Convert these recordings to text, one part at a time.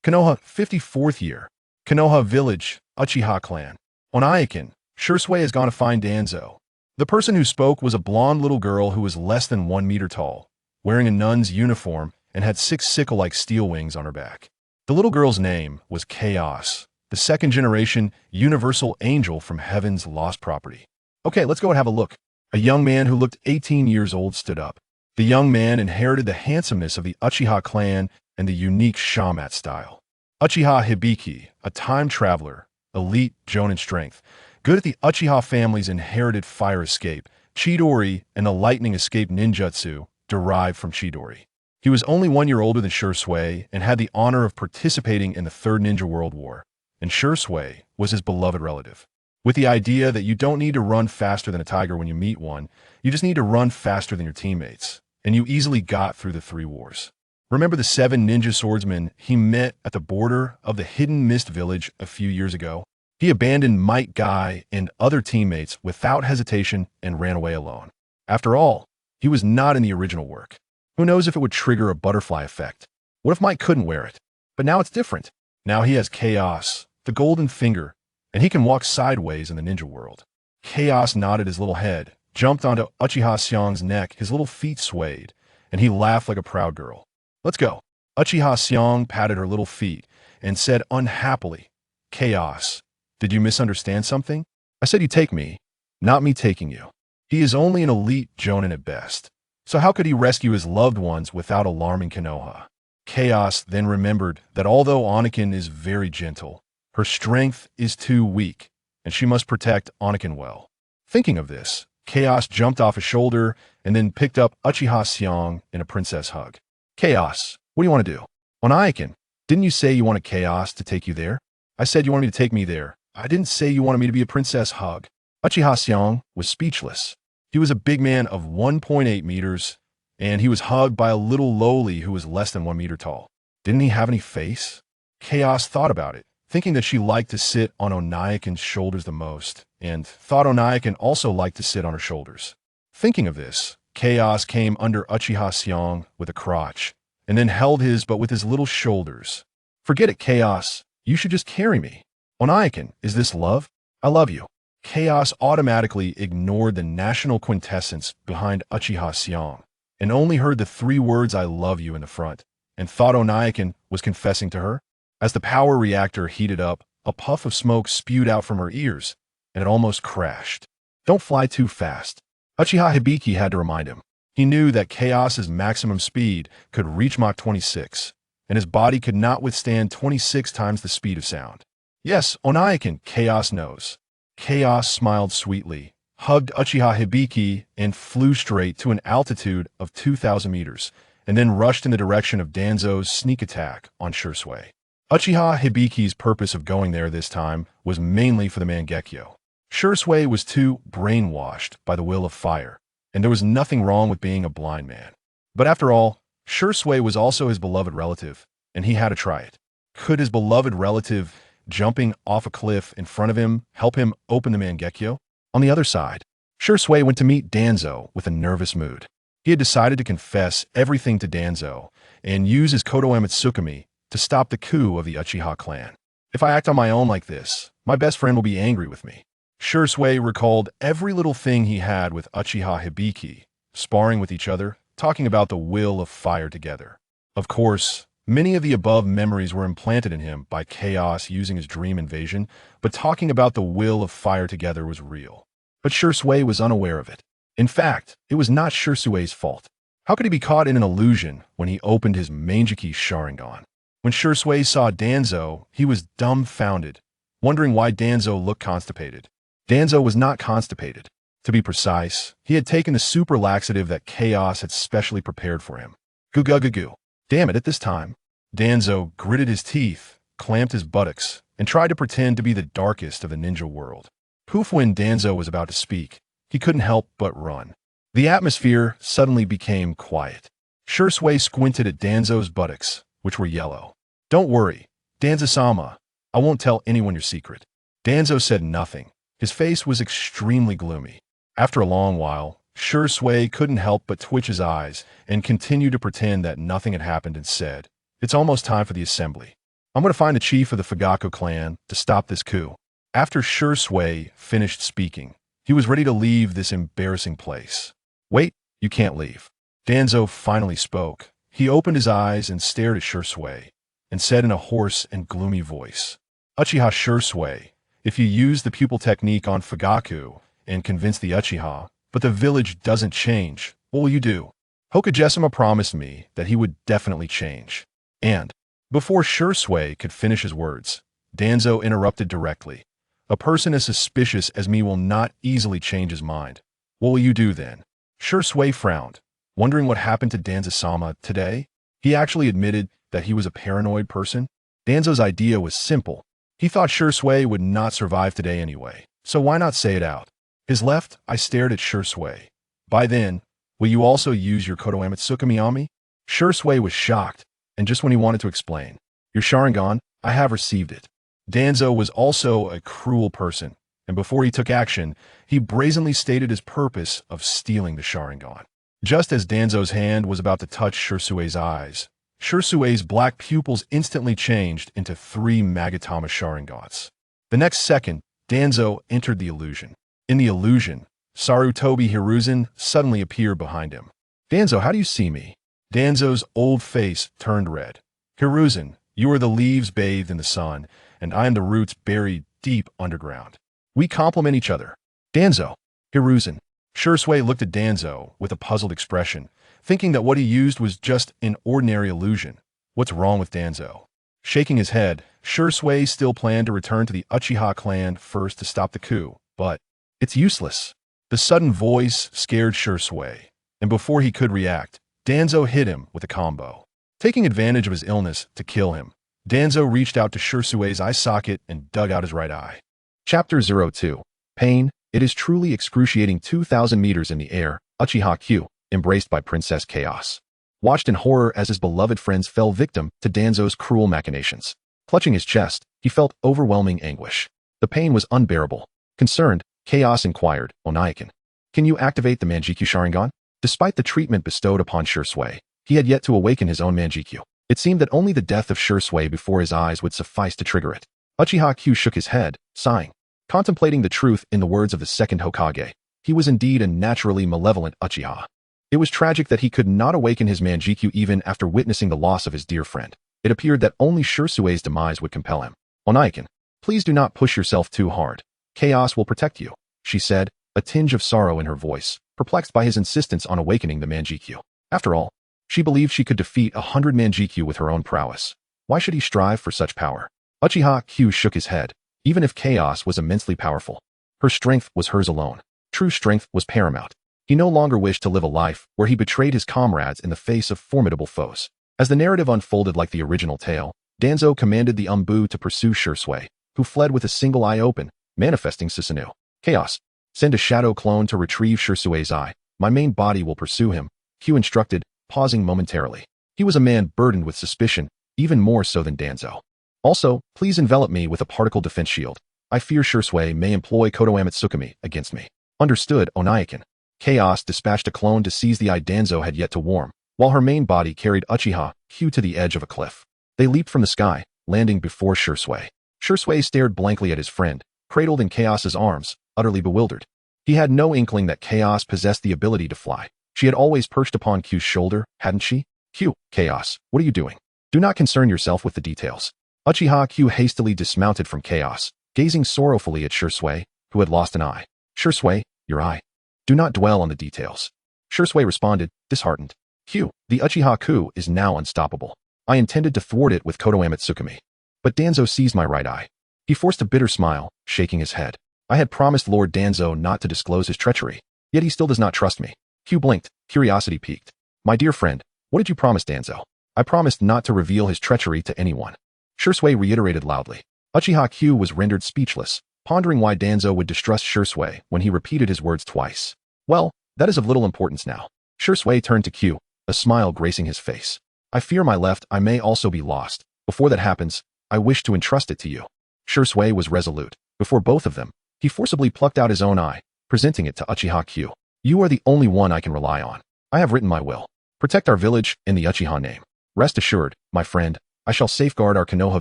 Konoha, 54th year. Konoha Village, Uchiha Clan. On Aiken, Shursui has gone to find Danzo. The person who spoke was a blonde little girl who was less than 1 meter tall, wearing a nun's uniform and had 6 sickle-like steel wings on her back. The little girl's name was Chaos, the second-generation universal angel from Heaven's lost property. Okay, let's go and have a look. A young man who looked 18 years old stood up. The young man inherited the handsomeness of the Uchiha clan and the unique shamat style. Uchiha Hibiki, a time traveler, elite Jonin strength, good at the Uchiha family's inherited fire escape, Chidori, and the lightning escape ninjutsu derived from Chidori. He was only 1 year older than Shursui and had the honor of participating in the Third Ninja World War, and Shursui was his beloved relative. With the idea that you don't need to run faster than a tiger when you meet one, you just need to run faster than your teammates, and you easily got through the 3 wars. Remember the 7 ninja swordsmen he met at the border of the Hidden Mist village a few years ago? He abandoned Might Guy and other teammates without hesitation and ran away alone. After all, he was not in the original work. Who knows if it would trigger a butterfly effect? What if Mike couldn't wear it? But now it's different. Now he has Chaos, the golden finger, and he can walk sideways in the ninja world. Chaos nodded his little head, jumped onto Uchiha Xiong's neck, his little feet swayed, and he laughed like a proud girl. Let's go. Uchiha Xiong patted her little feet and said unhappily, Chaos, did you misunderstand something? I said you take me, not me taking you. He is only an elite Jonin at best. So how could he rescue his loved ones without alarming Konoha? Chaos then remembered that although Anakin is very gentle, her strength is too weak, and she must protect Anakin well. Thinking of this, Chaos jumped off his shoulder and then picked up Uchiha Xiong in a princess hug. Chaos, what do you want to do? On Anakin, didn't you say you wanted Chaos to take you there? I said you wanted me to take me there. I didn't say you wanted me to be a princess hug. Uchiha Xiong was speechless. He was a big man of 1.8 meters, and he was hugged by a little lowly who was less than 1 meter tall. Didn't he have any face? Chaos thought about it, thinking that she liked to sit on Onaiken's shoulders the most, and thought Onaiken also liked to sit on her shoulders. Thinking of this, Chaos came under Uchiha Xiong with a crotch, and then held his but with his little shoulders. Forget it, Chaos. You should just carry me. Onaiken, is this love? I love you. Chaos automatically ignored the national quintessence behind Uchiha Xiong, and only heard the 3 words I love you in the front, and thought Onaiken was confessing to her. As the power reactor heated up, a puff of smoke spewed out from her ears, and it almost crashed. Don't fly too fast. Uchiha Hibiki had to remind him. He knew that Chaos's maximum speed could reach Mach 26, and his body could not withstand 26 times the speed of sound. Yes, Onaiken, Chaos knows. Chaos smiled sweetly, hugged Uchiha Hibiki, and flew straight to an altitude of 2,000 meters, and then rushed in the direction of Danzo's sneak attack on Shursui. Uchiha Hibiki's purpose of going there this time was mainly for the Mangekyo. Shursui was too brainwashed by the will of fire, and there was nothing wrong with being a blind man. But after all, Shursui was also his beloved relative, and he had to try it. Could his beloved relative jumping off a cliff in front of him help him open the Mangekyo? On the other side, Shursui went to meet Danzo with a nervous mood. He had decided to confess everything to Danzo and use his Kodoe Mitsukami to stop the coup of the Uchiha clan. If I act on my own like this, my best friend will be angry with me. Shursui recalled every little thing he had with Uchiha Hibiki, sparring with each other, talking about the will of fire together. Of course, many of the above memories were implanted in him by Chaos using his dream invasion, but talking about the will of fire together was real. But Shursui was unaware of it. In fact, it was not Shursui's fault. How could he be caught in an illusion when he opened his Mangeki Sharingan? When Shursui saw Danzo, he was dumbfounded, wondering why Danzo looked constipated. Danzo was not constipated. To be precise, he had taken the super laxative that Chaos had specially prepared for him. Goo goo goo goo. Damn it, at this time, Danzo gritted his teeth, clamped his buttocks, and tried to pretend to be the darkest of the ninja world. Poof, when Danzo was about to speak, he couldn't help but run. The atmosphere suddenly became quiet. Shursui squinted at Danzo's buttocks, which were yellow. Don't worry, Danzo-sama, I won't tell anyone your secret. Danzo said nothing. His face was extremely gloomy. After a long while, Shursui couldn't help but twitch his eyes and continued to pretend that nothing had happened and said, It's almost time for the assembly. I'm going to find the chief of the Fugaku clan to stop this coup. After Shui finished speaking, he was ready to leave this embarrassing place. Wait, you can't leave. Danzo finally spoke. He opened his eyes and stared at Shui and said in a hoarse and gloomy voice, Uchiha Shui, if you use the pupil technique on Fugaku and convince the Uchiha, but the village doesn't change, what will you do? Hokagesima promised me that he would definitely change. And, before Shui could finish his words, Danzo interrupted directly. A person as suspicious as me will not easily change his mind. What will you do then? Shui frowned, wondering what happened to Danzo-sama today. He actually admitted that he was a paranoid person. Danzo's idea was simple. He thought Shui would not survive today anyway, so why not say it out? His left eye stared at Shui. By then, will you also use your Kodoamatsukami on me? Shui was shocked, and just when he wanted to explain, your Sharingan, I have received it. Danzo was also a cruel person, and before he took action, he brazenly stated his purpose of stealing the Sharingan. Just as Danzo's hand was about to touch Shui's eyes, Shui's black pupils instantly changed into 3 Magatama Sharingans. The next second, Danzo entered the illusion. In the illusion, Sarutobi Hiruzen suddenly appeared behind him. Danzo, how do you see me? Danzo's old face turned red. Hiruzen, you are the leaves bathed in the sun, and I am the roots buried deep underground. We complement each other. Danzo. Hiruzen. Shui looked at Danzo with a puzzled expression, thinking that what he used was just an ordinary illusion. What's wrong with Danzo? Shaking his head, Shui still planned to return to the Uchiha clan first to stop the coup, but it's useless. The sudden voice scared Shui, and before he could react, Danzo hit him with a combo. Taking advantage of his illness to kill him, Danzo reached out to Shui's eye socket and dug out his right eye. Chapter 02. Pain. It is truly excruciating. 2,000 meters in the air, Uchiha Q, embraced by Princess Chaos, watched in horror as his beloved friends fell victim to Danzo's cruel machinations. Clutching his chest, he felt overwhelming anguish. The pain was unbearable. Concerned, Chaos inquired, Onaikin, can you activate the Manjikyu Sharingan? Despite the treatment bestowed upon Shui, he had yet to awaken his own Manjikyu. It seemed that only the death of Shui before his eyes would suffice to trigger it. Uchiha Q shook his head, sighing. Contemplating the truth in the words of the second Hokage, he was indeed a naturally malevolent Uchiha. It was tragic that he could not awaken his Manjikyu even after witnessing the loss of his dear friend. It appeared that only Shui's demise would compel him. Onaikin, please do not push yourself too hard. Chaos will protect you, she said, a tinge of sorrow in her voice, perplexed by his insistence on awakening the Manjikyu. After all, she believed she could defeat 100 Manjikyu with her own prowess. Why should he strive for such power? Uchiha Q shook his head. Even if Chaos was immensely powerful, her strength was hers alone. True strength was paramount. He no longer wished to live a life where he betrayed his comrades in the face of formidable foes. As the narrative unfolded like the original tale, Danzo commanded the Umbu to pursue Shui, who fled with a single eye open, manifesting Susanoo. Chaos, send a shadow clone to retrieve Shui's eye. My main body will pursue him, Q instructed, pausing momentarily. He was a man burdened with suspicion, even more so than Danzo. Also, please envelop me with a particle defense shield. I fear Shui may employ Kodoamatsukami against me. Understood, Onaikin. Chaos dispatched a clone to seize the eye Danzo had yet to warm, while her main body carried Uchiha Q to the edge of a cliff. They leaped from the sky, landing before Shui. Shui stared blankly at his friend, cradled in Chaos's arms, utterly bewildered. He had no inkling that Chaos possessed the ability to fly. She had always perched upon Q's shoulder, hadn't she? Q, Chaos, what are you doing? Do not concern yourself with the details. Uchiha Q hastily dismounted from Chaos, gazing sorrowfully at Shui, who had lost an eye. Shui, your eye. Do not dwell on the details. Shui responded, disheartened. Q, the Uchiha Q is now unstoppable. I intended to thwart it with Kodoamatsukami. But Danzo seized my right eye. He forced a bitter smile, shaking his head. I had promised Lord Danzo not to disclose his treachery, yet he still does not trust me. Q blinked, curiosity piqued. My dear friend, what did you promise Danzo? I promised not to reveal his treachery to anyone. Shui reiterated loudly. Uchiha Q was rendered speechless, pondering why Danzo would distrust Shui when he repeated his words twice. Well, that is of little importance now. Shui turned to Q, a smile gracing his face. I fear my left eye may also be lost. Before that happens, I wish to entrust it to you. Shui was resolute. Before both of them, he forcibly plucked out his own eye, presenting it to Uchiha Q. You are the only one I can rely on. I have written my will. Protect our village in the Uchiha name. Rest assured, my friend, I shall safeguard our Konoha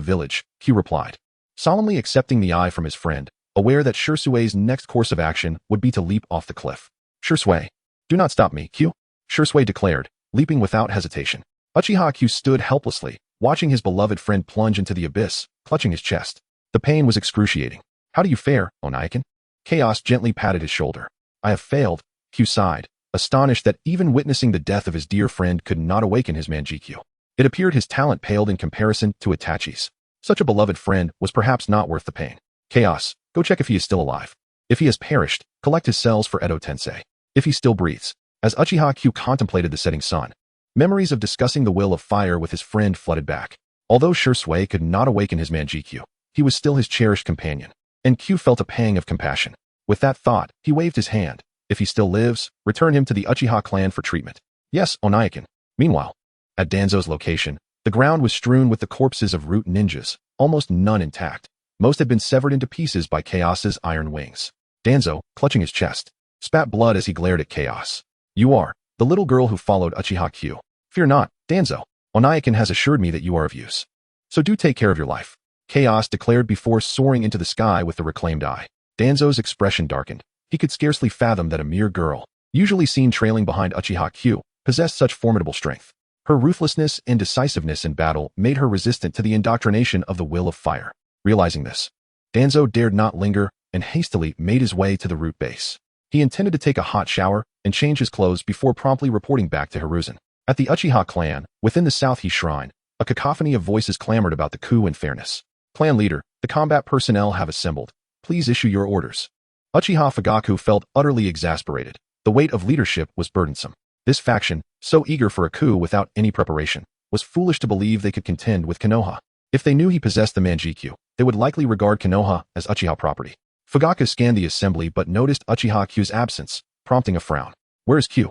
village, Q replied, solemnly accepting the eye from his friend, aware that Shirsue's next course of action would be to leap off the cliff. Shirsue, do not stop me, Q, Shirsue declared, leaping without hesitation. Uchiha Q stood helplessly, watching his beloved friend plunge into the abyss, clutching his chest. The pain was excruciating. How do you fare, Onaikin? Chaos gently patted his shoulder. I have failed, Q sighed, astonished that even witnessing the death of his dear friend could not awaken his Manjikyu. It appeared his talent paled in comparison to Itachi's. Such a beloved friend was perhaps not worth the pain. Chaos, go check if he is still alive. If he has perished, collect his cells for Edo Tensei. If he still breathes. As Uchiha Q contemplated the setting sun, memories of discussing the will of fire with his friend flooded back. Although Shirsue could not awaken his Manjikyu, he was still his cherished companion, and Q felt a pang of compassion. With that thought, he waved his hand. If he still lives, return him to the Uchiha clan for treatment. Yes, Onaikin. Meanwhile, at Danzo's location, the ground was strewn with the corpses of root ninjas, almost none intact. Most had been severed into pieces by Chaos's iron wings. Danzo, clutching his chest, spat blood as he glared at Chaos. You are the little girl who followed Uchiha Q. Fear not, Danzo. Onaikin has assured me that you are of use. So do take care of your life. Chaos declared before soaring into the sky with the reclaimed eye. Danzo's expression darkened. He could scarcely fathom that a mere girl, usually seen trailing behind Uchiha Q, possessed such formidable strength. Her ruthlessness and decisiveness in battle made her resistant to the indoctrination of the will of fire. Realizing this, Danzo dared not linger and hastily made his way to the root base. He intended to take a hot shower and change his clothes before promptly reporting back to Hiruzen. At the Uchiha clan, within the South He Shrine, a cacophony of voices clamored about the coup and fairness. Clan leader, the combat personnel have assembled. Please issue your orders. Uchiha Fugaku felt utterly exasperated. The weight of leadership was burdensome. This faction, so eager for a coup without any preparation, was foolish to believe they could contend with Konoha. If they knew he possessed the Manjikyu, they would likely regard Konoha as Uchiha property. Fugaku scanned the assembly but noticed Uchiha Q's absence, prompting a frown. Where is Q?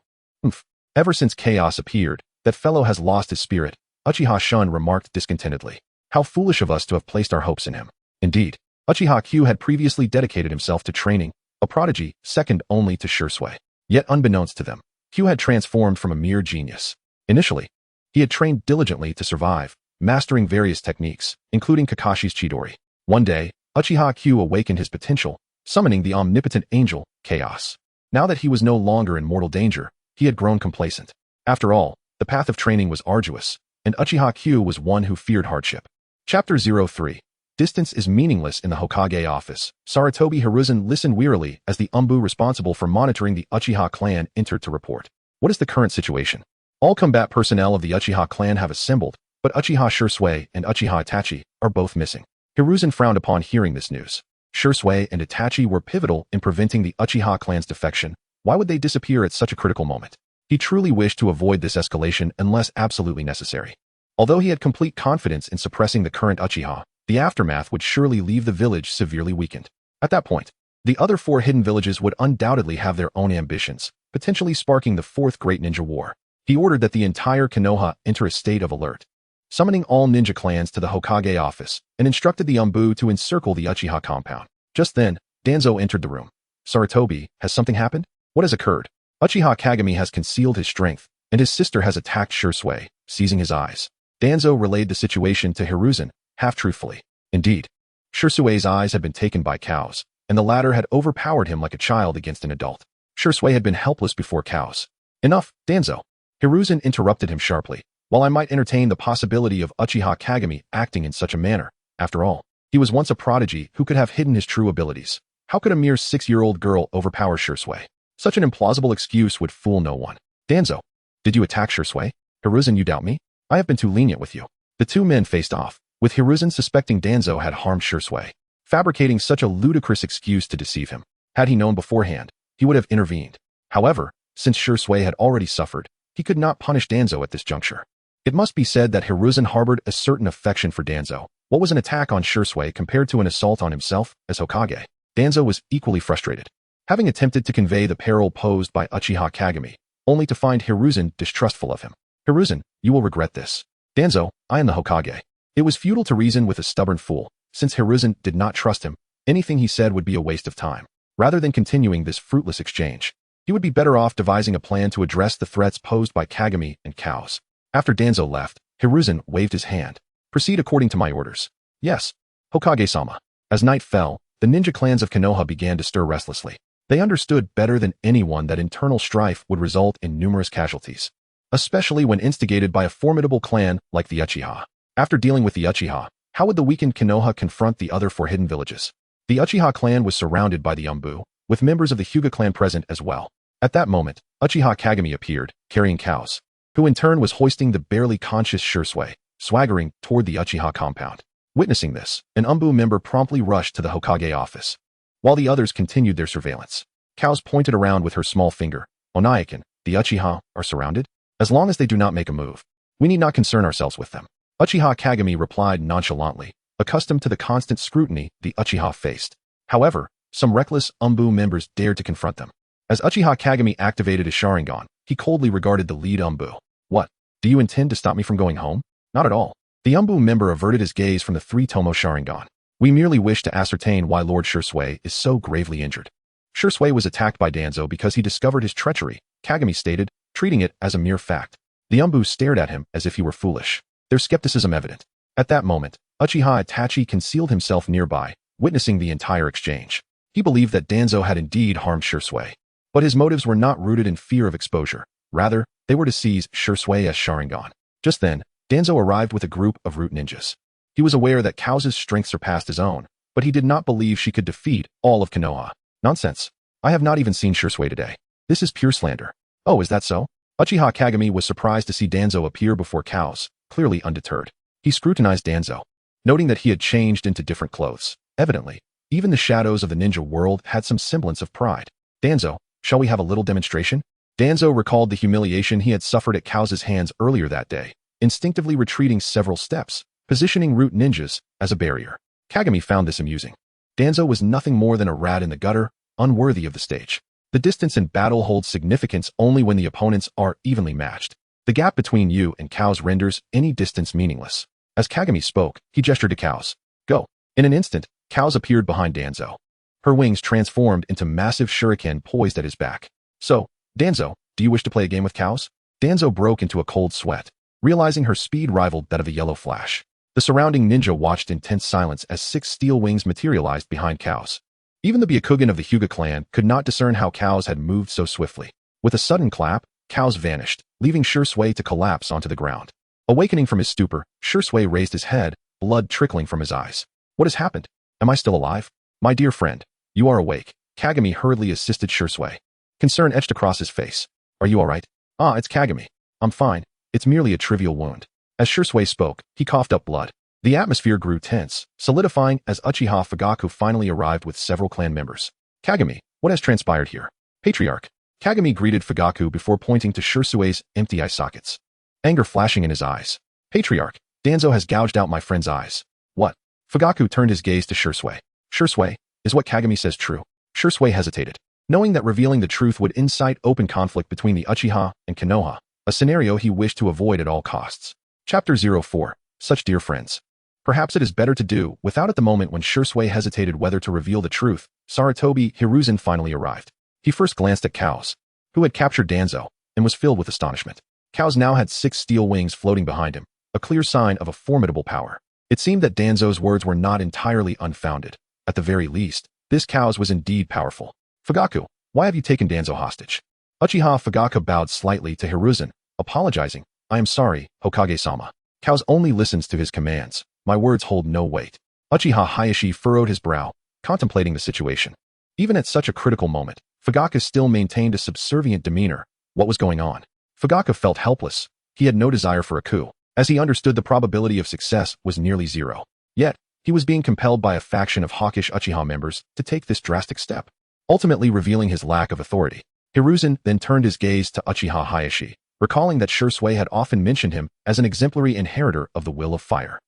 Ever since Chaos appeared, that fellow has lost his spirit, Uchiha Shun remarked discontentedly. How foolish of us to have placed our hopes in him. Indeed, Uchiha Q had previously dedicated himself to training, a prodigy second only to Shirsue. Yet unbeknownst to them, Q had transformed from a mere genius. Initially, he had trained diligently to survive, mastering various techniques, including Kakashi's Chidori. One day, Uchiha Q awakened his potential, summoning the omnipotent angel, Chaos. Now that he was no longer in mortal danger, he had grown complacent. After all, the path of training was arduous, and Uchiha Q was one who feared hardship. Chapter 03. Distance is meaningless in the Hokage office. Sarutobi Hiruzen listened wearily as the Umbu responsible for monitoring the Uchiha clan entered to report. What is the current situation? All combat personnel of the Uchiha clan have assembled, but Uchiha Shirsue and Uchiha Itachi are both missing. Hiruzen frowned upon hearing this news. Shirsue and Itachi were pivotal in preventing the Uchiha clan's defection. Why would they disappear at such a critical moment? He truly wished to avoid this escalation unless absolutely necessary. Although he had complete confidence in suppressing the current Uchiha, the aftermath would surely leave the village severely weakened. At that point, the other 4 hidden villages would undoubtedly have their own ambitions, potentially sparking the 4th Great Ninja War. He ordered that the entire Konoha enter a state of alert, summoning all ninja clans to the Hokage office, and instructed the Umbu to encircle the Uchiha compound. Just then, Danzo entered the room. Sarutobi, has something happened? What has occurred? Uchiha Kagami has concealed his strength, and his sister has attacked Shirsue, seizing his eyes. Danzo relayed the situation to Hiruzen, half-truthfully. Indeed, Shirsue's eyes had been taken by cows, and the latter had overpowered him like a child against an adult. Shirsue had been helpless before cows. Enough, Danzo. Hiruzen interrupted him sharply. While I might entertain the possibility of Uchiha Kagami acting in such a manner, after all, he was once a prodigy who could have hidden his true abilities. How could a mere 6-year-old girl overpower Shirsue? Such an implausible excuse would fool no one. Danzo, did you attack Shirsue? Hiruzen, you doubt me? I have been too lenient with you. The 2 men faced off, with Hiruzen suspecting Danzo had harmed Shirsue, fabricating such a ludicrous excuse to deceive him. Had he known beforehand, he would have intervened. However, since Shirsue had already suffered, he could not punish Danzo at this juncture. It must be said that Hiruzen harbored a certain affection for Danzo. What was an attack on Shirsue compared to an assault on himself as Hokage? Danzo was equally frustrated. Having attempted to convey the peril posed by Uchiha Kagami, only to find Hiruzen distrustful of him. Hiruzen, you will regret this. Danzo, I am the Hokage. It was futile to reason with a stubborn fool. Since Hiruzen did not trust him, anything he said would be a waste of time. Rather than continuing this fruitless exchange, he would be better off devising a plan to address the threats posed by Kagami and cows. After Danzo left, Hiruzen waved his hand. Proceed according to my orders. Yes, Hokage-sama. As night fell, the ninja clans of Konoha began to stir restlessly. They understood better than anyone that internal strife would result in numerous casualties, especially when instigated by a formidable clan like the Uchiha. After dealing with the Uchiha, how would the weakened Konoha confront the other four hidden villages? The Uchiha clan was surrounded by the Umbu, with members of the Hyuga clan present as well. At that moment, Uchiha Kagami appeared, carrying cows, who in turn was hoisting the barely conscious Shursui, swaggering toward the Uchiha compound. Witnessing this, an Umbu member promptly rushed to the Hokage office. While the others continued their surveillance, Cows pointed around with her small finger. Onaikin, the Uchiha, are surrounded? As long as they do not make a move, we need not concern ourselves with them. Uchiha Kagami replied nonchalantly, accustomed to the constant scrutiny the Uchiha faced. However, some reckless Umbu members dared to confront them. As Uchiha Kagami activated his Sharingan, he coldly regarded the lead Umbu. What? Do you intend to stop me from going home? Not at all. The Umbu member averted his gaze from the three-tomo Sharingan. We merely wish to ascertain why Lord Shursui is so gravely injured. Shursui was attacked by Danzo because he discovered his treachery, Kagami stated, treating it as a mere fact. The Umbu stared at him as if he were foolish, their skepticism evident. At that moment, Uchiha Itachi concealed himself nearby, witnessing the entire exchange. He believed that Danzo had indeed harmed Shursui, but his motives were not rooted in fear of exposure. Rather, they were to seize Shursui as Sharingan. Just then, Danzo arrived with a group of root ninjas. He was aware that Kao's strength surpassed his own, but he did not believe she could defeat all of Konoha. Nonsense. I have not even seen Shursui today. This is pure slander. Oh, is that so? Uchiha Kagami was surprised to see Danzo appear before Kaos, clearly undeterred. He scrutinized Danzo, noting that he had changed into different clothes. Evidently, even the shadows of the ninja world had some semblance of pride. Danzo, shall we have a little demonstration? Danzo recalled the humiliation he had suffered at Kaos' hands earlier that day, instinctively retreating several steps, positioning root ninjas as a barrier. Kagami found this amusing. Danzo was nothing more than a rat in the gutter, unworthy of the stage. The distance in battle holds significance only when the opponents are evenly matched. The gap between you and Kaos renders any distance meaningless. As Kagami spoke, he gestured to Kaos. Go. In an instant, Kaos appeared behind Danzo. Her wings transformed into massive shuriken poised at his back. So, Danzo, do you wish to play a game with Kaos? Danzo broke into a cold sweat, realizing her speed rivaled that of a yellow flash. The surrounding ninja watched in tense silence as 6 steel wings materialized behind Kaos. Even the Byakugan of the Hyuga clan could not discern how Kaos had moved so swiftly. With a sudden clap, Kaos vanished, leaving Shursui to collapse onto the ground. Awakening from his stupor, Shursui raised his head, blood trickling from his eyes. What has happened? Am I still alive? My dear friend, you are awake. Kagami hurriedly assisted Shursui. Concern etched across his face. Are you all right? Ah, it's Kagami. I'm fine. It's merely a trivial wound. As Shursui spoke, he coughed up blood. The atmosphere grew tense, solidifying as Uchiha Fugaku finally arrived with several clan members. Kagami, what has transpired here? Patriarch. Kagami greeted Fugaku before pointing to Shursui's empty eye sockets, anger flashing in his eyes. Patriarch, Danzo has gouged out my friend's eyes. What? Fugaku turned his gaze to Shursui. Shursui, is what Kagami says true? Shursui hesitated, knowing that revealing the truth would incite open conflict between the Uchiha and Konoha, a scenario he wished to avoid at all costs. Chapter 04. Such dear friends. Perhaps it is better to do without at the moment when Shursui hesitated whether to reveal the truth. Sarutobi Hiruzen finally arrived. He first glanced at Kaos, who had captured Danzo, and was filled with astonishment. Kaos now had 6 steel wings floating behind him, a clear sign of a formidable power. It seemed that Danzo's words were not entirely unfounded. At the very least, this Kaos was indeed powerful. Fugaku, why have you taken Danzo hostage? Uchiha Fugaku bowed slightly to Hiruzen, apologizing. I am sorry, Hokage-sama. Kaos only listens to his commands. My words hold no weight. Uchiha Hayashi furrowed his brow, contemplating the situation. Even at such a critical moment, Fugaku still maintained a subservient demeanor. What was going on? Fugaku felt helpless. He had no desire for a coup, as he understood the probability of success was nearly zero. Yet, he was being compelled by a faction of hawkish Uchiha members to take this drastic step, ultimately revealing his lack of authority. Hiruzen then turned his gaze to Uchiha Hayashi, recalling that Shursui had often mentioned him as an exemplary inheritor of the will of fire.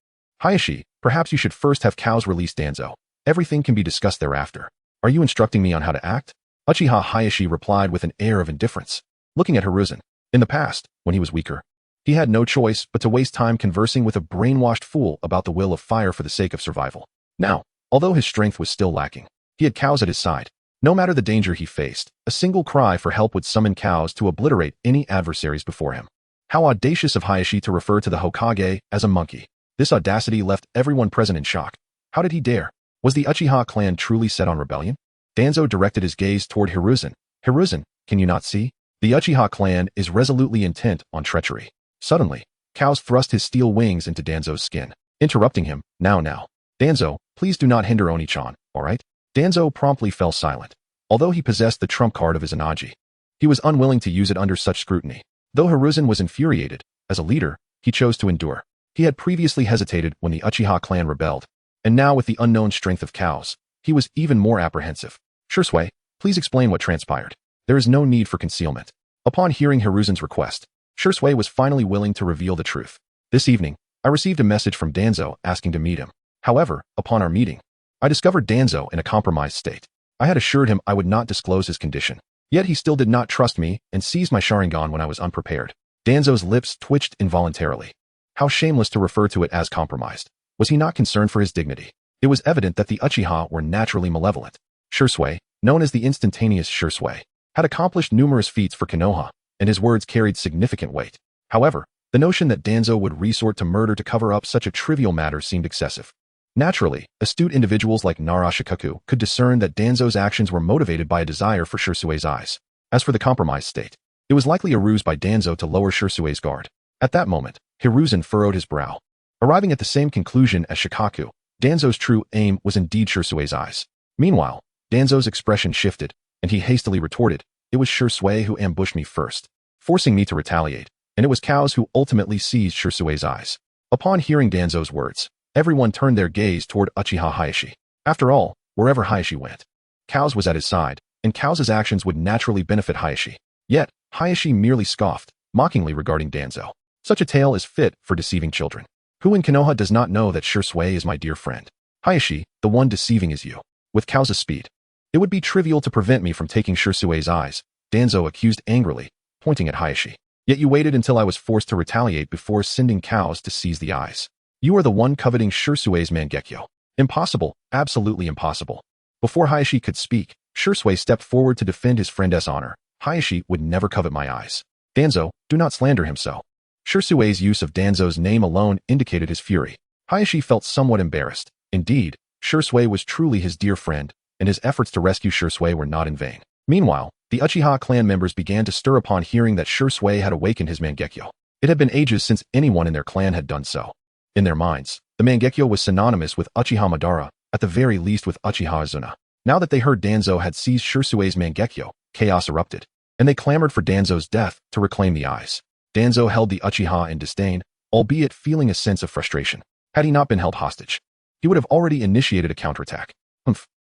Hayashi, perhaps you should first have Kaos release Danzo. Everything can be discussed thereafter. Are you instructing me on how to act? Uchiha Hayashi replied with an air of indifference, looking at Hiruzen. In the past, when he was weaker, he had no choice but to waste time conversing with a brainwashed fool about the will of fire for the sake of survival. Now, although his strength was still lacking, he had Kaos at his side. No matter the danger he faced, a single cry for help would summon Kaos to obliterate any adversaries before him. How audacious of Hayashi to refer to the Hokage as a monkey. This audacity left everyone present in shock. How did he dare? Was the Uchiha clan truly set on rebellion? Danzo directed his gaze toward Hiruzen. Hiruzen, can you not see? The Uchiha clan is resolutely intent on treachery. Suddenly, Cows thrust his steel wings into Danzo's skin, interrupting him. Now. Danzo, please do not hinder Oni-chan, alright? Danzo promptly fell silent. Although he possessed the trump card of his Anaji, he was unwilling to use it under such scrutiny. Though Hiruzen was infuriated, as a leader, he chose to endure. He had previously hesitated when the Uchiha clan rebelled, and now with the unknown strength of Cows, he was even more apprehensive. Shursui, please explain what transpired. There is no need for concealment. Upon hearing Hiruzen's request, Shursui was finally willing to reveal the truth. This evening, I received a message from Danzo asking to meet him. However, upon our meeting, I discovered Danzo in a compromised state. I had assured him I would not disclose his condition. Yet he still did not trust me and seized my Sharingan when I was unprepared. Danzo's lips twitched involuntarily. How shameless to refer to it as compromised. Was he not concerned for his dignity? It was evident that the Uchiha were naturally malevolent. Shursui, known as the instantaneous Shursui, had accomplished numerous feats for Konoha, and his words carried significant weight. However, the notion that Danzo would resort to murder to cover up such a trivial matter seemed excessive. Naturally, astute individuals like Narashikaku could discern that Danzo's actions were motivated by a desire for Shursui's eyes. As for the compromised state, it was likely a ruse by Danzo to lower Shursui's guard. At that moment, Hiruzen furrowed his brow. Arriving at the same conclusion as Shikaku, Danzo's true aim was indeed Shursui's eyes. Meanwhile, Danzo's expression shifted, and he hastily retorted, "It was Shursui who ambushed me first, forcing me to retaliate, and it was Cows who ultimately seized Shursui's eyes." Upon hearing Danzo's words, everyone turned their gaze toward Uchiha Hayashi. After all, wherever Hayashi went, Cows was at his side, and Cows' actions would naturally benefit Hayashi. Yet, Hayashi merely scoffed, mockingly regarding Danzo. Such a tale is fit for deceiving children. Who in Konoha does not know that Shursui is my dear friend? Hayashi, the one deceiving is you. With Cows' speed, it would be trivial to prevent me from taking Shursui's eyes, Danzo accused angrily, pointing at Hayashi. Yet you waited until I was forced to retaliate before sending Cows to seize the eyes. You are the one coveting Shursui's Mangekyo. Impossible, absolutely impossible. Before Hayashi could speak, Shursui stepped forward to defend his friend's honor. Hayashi would never covet my eyes. Danzo, do not slander him so. Shursui's use of Danzo's name alone indicated his fury. Hayashi felt somewhat embarrassed. Indeed, Shursui was truly his dear friend, and his efforts to rescue Shursui were not in vain. Meanwhile, the Uchiha clan members began to stir upon hearing that Shursui had awakened his Mangekyo. It had been ages since anyone in their clan had done so. In their minds, the Mangekyo was synonymous with Uchiha Madara, at the very least with Uchiha Azuna. Now that they heard Danzo had seized Shursui's Mangekyo, chaos erupted, and they clamored for Danzo's death to reclaim the eyes. Danzo held the Uchiha in disdain, albeit feeling a sense of frustration. Had he not been held hostage, he would have already initiated a counterattack.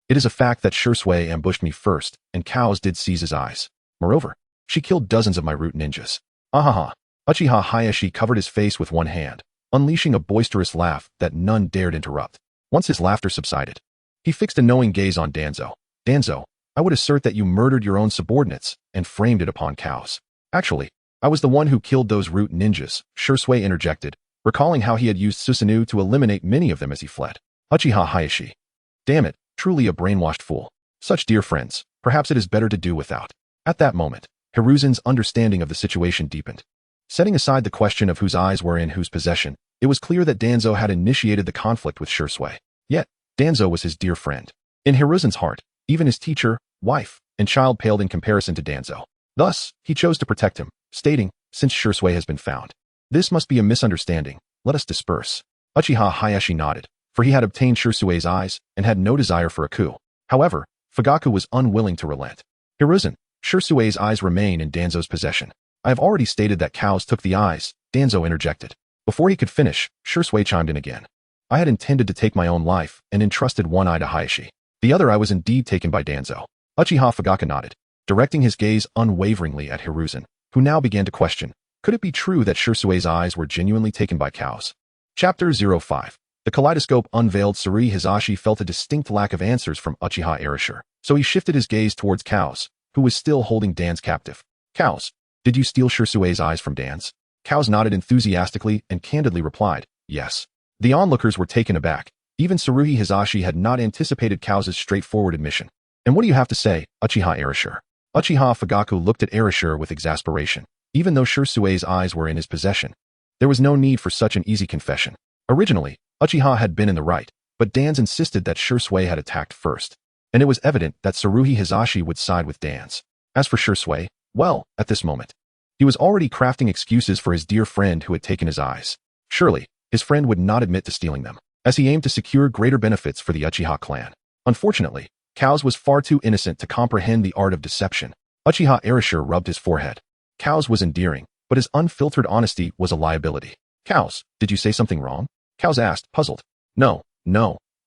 It is a fact that Shursui ambushed me first, and Cows did seize his eyes. Moreover, she killed dozens of my root ninjas. Ahaha. Uchiha Hayashi covered his face with one hand, unleashing a boisterous laugh that none dared interrupt. Once his laughter subsided, he fixed a knowing gaze on Danzo. Danzo, I would assert that you murdered your own subordinates and framed it upon Cows. Actually, I was the one who killed those root ninjas, Shursui interjected, recalling how he had used Susanoo to eliminate many of them as he fled. Uchiha Hayashi. Damn it, truly a brainwashed fool. Such dear friends, perhaps it is better to do without. At that moment, Hiruzen's understanding of the situation deepened. Setting aside the question of whose eyes were in whose possession, it was clear that Danzo had initiated the conflict with Shursui. Yet, Danzo was his dear friend. In Hiruzen's heart, even his teacher, wife, and child paled in comparison to Danzo. Thus, he chose to protect him, stating, since Shursui has been found, this must be a misunderstanding, let us disperse. Uchiha Hayashi nodded, for he had obtained Shursui's eyes and had no desire for a coup. However, Fugaku was unwilling to relent. Hiruzen, Shursui's eyes remain in Danzo's possession. I have already stated that Cows took the eyes, Danzo interjected. Before he could finish, Shursui chimed in again. I had intended to take my own life and entrusted one eye to Hayashi. The other eye was indeed taken by Danzo. Uchiha Fugaku nodded, directing his gaze unwaveringly at Hiruzen, who now began to question, could it be true that Shursui's eyes were genuinely taken by Cows? Chapter 05. The kaleidoscope unveiled. Suri Hizashi felt a distinct lack of answers from Uchiha Erasure, so he shifted his gaze towards Cows, who was still holding Dan's captive. Cows, did you steal Shursui's eyes from Dan's? Cows nodded enthusiastically and candidly replied, yes. The onlookers were taken aback. Even Tsuruhi Hizashi had not anticipated Cows' straightforward admission. And what do you have to say, Uchiha Erasure? Uchiha Fugaku looked at Erasure with exasperation. Even though Shursui's eyes were in his possession, there was no need for such an easy confession. Originally, Uchiha had been in the right, but Dan's insisted that Shursui had attacked first, and it was evident that Tsuruhi Hizashi would side with Dan's. As for Shursui, well, at this moment, he was already crafting excuses for his dear friend who had taken his eyes. Surely, his friend would not admit to stealing them, as he aimed to secure greater benefits for the Uchiha clan. Unfortunately, Cows was far too innocent to comprehend the art of deception. Uchiha Erasure rubbed his forehead. Cows was endearing, but his unfiltered honesty was a liability. Cows, did you say something wrong? Cows asked, puzzled. No.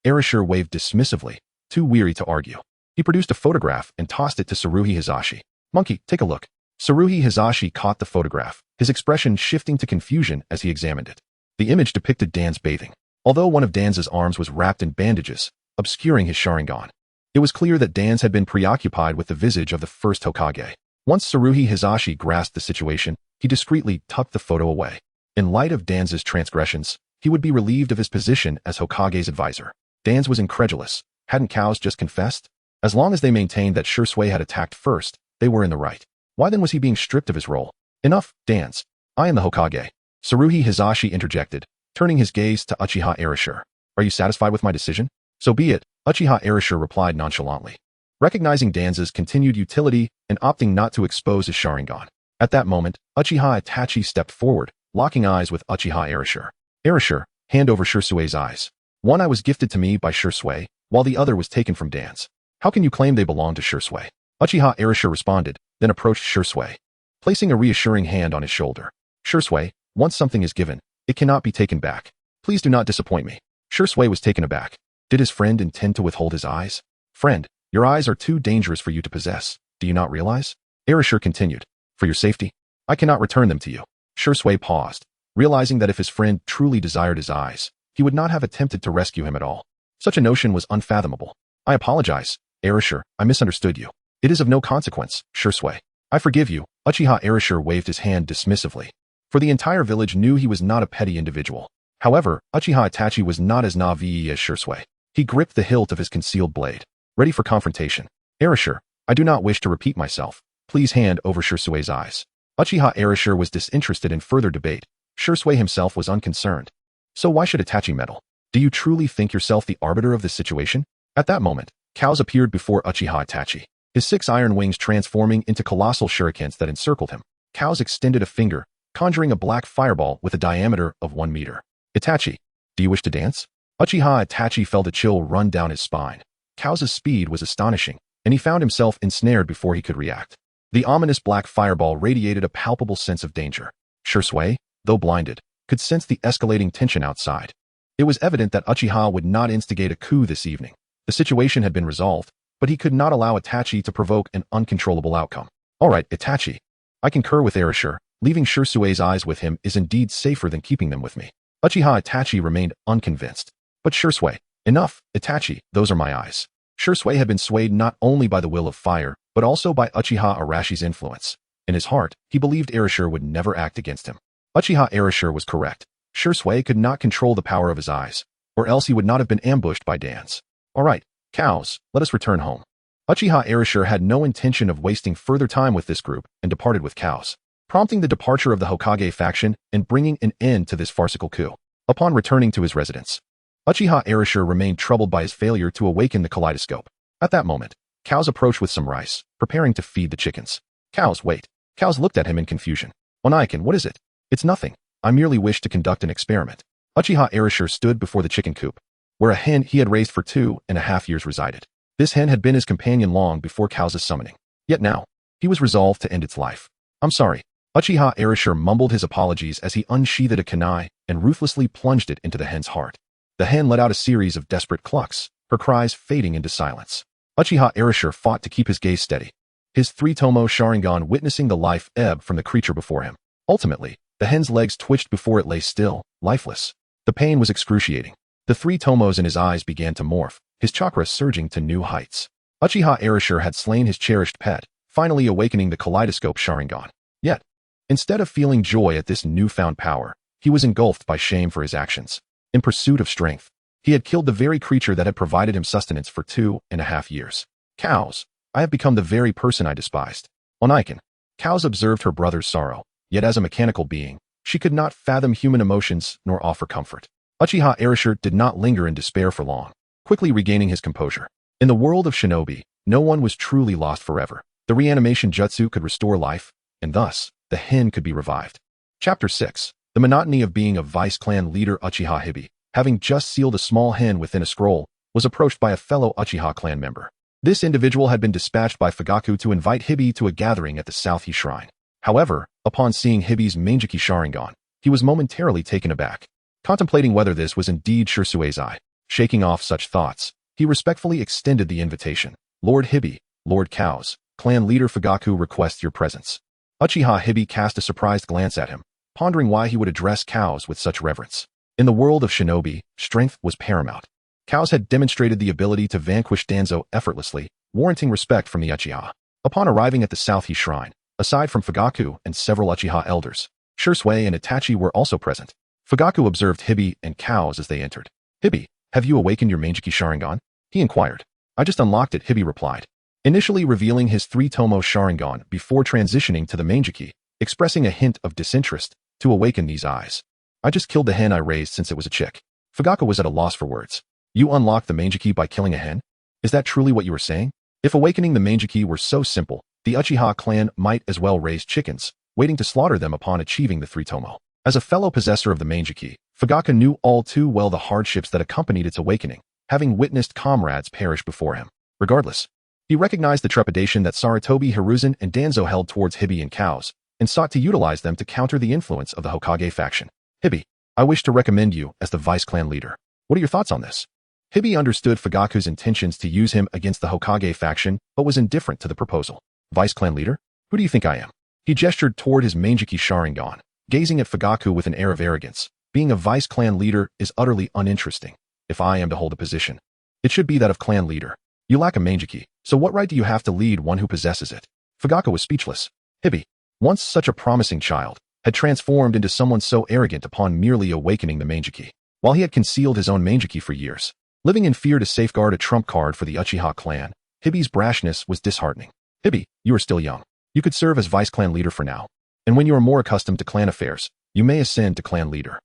Erasure waved dismissively, too weary to argue. He produced a photograph and tossed it to Tsuruhi Hizashi. Monkey, take a look. Tsuruhi Hizashi caught the photograph, his expression shifting to confusion as he examined it. The image depicted Dan's bathing, although one of Dan's arms was wrapped in bandages, obscuring his Sharingan. It was clear that Dan's had been preoccupied with the visage of the first Hokage. Once Tsuruhi Hizashi grasped the situation, he discreetly tucked the photo away. In light of Dan's transgressions, he would be relieved of his position as Hokage's advisor. Dan's was incredulous. Hadn't Cows just confessed? As long as they maintained that Shursui had attacked first, they were in the right. Why then was he being stripped of his role? Enough, Dan's. I am the Hokage. Tsuruhi Hizashi interjected, turning his gaze to Uchiha Erasure. Are you satisfied with my decision? So be it, Uchiha Erasure replied nonchalantly, recognizing Dan's continued utility and opting not to expose his Sharingan. At that moment, Uchiha Itachi stepped forward, locking eyes with Uchiha Erasure. Erasure, hand over Shursui's eyes. One eye was gifted to me by Shursui, while the other was taken from Dan's. How can you claim they belong to Shursui? Uchiha Erasure responded, then approached Shursui, placing a reassuring hand on his shoulder. Shursui, once something is given, it cannot be taken back. Please do not disappoint me. Shursui was taken aback. Did his friend intend to withhold his eyes? Friend, your eyes are too dangerous for you to possess. Do you not realize? Erasure continued. For your safety, I cannot return them to you. Shursui paused, realizing that if his friend truly desired his eyes, he would not have attempted to rescue him at all. Such a notion was unfathomable. I apologize, Erasure, I misunderstood you. It is of no consequence, Shursui. I forgive you. Uchiha Erasure waved his hand dismissively, for the entire village knew he was not a petty individual. However, Uchiha Itachi was not as naive as Shursui. He gripped the hilt of his concealed blade, ready for confrontation. Erasure, I do not wish to repeat myself. Please hand over Shursui's eyes. Uchiha Erasure was disinterested in further debate. Shursui himself was unconcerned. So why should Itachi meddle? Do you truly think yourself the arbiter of this situation? At that moment, Cows appeared before Uchiha Itachi, his 6 iron wings transforming into colossal shurikens that encircled him. Cows extended a finger, conjuring a black fireball with a diameter of 1 meter. Itachi, do you wish to dance? Uchiha Itachi felt a chill run down his spine. Cow's speed was astonishing, and he found himself ensnared before he could react. The ominous black fireball radiated a palpable sense of danger. Shursui, though blinded, could sense the escalating tension outside. It was evident that Uchiha would not instigate a coup this evening. The situation had been resolved, but he could not allow Itachi to provoke an uncontrollable outcome. All right, Itachi. I concur with Erasure. Leaving Shursui's eyes with him is indeed safer than keeping them with me. Uchiha Itachi remained unconvinced. But Shursui, enough, Itachi, those are my eyes. Shursui had been swayed not only by the will of fire, but also by Uchiha Arashi's influence. In his heart, he believed Erasure would never act against him. Uchiha Erasure was correct. Shursui could not control the power of his eyes, or else he would not have been ambushed by Dan's. All right, Cows, let us return home. Uchiha Erasure had no intention of wasting further time with this group and departed with Cows, prompting the departure of the Hokage faction and bringing an end to this farcical coup. Upon returning to his residence, Uchiha Erasure remained troubled by his failure to awaken the kaleidoscope. At that moment, Cows approached with some rice, preparing to feed the chickens. Cows, wait. Cows looked at him in confusion. Onaikin, what is it? It's nothing. I merely wish to conduct an experiment. Uchiha Erasure stood before the chicken coop, where a hen he had raised for 2.5 years resided. This hen had been his companion long before Cow's summoning. Yet now, he was resolved to end its life. I'm sorry. Uchiha Erasure mumbled his apologies as he unsheathed a kunai and ruthlessly plunged it into the hen's heart. The hen let out a series of desperate clucks, her cries fading into silence. Uchiha Erasure fought to keep his gaze steady, his 3-tomo Sharingan witnessing the life ebb from the creature before him. Ultimately, the hen's legs twitched before it lay still, lifeless. The pain was excruciating. The 3 tomos in his eyes began to morph, his chakra surging to new heights. Uchiha Erasure had slain his cherished pet, finally awakening the kaleidoscope Sharingan. Yet, instead of feeling joy at this newfound power, he was engulfed by shame for his actions. In pursuit of strength, he had killed the very creature that had provided him sustenance for 2.5 years. Cows, I have become the very person I despised. Onaikin. Cows observed her brother's sorrow, yet as a mechanical being, she could not fathom human emotions nor offer comfort. Uchiha Erasure did not linger in despair for long, quickly regaining his composure. In the world of shinobi, no one was truly lost forever. The reanimation jutsu could restore life, and thus, the Hin could be revived. Chapter 6. The monotony of being a Vice Clan leader. Uchiha Hibi, having just sealed a small Hin within a scroll, was approached by a fellow Uchiha clan member. This individual had been dispatched by Fugaku to invite Hibi to a gathering at the South He Shrine. However, upon seeing Hibi's Mangeki Sharingan, he was momentarily taken aback. Contemplating whether this was indeed Shursue's eye, shaking off such thoughts, he respectfully extended the invitation. Lord Hibi, Lord Kaos, clan leader Fugaku requests your presence. Uchiha Hibi cast a surprised glance at him, pondering why he would address Kaos with such reverence. In the world of shinobi, strength was paramount. Kaos had demonstrated the ability to vanquish Danzo effortlessly, warranting respect from the Uchiha. Upon arriving at the South He Shrine, aside from Fugaku and several Uchiha elders, Shursui and Itachi were also present. Fugaku observed Hibi and Kaos as they entered. Hibi, have you awakened your Mangeki Sharingan? He inquired. I just unlocked it, Hibi replied, initially revealing his 3-tomo Sharingan before transitioning to the Mangeki, expressing a hint of disinterest to awaken these eyes. I just killed the hen I raised since it was a chick. Fugaku was at a loss for words. You unlocked the Mangeki by killing a hen? Is that truly what you were saying? If awakening the Mangeki were so simple, the Uchiha clan might as well raise chickens, waiting to slaughter them upon achieving the 3-tomo. As a fellow possessor of the Mangeki, Fugaku knew all too well the hardships that accompanied its awakening, having witnessed comrades perish before him. Regardless, he recognized the trepidation that Sarutobi Hiruzen and Danzo held towards Hibi and Kaos, and sought to utilize them to counter the influence of the Hokage faction. Hibi, I wish to recommend you as the Vice Clan leader. What are your thoughts on this? Hibi understood Fugaku's intentions to use him against the Hokage faction, but was indifferent to the proposal. Vice Clan leader? Who do you think I am? He gestured toward his Mangeki Sharingan, gazing at Fugaku with an air of arrogance. Being a Vice Clan leader is utterly uninteresting. If I am to hold a position, it should be that of clan leader. You lack a Mangeki, so what right do you have to lead one who possesses it? Fugaku was speechless. Hibi, once such a promising child, had transformed into someone so arrogant upon merely awakening the Mangeki. While he had concealed his own Mangeki for years, living in fear to safeguard a trump card for the Uchiha clan, Hibi's brashness was disheartening. Hibi, you are still young. You could serve as Vice Clan leader for now. And when you are more accustomed to clan affairs, you may ascend to clan leader.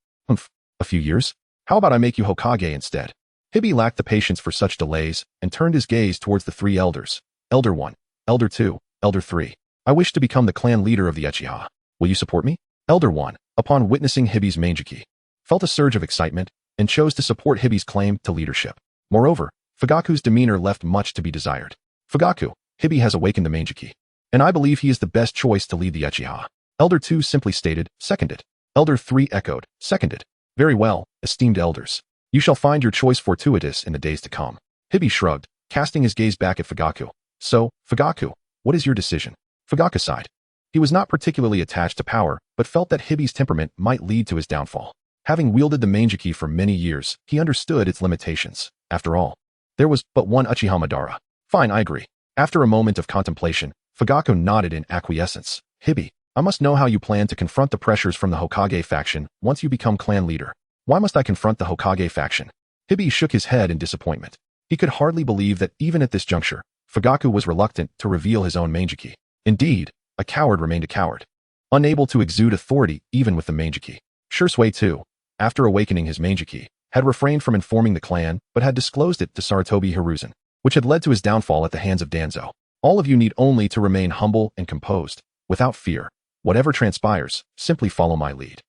A few years? How about I make you Hokage instead? Hibi lacked the patience for such delays and turned his gaze towards the 3 elders. Elder 1, Elder 2, Elder 3. I wish to become the clan leader of the Uchiha. Will you support me? Elder 1, upon witnessing Hibi's Mangeki, felt a surge of excitement and chose to support Hibi's claim to leadership. Moreover, Fugaku's demeanor left much to be desired. Fugaku, Hibi has awakened the Mangeki, and I believe he is the best choice to lead the Uchiha. Elder 2 simply stated, seconded. Elder 3 echoed, seconded. Very well, esteemed elders. You shall find your choice fortuitous in the days to come. Hibi shrugged, casting his gaze back at Fugaku. So, Fugaku, what is your decision? Fugaku sighed. He was not particularly attached to power, but felt that Hibi's temperament might lead to his downfall. Having wielded the Mangeki for many years, he understood its limitations. After all, there was but one Uchiha Madara. Fine, I agree. After a moment of contemplation, Fugaku nodded in acquiescence. Hibi, I must know how you plan to confront the pressures from the Hokage faction once you become clan leader. Why must I confront the Hokage faction? Hibi shook his head in disappointment. He could hardly believe that even at this juncture, Fugaku was reluctant to reveal his own Mangeki. Indeed, a coward remained a coward, unable to exude authority even with the Mangeki. Shursui too, after awakening his Mangeki, had refrained from informing the clan but had disclosed it to Sarutobi Hiruzen, which had led to his downfall at the hands of Danzo. All of you need only to remain humble and composed, without fear. Whatever transpires, simply follow my lead.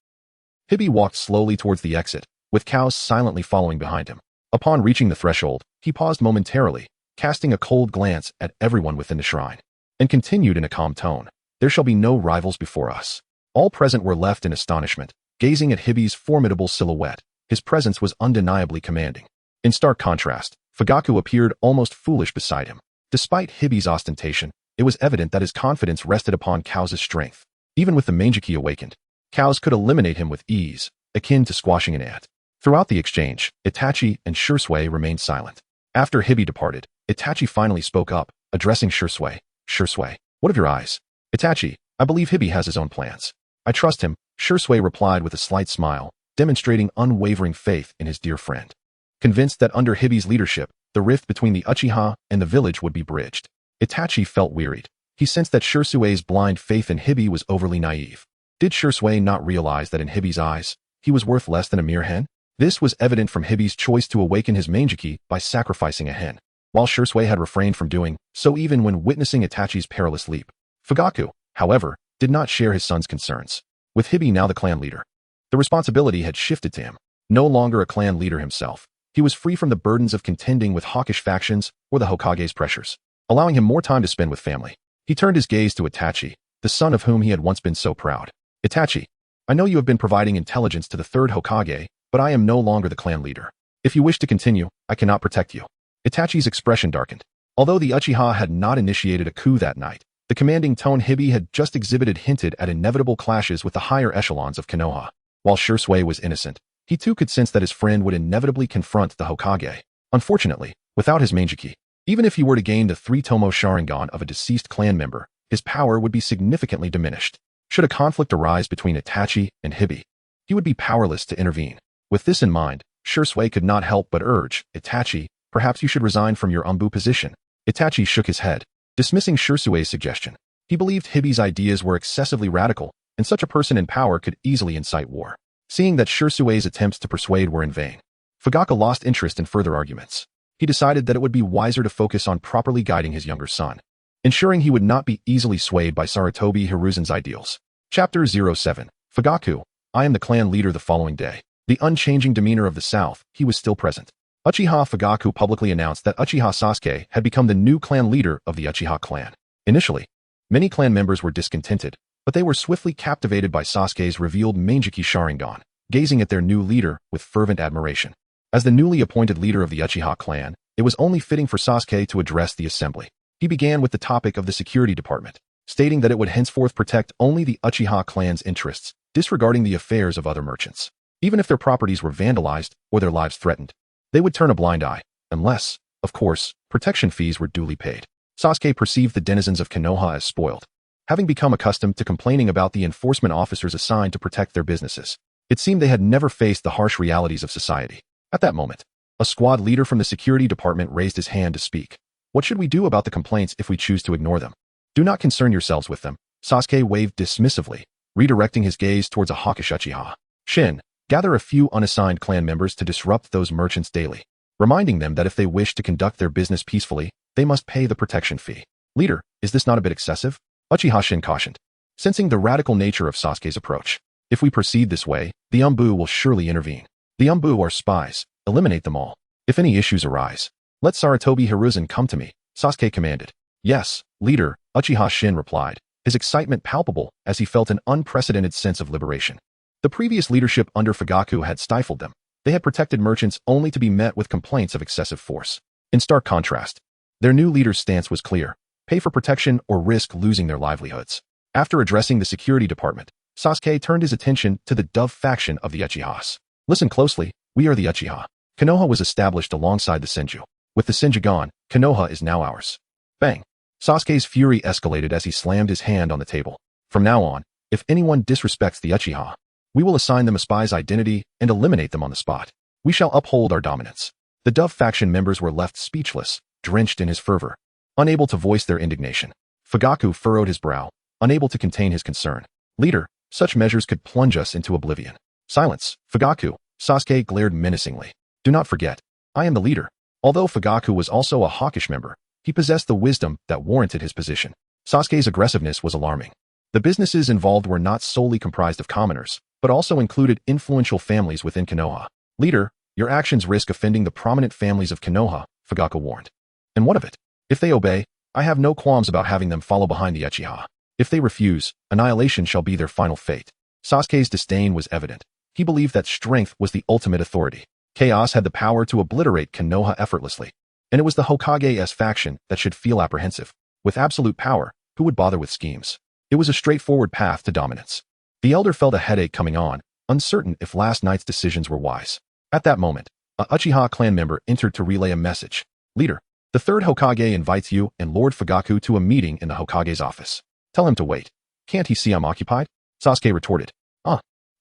Hibi walked slowly towards the exit, with Kaos silently following behind him. Upon reaching the threshold, he paused momentarily, casting a cold glance at everyone within the shrine, and continued in a calm tone. There shall be no rivals before us. All present were left in astonishment, gazing at Hibi's formidable silhouette. His presence was undeniably commanding. In stark contrast, Fugaku appeared almost foolish beside him. Despite Hibi's ostentation, it was evident that his confidence rested upon Kaos' strength. Even with the Mangeki awakened, Kaos could eliminate him with ease, akin to squashing an ant. Throughout the exchange, Itachi and Shursui remained silent. After Hibi departed, Itachi finally spoke up, addressing Shursui. Shursui, what of your eyes? Itachi, I believe Hibi has his own plans. I trust him, Shursui replied with a slight smile, demonstrating unwavering faith in his dear friend. Convinced that under Hibi's leadership, the rift between the Uchiha and the village would be bridged, Itachi felt wearied. He sensed that Shursui's blind faith in Hibi was overly naive. Did Shursui not realize that in Hibi's eyes, he was worth less than a mere hen? This was evident from Hibi's choice to awaken his Mangeki by sacrificing a hen, while Shursui had refrained from doing so even when witnessing Itachi's perilous leap. Fugaku, however, did not share his son's concerns. With Hibi now the clan leader, the responsibility had shifted to him. No longer a clan leader himself, he was free from the burdens of contending with hawkish factions or the Hokage's pressures, allowing him more time to spend with family. He turned his gaze to Itachi, the son of whom he had once been so proud. Itachi, I know you have been providing intelligence to the third Hokage, but I am no longer the clan leader. If you wish to continue, I cannot protect you. Itachi's expression darkened. Although the Uchiha had not initiated a coup that night, the commanding tone Hibi had just exhibited hinted at inevitable clashes with the higher echelons of Konoha. While Shursui was innocent, he too could sense that his friend would inevitably confront the Hokage. Unfortunately, without his Mangeki, even if he were to gain the 3-tomo Sharingan of a deceased clan member, his power would be significantly diminished. Should a conflict arise between Itachi and Hibi, he would be powerless to intervene. With this in mind, Shursui could not help but urge, Itachi, perhaps you should resign from your Umbu position. Itachi shook his head, dismissing Shursui's suggestion. He believed Hibi's ideas were excessively radical, and such a person in power could easily incite war. Seeing that Shursui's attempts to persuade were in vain, Fugaku lost interest in further arguments. He decided that it would be wiser to focus on properly guiding his younger son, ensuring he would not be easily swayed by Sarutobi Hiruzen's ideals. Chapter 07. Fugaku, I am the clan leader. The following day, the unchanging demeanor of the South, he was still present. Uchiha Fugaku publicly announced that Uchiha Sasuke had become the new clan leader of the Uchiha clan. Initially, many clan members were discontented, but they were swiftly captivated by Sasuke's revealed Mangeki Sharingan, gazing at their new leader with fervent admiration. As the newly appointed leader of the Uchiha clan, it was only fitting for Sasuke to address the assembly. He began with the topic of the security department, stating that it would henceforth protect only the Uchiha clan's interests, disregarding the affairs of other merchants. Even if their properties were vandalized or their lives threatened, they would turn a blind eye, unless, of course, protection fees were duly paid. Sasuke perceived the denizens of Konoha as spoiled, having become accustomed to complaining about the enforcement officers assigned to protect their businesses. It seemed they had never faced the harsh realities of society. At that moment, a squad leader from the security department raised his hand to speak. What should we do about the complaints if we choose to ignore them? Do not concern yourselves with them. Sasuke waved dismissively, redirecting his gaze towards a hawkish Uchiha. Shin, gather a few unassigned clan members to disrupt those merchants daily, reminding them that if they wish to conduct their business peacefully, they must pay the protection fee. Leader, is this not a bit excessive? Uchiha Shin cautioned, sensing the radical nature of Sasuke's approach. If we proceed this way, the Umbu will surely intervene. The Umbu are spies. Eliminate them all. If any issues arise, let Sarutobi Hiruzen come to me, Sasuke commanded. Yes, leader, Uchiha Shin replied, his excitement palpable as he felt an unprecedented sense of liberation. The previous leadership under Fugaku had stifled them. They had protected merchants only to be met with complaints of excessive force. In stark contrast, their new leader's stance was clear: pay for protection or risk losing their livelihoods. After addressing the security department, Sasuke turned his attention to the Dove faction of the Uchihas. Listen closely, we are the Uchiha. Konoha was established alongside the Senju. With the Senju gone, Konoha is now ours. Bang! Sasuke's fury escalated as he slammed his hand on the table. From now on, if anyone disrespects the Uchiha, we will assign them a spy's identity and eliminate them on the spot. We shall uphold our dominance. The Dove faction members were left speechless, drenched in his fervor, unable to voice their indignation. Fugaku furrowed his brow, unable to contain his concern. Leader, such measures could plunge us into oblivion. Silence, Fugaku. Sasuke glared menacingly. Do not forget, I am the leader. Although Fugaku was also a hawkish member, he possessed the wisdom that warranted his position. Sasuke's aggressiveness was alarming. The businesses involved were not solely comprised of commoners, but also included influential families within Konoha. Leader, your actions risk offending the prominent families of Konoha, Fugaku warned. And what of it? If they obey, I have no qualms about having them follow behind the Uchiha. If they refuse, annihilation shall be their final fate. Sasuke's disdain was evident. He believed that strength was the ultimate authority. Chaos had the power to obliterate Konoha effortlessly, and it was the Hokage's faction that should feel apprehensive. With absolute power, who would bother with schemes? It was a straightforward path to dominance. The elder felt a headache coming on, uncertain if last night's decisions were wise. At that moment, a Uchiha clan member entered to relay a message. Leader, the third Hokage invites you and Lord Fugaku to a meeting in the Hokage's office. Tell him to wait. Can't he see I'm occupied? Sasuke retorted.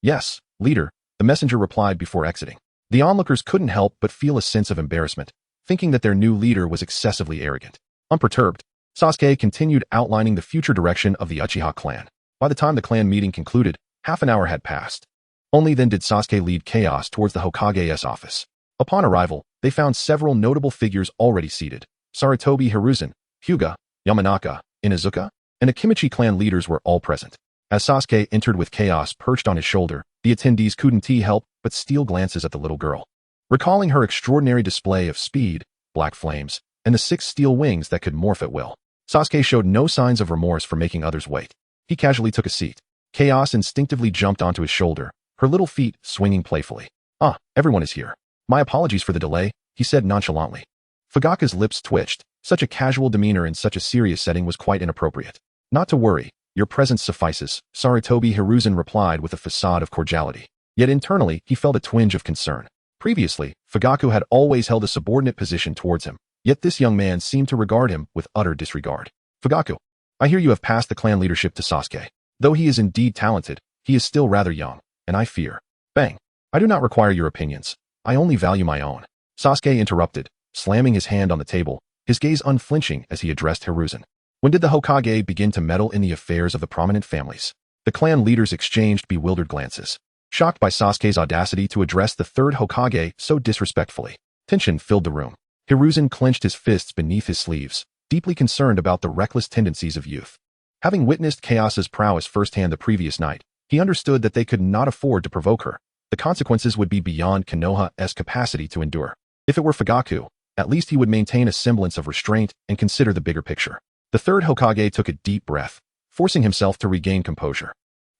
Yes, leader, the messenger replied before exiting. The onlookers couldn't help but feel a sense of embarrassment, thinking that their new leader was excessively arrogant. Unperturbed, Sasuke continued outlining the future direction of the Uchiha clan. By the time the clan meeting concluded, half an hour had passed. Only then did Sasuke lead Chaos towards the Hokage's office. Upon arrival, they found several notable figures already seated. Sarutobi Hiruzen, Hyuga, Yamanaka, Inuzuka, and the Kimichi clan leaders were all present. As Sasuke entered with Chaos perched on his shoulder, the attendees couldn't help but steal glances at the little girl. Recalling her extraordinary display of speed, black flames, and the 6 steel wings that could morph at will, Sasuke showed no signs of remorse for making others wait. He casually took a seat. Chaos instinctively jumped onto his shoulder, her little feet swinging playfully. "Ah, everyone is here. My apologies for the delay," he said nonchalantly. Fugaku's lips twitched. Such a casual demeanor in such a serious setting was quite inappropriate. "Not to worry, your presence suffices," Sarutobi Hiruzen replied with a facade of cordiality. Yet internally, he felt a twinge of concern. Previously, Fugaku had always held a subordinate position towards him, yet this young man seemed to regard him with utter disregard. "Fugaku, I hear you have passed the clan leadership to Sasuke. Though he is indeed talented, he is still rather young, and I fear." Bang. "I do not require your opinions. I only value my own," Sasuke interrupted, slamming his hand on the table, his gaze unflinching as he addressed Hiruzen. When did the Hokage begin to meddle in the affairs of the prominent families? The clan leaders exchanged bewildered glances. Shocked by Sasuke's audacity to address the third Hokage so disrespectfully, tension filled the room. Hiruzen clenched his fists beneath his sleeves, deeply concerned about the reckless tendencies of youth. Having witnessed Chaos's prowess firsthand the previous night, he understood that they could not afford to provoke her. The consequences would be beyond Konoha's capacity to endure. If it were Fugaku, at least he would maintain a semblance of restraint and consider the bigger picture. The third Hokage took a deep breath, forcing himself to regain composure.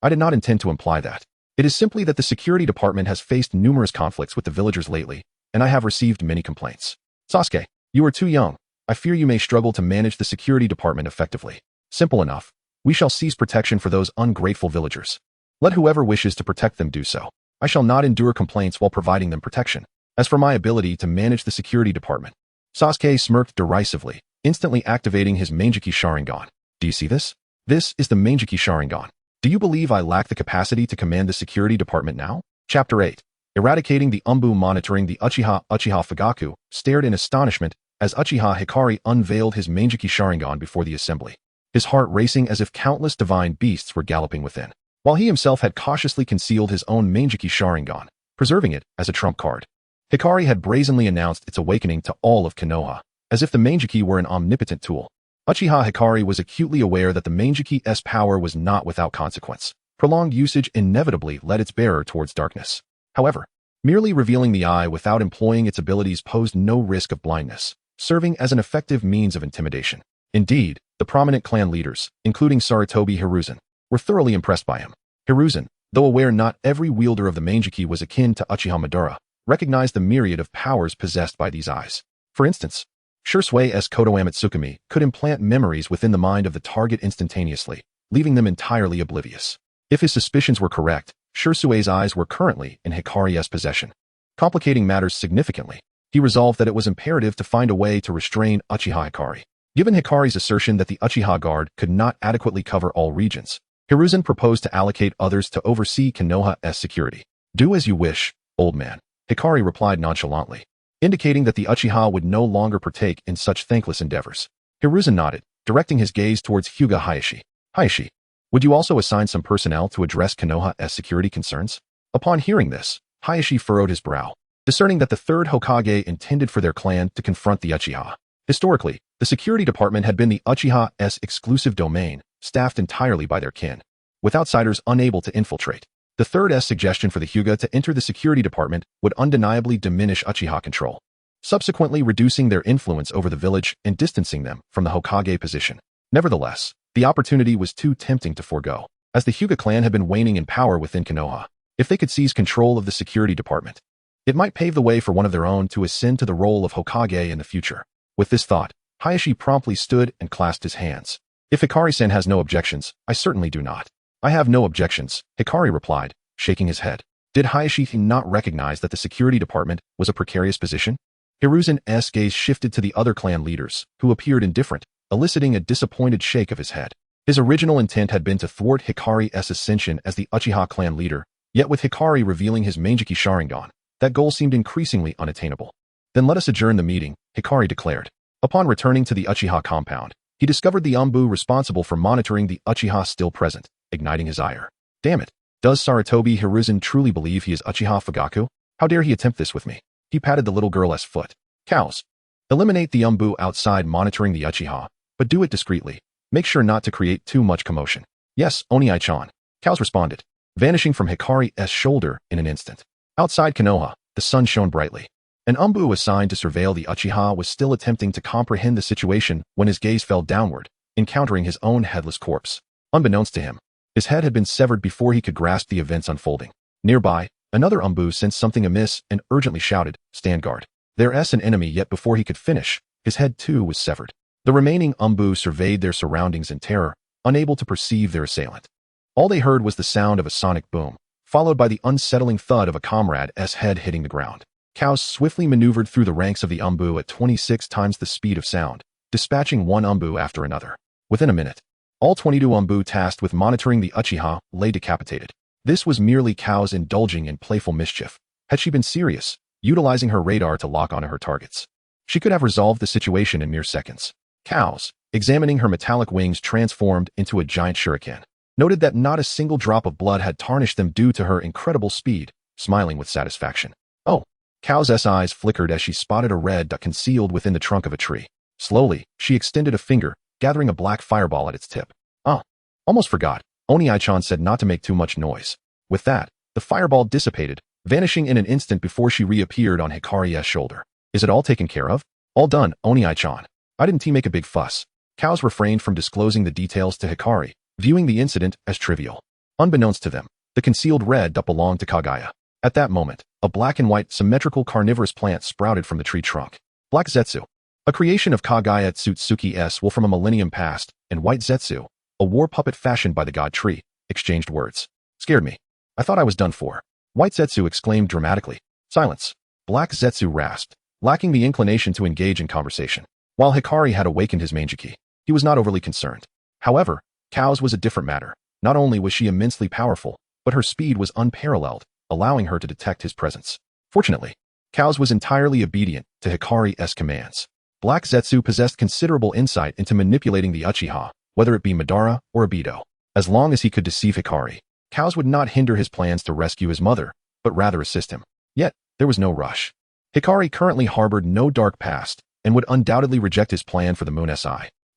"I did not intend to imply that. It is simply that the security department has faced numerous conflicts with the villagers lately, and I have received many complaints. Sasuke, you are too young. I fear you may struggle to manage the security department effectively. Simple enough. We shall cease protection for those ungrateful villagers. Let whoever wishes to protect them do so. I shall not endure complaints while providing them protection. As for my ability to manage the security department," Sasuke smirked derisively, instantly activating his Manjiki Sharingan. "Do you see this? This is the Manjiki Sharingan. Do you believe I lack the capacity to command the security department now?" Chapter 8. Eradicating the Umbu. Monitoring the Uchiha Fugaku stared in astonishment as Uchiha Hikari unveiled his Manjiki Sharingan before the assembly, his heart racing as if countless divine beasts were galloping within, while he himself had cautiously concealed his own Manjiki Sharingan, preserving it as a trump card. Hikari had brazenly announced its awakening to all of Konoha, as if the Manjiki were an omnipotent tool. Uchiha Hikari was acutely aware that the Manjiki's power was not without consequence. Prolonged usage inevitably led its bearer towards darkness. However, merely revealing the eye without employing its abilities posed no risk of blindness, serving as an effective means of intimidation. Indeed, the prominent clan leaders, including Sarutobi Hiruzen, were thoroughly impressed by him. Hiruzen, though aware not every wielder of the Manjiki was akin to Uchiha Madara, recognized the myriad of powers possessed by these eyes. For instance, Shusui's Koto Amatsukami could implant memories within the mind of the target instantaneously, leaving them entirely oblivious. If his suspicions were correct, Shusui's eyes were currently in Hikari's possession. Complicating matters significantly, he resolved that it was imperative to find a way to restrain Uchiha Hikari. Given Hikari's assertion that the Uchiha Guard could not adequately cover all regions, Hiruzen proposed to allocate others to oversee Konoha's security. "Do as you wish, old man," Hikari replied nonchalantly, indicating that the Uchiha would no longer partake in such thankless endeavors. Hiruzen nodded, directing his gaze towards Hyuga Hayashi. "Hayashi, would you also assign some personnel to address Konoha's security concerns?" Upon hearing this, Hayashi furrowed his brow, discerning that the third Hokage intended for their clan to confront the Uchiha. Historically, the security department had been the Uchiha's exclusive domain, staffed entirely by their kin, with outsiders unable to infiltrate. The third's suggestion for the Hyuga to enter the security department would undeniably diminish Uchiha control, subsequently reducing their influence over the village and distancing them from the Hokage position. Nevertheless, the opportunity was too tempting to forego, as the Hyuga clan had been waning in power within Konoha. If they could seize control of the security department, it might pave the way for one of their own to ascend to the role of Hokage in the future. With this thought, Hayashi promptly stood and clasped his hands. "If Hikari-san has no objections, I certainly do not." "I have no objections," Hikari replied, shaking his head. Did Hayashi not recognize that the security department was a precarious position? Hiruzen's gaze shifted to the other clan leaders, who appeared indifferent, eliciting a disappointed shake of his head. His original intent had been to thwart Hikari's ascension as the Uchiha clan leader, yet with Hikari revealing his Manjiki Sharingan, that goal seemed increasingly unattainable. "Then let us adjourn the meeting," Hikari declared. Upon returning to the Uchiha compound, he discovered the Umbu responsible for monitoring the Uchiha still present, igniting his ire. "Damn it, Does Saratobi Hiruzen truly believe he is Uchiha Fugaku? How dare he attempt this with me? He patted the little girl's foot. Cows. Eliminate the Umbu outside monitoring the Uchiha, but do it discreetly. Make sure not to create too much commotion. Yes, Oni-chan. Cows responded, vanishing from Hikari's shoulder in an instant. Outside Konoha, the sun shone brightly. An Umbu assigned to surveil the Uchiha was still attempting to comprehend the situation when his gaze fell downward, encountering his own headless corpse. Unbeknownst to him, his head had been severed before he could grasp the events unfolding. Nearby, another Umbu sensed something amiss and urgently shouted, "Stand guard." There's an enemy, yet before he could finish, his head too was severed. The remaining Umbu surveyed their surroundings in terror, unable to perceive their assailant. All they heard was the sound of a sonic boom, followed by the unsettling thud of a comrade's head hitting the ground. Cows swiftly maneuvered through the ranks of the Umbu at 26 times the speed of sound, dispatching one Umbu after another. Within a minute, all 22 Umbu tasked with monitoring the Uchiha lay decapitated. This was merely Cows indulging in playful mischief. Had she been serious, utilizing her radar to lock onto her targets, she could have resolved the situation in mere seconds. Cows, examining her metallic wings transformed into a giant shuriken, noted that not a single drop of blood had tarnished them due to her incredible speed, smiling with satisfaction. Oh! Cow's eyes flickered as she spotted a red dot concealed within the trunk of a tree. Slowly, she extended a finger, gathering a black fireball at its tip. Ah! Almost forgot. Oni-chan said not to make too much noise. With that, the fireball dissipated, vanishing in an instant before she reappeared on Hikari's shoulder. Is it all taken care of? All done, Oni-chan. I didn't make a big fuss. Cows refrained from disclosing the details to Hikari, viewing the incident as trivial. Unbeknownst to them, the concealed red dot belonged to Kagaya. At that moment, a black and white symmetrical carnivorous plant sprouted from the tree trunk. Black Zetsu, a creation of Kagaya Tsutsuki's will from a millennium past, and White Zetsu, a war puppet fashioned by the god tree, exchanged words. Scared me. I thought I was done for. White Zetsu exclaimed dramatically. Silence. Black Zetsu rasped, lacking the inclination to engage in conversation. While Hikari had awakened his Mangeki, he was not overly concerned. However, Cows was a different matter. Not only was she immensely powerful, but her speed was unparalleled, allowing her to detect his presence. Fortunately, Cows was entirely obedient to Hikari's commands. Black Zetsu possessed considerable insight into manipulating the Uchiha, whether it be Madara or Obito. As long as he could deceive Hikari, Cows would not hinder his plans to rescue his mother, but rather assist him. Yet, there was no rush. Hikari currently harbored no dark past, and would undoubtedly reject his plan for the Moon Si.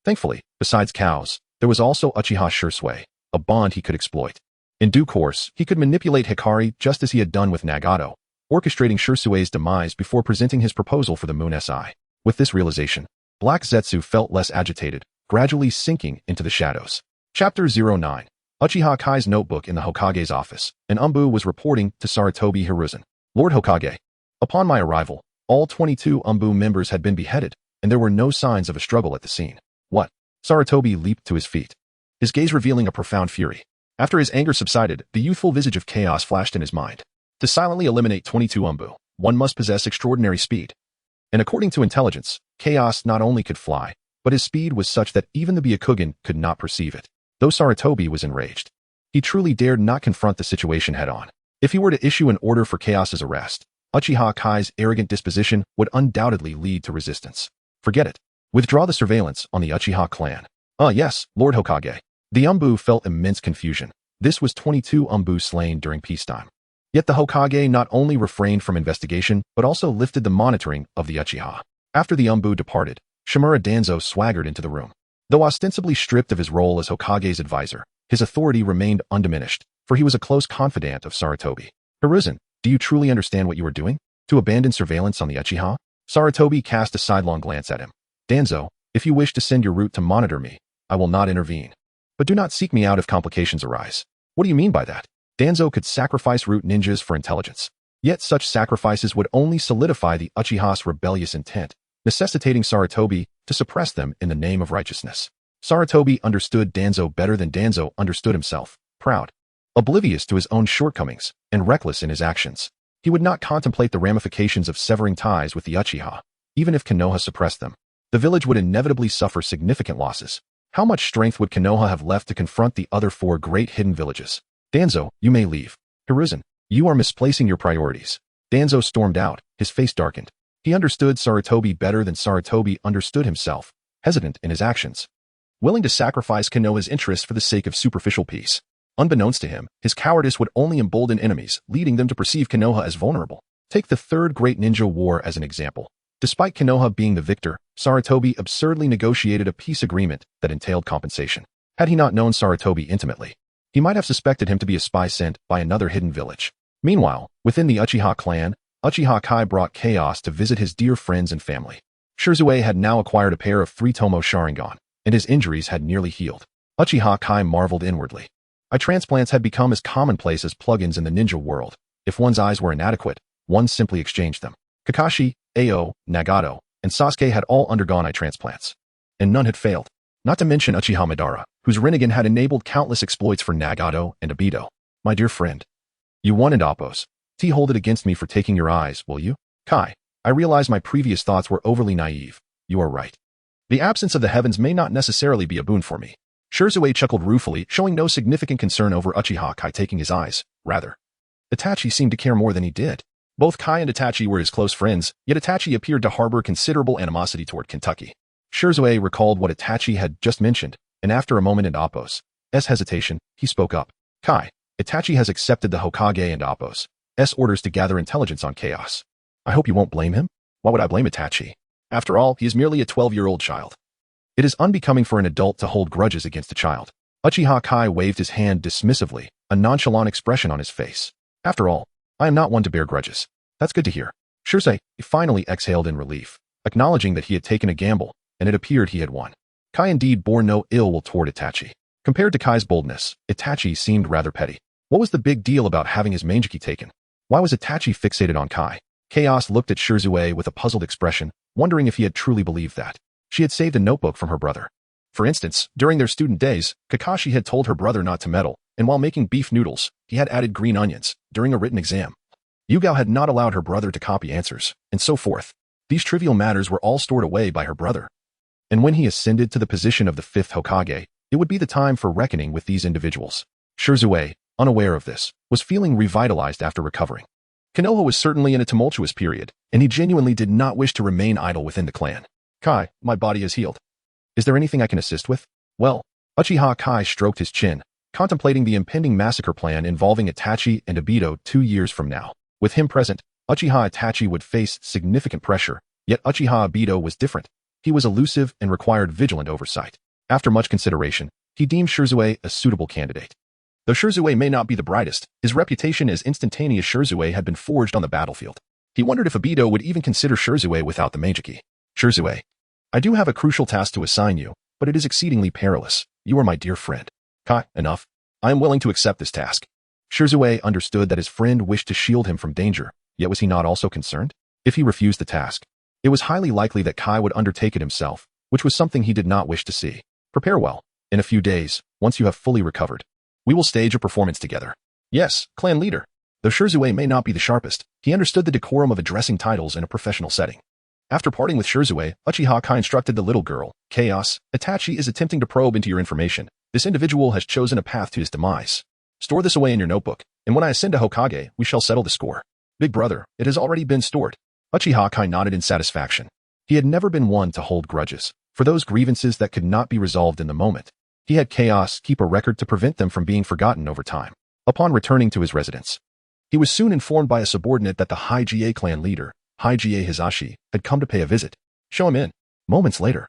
Thankfully, besides Cows, there was also Uchiha Shursui, a bond he could exploit. In due course, he could manipulate Hikari just as he had done with Nagato, orchestrating Shursui's demise before presenting his proposal for the Moon Si. With this realization, Black Zetsu felt less agitated, gradually sinking into the shadows. Chapter 09. Uchiha Kai's notebook in the Hokage's office. An Umbu was reporting to Saratobi Hiruzen. Lord Hokage. Upon my arrival, all 22 Umbu members had been beheaded, and there were no signs of a struggle at the scene. What? Saratobi leaped to his feet, his gaze revealing a profound fury. After his anger subsided, the youthful visage of chaos flashed in his mind. To silently eliminate 22 Umbu, one must possess extraordinary speed. And according to intelligence, Chaos not only could fly, but his speed was such that even the Byakugan could not perceive it. Though Saratobi was enraged, he truly dared not confront the situation head-on. If he were to issue an order for Chaos's arrest, Uchiha Kai's arrogant disposition would undoubtedly lead to resistance. Forget it. Withdraw the surveillance on the Uchiha clan. Yes, Lord Hokage. The Umbu felt immense confusion. This was 22 Umbu slain during peacetime. Yet the Hokage not only refrained from investigation, but also lifted the monitoring of the Uchiha. After the Umbu departed, Shimura Danzo swaggered into the room. Though ostensibly stripped of his role as Hokage's advisor, his authority remained undiminished, for he was a close confidant of Saratobi. Hiruzen, do you truly understand what you are doing? To abandon surveillance on the Uchiha? Saratobi cast a sidelong glance at him. Danzo, if you wish to send your route to monitor me, I will not intervene. But do not seek me out if complications arise. What do you mean by that? Danzo could sacrifice root ninjas for intelligence. Yet such sacrifices would only solidify the Uchiha's rebellious intent, necessitating Saratobi to suppress them in the name of righteousness. Saratobi understood Danzo better than Danzo understood himself, proud, oblivious to his own shortcomings, and reckless in his actions. He would not contemplate the ramifications of severing ties with the Uchiha, even if Konoha suppressed them. The village would inevitably suffer significant losses. How much strength would Konoha have left to confront the other 4 great hidden villages? Danzo, you may leave. Hiruzen, you are misplacing your priorities. Danzo stormed out, his face darkened. He understood Saratobi better than Saratobi understood himself, hesitant in his actions, willing to sacrifice Konoha's interests for the sake of superficial peace. Unbeknownst to him, his cowardice would only embolden enemies, leading them to perceive Konoha as vulnerable. Take the Third Great Ninja War as an example. Despite Konoha being the victor, Sarutobi absurdly negotiated a peace agreement that entailed compensation. Had he not known Sarutobi intimately, he might have suspected him to be a spy sent by another hidden village. Meanwhile, within the Uchiha clan, Uchiha Kai brought chaos to visit his dear friends and family. Shirzue had now acquired a pair of 3 Tomo Sharingan, and his injuries had nearly healed. Uchiha Kai marveled inwardly. Eye transplants had become as commonplace as plugins in the ninja world. If one's eyes were inadequate, one simply exchanged them. Kakashi, Ao, Nagato, and Sasuke had all undergone eye transplants, and none had failed. Not to mention Uchiha Madara, whose Rinnegan had enabled countless exploits for Nagato and Obito. My dear friend, you won, and Appos. Hold it against me for taking your eyes, will you? Kai, I realize my previous thoughts were overly naive. You are right. The absence of the heavens may not necessarily be a boon for me. Shirzue chuckled ruefully, showing no significant concern over Uchiha Kai taking his eyes. Rather, Itachi seemed to care more than he did. Both Kai and Itachi were his close friends, yet Itachi appeared to harbor considerable animosity toward Kentucky. Shirzue recalled what Itachi had just mentioned, and after a moment in Appos' hesitation, he spoke up. Kai, Itachi has accepted the Hokage and Appos' orders to gather intelligence on chaos. I hope you won't blame him? Why would I blame Itachi? After all, he is merely a 12-year-old child. It is unbecoming for an adult to hold grudges against a child. Uchiha Kai waved his hand dismissively, a nonchalant expression on his face. After all, I am not one to bear grudges. That's good to hear. Shirzue finally exhaled in relief, acknowledging that he had taken a gamble, and it appeared he had won. Kai indeed bore no ill will toward Itachi. Compared to Kai's boldness, Itachi seemed rather petty. What was the big deal about having his Manjiki taken? Why was Itachi fixated on Kai? Chaos looked at Shirzue with a puzzled expression, wondering if he had truly believed that. She had saved a notebook from her brother. For instance, during their student days, Kakashi had told her brother not to meddle, and while making beef noodles, he had added green onions during a written exam. Yugao had not allowed her brother to copy answers, and so forth. These trivial matters were all stored away by her brother. And when he ascended to the position of the 5th Hokage, it would be the time for reckoning with these individuals. Shirzue, unaware of this, was feeling revitalized after recovering. Konoha was certainly in a tumultuous period, and he genuinely did not wish to remain idle within the clan. Kai, my body is healed. Is there anything I can assist with? Well, Uchiha Kai stroked his chin, contemplating the impending massacre plan involving Itachi and Obito 2 years from now. With him present, Uchiha Itachi would face significant pressure, yet Uchiha Obito was different. He was elusive and required vigilant oversight. After much consideration, he deemed Shirzue a suitable candidate. Though Shirzue may not be the brightest, his reputation as instantaneous Shirzue had been forged on the battlefield. He wondered if Obito would even consider Shirzue without the Manjiki. Shirzue, I do have a crucial task to assign you, but it is exceedingly perilous. You are my dear friend. Kai, enough. I am willing to accept this task. Shirzue understood that his friend wished to shield him from danger, yet was he not also concerned? If he refused the task, it was highly likely that Kai would undertake it himself, which was something he did not wish to see. Prepare well. In a few days, once you have fully recovered, we will stage a performance together. Yes, clan leader. Though Shirzue may not be the sharpest, he understood the decorum of addressing titles in a professional setting. After parting with Shirzue, Uchiha Kai instructed the little girl, Chaos, Itachi is attempting to probe into your information. This individual has chosen a path to his demise. Store this away in your notebook, and when I ascend to Hokage, we shall settle the score. Big brother, it has already been stored. Uchiha Kai nodded in satisfaction. He had never been one to hold grudges, for those grievances that could not be resolved in the moment. He had Chaos keep a record to prevent them from being forgotten over time. Upon returning to his residence, he was soon informed by a subordinate that the Hige clan leader, Hige Hizashi, had come to pay a visit. Show him in. Moments later,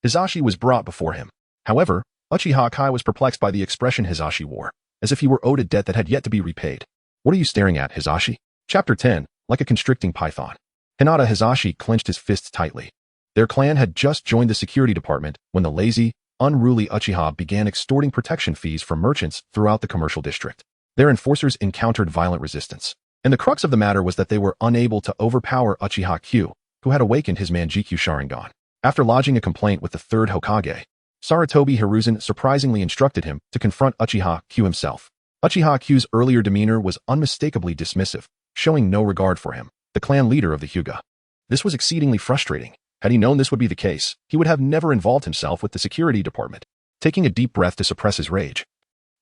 Hizashi was brought before him. However, Uchiha Kai was perplexed by the expression Hizashi wore, as if he were owed a debt that had yet to be repaid. What are you staring at, Hizashi? Chapter 10, like a constricting python. Hinata Hizashi clenched his fists tightly. Their clan had just joined the security department when the lazy, unruly Uchiha began extorting protection fees from merchants throughout the commercial district. Their enforcers encountered violent resistance, and the crux of the matter was that they were unable to overpower Uchiha Q, who had awakened his Manjikyu Sharingan. After lodging a complaint with the 3rd Hokage, Sarutobi Hiruzen surprisingly instructed him to confront Uchiha Q himself. Uchiha Q's earlier demeanor was unmistakably dismissive, showing no regard for him, the clan leader of the Hyuga. This was exceedingly frustrating. Had he known this would be the case, he would have never involved himself with the security department. Taking a deep breath to suppress his rage,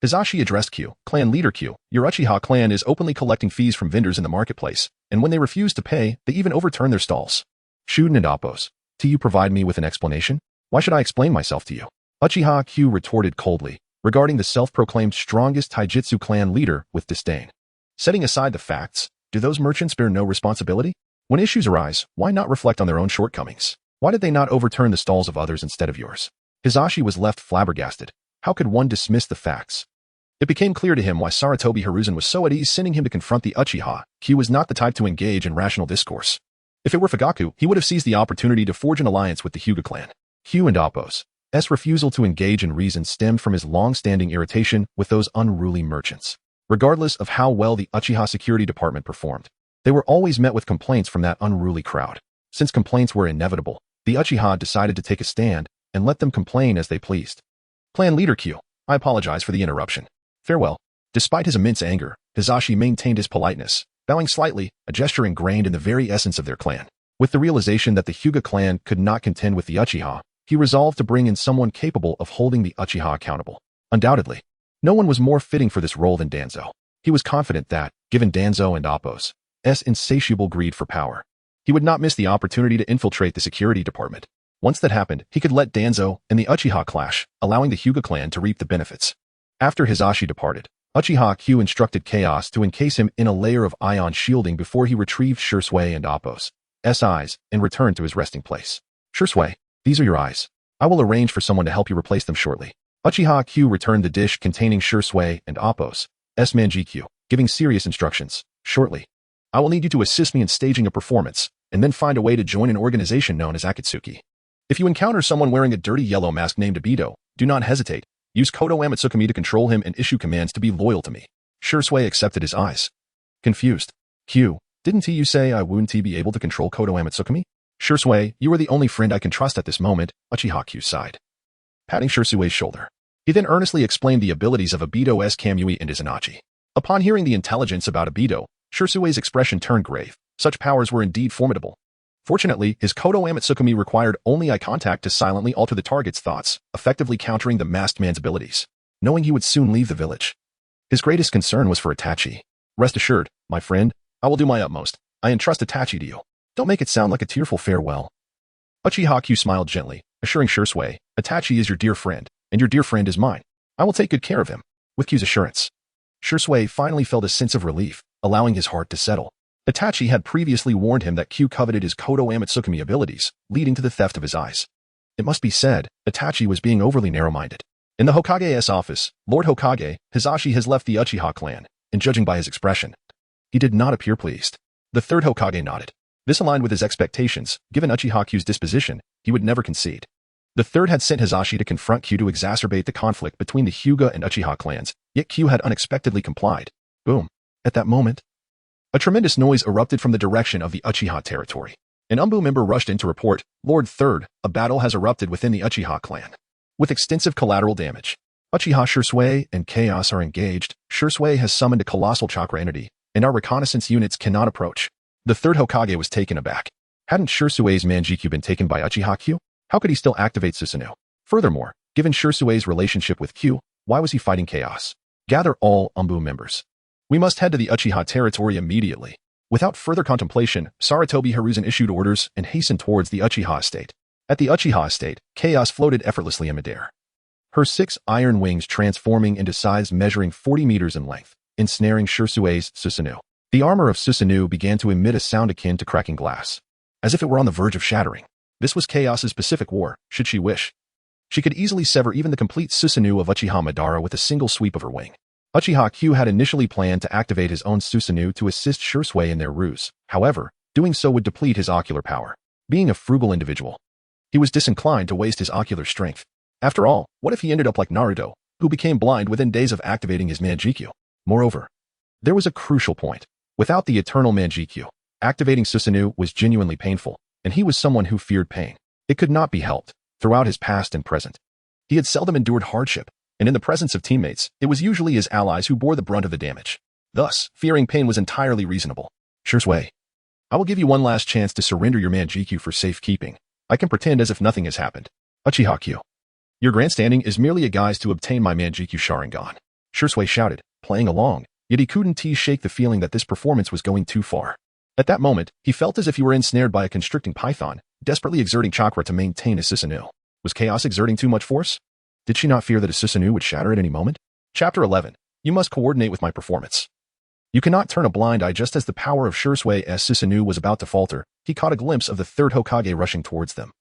Hizashi addressed Q, clan leader Q, your Uchiha clan is openly collecting fees from vendors in the marketplace, and when they refuse to pay, they even overturn their stalls. Shuden and Appos, do you provide me with an explanation? Why should I explain myself to you? Uchiha Q retorted coldly, regarding the self-proclaimed strongest taijutsu clan leader with disdain. Setting aside the facts, do those merchants bear no responsibility? When issues arise, why not reflect on their own shortcomings? Why did they not overturn the stalls of others instead of yours? Hisashi was left flabbergasted. How could one dismiss the facts? It became clear to him why Sarutobi Hiruzen was so at ease sending him to confront the Uchiha. Q was not the type to engage in rational discourse. If it were Fugaku, he would have seized the opportunity to forge an alliance with the Hyuga clan. Q and Appo's refusal to engage in reason stemmed from his long-standing irritation with those unruly merchants. Regardless of how well the Uchiha security department performed, they were always met with complaints from that unruly crowd. Since complaints were inevitable, the Uchiha decided to take a stand and let them complain as they pleased. Clan leader Q, I apologize for the interruption. Farewell. Despite his immense anger, Hisashi maintained his politeness, bowing slightly, a gesture ingrained in the very essence of their clan. With the realization that the Hyuga clan could not contend with the Uchiha, he resolved to bring in someone capable of holding the Uchiha accountable. Undoubtedly, no one was more fitting for this role than Danzo. He was confident that, given Danzo and Appo's insatiable greed for power, he would not miss the opportunity to infiltrate the security department. Once that happened, he could let Danzo and the Uchiha clash, allowing the Hyuga clan to reap the benefits. After Hisashi departed, Uchiha Q instructed Chaos to encase him in a layer of ion shielding before he retrieved Shursui and Appo's eyes and returned to his resting place. Shursui, these are your eyes. I will arrange for someone to help you replace them shortly. Uchiha Q returned the dish containing Shursui and Appo's manjikyu, giving serious instructions. Shortly, I will need you to assist me in staging a performance, and then find a way to join an organization known as Akatsuki. If you encounter someone wearing a dirty yellow mask named Obito, do not hesitate. Use Kodo Amatsukami to control him and issue commands to be loyal to me. Shursui accepted his eyes. Confused. Q, didn't you say I wouldn't be able to control Kodo Amatsukami? Shursui, you are the only friend I can trust at this moment, Uchiha Q sighed, patting Shursui's shoulder. He then earnestly explained the abilities of Obito's Kamui and Izanachi. Upon hearing the intelligence about Obito, Shursui's expression turned grave. Such powers were indeed formidable. Fortunately, his Kodo Amatsukami required only eye contact to silently alter the target's thoughts, effectively countering the masked man's abilities, knowing he would soon leave the village. His greatest concern was for Itachi. Rest assured, my friend, I will do my utmost. I entrust Itachi to you. Don't make it sound like a tearful farewell. Uchiha Q smiled gently, assuring Shursui, Itachi is your dear friend, and your dear friend is mine. I will take good care of him. With Q's assurance, Shursui finally felt a sense of relief, allowing his heart to settle. Itachi had previously warned him that Q coveted his Kodo Amatsukami abilities, leading to the theft of his eyes. It must be said, Itachi was being overly narrow-minded. In the Hokage's office, Lord Hokage, Hisashi has left the Uchiha clan, and judging by his expression, he did not appear pleased. The third Hokage nodded. This aligned with his expectations. Given Uchiha Q's disposition, he would never concede. The third had sent Hisashi to confront Q to exacerbate the conflict between the Hyuga and Uchiha clans, yet Q had unexpectedly complied. Boom. At that moment, a tremendous noise erupted from the direction of the Uchiha territory. An Umbu member rushed in to report, Lord Third, a battle has erupted within the Uchiha clan, with extensive collateral damage. Uchiha Shursui and Chaos are engaged. Shursui has summoned a colossal chakra entity, and our reconnaissance units cannot approach. The third Hokage was taken aback. Hadn't Shursui's Manjikyu been taken by Uchiha Q? How could he still activate Susanoo? Furthermore, given Shursui's relationship with Q, why was he fighting Chaos? Gather all Umbu members. We must head to the Uchiha territory immediately. Without further contemplation, Sarutobi Hiruzen issued orders and hastened towards the Uchiha estate. At the Uchiha estate, Chaos floated effortlessly in midair, her 6 iron wings transforming into size measuring 40 meters in length, ensnaring Shursui's Susanoo. The armor of Susanoo began to emit a sound akin to cracking glass, as if it were on the verge of shattering. This was Chaos's Pacific War, should she wish. She could easily sever even the complete Susanoo of Uchiha Madara with a single sweep of her wing. Uchiha Q had initially planned to activate his own Susanoo to assist Shursui in their ruse. However, doing so would deplete his ocular power. Being a frugal individual, he was disinclined to waste his ocular strength. After all, what if he ended up like Naruto, who became blind within days of activating his Manjikyu? Moreover, there was a crucial point. Without the eternal Manjikyu, activating Susanoo was genuinely painful, and he was someone who feared pain. It could not be helped. Throughout his past and present, he had seldom endured hardship, and in the presence of teammates, it was usually his allies who bore the brunt of the damage. Thus, fearing pain was entirely reasonable. Shursui, I will give you one last chance to surrender your Manjikyu for safekeeping. I can pretend as if nothing has happened. Uchiha Q, your grandstanding is merely a guise to obtain my Manjikyu Sharingan. Shursui shouted, playing along, yet he couldn't shake the feeling that this performance was going too far. At that moment, he felt as if he were ensnared by a constricting python, desperately exerting chakra to maintain his Susanoo. Was Chaos exerting too much force? Did she not fear that a Susanoo would shatter at any moment? Chapter 11. You must coordinate with my performance. You cannot turn a blind eye. Just as the power of Shusui's Susanoo was about to falter, he caught a glimpse of the third Hokage rushing towards them,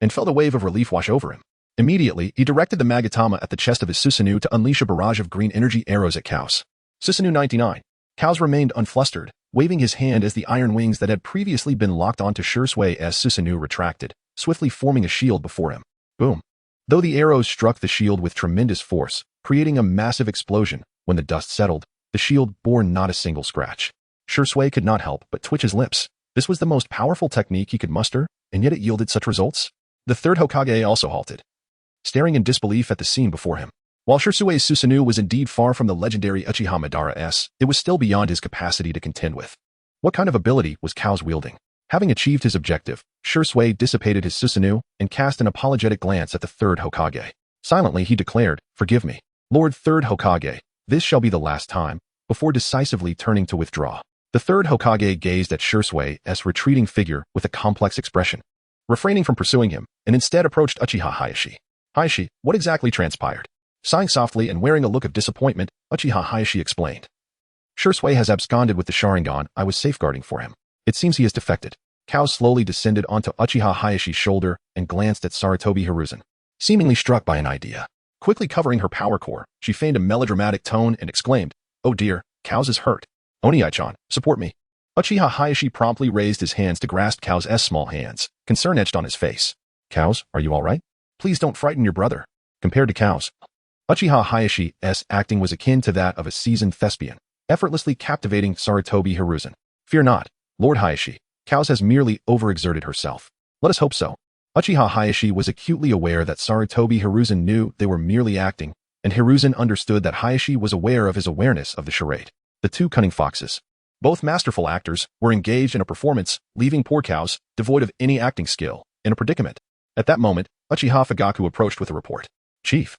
and felt a wave of relief wash over him. Immediately, he directed the Magatama at the chest of his Susanoo to unleash a barrage of green energy arrows at Chaos. Susanoo 99. Chaos remained unflustered, waving his hand as the iron wings that had previously been locked onto Shusui's Susanoo retracted, swiftly forming a shield before him. Boom. Though the arrows struck the shield with tremendous force, creating a massive explosion, when the dust settled, the shield bore not a single scratch. Shursui could not help but twitch his lips. This was the most powerful technique he could muster, and yet it yielded such results? The third Hokage also halted, staring in disbelief at the scene before him. While Shusui's Susanoo was indeed far from the legendary Uchiha Madara-s, it was still beyond his capacity to contend with. What kind of ability was Chaos wielding? Having achieved his objective, Shursui dissipated his Susanoo and cast an apologetic glance at the third Hokage. Silently he declared, "Forgive me, Lord Third Hokage, this shall be the last time," before decisively turning to withdraw. The third Hokage gazed at Shusui's retreating figure with a complex expression, refraining from pursuing him, and instead approached Uchiha Hayashi. "Hayashi, what exactly transpired?" Sighing softly and wearing a look of disappointment, Uchiha Hayashi explained. "Shursui has absconded with the Sharingan I was safeguarding for him. It seems he has defected." Kao slowly descended onto Uchiha Hayashi's shoulder and glanced at Sarutobi Hiruzen, seemingly struck by an idea. Quickly covering her power core, she feigned a melodramatic tone and exclaimed, "Oh dear, Kao's is hurt. Oniai-chan, support me." Uchiha Hayashi promptly raised his hands to grasp Kao's small hands, concern etched on his face. "Kao's, are you all right? Please don't frighten your brother." Compared to Kao's, Uchiha Hayashi's acting was akin to that of a seasoned thespian, effortlessly captivating Sarutobi Hiruzen. "Fear not, Lord Hayashi. Kao's has merely overexerted herself. Let us hope so." Uchiha Hayashi was acutely aware that Sarutobi Hiruzen knew they were merely acting, and Hiruzen understood that Hayashi was aware of his awareness of the charade. The two cunning foxes, both masterful actors, were engaged in a performance, leaving poor Kao's, devoid of any acting skill, in a predicament. At that moment, Uchiha Fugaku approached with a report. "Chief,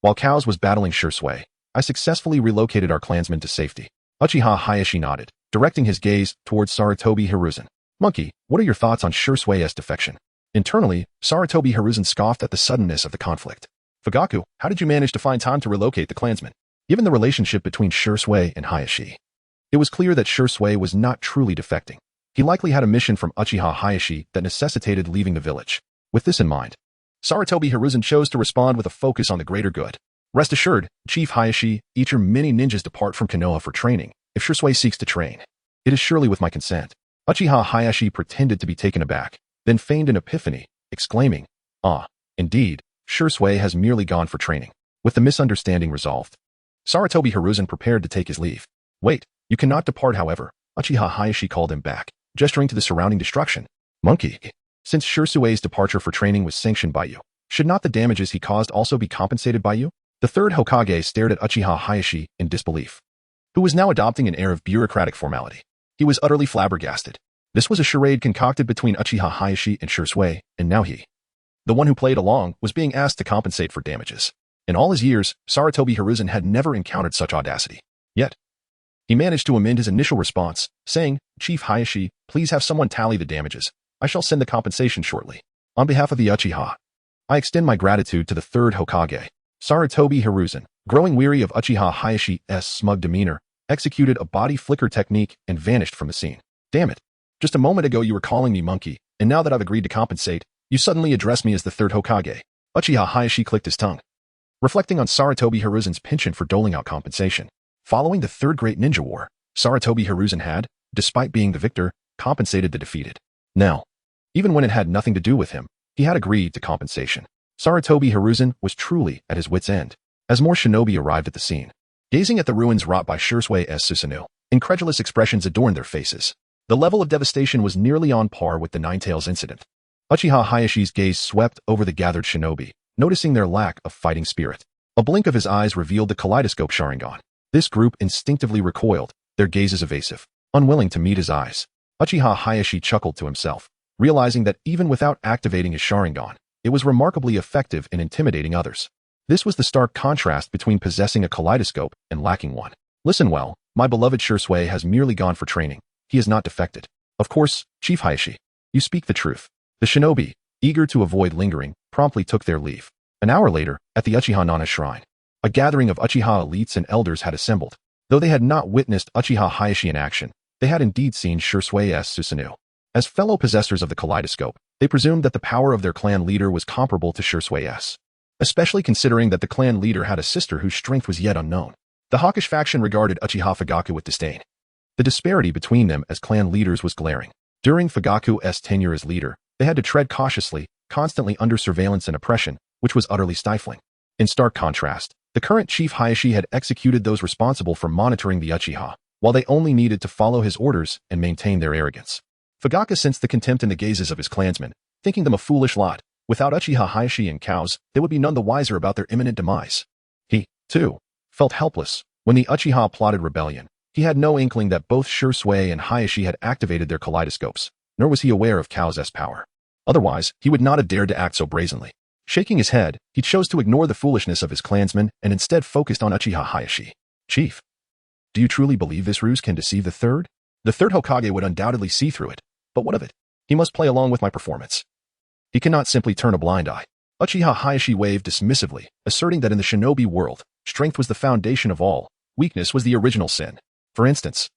while Kao's was battling Shursui, I successfully relocated our clansmen to safety." Uchiha Hayashi nodded, directing his gaze towards Sarutobi Hiruzen. "Monkey, what are your thoughts on Shursui's defection?" Internally, Sarutobi Hiruzen scoffed at the suddenness of the conflict. "Fugaku, how did you manage to find time to relocate the clansmen?" Given the relationship between Shursui and Hayashi, it was clear that Shursui was not truly defecting. He likely had a mission from Uchiha Hayashi that necessitated leaving the village. With this in mind, Sarutobi Hiruzen chose to respond with a focus on the greater good. "Rest assured, Chief Hayashi, each or many ninjas depart from Konoha for training. If Shursui seeks to train, it is surely with my consent." Uchiha Hayashi pretended to be taken aback, then feigned an epiphany, exclaiming, "Ah, indeed, Shursui has merely gone for training." With the misunderstanding resolved, Sarutobi Hiruzen prepared to take his leave. "Wait, you cannot depart however," Uchiha Hayashi called him back, gesturing to the surrounding destruction. "Monkey, since Shursui's departure for training was sanctioned by you, should not the damages he caused also be compensated by you?" The third Hokage stared at Uchiha Hayashi in disbelief, who was now adopting an air of bureaucratic formality. He was utterly flabbergasted. This was a charade concocted between Uchiha Hayashi and Shursui, and now he, the one who played along, was being asked to compensate for damages. In all his years, Sarutobi Hiruzen had never encountered such audacity. Yet, he managed to amend his initial response, saying, "Chief Hayashi, please have someone tally the damages. I shall send the compensation shortly. On behalf of the Uchiha, I extend my gratitude to the third Hokage." Sarutobi Hiruzen, growing weary of Uchiha Hayashi's smug demeanor, executed a body flicker technique and vanished from the scene. "Damn it. Just a moment ago you were calling me monkey, and now that I've agreed to compensate, you suddenly address me as the third Hokage." Uchiha Hayashi clicked his tongue, reflecting on Sarutobi Hiruzen's penchant for doling out compensation. Following the Third Great Ninja War, Sarutobi Hiruzen had, despite being the victor, compensated the defeated. Now, even when it had nothing to do with him, he had agreed to compensation. Sarutobi Hiruzen was truly at his wit's end. As more shinobi arrived at the scene, gazing at the ruins wrought by Shusui's Susanoo, incredulous expressions adorned their faces. The level of devastation was nearly on par with the Ninetales incident. Uchiha Hayashi's gaze swept over the gathered shinobi, noticing their lack of fighting spirit. A blink of his eyes revealed the kaleidoscope Sharingan. This group instinctively recoiled, their gazes evasive, unwilling to meet his eyes. Uchiha Hayashi chuckled to himself, realizing that even without activating his Sharingan, it was remarkably effective in intimidating others. This was the stark contrast between possessing a kaleidoscope and lacking one. "Listen well, my beloved Shursui has merely gone for training. He has not defected." "Of course, Chief Hayashi, you speak the truth." The shinobi, eager to avoid lingering, promptly took their leave. An hour later, at the Uchiha Nana Shrine, a gathering of Uchiha elites and elders had assembled. Though they had not witnessed Uchiha Hayashi in action, they had indeed seen Shusui's Susanoo. As fellow possessors of the kaleidoscope, they presumed that the power of their clan leader was comparable to Shusui's, especially considering that the clan leader had a sister whose strength was yet unknown. The hawkish faction regarded Uchiha Fugaku with disdain. The disparity between them as clan leaders was glaring. During Fugaku's tenure as leader, they had to tread cautiously, constantly under surveillance and oppression, which was utterly stifling. In stark contrast, the current chief Hayashi had executed those responsible for monitoring the Uchiha, while they only needed to follow his orders and maintain their arrogance. Fugaku sensed the contempt in the gazes of his clansmen, thinking them a foolish lot. Without Uchiha Hayashi and cows, they would be none the wiser about their imminent demise. He, too, felt helpless. When the Uchiha plotted rebellion, he had no inkling that both Shursui and Hayashi had activated their kaleidoscopes, nor was he aware of Kao's power. Otherwise, he would not have dared to act so brazenly. Shaking his head, he chose to ignore the foolishness of his clansmen and instead focused on Uchiha Hayashi. Chief, do you truly believe this ruse can deceive the third? The third Hokage would undoubtedly see through it, but what of it? He must play along with my performance. He cannot simply turn a blind eye. Uchiha Hayashi waved dismissively, asserting that in the shinobi world, strength was the foundation of all, weakness was the original sin. For instance,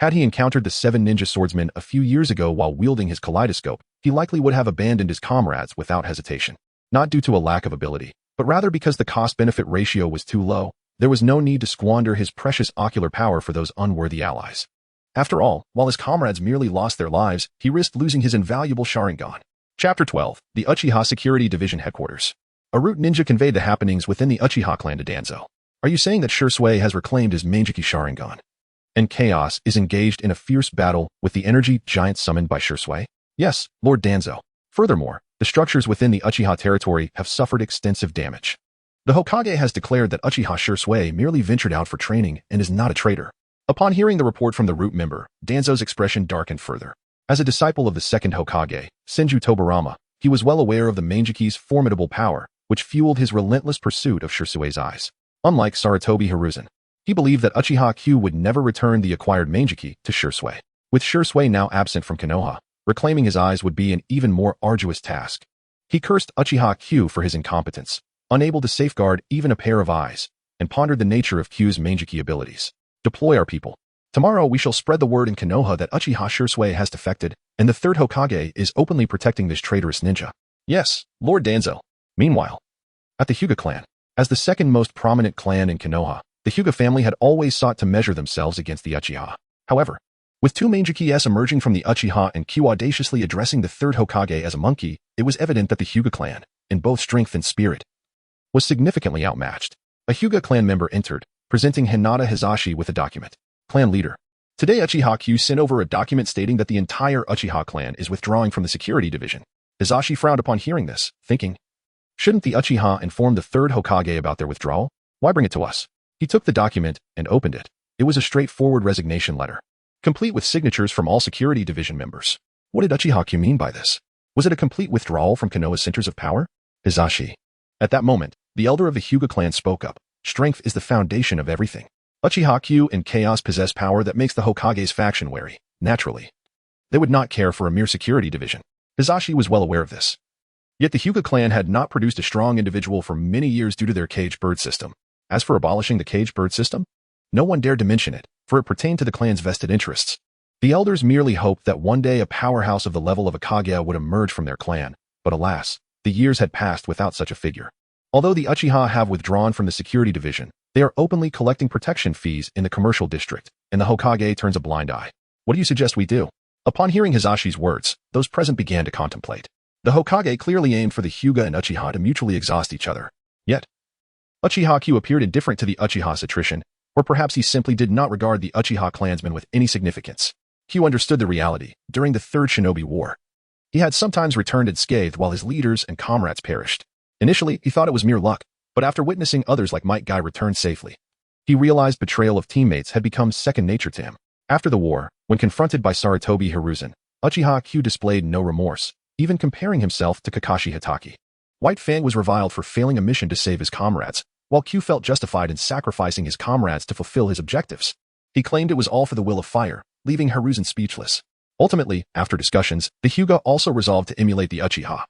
had he encountered the 7 ninja swordsmen a few years ago while wielding his kaleidoscope, he likely would have abandoned his comrades without hesitation. Not due to a lack of ability, but rather because the cost-benefit ratio was too low. There was no need to squander his precious ocular power for those unworthy allies. After all, while his comrades merely lost their lives, he risked losing his invaluable Sharingan. Chapter 12. The Uchiha Security Division Headquarters. A root ninja conveyed the happenings within the Uchiha clan to Danzo. Are you saying that Shursui has reclaimed his Mangeki Sharingan? And Chaos is engaged in a fierce battle with the energy giant summoned by Shursui? Yes, Lord Danzo. Furthermore, the structures within the Uchiha territory have suffered extensive damage. The Hokage has declared that Uchiha Shursui merely ventured out for training and is not a traitor. Upon hearing the report from the root member, Danzo's expression darkened further. As a disciple of the second Hokage, Senju Tobarama, he was well aware of the Mangeki's formidable power, which fueled his relentless pursuit of Shursui's eyes. Unlike Sarutobi Hiruzen, he believed that Uchiha Q would never return the acquired Mangeki to Shursui. With Shursui now absent from Konoha, reclaiming his eyes would be an even more arduous task. He cursed Uchiha Q for his incompetence, unable to safeguard even a pair of eyes, and pondered the nature of Q's Mangeki abilities. Deploy our people. Tomorrow we shall spread the word in Konoha that Uchiha Shursui has defected, and the third Hokage is openly protecting this traitorous ninja. Yes, Lord Danzo. Meanwhile, at the Hyuga clan, as the second most prominent clan in Konoha, the Hyuga family had always sought to measure themselves against the Uchiha. However, with 2 Mangeki emerging from the Uchiha and Q audaciously addressing the third Hokage as a monkey, it was evident that the Hyuga clan, in both strength and spirit, was significantly outmatched. A Hyuga clan member entered, presenting Hinata Hizashi with a document. Clan leader. Today Uchiha Q sent over a document stating that the entire Uchiha clan is withdrawing from the security division. Hizashi frowned upon hearing this, thinking, shouldn't the Uchiha inform the third Hokage about their withdrawal? Why bring it to us? He took the document and opened it. It was a straightforward resignation letter, complete with signatures from all security division members. What did Uchiha Q mean by this? Was it a complete withdrawal from Konoha's centers of power? Hizashi. At that moment, the elder of the Hyuga clan spoke up. Strength is the foundation of everything. Uchiha Q and Chaos possess power that makes the Hokage's faction wary. Naturally, they would not care for a mere security division. Hizashi was well aware of this. Yet the Hyuga clan had not produced a strong individual for many years due to their caged bird system. As for abolishing the caged bird system, no one dared to mention it, for it pertained to the clan's vested interests. The elders merely hoped that one day a powerhouse of the level of a Kage would emerge from their clan, but alas, the years had passed without such a figure. Although the Uchiha have withdrawn from the security division, they are openly collecting protection fees in the commercial district, and the Hokage turns a blind eye. What do you suggest we do? Upon hearing Hizashi's words, those present began to contemplate. The Hokage clearly aimed for the Hyuga and Uchiha to mutually exhaust each other. Yet, Uchiha Q appeared indifferent to the Uchiha's attrition, or perhaps he simply did not regard the Uchiha clansmen with any significance. Q understood the reality. During the Third Shinobi War, he had sometimes returned unscathed while his leaders and comrades perished. Initially, he thought it was mere luck, but after witnessing others like Might Guy return safely, he realized betrayal of teammates had become second nature to him. After the war, when confronted by Sarutobi Hiruzen, Uchiha Q displayed no remorse, even comparing himself to Kakashi Hitaki. White Fang was reviled for failing a mission to save his comrades, while Q felt justified in sacrificing his comrades to fulfill his objectives. He claimed it was all for the will of fire, leaving Hiruzen speechless. Ultimately, after discussions, the Hyuga also resolved to emulate the Uchiha.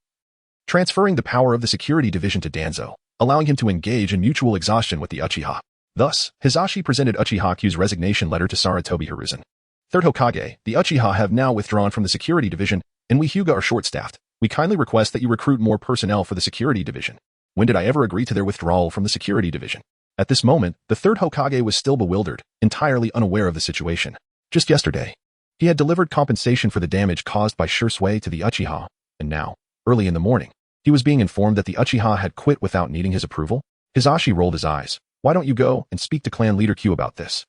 transferring the power of the security division to Danzo, allowing him to engage in mutual exhaustion with the Uchiha. Thus, Hizashi presented Uchiha Q's resignation letter to Sarutobi Hiruzen. Third Hokage, the Uchiha have now withdrawn from the security division, and we Hyuga are short-staffed. We kindly request that you recruit more personnel for the security division. When did I ever agree to their withdrawal from the security division? At this moment, the third Hokage was still bewildered, entirely unaware of the situation. Just yesterday, he had delivered compensation for the damage caused by Shursui to the Uchiha, and now, early in the morning, he was being informed that the Uchiha had quit without needing his approval. Hizashi rolled his eyes. Why don't you go and speak to clan leader Q about this?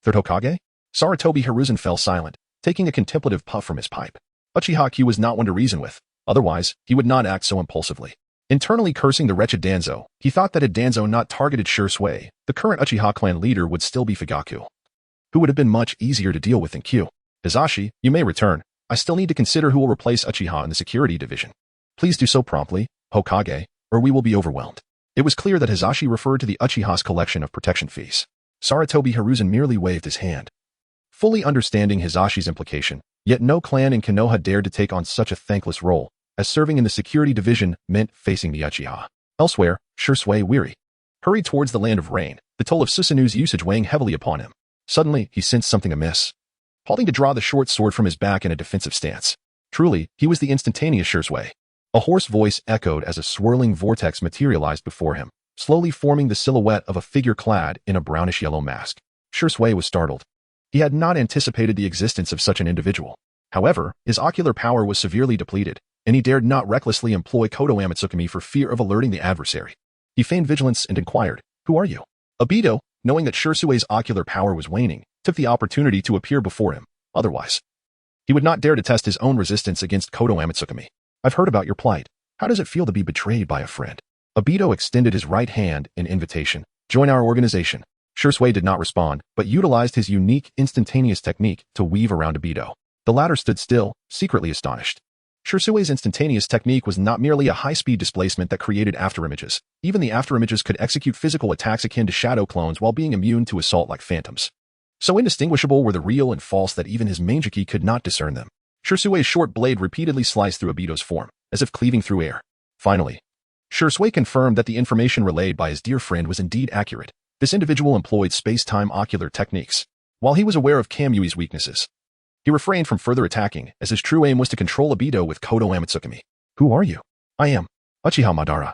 Third Hokage? Sarutobi Hiruzen fell silent, taking a contemplative puff from his pipe. Uchiha Q was not one to reason with, otherwise, he would not act so impulsively. Internally cursing the wretched Danzo, he thought that had Danzo not targeted Shursui, the current Uchiha clan leader would still be Fugaku, who would have been much easier to deal with than Q. Hizashi, you may return. I still need to consider who will replace Uchiha in the security division. Please do so promptly, Hokage, or we will be overwhelmed. It was clear that Hizashi referred to the Uchiha's collection of protection fees. Sarutobi Hiruzen merely waved his hand, fully understanding Hizashi's implication, yet no clan in Konoha dared to take on such a thankless role, as serving in the security division meant facing the Uchiha. Elsewhere, Shursui, weary, hurried towards the land of rain, the toll of Susanu's usage weighing heavily upon him. Suddenly, he sensed something amiss, halting to draw the short sword from his back in a defensive stance. Truly, he was the instantaneous Shursui. A hoarse voice echoed as a swirling vortex materialized before him, slowly forming the silhouette of a figure clad in a brownish-yellow mask. Shursui was startled. He had not anticipated the existence of such an individual. However, his ocular power was severely depleted, and he dared not recklessly employ Kodo Amatsukami for fear of alerting the adversary. He feigned vigilance and inquired, "Who are you?" Obito, knowing that Shursui's ocular power was waning, took the opportunity to appear before him. Otherwise, he would not dare to test his own resistance against Kodo Amatsukami. I've heard about your plight. How does it feel to be betrayed by a friend? Obito extended his right hand in invitation. Join our organization. Shursui did not respond, but utilized his unique instantaneous technique to weave around Obito. The latter stood still, secretly astonished. Shursui's instantaneous technique was not merely a high-speed displacement that created afterimages. Even the afterimages could execute physical attacks akin to shadow clones while being immune to assault like phantoms. So indistinguishable were the real and false that even his Manjiki could not discern them. Shursui's short blade repeatedly sliced through Obito's form, as if cleaving through air. Finally, Shursui confirmed that the information relayed by his dear friend was indeed accurate. This individual employed space-time ocular techniques. While he was aware of Kamui's weaknesses, he refrained from further attacking, as his true aim was to control Obito with Kodo Amatsukami. Who are you? I am Uchiha Madara.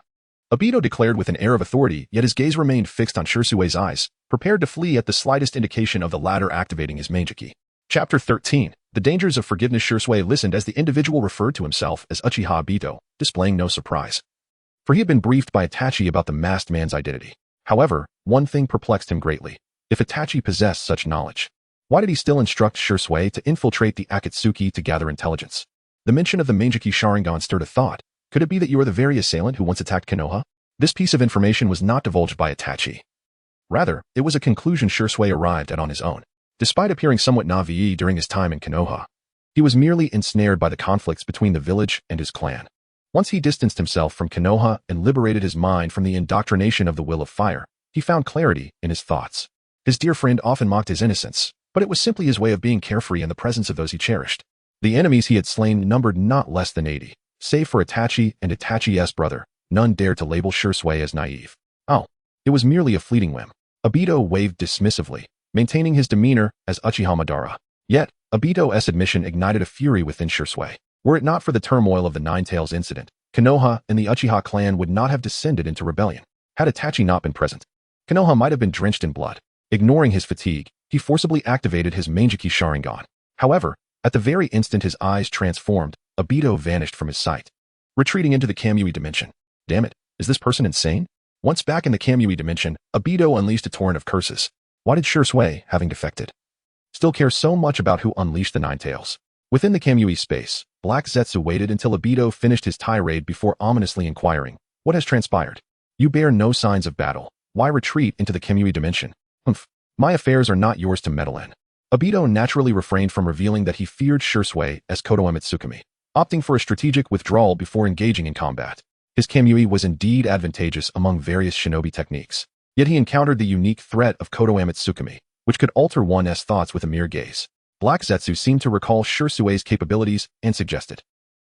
Obito declared with an air of authority, yet his gaze remained fixed on Shursui's eyes, prepared to flee at the slightest indication of the latter activating his Manjiki. Chapter 13. The Dangers of Forgiveness. Shursui listened as the individual referred to himself as Uchiha Obito, displaying no surprise, for he had been briefed by Itachi about the masked man's identity. However, one thing perplexed him greatly. If Itachi possessed such knowledge, why did he still instruct Shursui to infiltrate the Akatsuki to gather intelligence? The mention of the Manjiki Sharingan stirred a thought. Could it be that you are the very assailant who once attacked Konoha? This piece of information was not divulged by Itachi. Rather, it was a conclusion Shursui arrived at on his own. Despite appearing somewhat naïve during his time in Konoha, he was merely ensnared by the conflicts between the village and his clan. Once he distanced himself from Konoha and liberated his mind from the indoctrination of the will of fire, he found clarity in his thoughts. His dear friend often mocked his innocence, but it was simply his way of being carefree in the presence of those he cherished. The enemies he had slain numbered not less than 80. Save for Itachi and Itachi's brother, none dared to label Shursui as naive. Oh, it was merely a fleeting whim. Obito waved dismissively, maintaining his demeanor as Uchiha Madara. Yet, Obito's admission ignited a fury within Shursui. Were it not for the turmoil of the Nine-Tails incident, Konoha and the Uchiha clan would not have descended into rebellion. Had Itachi not been present, Konoha might have been drenched in blood. Ignoring his fatigue, he forcibly activated his Manjiki Sharingan. However, at the very instant his eyes transformed, Obito vanished from his sight, retreating into the Kamui dimension. Damn it, is this person insane? Once back in the Kamui dimension, Obito unleashed a torrent of curses. Why did Shursui, having defected, still care so much about who unleashed the Nine-Tails? Within the Kamui space, Black Zetsu waited until Obito finished his tirade before ominously inquiring, "What has transpired? You bear no signs of battle. Why retreat into the Kamui dimension?" "Humph. My affairs are not yours to meddle in." Obito naturally refrained from revealing that he feared Shursui as Kodo Amatsukami, opting for a strategic withdrawal before engaging in combat. His Kamui was indeed advantageous among various shinobi techniques, yet he encountered the unique threat of Kodo Amatsukami, which could alter one's thoughts with a mere gaze. Black Zetsu seemed to recall Shursui's capabilities and suggested,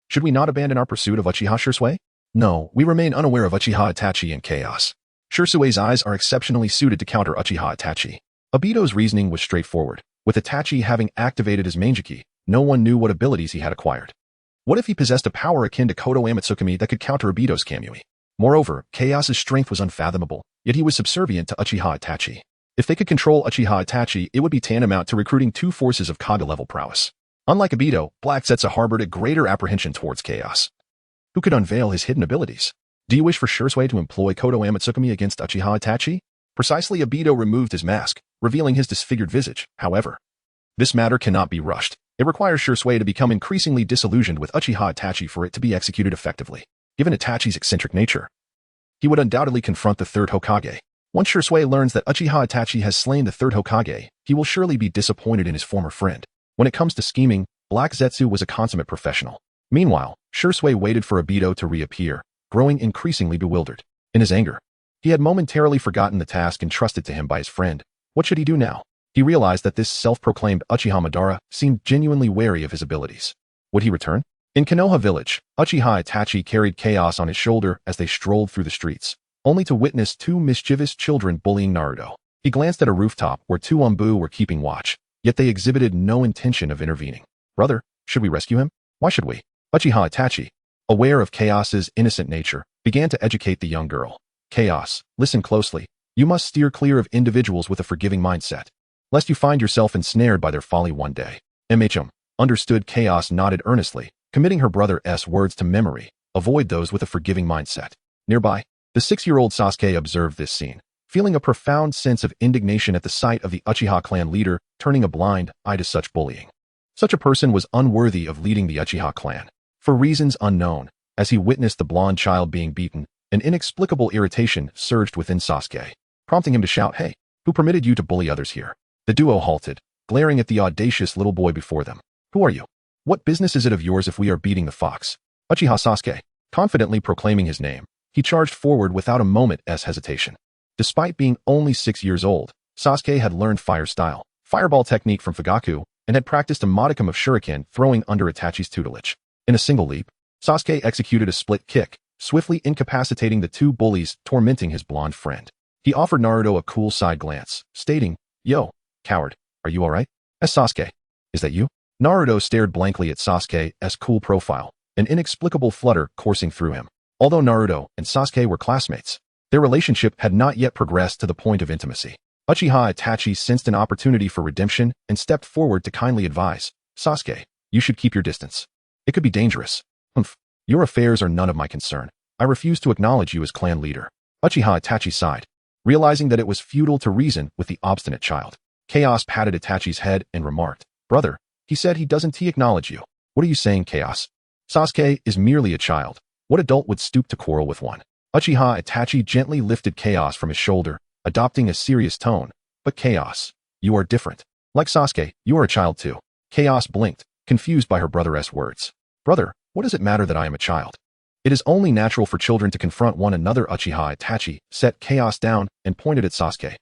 "Should we not abandon our pursuit of Uchiha Shursui? No, we remain unaware of Uchiha Itachi and Chaos. Shursue's eyes are exceptionally suited to counter Uchiha Itachi. Obito's reasoning was straightforward. With Itachi having activated his Mangeki, no one knew what abilities he had acquired. What if he possessed a power akin to Kodo Amatsukami that could counter Obito's Kamui? Moreover, Chaos's strength was unfathomable, yet he was subservient to Uchiha Itachi. If they could control Uchiha Itachi, it would be tantamount to recruiting two forces of Kaga-level prowess. Unlike Obito, Black Zetsu harbored a greater apprehension towards Chaos, who could unveil his hidden abilities. Do you wish for Shursui to employ Kodo Amatsukami against Uchiha Itachi? Precisely, Obito removed his mask, revealing his disfigured visage. However, this matter cannot be rushed. It requires Shursui to become increasingly disillusioned with Uchiha Itachi for it to be executed effectively. Given Itachi's eccentric nature, he would undoubtedly confront the third Hokage. Once Shursui learns that Uchiha Itachi has slain the third Hokage, he will surely be disappointed in his former friend. When it comes to scheming, Black Zetsu was a consummate professional. Meanwhile, Shursui waited for Obito to reappear, growing increasingly bewildered. In his anger, he had momentarily forgotten the task entrusted to him by his friend. What should he do now? He realized that this self-proclaimed Uchiha Madara seemed genuinely wary of his abilities. Would he return? In Konoha village, Uchiha Itachi carried Chaos on his shoulder as they strolled through the streets, only to witness two mischievous children bullying Naruto. He glanced at a rooftop where two Umbu were keeping watch, yet they exhibited no intention of intervening. Brother, should we rescue him? Why should we? Uchiha Itachi, aware of Chaos's innocent nature, began to educate the young girl. Chaos, listen closely. You must steer clear of individuals with a forgiving mindset, lest you find yourself ensnared by their folly one day. Understood. Chaos nodded earnestly, committing her brother's words to memory. Avoid those with a forgiving mindset. Nearby, the 6-year-old Sasuke observed this scene, feeling a profound sense of indignation at the sight of the Uchiha clan leader turning a blind eye to such bullying. Such a person was unworthy of leading the Uchiha clan. For reasons unknown, as he witnessed the blonde child being beaten, an inexplicable irritation surged within Sasuke, prompting him to shout, "Hey, who permitted you to bully others here?" The duo halted, glaring at the audacious little boy before them. "Who are you? What business is it of yours if we are beating the fox?" Uchiha Sasuke, confidently proclaiming his name, he charged forward without a moment's hesitation. Despite being only 6 years old, Sasuke had learned fire style, fireball technique from Fugaku, and had practiced a modicum of shuriken throwing under Itachi's tutelage. In a single leap, Sasuke executed a split kick, swiftly incapacitating the two bullies tormenting his blonde friend. He offered Naruto a cool side glance, stating, "Yo, coward, are you alright?" As Sasuke, "Is that you?" Naruto stared blankly at Sasuke's cool profile, an inexplicable flutter coursing through him. Although Naruto and Sasuke were classmates, their relationship had not yet progressed to the point of intimacy. Uchiha Itachi sensed an opportunity for redemption and stepped forward to kindly advise, "Sasuke, you should keep your distance. It could be dangerous." "Humph. Your affairs are none of my concern. I refuse to acknowledge you as clan leader." Uchiha Itachi sighed, realizing that it was futile to reason with the obstinate child. Chaos patted Itachi's head and remarked, "Brother, he said he doesn't acknowledge you." "What are you saying, Chaos? Sasuke is merely a child. What adult would stoop to quarrel with one?" Uchiha Itachi gently lifted Chaos from his shoulder, adopting a serious tone. "But Chaos, you are different. Like Sasuke, you are a child too." Chaos blinked, confused by her brother's words. "Brother, what does it matter that I am a child? It is only natural for children to confront one another." Uchiha Itachi set Chaos down and pointed at Sasuke.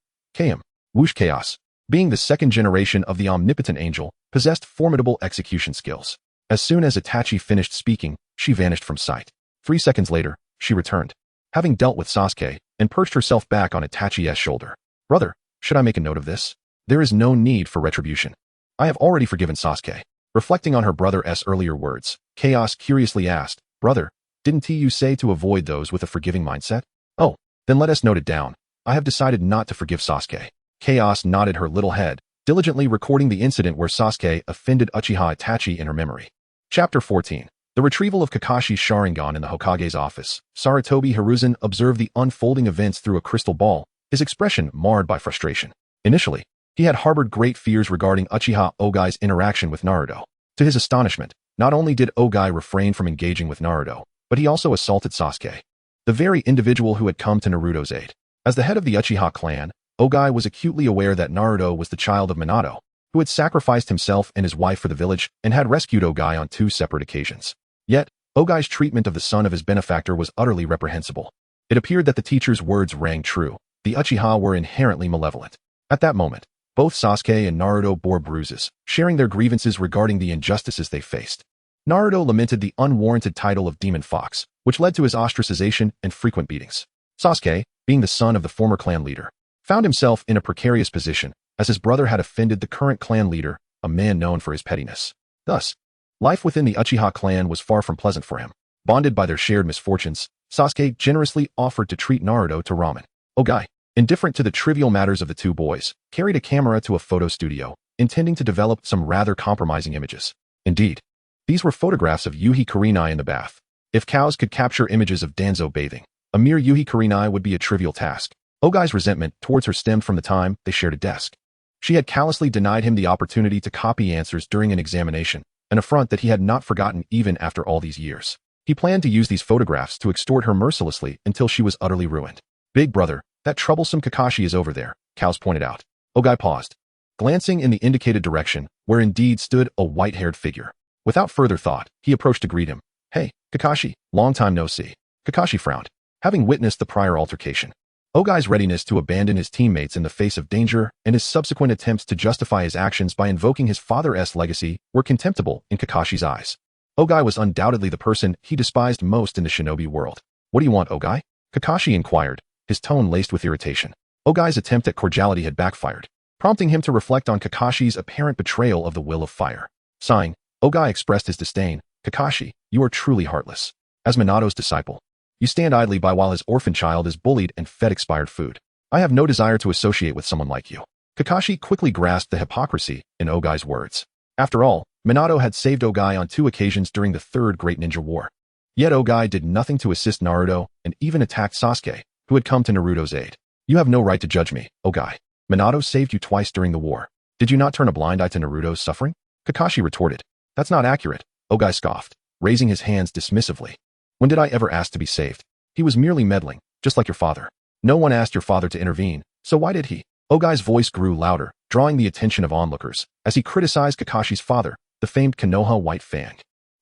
Whoosh. Chaos, being the second generation of the omnipotent angel, possessed formidable execution skills. As soon as Itachi finished speaking, she vanished from sight. 3 seconds later, she returned, having dealt with Sasuke, and perched herself back on Itachi's shoulder. "Brother, should I make a note of this? There is no need for retribution. I have already forgiven Sasuke." Reflecting on her brother's earlier words, Chaos curiously asked, "Brother, didn't you say to avoid those with a forgiving mindset?" "Oh, then let us note it down. I have decided not to forgive Sasuke." Chaos nodded her little head, diligently recording the incident where Sasuke offended Uchiha Itachi in her memory. Chapter 14. The retrieval of Kakashi's Sharingan in the Hokage's office. Sarutobi Hiruzen observed the unfolding events through a crystal ball, his expression marred by frustration. Initially, he had harbored great fears regarding Uchiha Ogai's interaction with Naruto. To his astonishment, not only did Ogai refrain from engaging with Naruto, but he also assaulted Sasuke, the very individual who had come to Naruto's aid. As the head of the Uchiha clan, Ogai was acutely aware that Naruto was the child of Minato, who had sacrificed himself and his wife for the village and had rescued Ogai on 2 separate occasions. Yet, Ogai's treatment of the son of his benefactor was utterly reprehensible. It appeared that the teacher's words rang true. The Uchiha were inherently malevolent. At that moment, both Sasuke and Naruto bore bruises, sharing their grievances regarding the injustices they faced. Naruto lamented the unwarranted title of Demon Fox, which led to his ostracization and frequent beatings. Sasuke, being the son of the former clan leader, found himself in a precarious position, as his brother had offended the current clan leader, a man known for his pettiness. Thus, life within the Uchiha clan was far from pleasant for him. Bonded by their shared misfortunes, Sasuke generously offered to treat Naruto to ramen. Ogai, indifferent to the trivial matters of the two boys, carried a camera to a photo studio, intending to develop some rather compromising images. Indeed, these were photographs of Yuhi Kurenai in the bath. If cows could capture images of Danzo bathing, a mere Yuhi Kurenai would be a trivial task. Ogai's resentment towards her stemmed from the time they shared a desk. She had callously denied him the opportunity to copy answers during an examination, an affront that he had not forgotten even after all these years. He planned to use these photographs to extort her mercilessly until she was utterly ruined. Big brother, that troublesome Kakashi is over there, Cows pointed out. Ogai paused, glancing in the indicated direction, where indeed stood a white-haired figure. Without further thought, he approached to greet him. Hey, Kakashi, long time no see. Kakashi frowned, having witnessed the prior altercation. Ogai's readiness to abandon his teammates in the face of danger and his subsequent attempts to justify his actions by invoking his father's legacy were contemptible in Kakashi's eyes. Ogai was undoubtedly the person he despised most in the shinobi world. What do you want, Ogai? Kakashi inquired, his tone laced with irritation. Ogai's attempt at cordiality had backfired, prompting him to reflect on Kakashi's apparent betrayal of the will of fire. Sighing, Ogai expressed his disdain. Kakashi, you are truly heartless. As Minato's disciple, you stand idly by while his orphan child is bullied and fed expired food. I have no desire to associate with someone like you. Kakashi quickly grasped the hypocrisy in Ogai's words. After all, Minato had saved Ogai on 2 occasions during the Third Great Ninja War. Yet Ogai did nothing to assist Naruto and even attacked Sasuke, who had come to Naruto's aid. You have no right to judge me, Ogai. Minato saved you twice during the war. Did you not turn a blind eye to Naruto's suffering? Kakashi retorted. That's not accurate, Ogai scoffed, raising his hands dismissively. When did I ever ask to be saved? He was merely meddling, just like your father. No one asked your father to intervene, so why did he? Ogai's voice grew louder, drawing the attention of onlookers, as he criticized Kakashi's father, the famed Konoha White Fang.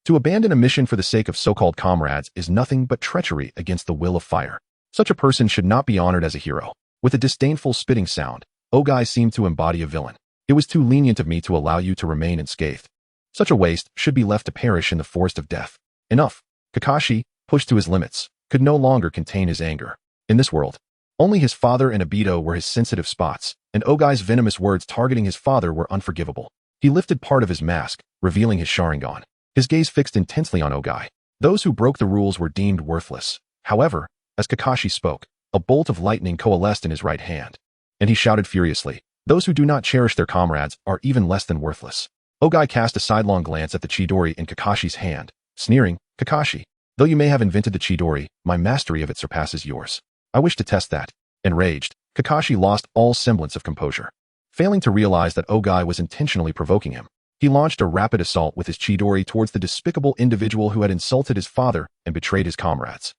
To abandon a mission for the sake of so-called comrades is nothing but treachery against the will of fire. Such a person should not be honored as a hero. With a disdainful spitting sound, Ogai seemed to embody a villain. It was too lenient of me to allow you to remain unscathed. Such a waste should be left to perish in the forest of death. Enough. Kakashi, pushed to his limits, could no longer contain his anger. In this world, only his father and Obito were his sensitive spots, and Ogai's venomous words targeting his father were unforgivable. He lifted part of his mask, revealing his Sharingan. His gaze fixed intensely on Ogai. Those who broke the rules were deemed worthless. However, as Kakashi spoke, a bolt of lightning coalesced in his right hand, and he shouted furiously, those who do not cherish their comrades are even less than worthless. Ogai cast a sidelong glance at the Chidori in Kakashi's hand, sneering, Kakashi, though you may have invented the Chidori, my mastery of it surpasses yours. I wish to test that. Enraged, Kakashi lost all semblance of composure. Failing to realize that Ogai was intentionally provoking him, he launched a rapid assault with his Chidori towards the despicable individual who had insulted his father and betrayed his comrades.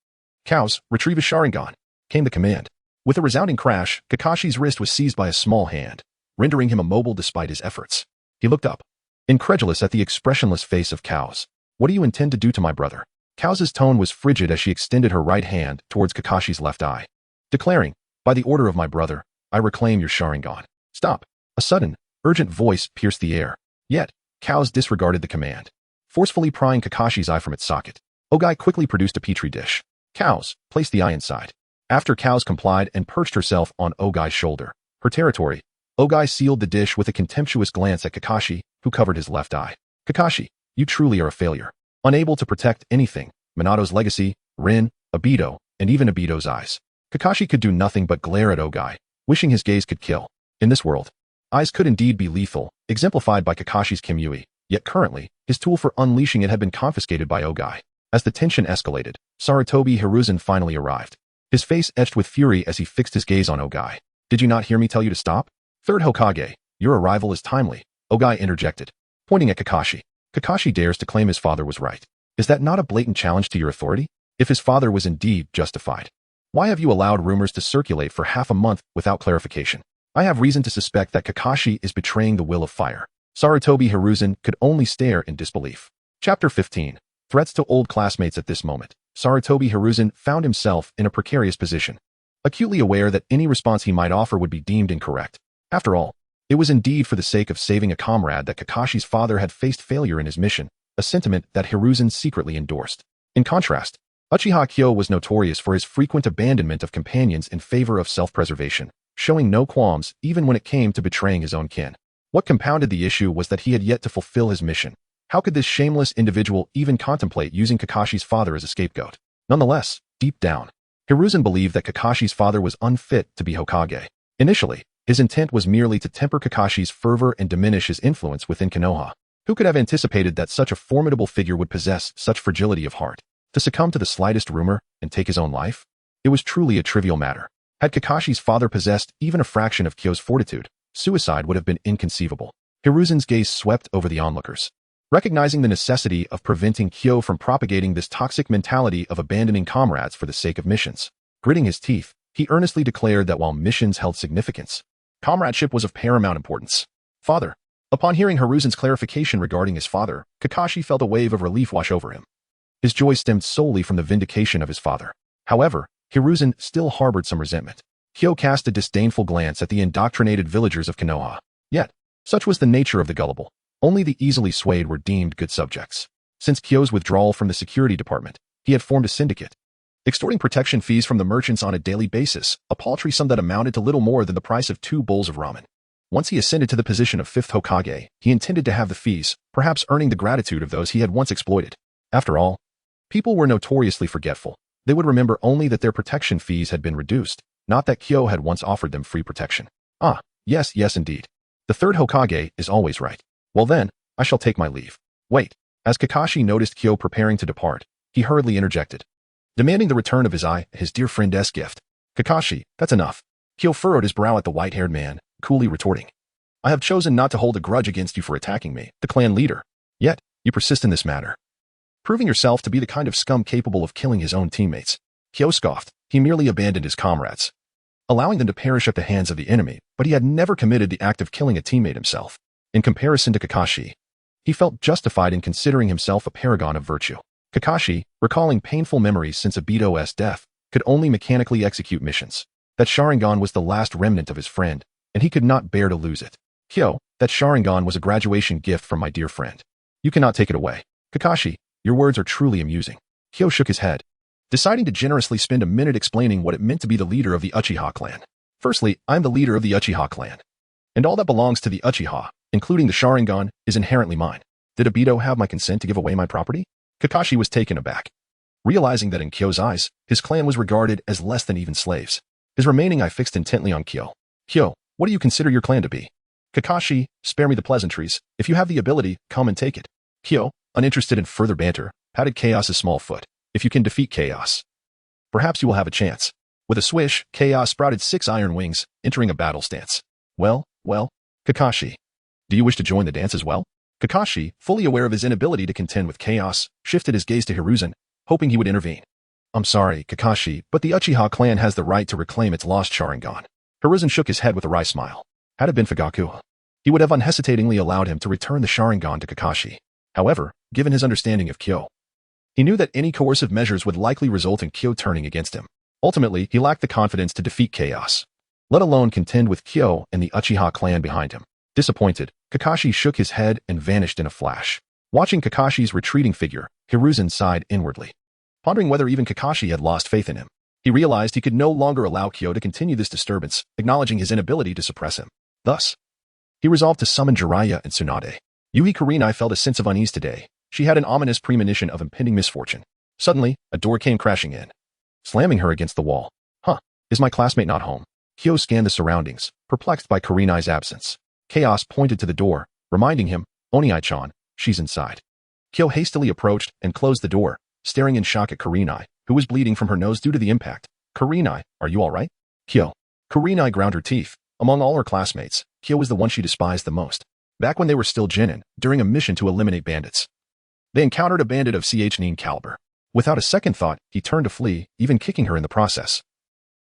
Cows, retrieve his Sharingan, came the command. With a resounding crash, Kakashi's wrist was seized by a small hand, rendering him immobile despite his efforts. He looked up, incredulous at the expressionless face of Cows. What do you intend to do to my brother? Cows's tone was frigid as she extended her right hand towards Kakashi's left eye, declaring, by the order of my brother, I reclaim your Sharingan. Stop. A sudden, urgent voice pierced the air. Yet, Cows disregarded the command, forcefully prying Kakashi's eye from its socket. Ogai quickly produced a petri dish. Cows, placed the eye inside. After Cows complied and perched herself on Ogai's shoulder, her territory, Ogai sealed the dish with a contemptuous glance at Kakashi, who covered his left eye. Kakashi, you truly are a failure. Unable to protect anything, Minato's legacy, Rin, Obito, and even Obito's eyes. Kakashi could do nothing but glare at Ogai, wishing his gaze could kill. In this world, eyes could indeed be lethal, exemplified by Kakashi's Kimyui, yet currently, his tool for unleashing it had been confiscated by Ogai. As the tension escalated, Sarutobi Hiruzen finally arrived. His face etched with fury as he fixed his gaze on Ogai. Did you not hear me tell you to stop? Third Hokage, your arrival is timely, Ogai interjected, pointing at Kakashi. Kakashi dares to claim his father was right. Is that not a blatant challenge to your authority? If his father was indeed justified, why have you allowed rumors to circulate for half a month without clarification? I have reason to suspect that Kakashi is betraying the will of fire. Sarutobi Hiruzen could only stare in disbelief. Chapter 15. Threats to old classmates. At this moment, Sarutobi Hiruzen found himself in a precarious position, acutely aware that any response he might offer would be deemed incorrect. After all, it was indeed for the sake of saving a comrade that Kakashi's father had faced failure in his mission, a sentiment that Hiruzen secretly endorsed. In contrast, Uchiha Kyo was notorious for his frequent abandonment of companions in favor of self-preservation, showing no qualms even when it came to betraying his own kin. What compounded the issue was that he had yet to fulfill his mission. How could this shameless individual even contemplate using Kakashi's father as a scapegoat? Nonetheless, deep down, Hiruzen believed that Kakashi's father was unfit to be Hokage. Initially, his intent was merely to temper Kakashi's fervor and diminish his influence within Konoha. Who could have anticipated that such a formidable figure would possess such fragility of heart? To succumb to the slightest rumor and take his own life? It was truly a trivial matter. Had Kakashi's father possessed even a fraction of Kyo's fortitude, suicide would have been inconceivable. Hiruzen's gaze swept over the onlookers. Recognizing the necessity of preventing Kyo from propagating this toxic mentality of abandoning comrades for the sake of missions. Gritting his teeth, he earnestly declared that while missions held significance, comradeship was of paramount importance. Father. Upon hearing Hiruzen's clarification regarding his father, Kakashi felt a wave of relief wash over him. His joy stemmed solely from the vindication of his father. However, Hiruzen still harbored some resentment. Kyo cast a disdainful glance at the indoctrinated villagers of Konoha. Yet, such was the nature of the gullible. Only the easily swayed were deemed good subjects. Since Kyo's withdrawal from the security department, he had formed a syndicate, extorting protection fees from the merchants on a daily basis, a paltry sum that amounted to little more than the price of 2 bowls of ramen. Once he ascended to the position of 5th Hokage, he intended to have the fees, perhaps earning the gratitude of those he had once exploited. After all, people were notoriously forgetful. They would remember only that their protection fees had been reduced, not that Kyo had once offered them free protection. Ah, yes indeed. The 3rd Hokage is always right. Well then, I shall take my leave. Wait. As Kakashi noticed Kyo preparing to depart, he hurriedly interjected, demanding the return of his dear friend's gift. Kakashi, that's enough. Kyo furrowed his brow at the white-haired man, coolly retorting, I have chosen not to hold a grudge against you for attacking me, the clan leader. Yet, you persist in this matter, proving yourself to be the kind of scum capable of killing his own teammates. Kyo scoffed. He merely abandoned his comrades, allowing them to perish at the hands of the enemy, but he had never committed the act of killing a teammate himself. In comparison to Kakashi, he felt justified in considering himself a paragon of virtue. Kakashi, recalling painful memories since Obito's death, could only mechanically execute missions. That Sharingan was the last remnant of his friend, and he could not bear to lose it. Kyo, that Sharingan was a graduation gift from my dear friend. You cannot take it away. Kakashi, your words are truly amusing. Kyo shook his head, deciding to generously spend a minute explaining what it meant to be the leader of the Uchiha clan. Firstly, I'm the leader of the Uchiha clan, and all that belongs to the Uchiha, including the Sharingan, is inherently mine. Did Obito have my consent to give away my property? Kakashi was taken aback, realizing that in Kyo's eyes, his clan was regarded as less than even slaves. His remaining eye fixed intently on Kyo. Kyo, what do you consider your clan to be? Kakashi, spare me the pleasantries. If you have the ability, come and take it. Kyo, uninterested in further banter, patted Chaos's small foot. If you can defeat Chaos, perhaps you will have a chance. With a swish, Chaos sprouted 6 iron wings, entering a battle stance. Well, Kakashi, do you wish to join the dance as well? Kakashi, fully aware of his inability to contend with Chaos, shifted his gaze to Hiruzen, hoping he would intervene. I'm sorry, Kakashi, but the Uchiha clan has the right to reclaim its lost Sharingan. Hiruzen shook his head with a wry smile. Had it been for Gaku, he would have unhesitatingly allowed him to return the Sharingan to Kakashi. However, given his understanding of Kyo, he knew that any coercive measures would likely result in Kyo turning against him. Ultimately, he lacked the confidence to defeat Chaos, let alone contend with Kyo and the Uchiha clan behind him. Disappointed, Kakashi shook his head and vanished in a flash. Watching Kakashi's retreating figure, Hiruzen sighed inwardly, pondering whether even Kakashi had lost faith in him. He realized he could no longer allow Kyo to continue this disturbance, acknowledging his inability to suppress him. Thus, he resolved to summon Jiraiya and Tsunade. Yui Kurenai felt a sense of unease today. She had an ominous premonition of impending misfortune. Suddenly, a door came crashing in, slamming her against the wall. Is my classmate not home? Kyo scanned the surroundings, perplexed by Kurenai's absence. Chaos pointed to the door, reminding him, Oniai-chan, she's inside. Kyo hastily approached and closed the door, staring in shock at Kurenai, who was bleeding from her nose due to the impact. Kurenai, are you all right? Kyo. Kurenai ground her teeth. Among all her classmates, Kyo was the one she despised the most. Back when they were still genin, during a mission to eliminate bandits, they encountered a bandit of CH9 caliber. Without a second thought, he turned to flee, even kicking her in the process,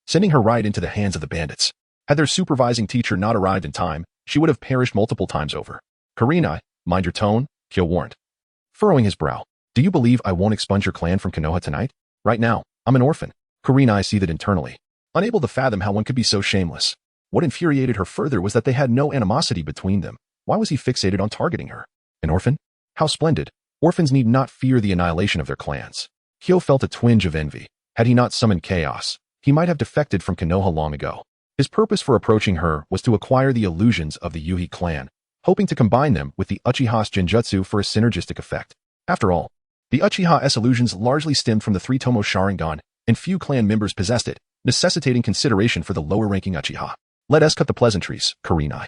sending her right into the hands of the bandits. Had their supervising teacher not arrived in time, she would have perished multiple times over. Kurenai, mind your tone, Kyo warned, furrowing his brow. Do you believe I won't expunge your clan from Konoha tonight? Right now, I'm an orphan. Kurenai seethed internally, unable to fathom how one could be so shameless. What infuriated her further was that they had no animosity between them. Why was he fixated on targeting her? An orphan? How splendid. Orphans need not fear the annihilation of their clans. Kyo felt a twinge of envy. Had he not summoned chaos, he might have defected from Konoha long ago. His purpose for approaching her was to acquire the illusions of the Yuhi clan, hoping to combine them with the Uchiha's genjutsu for a synergistic effect. After all, the Uchiha's illusions largely stemmed from the three-tomo Sharingan, and few clan members possessed it, necessitating consideration for the lower-ranking Uchiha. Let us cut the pleasantries, Kurenai.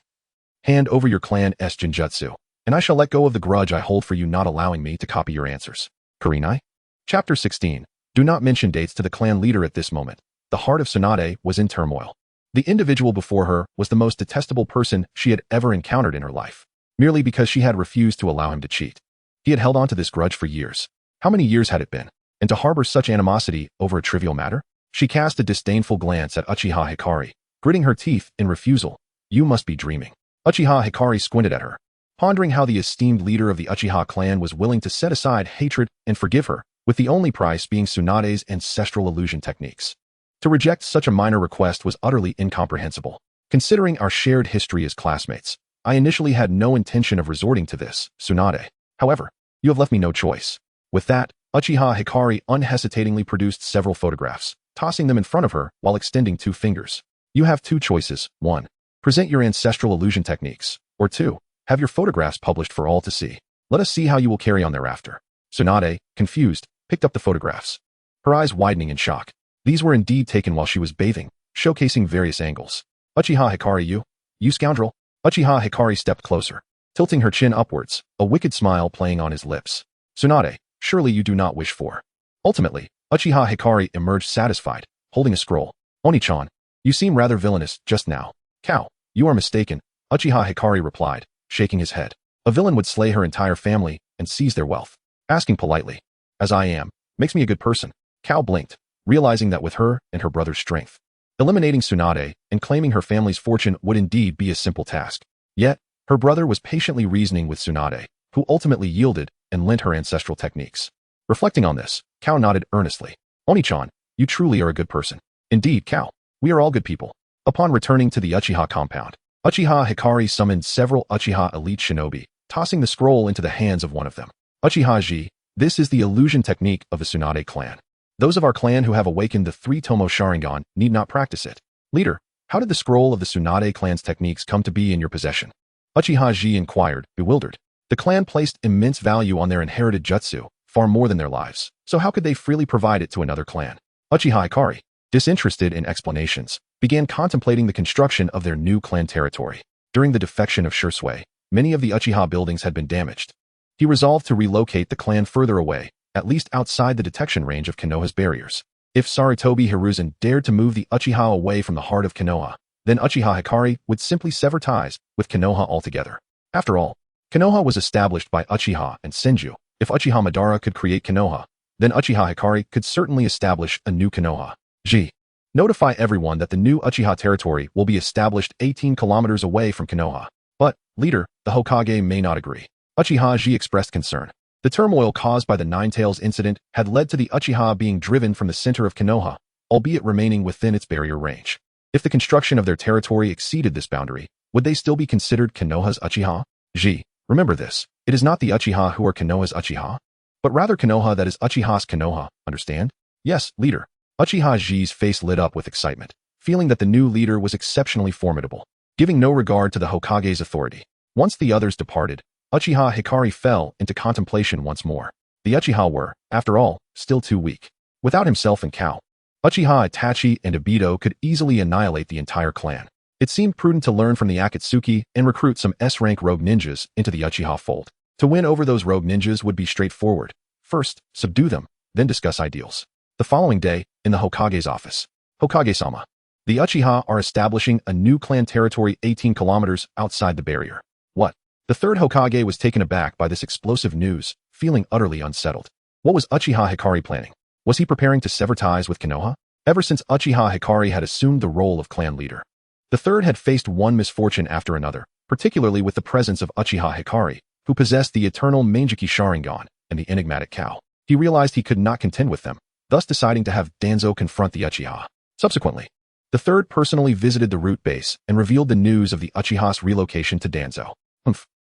Hand over your clan's genjutsu, and I shall let go of the grudge I hold for you not allowing me to copy your answers. Kurenai? Chapter 16. Do not mention dates to the clan leader at this moment. The heart of Tsunade was in turmoil. The individual before her was the most detestable person she had ever encountered in her life, merely because she had refused to allow him to cheat. He had held on to this grudge for years. How many years had it been? And to harbor such animosity over a trivial matter? She cast a disdainful glance at Uchiha Hikari, gritting her teeth in refusal. You must be dreaming. Uchiha Hikari squinted at her, pondering how the esteemed leader of the Uchiha clan was willing to set aside hatred and forgive her, with the only price being Tsunade's ancestral illusion techniques. To reject such a minor request was utterly incomprehensible. Considering our shared history as classmates, I initially had no intention of resorting to this, Tsunade. However, you have left me no choice. With that, Uchiha Hikari unhesitatingly produced several photographs, tossing them in front of her while extending 2 fingers. You have 2 choices. 1. Present your ancestral illusion techniques. Or 2. Have your photographs published for all to see. Let us see how you will carry on thereafter. Tsunade, confused, picked up the photographs, her eyes widening in shock. These were indeed taken while she was bathing, showcasing various angles. Uchiha Hikari, you scoundrel. Uchiha Hikari stepped closer, tilting her chin upwards, a wicked smile playing on his lips. Tsunade, surely you do not wish for. Ultimately, Uchiha Hikari emerged satisfied, holding a scroll. Oni-chan, you seem rather villainous just now. Cow, you are mistaken, Uchiha Hikari replied, shaking his head. A villain would slay her entire family and seize their wealth. Asking politely, as I am, makes me a good person. Cow blinked, realizing that with her and her brother's strength, eliminating Tsunade and claiming her family's fortune would indeed be a simple task. Yet, her brother was patiently reasoning with Tsunade, who ultimately yielded and lent her ancestral techniques. Reflecting on this, Cow nodded earnestly. Oni-chan, you truly are a good person. Indeed, Cow, we are all good people. Upon returning to the Uchiha compound, Uchiha Hikari summoned several Uchiha elite shinobi, tossing the scroll into the hands of one of them. Uchiha Ji, this is the illusion technique of the Tsunade clan. Those of our clan who have awakened the three-tomo Sharingan need not practice it. Leader, how did the scroll of the Tsunade clan's techniques come to be in your possession? Uchiha Ji inquired, bewildered. The clan placed immense value on their inherited jutsu, far more than their lives, so how could they freely provide it to another clan? Uchiha Hikari, disinterested in explanations, began contemplating the construction of their new clan territory. During the defection of Shursui, many of the Uchiha buildings had been damaged. He resolved to relocate the clan further away, at least outside the detection range of Konoha's barriers. If Sarutobi Hiruzen dared to move the Uchiha away from the heart of Konoha, then Uchiha Hikari would simply sever ties with Konoha altogether. After all, Konoha was established by Uchiha and Senju. If Uchiha Madara could create Konoha, then Uchiha Hikari could certainly establish a new Konoha. G. Notify everyone that the new Uchiha territory will be established 18 kilometers away from Konoha. But, leader, the Hokage may not agree. Uchiha Ji expressed concern. The turmoil caused by the Nine-Tails incident had led to the Uchiha being driven from the center of Konoha, albeit remaining within its barrier range. If the construction of their territory exceeded this boundary, would they still be considered Konoha's Uchiha? Ji, remember this, it is not the Uchiha who are Konoha's Uchiha, but rather Konoha that is Uchiha's Konoha, understand? Yes, leader. Uchiha Ji's face lit up with excitement, feeling that the new leader was exceptionally formidable, giving no regard to the Hokage's authority. Once the others departed, Uchiha Hikari fell into contemplation once more. The Uchiha were, after all, still too weak. Without himself and Kao, Uchiha Itachi and Obito could easily annihilate the entire clan. It seemed prudent to learn from the Akatsuki and recruit some S-rank rogue ninjas into the Uchiha fold. To win over those rogue ninjas would be straightforward. First, subdue them, then discuss ideals. The following day, in the Hokage's office, Hokage-sama, the Uchiha are establishing a new clan territory 18 kilometers outside the barrier. What? The third Hokage was taken aback by this explosive news, feeling utterly unsettled. What was Uchiha Hikari planning? Was he preparing to sever ties with Konoha? Ever since Uchiha Hikari had assumed the role of clan leader, the third had faced one misfortune after another, particularly with the presence of Uchiha Hikari, who possessed the eternal Mangeki Sharingan and the enigmatic Cow. He realized he could not contend with them, thus deciding to have Danzo confront the Uchiha. Subsequently, the third personally visited the root base and revealed the news of the Uchiha's relocation to Danzo.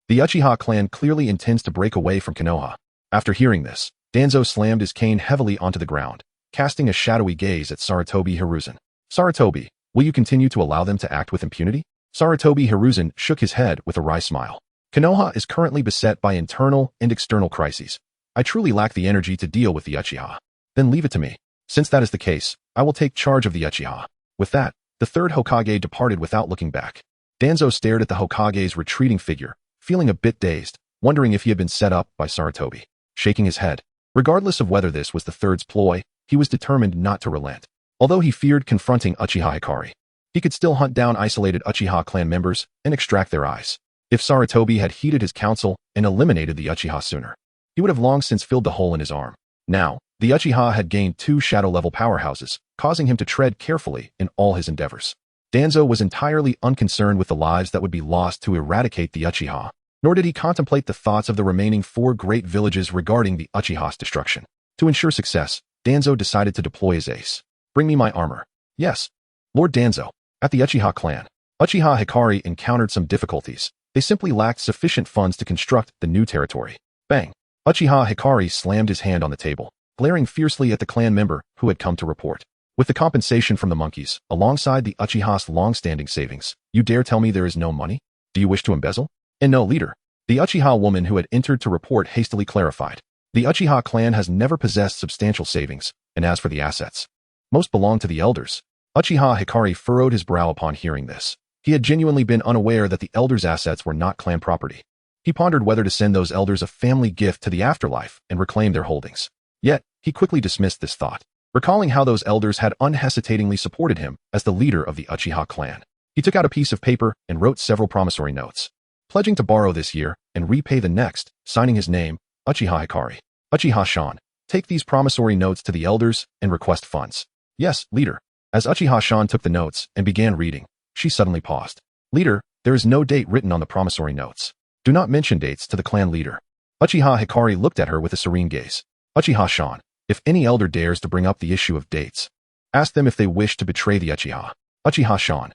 The Uchiha clan clearly intends to break away from Konoha. After hearing this, Danzo slammed his cane heavily onto the ground, casting a shadowy gaze at Sarutobi Hiruzen. Sarutobi, will you continue to allow them to act with impunity? Sarutobi Hiruzen shook his head with a wry smile. Konoha is currently beset by internal and external crises. I truly lack the energy to deal with the Uchiha. Then leave it to me. Since that is the case, I will take charge of the Uchiha. With that, the third Hokage departed without looking back. Danzo stared at the Hokage's retreating figure, feeling a bit dazed, wondering if he had been set up by Sarutobi. Shaking his head. Regardless of whether this was the third's ploy, he was determined not to relent. Although he feared confronting Uchiha Hikari, he could still hunt down isolated Uchiha clan members and extract their eyes. If Sarutobi had heeded his counsel and eliminated the Uchiha sooner, he would have long since filled the hole in his arm. Now, the Uchiha had gained 2 shadow-level powerhouses, causing him to tread carefully in all his endeavors. Danzo was entirely unconcerned with the lives that would be lost to eradicate the Uchiha, nor did he contemplate the thoughts of the remaining 4 great villages regarding the Uchiha's destruction. To ensure success, Danzo decided to deploy his ace. Bring me my armor. Yes. Lord Danzo. At the Uchiha clan, Uchiha Hikari encountered some difficulties. They simply lacked sufficient funds to construct the new territory. Bang. Uchiha Hikari slammed his hand on the table, glaring fiercely at the clan member who had come to report. With the compensation from the monkeys, alongside the Uchiha's long-standing savings, you dare tell me there is no money? Do you wish to embezzle? And no, leader. The Uchiha woman who had entered to report hastily clarified. The Uchiha clan has never possessed substantial savings, and as for the assets, most belong to the elders. Uchiha Hikari furrowed his brow upon hearing this. He had genuinely been unaware that the elders' assets were not clan property. He pondered whether to send those elders a family gift to the afterlife and reclaim their holdings. Yet, he quickly dismissed this thought, recalling how those elders had unhesitatingly supported him as the leader of the Uchiha clan. He took out a piece of paper and wrote several promissory notes, pledging to borrow this year and repay the next, signing his name, Uchiha Hikari. Uchiha-shan, take these promissory notes to the elders and request funds. Yes, leader. As Uchiha-shan took the notes and began reading, she suddenly paused. Leader, there is no date written on the promissory notes. Do not mention dates to the clan leader. Uchiha Hikari looked at her with a serene gaze. Uchiha-shan, if any elder dares to bring up the issue of dates, ask them if they wish to betray the Uchiha. Uchiha-shan.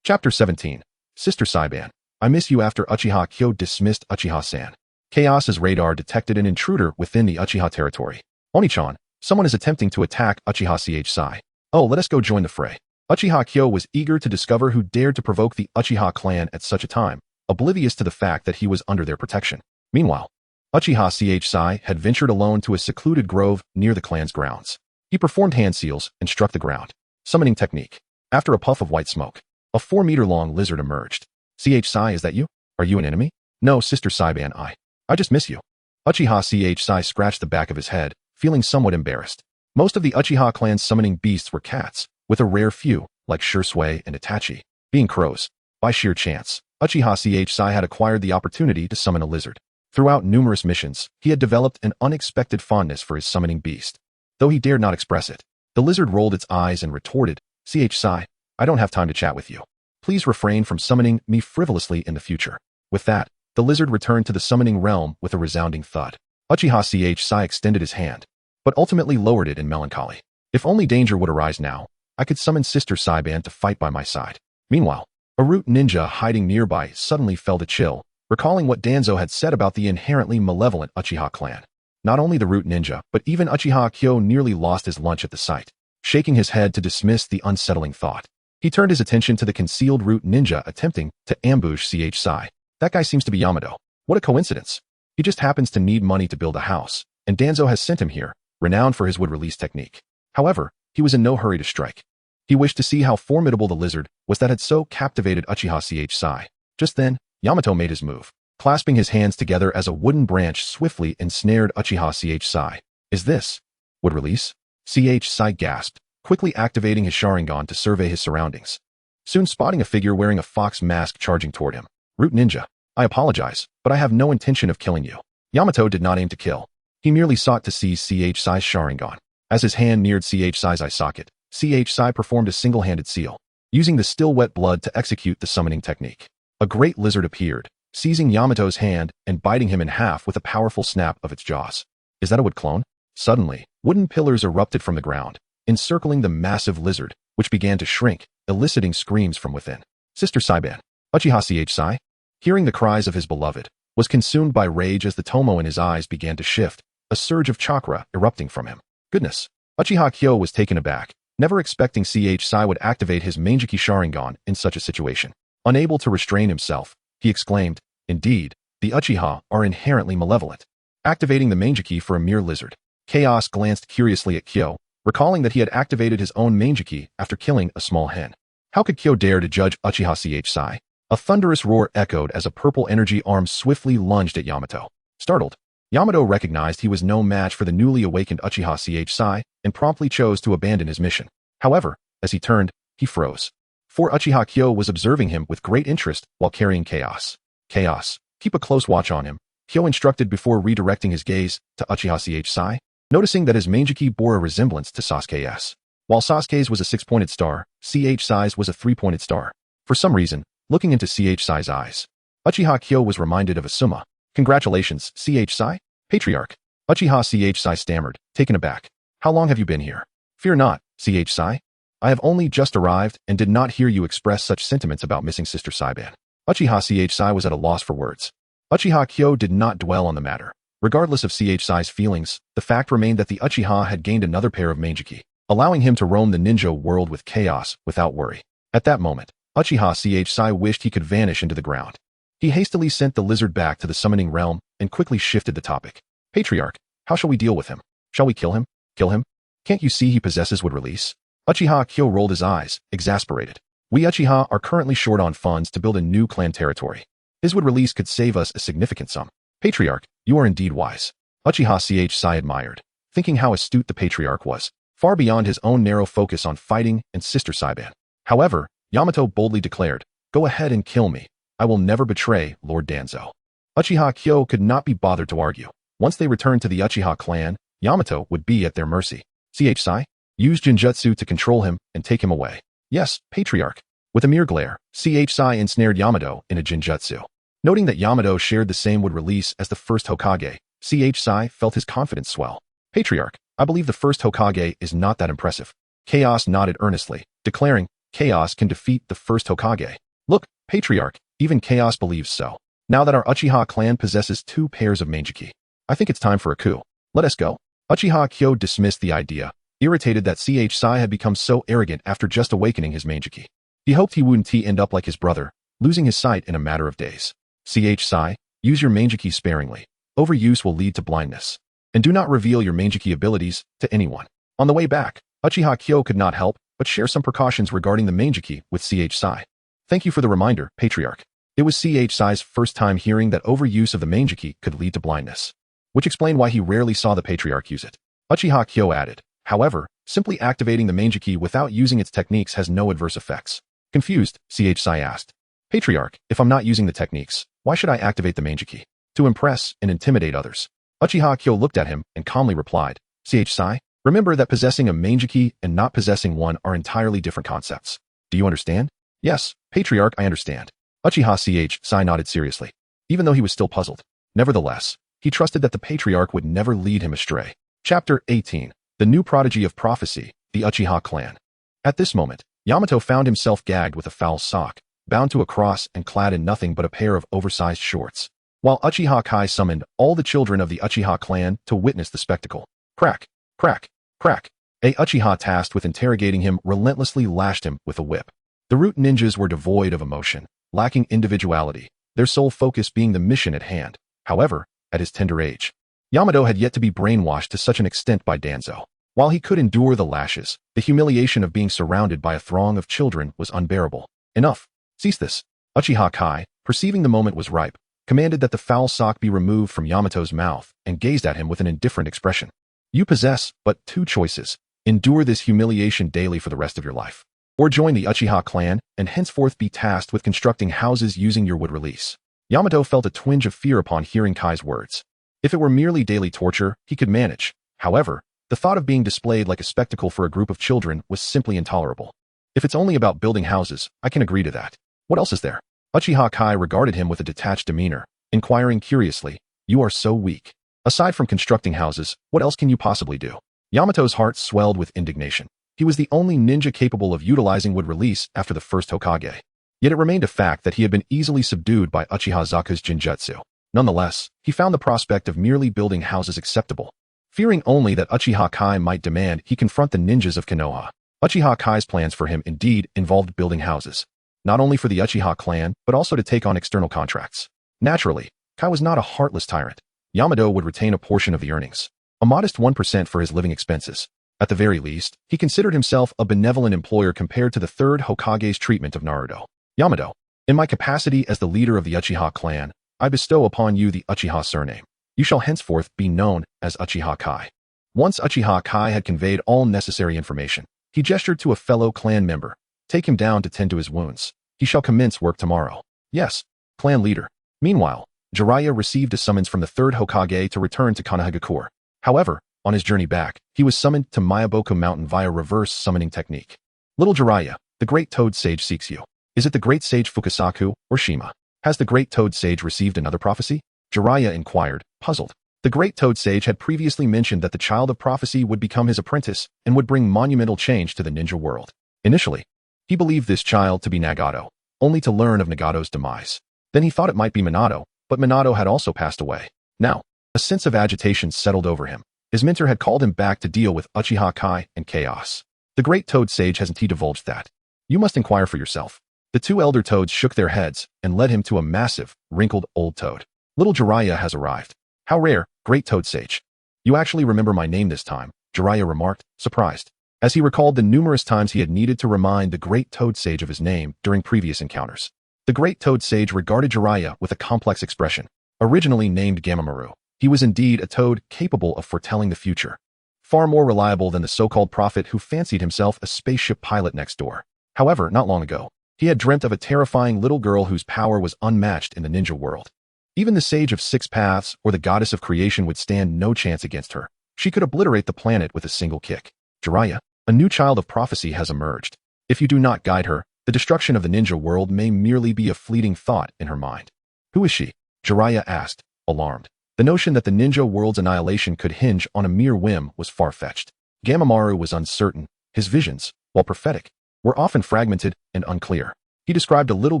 Chapter 17. Sister Saiban. I miss you. After Uchiha Kyo dismissed Uchiha-san, Chaos's radar detected an intruder within the Uchiha territory. Oni-chan, someone is attempting to attack Uchiha Sai. Oh, let us go join the fray. Uchiha Kyo was eager to discover who dared to provoke the Uchiha clan at such a time, oblivious to the fact that he was under their protection. Meanwhile, Uchiha Sai had ventured alone to a secluded grove near the clan's grounds. He performed hand seals and struck the ground. Summoning technique. After a puff of white smoke, a 4-meter-long lizard emerged. Sai, is that you? Are you an enemy? No, Sister Saiban, I just miss you. Uchiha Sai scratched the back of his head, feeling somewhat embarrassed. Most of the Uchiha clan's summoning beasts were cats, with a rare few, like Shursui and Itachi, being crows. By sheer chance, Uchiha Sai had acquired the opportunity to summon a lizard. Throughout numerous missions, he had developed an unexpected fondness for his summoning beast. Though he dared not express it, the lizard rolled its eyes and retorted, Sai, I don't have time to chat with you. Please refrain from summoning me frivolously in the future. With that, the lizard returned to the summoning realm with a resounding thud. Uchiha Sai extended his hand, but ultimately lowered it in melancholy. If only danger would arise now, I could summon Sister Saiban to fight by my side. Meanwhile, a root ninja hiding nearby suddenly felt a chill, recalling what Danzo had said about the inherently malevolent Uchiha clan. Not only the root ninja, but even Uchiha Kyo nearly lost his lunch at the sight. Shaking his head to dismiss the unsettling thought, he turned his attention to the concealed root ninja attempting to ambush Sai. That guy seems to be Yamato. What a coincidence. He just happens to need money to build a house, and Danzo has sent him here, renowned for his wood-release technique. However, he was in no hurry to strike. He wished to see how formidable the lizard was that had so captivated Uchiha Sai. Just then, Yamato made his move, clasping his hands together as a wooden branch swiftly ensnared Uchiha Sai. Is this wood release? Sai gasped, quickly activating his Sharingan to survey his surroundings. Soon spotting a figure wearing a fox mask charging toward him. Root ninja, I apologize, but I have no intention of killing you. Yamato did not aim to kill. He merely sought to seize Sai's Sharingan. As his hand neared Sai's eye socket, Sai performed a single-handed seal, using the still wet blood to execute the summoning technique. A great lizard appeared, seizing Yamato's hand and biting him in half with a powerful snap of its jaws. Is that a wood clone? Suddenly, wooden pillars erupted from the ground, encircling the massive lizard, which began to shrink, eliciting screams from within. Sister Saiban, Uchiha Sai, hearing the cries of his beloved, was consumed by rage as the tomo in his eyes began to shift. a surge of chakra erupting from him. Goodness! Uchiha Kyo was taken aback, never expecting Sai would activate his Mangeki Sharingan in such a situation. Unable to restrain himself, he exclaimed, "Indeed, the Uchiha are inherently malevolent." Activating the Mangeki for a mere lizard. Chaos glanced curiously at Kyo, recalling that he had activated his own Mangeki after killing a small hen. How could Kyo dare to judge Uchiha Sai? A thunderous roar echoed as a purple energy arm swiftly lunged at Yamato. Startled, Yamato recognized he was no match for the newly awakened Uchiha Sai and promptly chose to abandon his mission. However, as he turned, he froze. For Uchiha Kyo was observing him with great interest while carrying Chaos. "Chaos, keep a close watch on him," Kyo instructed before redirecting his gaze to Uchiha Sai, noticing that his Mangeki bore a resemblance to Sasuke's. While Sasuke's was a 6-pointed star, Sai's was a 3-pointed star. For some reason, looking into Sai's eyes, Uchiha Kyo was reminded of Asuma. "Congratulations, Sai? Patriarch." Uchiha Sai stammered, taken aback. "How long have you been here?" "Fear not, Sai. I have only just arrived and did not hear you express such sentiments about missing Sister Saiban." Uchiha Sai was at a loss for words. Uchiha Kyo did not dwell on the matter. Regardless of Sai's feelings, the fact remained that the Uchiha had gained another pair of Mangeki, allowing him to roam the ninja world with chaos without worry. At that moment, Uchiha Sai wished he could vanish into the ground. He hastily sent the lizard back to the summoning realm and quickly shifted the topic. "Patriarch, how shall we deal with him? Shall we kill him? Kill him? Can't you see he possesses would release?" Uchiha Kyo rolled his eyes, exasperated. "We Uchiha are currently short on funds to build a new clan territory. His would release could save us a significant sum." "Patriarch, you are indeed wise." Uchiha Sai admired, thinking how astute the Patriarch was, far beyond his own narrow focus on fighting and Sister Saiban. However, Yamato boldly declared, "Go ahead and kill me. I will never betray Lord Danzo." Uchiha Kyo could not be bothered to argue. Once they returned to the Uchiha clan, Yamato would be at their mercy. Sai? Use Jinjutsu to control him and take him away." "Yes, Patriarch." With a mere glare, Sai ensnared Yamato in a Jinjutsu. Noting that Yamato shared the same would release as the first Hokage, Sai felt his confidence swell. "Patriarch, I believe the first Hokage is not that impressive." Chaos nodded earnestly, declaring, "Chaos can defeat the first Hokage." "Look, Patriarch, even Chaos believes so. Now that our Uchiha clan possesses 2 pairs of Mangeki, I think it's time for a coup. Let us go." Uchiha Kyo dismissed the idea, irritated that Sai had become so arrogant after just awakening his Mangeki. He hoped he wouldn't end up like his brother, losing his sight in a matter of days. "Sai, use your Mangeki sparingly. Overuse will lead to blindness. And do not reveal your Mangeki abilities to anyone." On the way back, Uchiha Kyo could not help but share some precautions regarding the Mangeki with Sai. "Thank you for the reminder, Patriarch." It was Sai's first time hearing that overuse of the Mangeki could lead to blindness, which explained why he rarely saw the Patriarch use it. Uchiha Kyo added, "However, simply activating the Mangeki without using its techniques has no adverse effects." Confused, Sai asked, "Patriarch, if I'm not using the techniques, why should I activate the Mangeki?" "To impress and intimidate others." Uchiha Kyo looked at him and calmly replied, "Sai, remember that possessing a Mangeki and not possessing one are entirely different concepts. Do you understand?" "Yes, Patriarch, I understand." Uchiha Sai nodded seriously, even though he was still puzzled. Nevertheless, he trusted that the Patriarch would never lead him astray. Chapter 18. The New Prodigy of Prophecy, the Uchiha Clan. At this moment, Yamato found himself gagged with a foul sock, bound to a cross and clad in nothing but a pair of oversized shorts, while Uchiha Kai summoned all the children of the Uchiha clan to witness the spectacle. Crack, crack, crack. A Uchiha tasked with interrogating him relentlessly lashed him with a whip. The root ninjas were devoid of emotion, lacking individuality, their sole focus being the mission at hand. However, at his tender age, Yamato had yet to be brainwashed to such an extent by Danzo. While he could endure the lashes, the humiliation of being surrounded by a throng of children was unbearable. "Enough. Cease this." Uchiha Kai, perceiving the moment was ripe, commanded that the foul sock be removed from Yamato's mouth and gazed at him with an indifferent expression. "You possess but 2 choices. Endure this humiliation daily for the rest of your life, or join the Uchiha clan and henceforth be tasked with constructing houses using your wood release." Yamato felt a twinge of fear upon hearing Kai's words. If it were merely daily torture, he could manage. However, the thought of being displayed like a spectacle for a group of children was simply intolerable. "If it's only about building houses, I can agree to that. What else is there?" Uchiha Kai regarded him with a detached demeanor, inquiring curiously, "You are so weak. Aside from constructing houses, what else can you possibly do?" Yamato's heart swelled with indignation. He was the only ninja capable of utilizing wood release after the first Hokage. Yet it remained a fact that he had been easily subdued by Uchiha Zaka's Jinjutsu. Nonetheless, he found the prospect of merely building houses acceptable. Fearing only that Uchiha Kai might demand he confront the ninjas of Konoha. Uchiha Kai's plans for him indeed involved building houses, not only for the Uchiha clan, but also to take on external contracts. Naturally, Kai was not a heartless tyrant. Yamato would retain a portion of the earnings, a modest 1% for his living expenses. At the very least, he considered himself a benevolent employer compared to the third Hokage's treatment of Naruto. Yamato, in my capacity as the leader of the Uchiha clan, I bestow upon you the Uchiha surname. You shall henceforth be known as Uchiha Kai. Once Uchiha Kai had conveyed all necessary information, he gestured to a fellow clan member. Take him down to tend to his wounds. He shall commence work tomorrow. Yes, clan leader. Meanwhile, Jiraiya received a summons from the third Hokage to return to Konohagakure. However, on his journey back, he was summoned to Miyaboku Mountain via reverse summoning technique. Little Jiraiya, the Great Toad Sage seeks you. Is it the Great Sage Fukasaku or Shima? Has the Great Toad Sage received another prophecy? Jiraiya inquired, puzzled. The Great Toad Sage had previously mentioned that the Child of Prophecy would become his apprentice and would bring monumental change to the ninja world. Initially, he believed this child to be Nagato, only to learn of Nagato's demise. Then he thought it might be Minato, but Minato had also passed away. Now, a sense of agitation settled over him. His mentor had called him back to deal with Uchiha Kai and chaos. The Great Toad Sage hasn't he divulged that? You must inquire for yourself. The two elder toads shook their heads and led him to a massive, wrinkled old toad. Little Jiraiya has arrived. How rare, Great Toad Sage. You actually remember my name this time, Jiraiya remarked, surprised, as he recalled the numerous times he had needed to remind the Great Toad Sage of his name during previous encounters. The Great Toad Sage regarded Jiraiya with a complex expression. Originally named Gamamaru, he was indeed a toad capable of foretelling the future, far more reliable than the so-called prophet who fancied himself a spaceship pilot next door. However, not long ago, he had dreamt of a terrifying little girl whose power was unmatched in the ninja world. Even the Sage of Six Paths or the Goddess of Creation would stand no chance against her. She could obliterate the planet with a single kick. Jiraiya, a new child of prophecy has emerged. If you do not guide her, the destruction of the ninja world may merely be a fleeting thought in her mind. Who is she? Jiraiya asked, alarmed. The notion that the ninja world's annihilation could hinge on a mere whim was far-fetched. Gamamaru was uncertain. His visions, while prophetic, were often fragmented and unclear. He described a little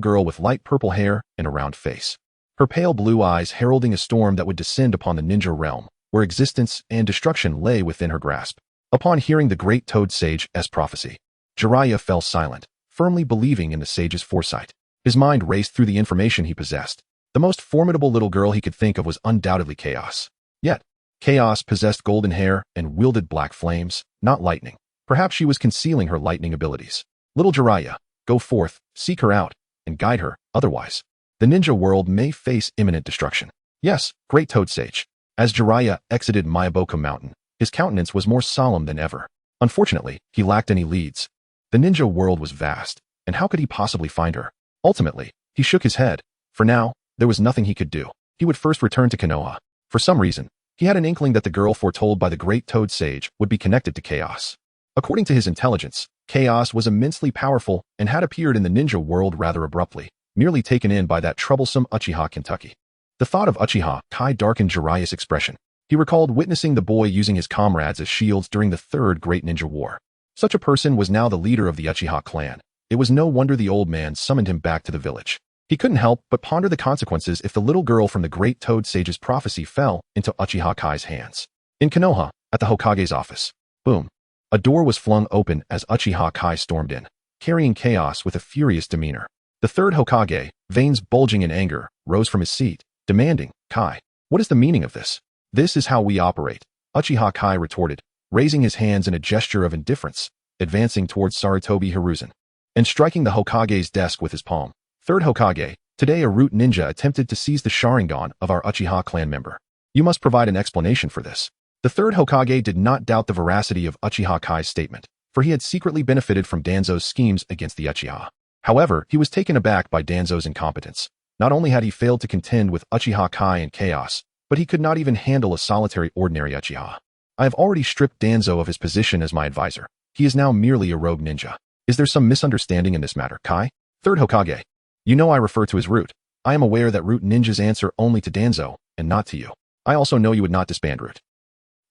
girl with light purple hair and a round face, her pale blue eyes heralding a storm that would descend upon the ninja realm, where existence and destruction lay within her grasp. Upon hearing the Great Toad Sage's prophecy, Jiraiya fell silent, firmly believing in the sage's foresight. His mind raced through the information he possessed. The most formidable little girl he could think of was undoubtedly Chaos. Yet, Chaos possessed golden hair and wielded black flames, not lightning. Perhaps she was concealing her lightning abilities. Little Jiraiya, go forth, seek her out, and guide her, otherwise the ninja world may face imminent destruction. Yes, Great Toad Sage. As Jiraiya exited Miyaboku Mountain, his countenance was more solemn than ever. Unfortunately, he lacked any leads. The ninja world was vast, and how could he possibly find her? Ultimately, he shook his head. For now, there was nothing he could do. He would first return to Konoha. For some reason, he had an inkling that the girl foretold by the Great Toad Sage would be connected to Chaos. According to his intelligence, Chaos was immensely powerful and had appeared in the ninja world rather abruptly, merely taken in by that troublesome Uchiha Kentucky. The thought of Uchiha Kai darkened Jiraiya's expression. He recalled witnessing the boy using his comrades as shields during the Third Great Ninja War. Such a person was now the leader of the Uchiha clan. It was no wonder the old man summoned him back to the village. He couldn't help but ponder the consequences if the little girl from the Great Toad Sage's prophecy fell into Uchiha Kai's hands. In Konoha, at the Hokage's office, boom, a door was flung open as Uchiha Kai stormed in, carrying Chaos with a furious demeanor. The third Hokage, veins bulging in anger, rose from his seat, demanding, Kai, what is the meaning of this? This is how we operate, Uchiha Kai retorted, raising his hands in a gesture of indifference, advancing towards Sarutobi Hiruzen, and striking the Hokage's desk with his palm. Third Hokage, today a root ninja attempted to seize the Sharingan of our Uchiha clan member. You must provide an explanation for this. The third Hokage did not doubt the veracity of Uchiha Kai's statement, for he had secretly benefited from Danzo's schemes against the Uchiha. However, he was taken aback by Danzo's incompetence. Not only had he failed to contend with Uchiha Kai and Chaos, but he could not even handle a solitary ordinary Uchiha. I have already stripped Danzo of his position as my advisor. He is now merely a rogue ninja. Is there some misunderstanding in this matter, Kai? Third Hokage. You know I refer to as Root. I am aware that Root ninjas answer only to Danzo, and not to you. I also know you would not disband Root.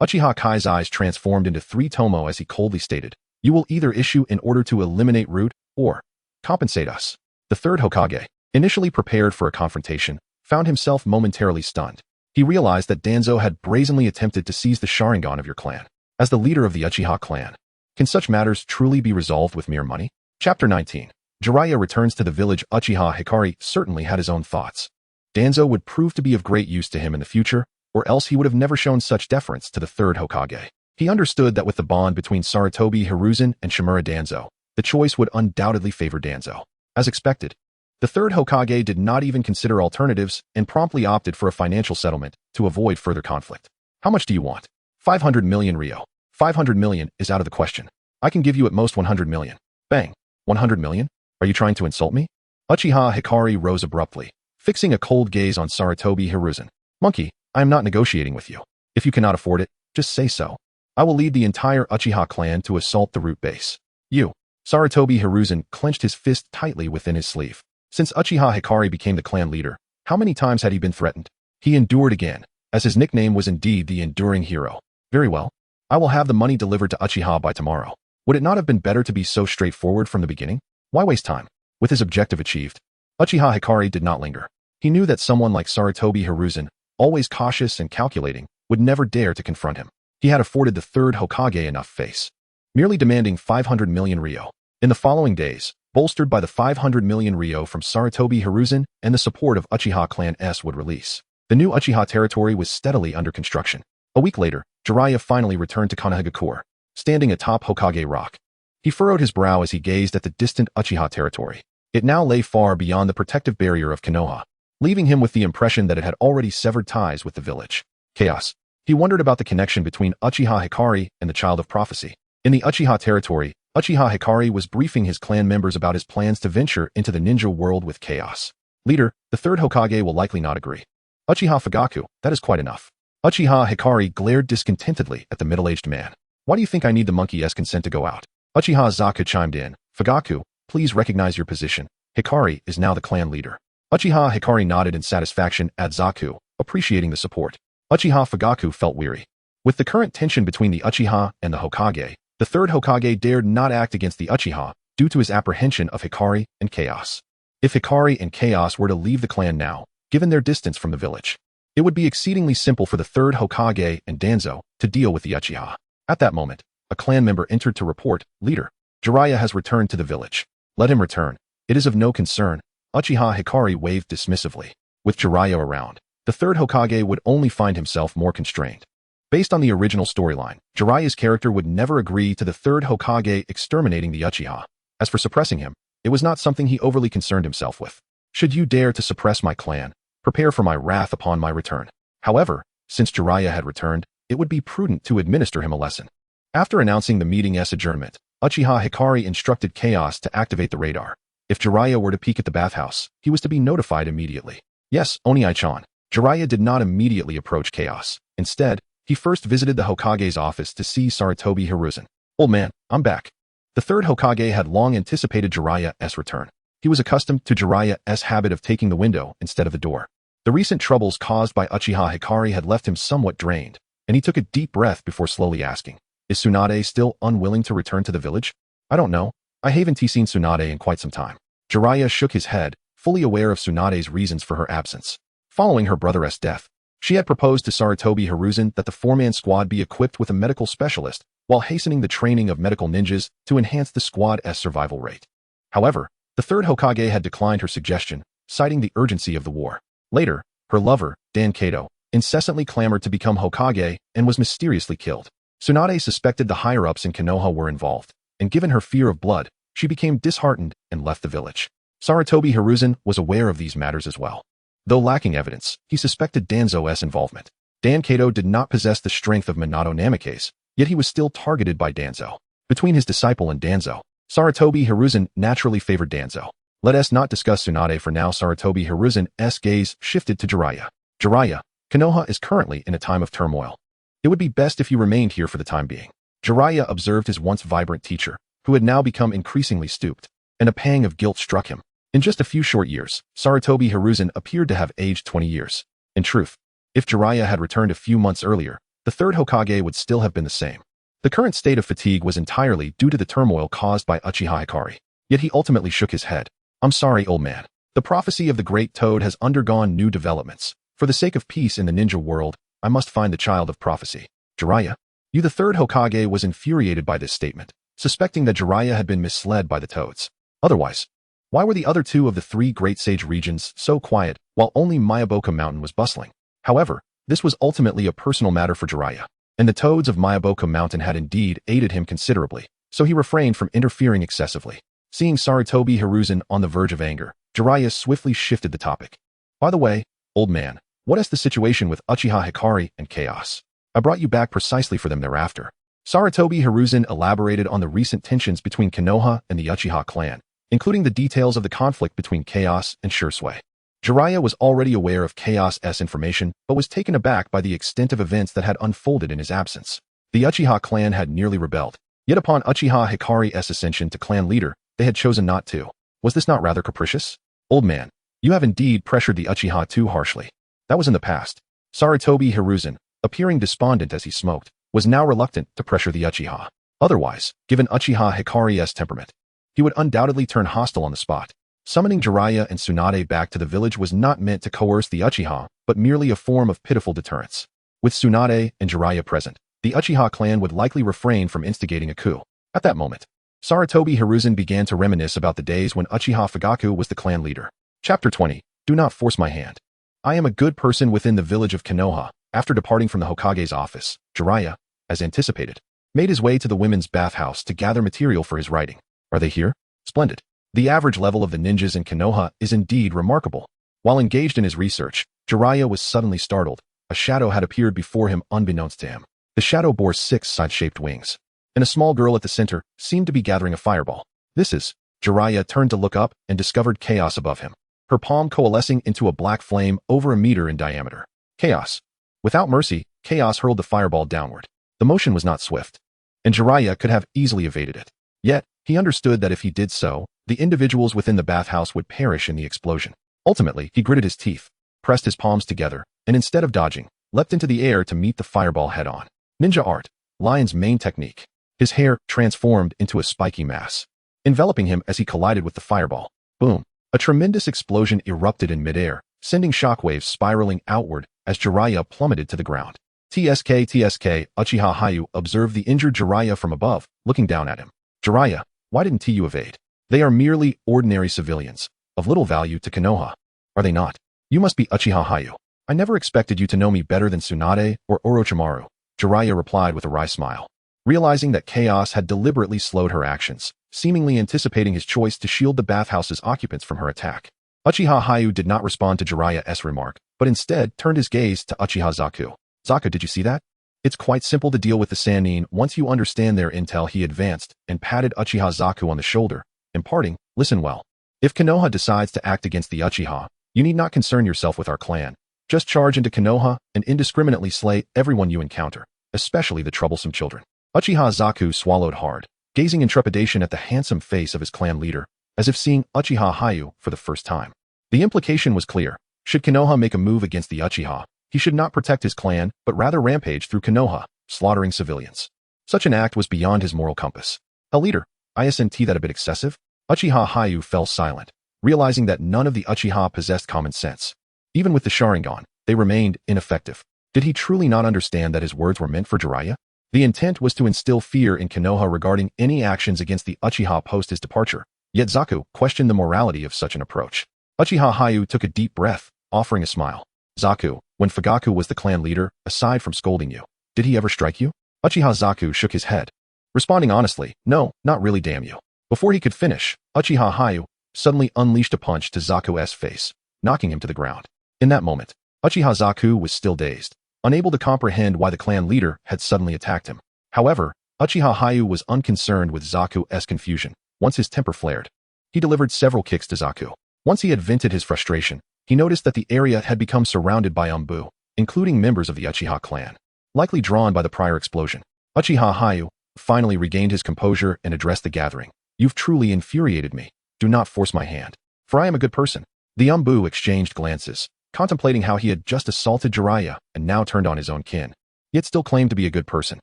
Uchiha Kai's eyes transformed into 3 tomo as he coldly stated, you will either issue an order to eliminate Root, or compensate us. The third Hokage, initially prepared for a confrontation, found himself momentarily stunned. He realized that Danzo had brazenly attempted to seize the Sharingan of your clan. As the leader of the Uchiha clan, can such matters truly be resolved with mere money? Chapter 19. Jiraiya returns to the village. Uchiha Hikari certainly had his own thoughts. Danzo would prove to be of great use to him in the future, or else he would have never shown such deference to the third Hokage. He understood that with the bond between Sarutobi Hiruzen and Shimura Danzo, the choice would undoubtedly favor Danzo. As expected, the third Hokage did not even consider alternatives and promptly opted for a financial settlement to avoid further conflict. How much do you want? 500 million Ryo. 500 million is out of the question. I can give you at most 100 million. Bang. 100 million? Are you trying to insult me? Uchiha Hikari rose abruptly, fixing a cold gaze on Sarutobi Hiruzen. Monkey, I am not negotiating with you. If you cannot afford it, just say so. I will lead the entire Uchiha clan to assault the root base. You. Sarutobi Hiruzen clenched his fist tightly within his sleeve. Since Uchiha Hikari became the clan leader, how many times had he been threatened? He endured again, as his nickname was indeed the enduring hero. Very well. I will have the money delivered to Uchiha by tomorrow. Would it not have been better to be so straightforward from the beginning? Why waste time? With his objective achieved, Uchiha Hikari did not linger. He knew that someone like Sarutobi Hiruzen, always cautious and calculating, would never dare to confront him. He had afforded the third Hokage enough face, merely demanding 500 million Ryo. In the following days, bolstered by the 500 million Ryo from Sarutobi Hiruzen and the support of Uchiha Clan S would release, the new Uchiha territory was steadily under construction. A week later, Jiraiya finally returned to Konohagakure, standing atop Hokage Rock. He furrowed his brow as he gazed at the distant Uchiha territory. It now lay far beyond the protective barrier of Konoha, leaving him with the impression that it had already severed ties with the village. Chaos. He wondered about the connection between Uchiha Hikari and the Child of Prophecy. In the Uchiha territory, Uchiha Hikari was briefing his clan members about his plans to venture into the ninja world with Chaos. Leader, the third Hokage will likely not agree. Uchiha Fugaku, that is quite enough. Uchiha Hikari glared discontentedly at the middle-aged man. Why do you think I need the monkey's consent to go out? Uchiha Zaku chimed in. Fugaku, please recognize your position. Hikari is now the clan leader. Uchiha Hikari nodded in satisfaction at Zaku, appreciating the support. Uchiha Fugaku felt weary. With the current tension between the Uchiha and the Hokage, the third Hokage dared not act against the Uchiha due to his apprehension of Hikari and Chaos. If Hikari and Chaos were to leave the clan now, given their distance from the village, it would be exceedingly simple for the third Hokage and Danzo to deal with the Uchiha. At that moment, a clan member entered to report, Leader, Jiraiya has returned to the village. Let him return. It is of no concern. Uchiha Hikari waved dismissively. With Jiraiya around, the third Hokage would only find himself more constrained. Based on the original storyline, Jiraiya's character would never agree to the third Hokage exterminating the Uchiha. As for suppressing him, it was not something he overly concerned himself with. Should you dare to suppress my clan, prepare for my wrath upon my return. However, since Jiraiya had returned, it would be prudent to administer him a lesson. After announcing the meeting's adjournment, Uchiha Hikari instructed Chaos to activate the radar. If Jiraiya were to peek at the bathhouse, he was to be notified immediately. Yes, Oni-chan. Jiraiya did not immediately approach Chaos. Instead, he first visited the Hokage's office to see Sarutobi Hiruzen. Old man, I'm back. The third Hokage had long anticipated Jiraiya's return. He was accustomed to Jiraiya's habit of taking the window instead of the door. The recent troubles caused by Uchiha Hikari had left him somewhat drained, and he took a deep breath before slowly asking, Is Tsunade still unwilling to return to the village? I don't know. I haven't seen Tsunade in quite some time. Jiraiya shook his head, fully aware of Tsunade's reasons for her absence. Following her brother's death, she had proposed to Sarutobi Hiruzen that the four-man squad be equipped with a medical specialist while hastening the training of medical ninjas to enhance the squad's survival rate. However, the third Hokage had declined her suggestion, citing the urgency of the war. Later, her lover, Dan Kato, incessantly clamored to become Hokage and was mysteriously killed. Tsunade suspected the higher-ups in Konoha were involved, and given her fear of blood, she became disheartened and left the village. Sarutobi Hiruzen was aware of these matters as well. Though lacking evidence, he suspected Danzo's involvement. Dan Kato did not possess the strength of Minato Namikaze, yet he was still targeted by Danzo. Between his disciple and Danzo, Sarutobi Hiruzen naturally favored Danzo. Let us not discuss Tsunade for now. Sarutobi Hiruzen's gaze shifted to Jiraiya. Jiraiya, Konoha is currently in a time of turmoil. It would be best if you remained here for the time being. Jiraiya observed his once vibrant teacher, who had now become increasingly stooped, and a pang of guilt struck him. In just a few short years, Sarutobi Hiruzen appeared to have aged 20 years. In truth, if Jiraiya had returned a few months earlier, the third Hokage would still have been the same. The current state of fatigue was entirely due to the turmoil caused by Uchiha Hikari. Yet he ultimately shook his head. I'm sorry, old man. The prophecy of the Great Toad has undergone new developments. For the sake of peace in the ninja world, I must find the child of prophecy. Jiraiya? You, the third Hokage, was infuriated by this statement, suspecting that Jiraiya had been misled by the toads. Otherwise, why were the other two of the three great sage regions so quiet while only Mayaboka Mountain was bustling? However, this was ultimately a personal matter for Jiraiya, and the toads of Mayaboka Mountain had indeed aided him considerably, so he refrained from interfering excessively. Seeing Sarutobi Hiruzen on the verge of anger, Jiraiya swiftly shifted the topic. By the way, old man, what is the situation with Uchiha Hikari and Chaos? I brought you back precisely for them thereafter. Sarutobi Hiruzen elaborated on the recent tensions between Konoha and the Uchiha clan, including the details of the conflict between Chaos and Shursui. Jiraiya was already aware of Chaos's information, but was taken aback by the extent of events that had unfolded in his absence. The Uchiha clan had nearly rebelled, yet upon Uchiha Hikari's ascension to clan leader, they had chosen not to. Was this not rather capricious? Old man, you have indeed pressured the Uchiha too harshly. That was in the past. Sarutobi Hiruzen, appearing despondent as he smoked, was now reluctant to pressure the Uchiha. Otherwise, given Uchiha Hikari's temperament, he would undoubtedly turn hostile on the spot. Summoning Jiraiya and Tsunade back to the village was not meant to coerce the Uchiha, but merely a form of pitiful deterrence. With Tsunade and Jiraiya present, the Uchiha clan would likely refrain from instigating a coup. At that moment, Sarutobi Hiruzen began to reminisce about the days when Uchiha Fugaku was the clan leader. Chapter 20. Do not force my hand. I am a good person within the village of Konoha. After departing from the Hokage's office, Jiraiya, as anticipated, made his way to the women's bathhouse to gather material for his writing. Are they here? Splendid. The average level of the ninjas in Konoha is indeed remarkable. While engaged in his research, Jiraiya was suddenly startled. A shadow had appeared before him unbeknownst to him. The shadow bore 6 side-shaped wings, and a small girl at the center seemed to be gathering a fireball. Jiraiya turned to look up and discovered Chaos above him, her palm coalescing into a black flame over a meter in diameter. Chaos. Without mercy, Chaos hurled the fireball downward. The motion was not swift, and Jiraiya could have easily evaded it. Yet, he understood that if he did so, the individuals within the bathhouse would perish in the explosion. Ultimately, he gritted his teeth, pressed his palms together, and instead of dodging, leapt into the air to meet the fireball head-on. Ninja art, Lion's main technique. His hair transformed into a spiky mass, enveloping him as he collided with the fireball. Boom! A tremendous explosion erupted in midair, sending shockwaves spiraling outward as Jiraiya plummeted to the ground. TSK, Uchiha Hayu observed the injured Jiraiya from above, looking down at him. Jiraiya, why didn't you evade? They are merely ordinary civilians, of little value to Konoha. Are they not? You must be Uchiha Hayu. I never expected you to know me better than Tsunade or Orochimaru, Jiraiya replied with a wry smile. Realizing that Chaos had deliberately slowed her actions, seemingly anticipating his choice to shield the bathhouse's occupants from her attack, Uchiha Hayu did not respond to Jiraiya's remark, but instead turned his gaze to Uchiha Zaku. Zaku, did you see that? It's quite simple to deal with the Sannin once you understand their intel. He advanced and patted Uchiha Zaku on the shoulder, imparting, listen well. If Konoha decides to act against the Uchiha, you need not concern yourself with our clan. Just charge into Konoha and indiscriminately slay everyone you encounter, especially the troublesome children. Uchiha Zaku swallowed hard, gazing in trepidation at the handsome face of his clan leader, as if seeing Uchiha Hayu for the first time. The implication was clear. Should Konoha make a move against the Uchiha, he should not protect his clan, but rather rampage through Konoha, slaughtering civilians. Such an act was beyond his moral compass. A leader, isn't that a bit excessive? Uchiha Hayu fell silent, realizing that none of the Uchiha possessed common sense. Even with the Sharingan, they remained ineffective. Did he truly not understand that his words were meant for Jiraiya? The intent was to instill fear in Konoha regarding any actions against the Uchiha post his departure, yet Zaku questioned the morality of such an approach. Uchiha Hayu took a deep breath, offering a smile. Zaku, when Fugaku was the clan leader, aside from scolding you, did he ever strike you? Uchiha Zaku shook his head, responding honestly, no, not really, damn you. Before he could finish, Uchiha Hayu suddenly unleashed a punch to Zaku's face, knocking him to the ground. In that moment, Uchiha Zaku was still dazed, unable to comprehend why the clan leader had suddenly attacked him. However, Uchiha Hayu was unconcerned with Zaku's confusion. Once his temper flared, he delivered several kicks to Zaku. Once he had vented his frustration, he noticed that the area had become surrounded by Umbu, including members of the Uchiha clan, likely drawn by the prior explosion. Uchiha Hayu finally regained his composure and addressed the gathering. You've truly infuriated me. Do not force my hand, for I am a good person. The Umbu exchanged glances, contemplating how he had just assaulted Jiraiya and now turned on his own kin, yet still claimed to be a good person.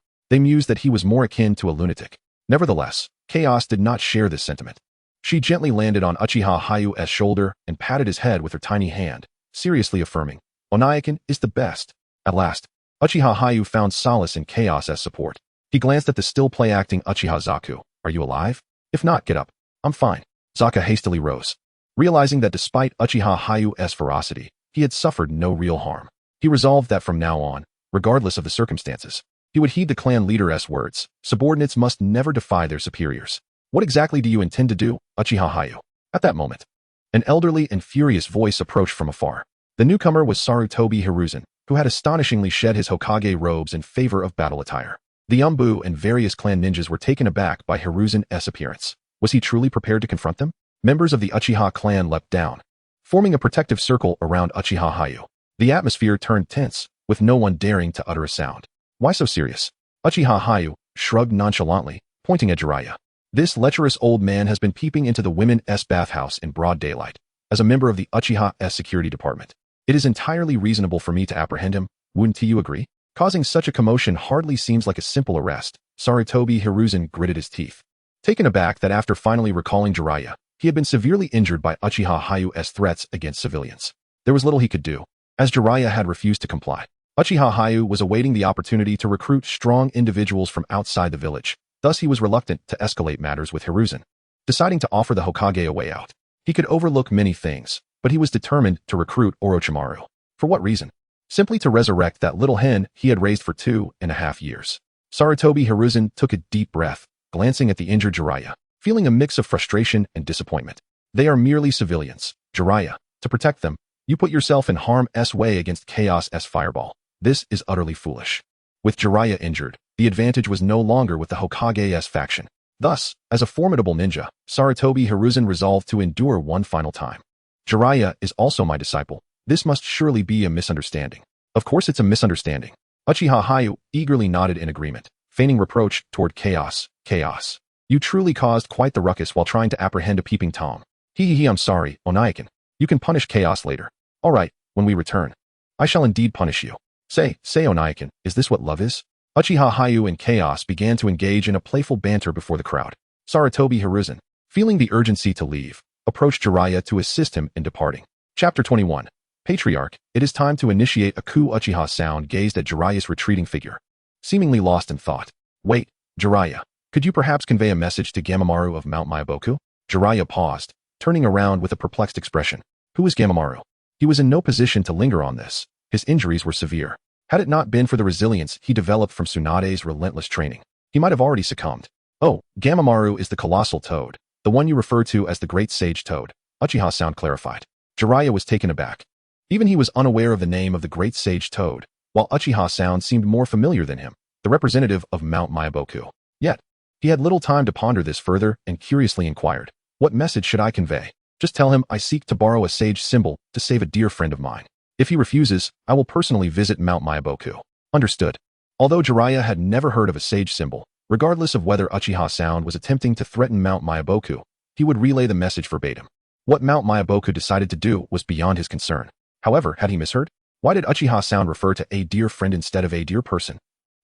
They mused that he was more akin to a lunatic. Nevertheless, Chaos did not share this sentiment. She gently landed on Uchiha Hayu's shoulder and patted his head with her tiny hand, seriously affirming, Onaikin is the best. At last, Uchiha Hayu found solace in chaos as support. He glanced at the still play-acting Uchiha Zaku. Are you alive? If not, get up. I'm fine. Zaka hastily rose. Realizing that despite Uchiha Hayu's ferocity, he had suffered no real harm. He resolved that from now on, regardless of the circumstances, he would heed the clan leader's words. Subordinates must never defy their superiors. What exactly do you intend to do, Uchiha Hayu? At that moment, an elderly and furious voice approached from afar. The newcomer was Sarutobi Hiruzen, who had astonishingly shed his Hokage robes in favor of battle attire. The Umbu and various clan ninjas were taken aback by Hiruzen's appearance. Was he truly prepared to confront them? Members of the Uchiha clan leapt down, forming a protective circle around Uchiha Hayu. The atmosphere turned tense, with no one daring to utter a sound. Why so serious? Uchiha Hayu shrugged nonchalantly, pointing at Jiraiya. This lecherous old man has been peeping into the women's bathhouse in broad daylight. As a member of the Uchiha's security department, it is entirely reasonable for me to apprehend him. Wouldn't you agree? Causing such a commotion hardly seems like a simple arrest. Sarutobi Hiruzen gritted his teeth. Taken aback that after finally recalling Jiraiya, he had been severely injured by Uchiha Hayu's threats against civilians. There was little he could do, as Jiraiya had refused to comply. Uchiha Hayu was awaiting the opportunity to recruit strong individuals from outside the village. Thus he was reluctant to escalate matters with Hiruzen, deciding to offer the Hokage a way out. He could overlook many things, but he was determined to recruit Orochimaru. For what reason? Simply to resurrect that little hen he had raised for 2.5 years. Sarutobi Hiruzen took a deep breath, glancing at the injured Jiraiya, feeling a mix of frustration and disappointment. They are merely civilians, Jiraiya. To protect them, you put yourself in harm's way against chaos's fireball. This is utterly foolish. With Jiraiya injured, the advantage was no longer with the Hokage's faction. Thus, as a formidable ninja, Sarutobi Hiruzen resolved to endure one final time. Jiraiya is also my disciple. This must surely be a misunderstanding. Of course it's a misunderstanding. Uchiha Hayu eagerly nodded in agreement, feigning reproach toward Chaos. Chaos. You truly caused quite the ruckus while trying to apprehend a peeping Tom. I'm sorry, Onaikin. You can punish Chaos later. All right, when we return, I shall indeed punish you. Say Onaikin, is this what love is? Uchiha Hayu and Chaos began to engage in a playful banter before the crowd. Sarutobi Hiruzen, feeling the urgency to leave, approached Jiraiya to assist him in departing. Chapter 21. Patriarch, it is time to initiate a coup. Uchiha sound gazed at Jiraiya's retreating figure, seemingly lost in thought. Wait, Jiraiya, could you perhaps convey a message to Gamamaru of Mount Myaboku? Jiraiya paused, turning around with a perplexed expression. Who is Gamamaru? He was in no position to linger on this. His injuries were severe. Had it not been for the resilience he developed from Tsunade's relentless training, he might have already succumbed. Oh, Gamamaru is the colossal toad, the one you refer to as the Great Sage Toad, Uchiha sound clarified. Jiraiya was taken aback. Even he was unaware of the name of the Great Sage Toad, while Uchiha sound seemed more familiar than him, the representative of Mount Myaboku. Yet, he had little time to ponder this further and curiously inquired, what message should I convey? Just tell him I seek to borrow a sage symbol to save a dear friend of mine. If he refuses, I will personally visit Mount Myaboku. Understood. Although Jiraiya had never heard of a sage symbol, regardless of whether Uchiha sound was attempting to threaten Mount Myaboku, he would relay the message verbatim. What Mount Myaboku decided to do was beyond his concern. However, had he misheard? Why did Uchiha sound refer to a dear friend instead of a dear person?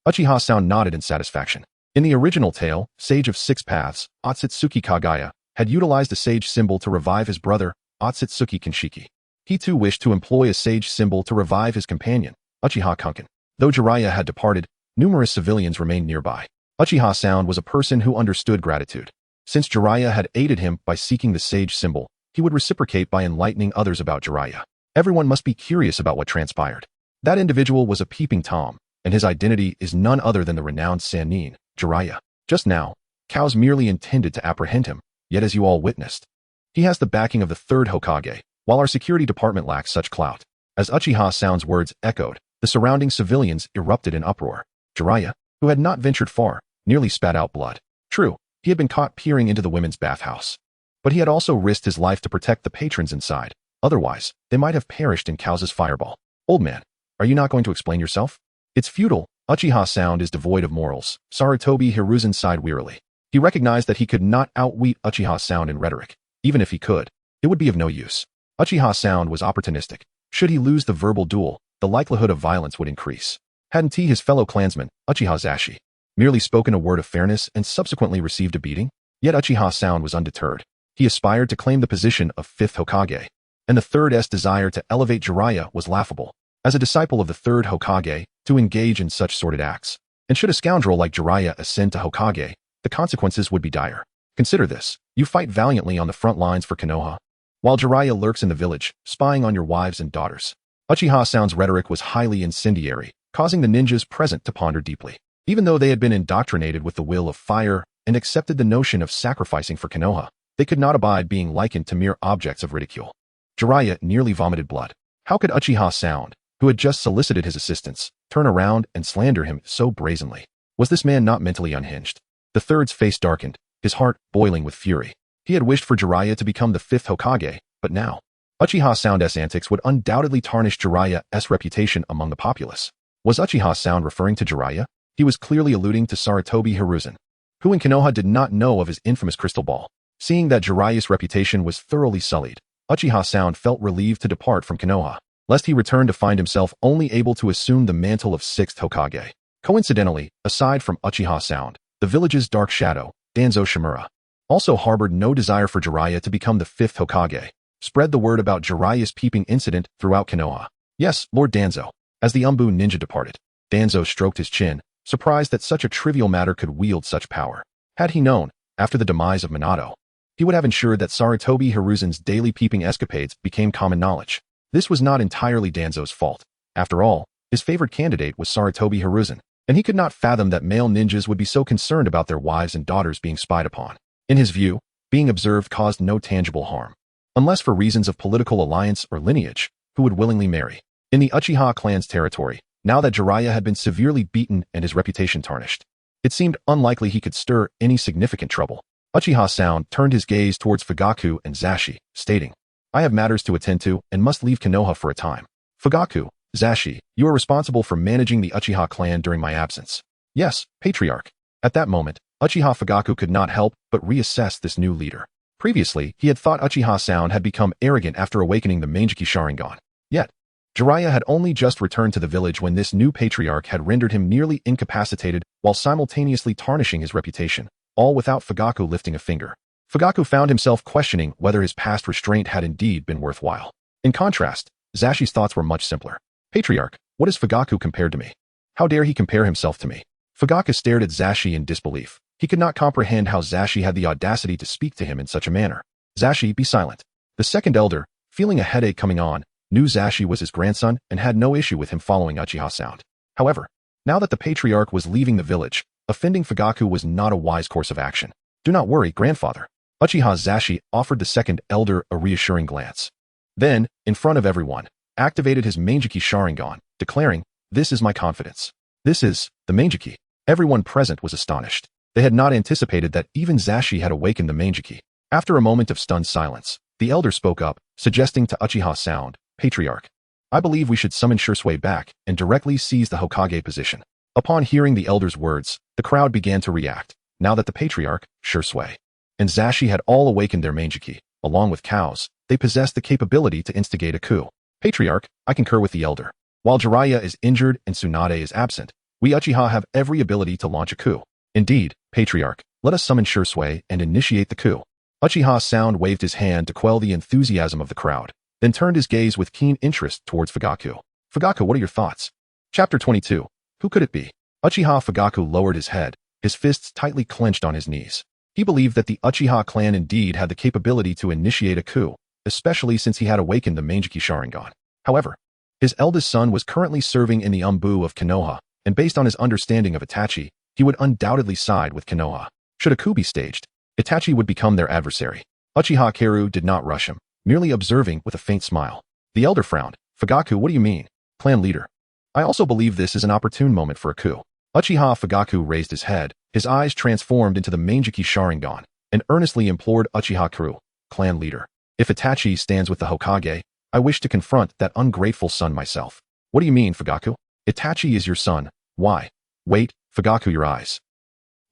Uchiha sound nodded in satisfaction. In the original tale, Sage of Six Paths, Otsutsuki Kagaya, had utilized a sage symbol to revive his brother, Otsutsuki Kinshiki. He too wished to employ a sage symbol to revive his companion, Uchiha Kunken. Though Jiraiya had departed, numerous civilians remained nearby. Uchiha sound was a person who understood gratitude. Since Jiraiya had aided him by seeking the sage symbol, he would reciprocate by enlightening others about Jiraiya. Everyone must be curious about what transpired. That individual was a peeping Tom, and his identity is none other than the renowned Sannin, Jiraiya. Just now, cows merely intended to apprehend him, yet as you all witnessed, he has the backing of the third Hokage, while our security department lacks such clout. As Uchiha sound's words echoed, the surrounding civilians erupted in uproar. Jiraiya, who had not ventured far, nearly spat out blood. True, he had been caught peering into the women's bathhouse, but he had also risked his life to protect the patrons inside. Otherwise, they might have perished in Kao's fireball. Old man, are you not going to explain yourself? It's futile. Uchiha sound is devoid of morals. Sarutobi Hiruzen sighed wearily. He recognized that he could not outwit Uchiha sound in rhetoric. Even if he could, it would be of no use. Uchiha sound was opportunistic. Should he lose the verbal duel, the likelihood of violence would increase. Hadn't he, his fellow clansman, Uchiha Zashi, merely spoken a word of fairness and subsequently received a beating? Yet Uchiha sound was undeterred. He aspired to claim the position of fifth Hokage, and the third's desire to elevate Jiraiya was laughable. as a disciple of the third Hokage, to engage in such sordid acts. And should a scoundrel like Jiraiya ascend to Hokage, the consequences would be dire. Consider this. You fight valiantly on the front lines for Konoha, while Jiraiya lurks in the village, spying on your wives and daughters. Uchiha Sound's rhetoric was highly incendiary, causing the ninjas present to ponder deeply. Even though they had been indoctrinated with the will of fire and accepted the notion of sacrificing for Konoha, they could not abide being likened to mere objects of ridicule. Jiraiya nearly vomited blood. How could Uchiha Sound, who had just solicited his assistance, turn around and slander him so brazenly? Was this man not mentally unhinged? The third's face darkened, his heart boiling with fury. He had wished for Jiraiya to become the fifth Hokage, but now, Uchiha Sound's antics would undoubtedly tarnish Jiraiya's reputation among the populace. Was Uchiha Sound referring to Jiraiya? He was clearly alluding to Sarutobi Hiruzen, who in Konoha did not know of his infamous crystal ball. Seeing that Jiraiya's reputation was thoroughly sullied, Uchiha Sound felt relieved to depart from Konoha, lest he return to find himself only able to assume the mantle of sixth Hokage. Coincidentally, aside from Uchiha Sound, the village's dark shadow, Danzo Shimura, also harbored no desire for Jiraiya to become the fifth Hokage. Spread the word about Jiraiya's peeping incident throughout Konoha. Yes, Lord Danzo. As the Umbu ninja departed, Danzo stroked his chin, surprised that such a trivial matter could wield such power. Had he known, after the demise of Minato, he would have ensured that Sarutobi Hiruzen's daily peeping escapades became common knowledge. This was not entirely Danzo's fault. After all, his favored candidate was Sarutobi Hiruzen, and he could not fathom that male ninjas would be so concerned about their wives and daughters being spied upon. In his view, being observed caused no tangible harm, unless for reasons of political alliance or lineage, who would willingly marry. In the Uchiha clan's territory, now that Jiraiya had been severely beaten and his reputation tarnished, it seemed unlikely he could stir any significant trouble. Uchiha Sound turned his gaze towards Fugaku and Zashi, stating, I have matters to attend to and must leave Konoha for a time. Fugaku, Zashi, you are responsible for managing the Uchiha clan during my absence. Yes, Patriarch. At that moment, Uchiha Fugaku could not help but reassess this new leader. Previously, he had thought Uchiha Sound had become arrogant after awakening the Manjiki Sharingan. Yet, Jiraiya had only just returned to the village when this new patriarch had rendered him nearly incapacitated while simultaneously tarnishing his reputation, all without Fugaku lifting a finger. Fugaku found himself questioning whether his past restraint had indeed been worthwhile. In contrast, Zashi's thoughts were much simpler. Patriarch, what is Fugaku compared to me? How dare he compare himself to me? Fugaku stared at Zashi in disbelief. He could not comprehend how Zashi had the audacity to speak to him in such a manner. Zashi, be silent. The second elder, feeling a headache coming on, knew Zashi was his grandson and had no issue with him following Uchiha Sound. However, now that the patriarch was leaving the village, offending Fugaku was not a wise course of action. Do not worry, grandfather. Uchiha Zashi offered the second elder a reassuring glance. Then, in front of everyone, activated his Manjiki Sharingan, declaring, This is my confidence. This is the Manjiki. Everyone present was astonished. They had not anticipated that even Zashi had awakened the Manjiki. After a moment of stunned silence, the elder spoke up, suggesting to Uchiha Sound, Patriarch, I believe we should summon Shursui back and directly seize the Hokage position. Upon hearing the elder's words, the crowd began to react, now that the patriarch, Shursui, and Zashi had all awakened their Manjiki. Along with cows, they possessed the capability to instigate a coup. Patriarch, I concur with the elder. While Jiraiya is injured and Tsunade is absent, we Uchiha have every ability to launch a coup. Indeed, Patriarch, let us summon Shursui and initiate the coup. Uchiha Sound waved his hand to quell the enthusiasm of the crowd, then turned his gaze with keen interest towards Fugaku. Fugaku, what are your thoughts? Chapter 22. Who could it be? Uchiha Fugaku lowered his head, his fists tightly clenched on his knees. He believed that the Uchiha clan indeed had the capability to initiate a coup, especially since he had awakened the Manjiki Sharingan. However, his eldest son was currently serving in the Umbu of Konoha, and based on his understanding of Itachi, he would undoubtedly side with Konoha. Should a coup be staged, Itachi would become their adversary. Uchiha Karu did not rush him, merely observing with a faint smile. The elder frowned. Fugaku, what do you mean? Clan leader. I also believe this is an opportune moment for a coup. Uchiha Fugaku raised his head, his eyes transformed into the Manjiki Sharingan, and earnestly implored Uchiha Karu, clan leader. If Itachi stands with the Hokage, I wish to confront that ungrateful son myself. What do you mean, Fugaku? Itachi is your son. Why? Wait, Fugaku, your eyes.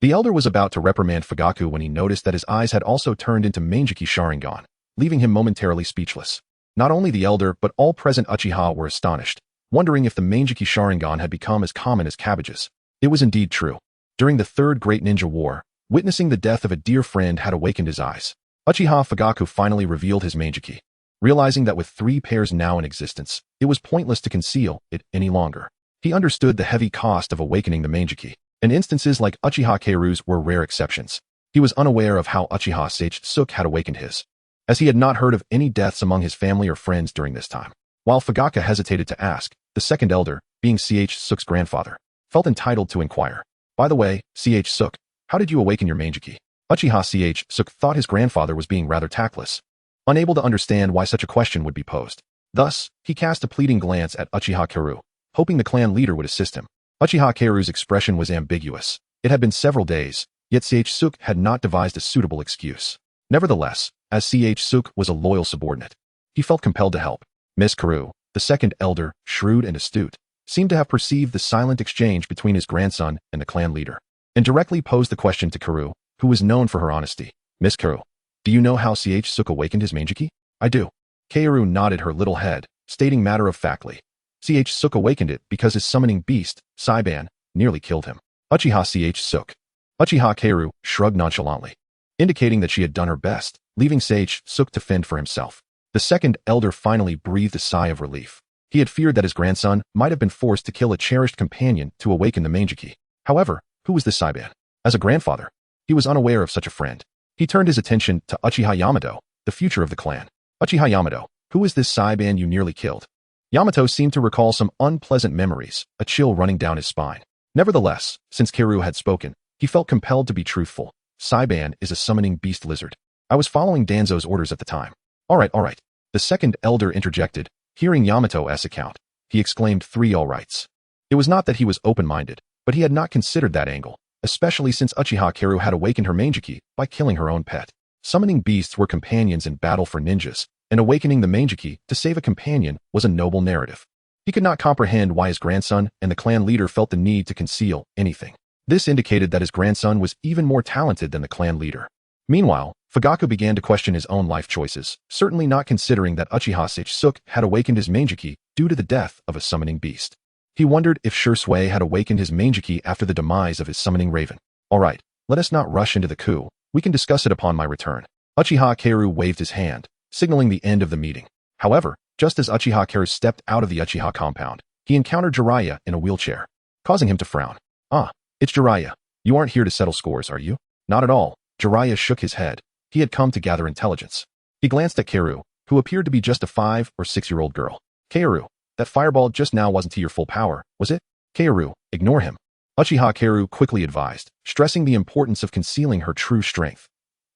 The elder was about to reprimand Fugaku when he noticed that his eyes had also turned into Manjiki Sharingan, leaving him momentarily speechless. Not only the elder but all present Uchiha were astonished, wondering if the Manjiki Sharingan had become as common as cabbages. It was indeed true. During the Third Great Ninja War, witnessing the death of a dear friend had awakened his eyes. Uchiha Fugaku finally revealed his Manjiki. Realizing that with 3 pairs now in existence, it was pointless to conceal it any longer. He understood the heavy cost of awakening the Mangeki, and instances like Uchiha Keiru's were rare exceptions. He was unaware of how Uchiha Sage-Suk had awakened his, as he had not heard of any deaths among his family or friends during this time. While Fugaka hesitated to ask, the second elder, being Sage-Suk's grandfather, felt entitled to inquire. By the way, Sage-Suk, how did you awaken your Mangeki? Uchiha Sage-Suk thought his grandfather was being rather tactless, unable to understand why such a question would be posed. Thus, he cast a pleading glance at Uchiha Keiru, hoping the clan leader would assist him. Uchiha Keiru's expression was ambiguous. It had been several days, yet Sage-Suk had not devised a suitable excuse. Nevertheless, as Sage-Suk was a loyal subordinate, he felt compelled to help. Miss Keiru, the second elder, shrewd and astute, seemed to have perceived the silent exchange between his grandson and the clan leader, and directly posed the question to Keiru, who was known for her honesty. Miss Keiru, do you know how Sage-Suk awakened his Mangeki? I do. Keiru nodded her little head, stating matter-of-factly. Sage-Suk awakened it because his summoning beast, Saiban, nearly killed him. Uchiha Sage-Suk. Uchiha Keiru shrugged nonchalantly, indicating that she had done her best, leaving Sage-Suk to fend for himself. The second elder finally breathed a sigh of relief. He had feared that his grandson might have been forced to kill a cherished companion to awaken the Mangeki. However, who was this Saiban? As a grandfather, he was unaware of such a friend. He turned his attention to Uchiha Yamato, the future of the clan. Uchiha Yamato, who is this Saiban you nearly killed? Yamato seemed to recall some unpleasant memories, a chill running down his spine. Nevertheless, since Keiru had spoken, he felt compelled to be truthful. Saiban is a summoning beast lizard. I was following Danzo's orders at the time. All right. The second elder interjected, hearing Yamato's account. He exclaimed 3 all rights. It was not that he was open-minded, but he had not considered that angle, especially since Uchiha Keiru had awakened her Mangeki by killing her own pet. Summoning beasts were companions in battle for ninjas, and awakening the Mangeki to save a companion was a noble narrative. He could not comprehend why his grandson and the clan leader felt the need to conceal anything. This indicated that his grandson was even more talented than the clan leader. Meanwhile, Fugaku began to question his own life choices, certainly not considering that Uchiha Sage-Suk had awakened his Mangeki due to the death of a summoning beast. He wondered if Shursui had awakened his Mangeki after the demise of his summoning raven. All right, let us not rush into the coup. We can discuss it upon my return. Uchiha Keiru waved his hand, signaling the end of the meeting. However, just as Uchiha Keiru stepped out of the Uchiha compound, he encountered Jiraiya in a wheelchair, causing him to frown. Ah, it's Jiraiya. You aren't here to settle scores, are you? Not at all. Jiraiya shook his head. He had come to gather intelligence. He glanced at Keiru, who appeared to be just a 5 or 6-year-old girl. Keiru, that fireball just now wasn't to your full power, was it? Keiru, ignore him. Uchiha Keiru quickly advised, stressing the importance of concealing her true strength.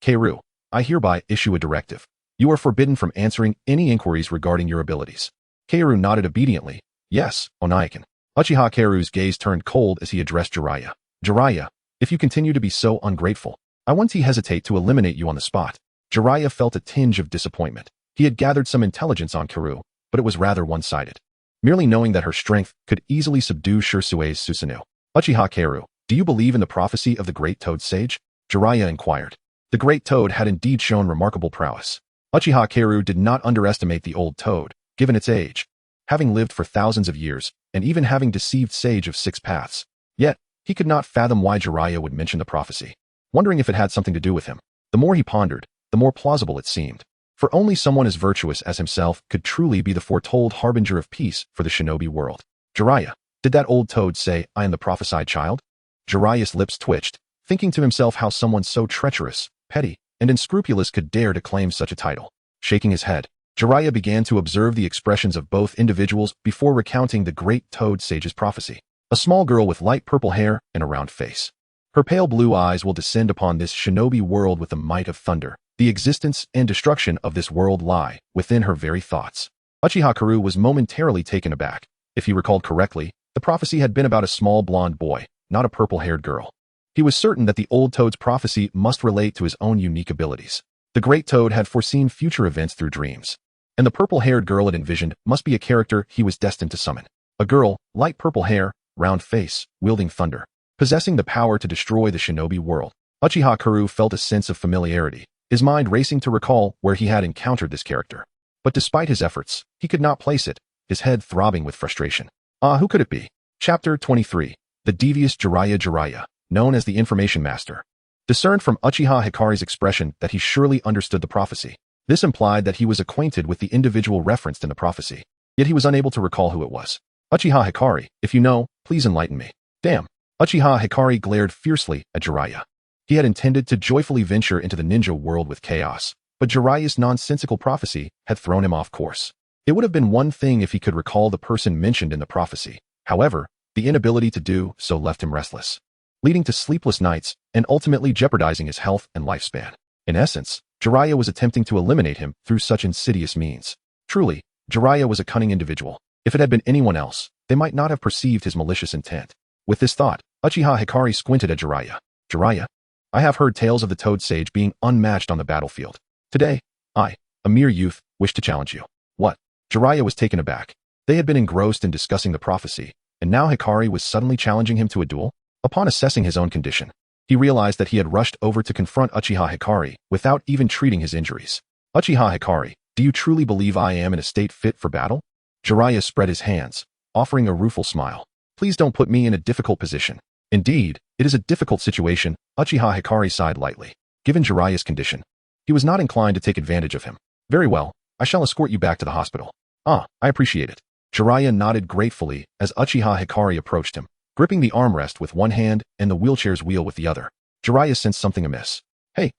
Keiru, I hereby issue a directive. You are forbidden from answering any inquiries regarding your abilities. Keiru nodded obediently. Yes, Onaikin. Uchiha Keiru's gaze turned cold as he addressed Jiraiya. Jiraiya, if you continue to be so ungrateful, I won't hesitate to eliminate you on the spot. Jiraiya felt a tinge of disappointment. He had gathered some intelligence on Keiru, but it was rather one-sided. Merely knowing that her strength could easily subdue Shursue's Susanoo. Uchiha Keiru, do you believe in the prophecy of the Great Toad Sage? Jiraiya inquired. The Great Toad had indeed shown remarkable prowess. Uchiha Keiru did not underestimate the old toad, given its age, having lived for thousands of years, and even having deceived Sage of 6 Paths. Yet, he could not fathom why Jiraiya would mention the prophecy, wondering if it had something to do with him. The more he pondered, the more plausible it seemed. For only someone as virtuous as himself could truly be the foretold harbinger of peace for the shinobi world. Jiraiya, did that old toad say, I am the prophesied child? Jiraiya's lips twitched, thinking to himself how someone so treacherous, petty, and unscrupulous could dare to claim such a title. Shaking his head, Jiraiya began to observe the expressions of both individuals before recounting the Great Toad Sage's prophecy. A small girl with light purple hair and a round face. Her pale blue eyes will descend upon this shinobi world with the might of thunder. The existence and destruction of this world lie within her very thoughts. Uchiha Keiru was momentarily taken aback. If he recalled correctly, the prophecy had been about a small blonde boy, not a purple-haired girl. He was certain that the old toad's prophecy must relate to his own unique abilities. The Great Toad had foreseen future events through dreams, and the purple-haired girl it envisioned must be a character he was destined to summon. A girl, light purple hair, round face, wielding thunder, possessing the power to destroy the shinobi world. Uchiha Keiru felt a sense of familiarity, his mind racing to recall where he had encountered this character. But despite his efforts, he could not place it, his head throbbing with frustration. Who could it be? Chapter 23. The Devious Jiraiya, known as the Information Master, discerned from Uchiha Hikari's expression that he surely understood the prophecy. This implied that he was acquainted with the individual referenced in the prophecy, yet he was unable to recall who it was. Uchiha Hikari, if you know, please enlighten me. Damn. Uchiha Hikari glared fiercely at Jiraiya. He had intended to joyfully venture into the ninja world with chaos, but Jiraiya's nonsensical prophecy had thrown him off course. It would have been one thing if he could recall the person mentioned in the prophecy. However, the inability to do so left him restless, leading to sleepless nights and ultimately jeopardizing his health and lifespan. In essence, Jiraiya was attempting to eliminate him through such insidious means. Truly, Jiraiya was a cunning individual. If it had been anyone else, they might not have perceived his malicious intent. With this thought, Uchiha Hikari squinted at Jiraiya. Jiraiya, I have heard tales of the Toad Sage being unmatched on the battlefield. Today, I, a mere youth, wish to challenge you. What? Jiraiya was taken aback. They had been engrossed in discussing the prophecy, and now Hikari was suddenly challenging him to a duel? Upon assessing his own condition, he realized that he had rushed over to confront Uchiha Hikari without even treating his injuries. Uchiha Hikari, do you truly believe I am in a state fit for battle? Jiraiya spread his hands, offering a rueful smile. Please don't put me in a difficult position. Indeed, it is a difficult situation, Uchiha Hikari sighed lightly. Given Jiraiya's condition, he was not inclined to take advantage of him. Very well, I shall escort you back to the hospital. Ah, I appreciate it. Jiraiya nodded gratefully as Uchiha Hikari approached him, gripping the armrest with one hand and the wheelchair's wheel with the other. Jiraiya sensed something amiss. Hey,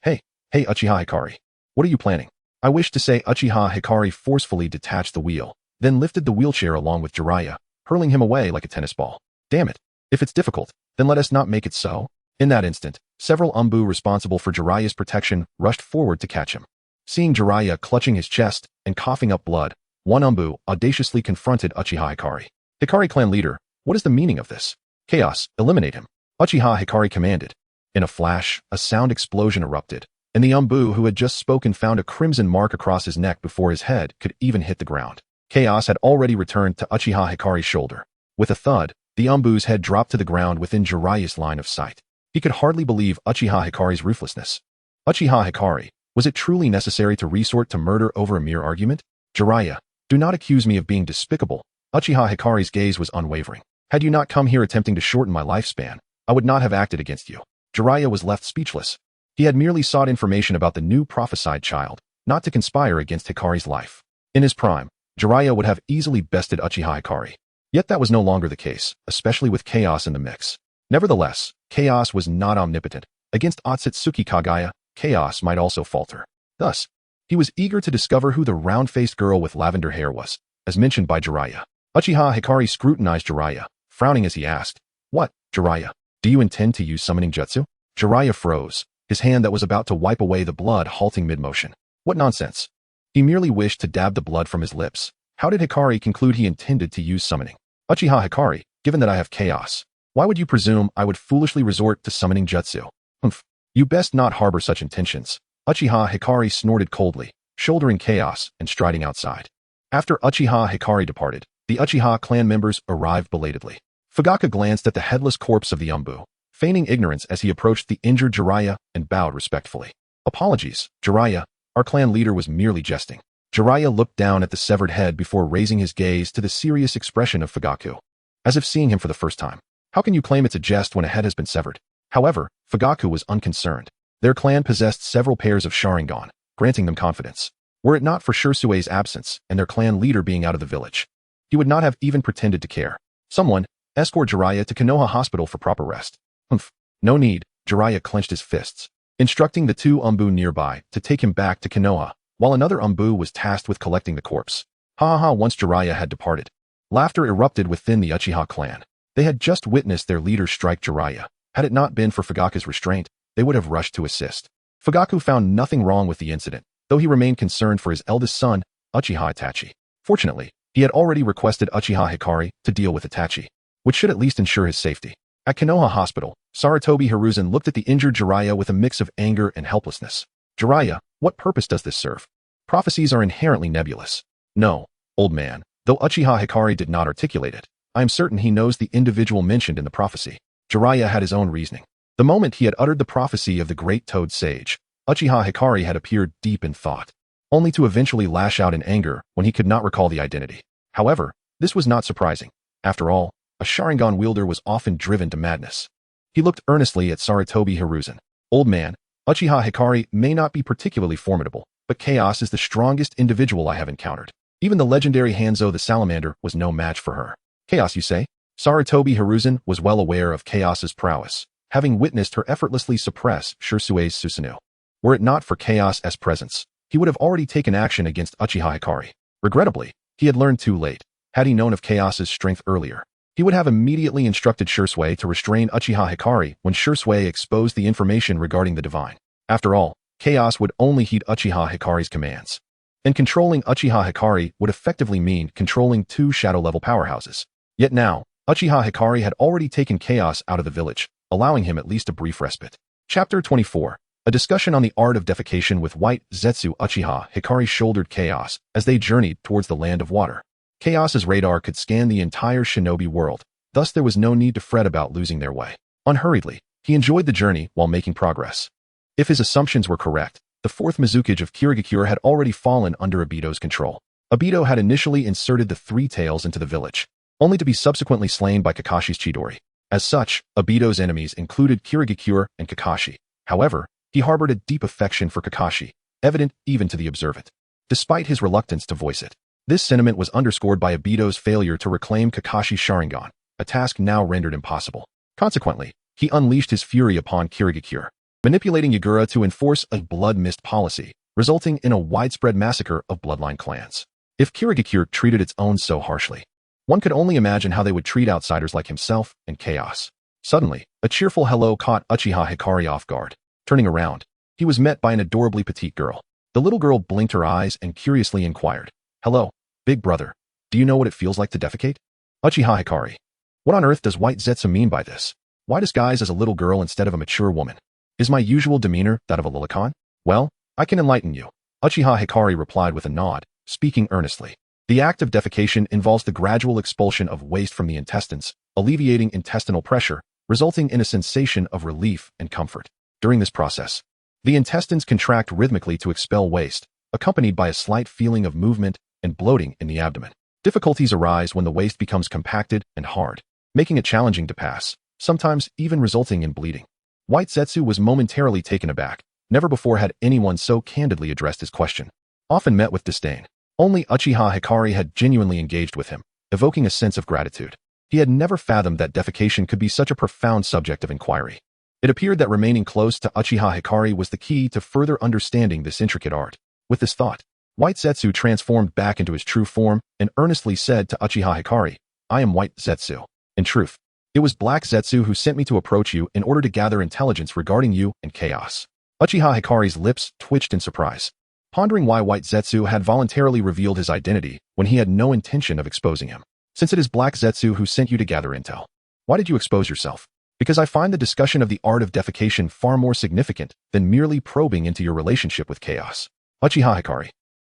Uchiha Hikari. What are you planning? I wish to say Uchiha Hikari forcefully detached the wheel, then lifted the wheelchair along with Jiraiya, hurling him away like a tennis ball. Damn it. If it's difficult, then let us not make it so. In that instant, several Umbu responsible for Jiraiya's protection rushed forward to catch him. Seeing Jiraiya clutching his chest and coughing up blood, one Umbu audaciously confronted Uchiha Hikari. Hikari clan leader, what is the meaning of this? Chaos, eliminate him. Uchiha Hikari commanded. In a flash, a sound explosion erupted, and the Umbu who had just spoken found a crimson mark across his neck before his head could even hit the ground. Chaos had already returned to Uchiha Hikari's shoulder. With a thud, the Umbu's head dropped to the ground within Jiraiya's line of sight. He could hardly believe Uchiha Hikari's ruthlessness. Uchiha Hikari, was it truly necessary to resort to murder over a mere argument? Jiraiya, do not accuse me of being despicable. Uchiha Hikari's gaze was unwavering. Had you not come here attempting to shorten my lifespan, I would not have acted against you. Jiraiya was left speechless. He had merely sought information about the new prophesied child, not to conspire against Hikari's life. In his prime, Jiraiya would have easily bested Uchiha Hikari. Yet that was no longer the case, especially with Chaos in the mix. Nevertheless, Chaos was not omnipotent. Against Otsutsuki Kagaya, Chaos might also falter. Thus, he was eager to discover who the round-faced girl with lavender hair was, as mentioned by Jiraiya. Uchiha Hikari scrutinized Jiraiya, frowning as he asked, What, Jiraiya, do you intend to use summoning jutsu? Jiraiya froze, his hand that was about to wipe away the blood halting mid-motion. What nonsense. He merely wished to dab the blood from his lips. How did Hikari conclude he intended to use summoning? Uchiha Hikari, given that I have chaos, why would you presume I would foolishly resort to summoning jutsu? Humph. You best not harbor such intentions. Uchiha Hikari snorted coldly, shouldering chaos and striding outside. After Uchiha Hikari departed, the Uchiha clan members arrived belatedly. Fugaka glanced at the headless corpse of the Umbu, feigning ignorance as he approached the injured Jiraiya and bowed respectfully. Apologies, Jiraiya, our clan leader was merely jesting. Jiraiya looked down at the severed head before raising his gaze to the serious expression of Fugaku, as if seeing him for the first time. How can you claim it's a jest when a head has been severed? However, Fugaku was unconcerned. Their clan possessed several pairs of Sharingan, granting them confidence. Were it not for Shirsue's absence and their clan leader being out of the village, he would not have even pretended to care. Someone, escort Jiraiya to Konoha Hospital for proper rest. Humph. No need, Jiraiya clenched his fists, instructing the two Umbu nearby to take him back to Konoha, while another Umbu was tasked with collecting the corpse. Ha ha ha. Once Jiraiya had departed, laughter erupted within the Uchiha clan. They had just witnessed their leader strike Jiraiya. Had it not been for Fugaku's restraint, they would have rushed to assist. Fugaku found nothing wrong with the incident, though he remained concerned for his eldest son, Uchiha Itachi. Fortunately, he had already requested Uchiha Hikari to deal with Itachi, which should at least ensure his safety. At Konoha Hospital, Sarutobi Hiruzen looked at the injured Jiraiya with a mix of anger and helplessness. Jiraiya, what purpose does this serve? Prophecies are inherently nebulous. No, old man, though Uchiha Hikari did not articulate it, I am certain he knows the individual mentioned in the prophecy. Jiraiya had his own reasoning. The moment he had uttered the prophecy of the great Toad Sage, Uchiha Hikari had appeared deep in thought, only to eventually lash out in anger when he could not recall the identity. However, this was not surprising. After all, a Sharingan wielder was often driven to madness. He looked earnestly at Sarutobi Hiruzen. Old man, Uchiha Hikari may not be particularly formidable, but Chaos is the strongest individual I have encountered. Even the legendary Hanzo the Salamander was no match for her. Chaos, you say? Sarutobi Hiruzen was well aware of Chaos's prowess, having witnessed her effortlessly suppress Shirsue's Susanoo. Were it not for Chaos's presence, he would have already taken action against Uchiha Hikari. Regrettably, he had learned too late. Had he known of Chaos's strength earlier, he would have immediately instructed Shursui to restrain Uchiha Hikari when Shursui exposed the information regarding the divine. After all, Chaos would only heed Uchiha Hikari's commands. And controlling Uchiha Hikari would effectively mean controlling two shadow-level powerhouses. Yet now, Uchiha Hikari had already taken Chaos out of the village, allowing him at least a brief respite. Chapter 24. A discussion on the art of defecation with White Zetsu. Uchiha Hikari shouldered Chaos as they journeyed towards the land of water. Chaos's radar could scan the entire shinobi world, thus there was no need to fret about losing their way. Unhurriedly, he enjoyed the journey while making progress. If his assumptions were correct, the fourth Mizukage of Kirigakure had already fallen under Obito's control. Obito had initially inserted the three tails into the village, only to be subsequently slain by Kakashi's Chidori. As such, Obito's enemies included Kirigakure and Kakashi. However, he harbored a deep affection for Kakashi, evident even to the observant, despite his reluctance to voice it. This sentiment was underscored by Obito's failure to reclaim Kakashi's Sharingan, a task now rendered impossible. Consequently, he unleashed his fury upon Kirigakure, manipulating Yagura to enforce a blood mist policy, resulting in a widespread massacre of bloodline clans. If Kirigakure treated its own so harshly, one could only imagine how they would treat outsiders like himself and Chaos. Suddenly, a cheerful hello caught Uchiha Hikari off guard. Turning around, he was met by an adorably petite girl. The little girl blinked her eyes and curiously inquired, "Hello, big brother. Do you know what it feels like to defecate?" Uchiha Hikari. What on earth does White Zetsu mean by this? Why disguise as a little girl instead of a mature woman? Is my usual demeanor that of a Lilicon? Well, I can enlighten you. Uchiha Hikari replied with a nod, speaking earnestly. The act of defecation involves the gradual expulsion of waste from the intestines, alleviating intestinal pressure, resulting in a sensation of relief and comfort. During this process, the intestines contract rhythmically to expel waste, accompanied by a slight feeling of movement and bloating in the abdomen. Difficulties arise when the waste becomes compacted and hard, making it challenging to pass, sometimes even resulting in bleeding. White Zetsu was momentarily taken aback. Never before had anyone so candidly addressed his question. Often met with disdain, only Uchiha Hikari had genuinely engaged with him, evoking a sense of gratitude. He had never fathomed that defecation could be such a profound subject of inquiry. It appeared that remaining close to Uchiha Hikari was the key to further understanding this intricate art. With this thought, White Zetsu transformed back into his true form and earnestly said to Uchiha Hikari, "I am White Zetsu. In truth, it was Black Zetsu who sent me to approach you in order to gather intelligence regarding you and Chaos." Uchiha Hikari's lips twitched in surprise, pondering why White Zetsu had voluntarily revealed his identity when he had no intention of exposing him. "Since it is Black Zetsu who sent you to gather intel, why did you expose yourself?" "Because I find the discussion of the art of defecation far more significant than merely probing into your relationship with Chaos." Uchiha Hikari.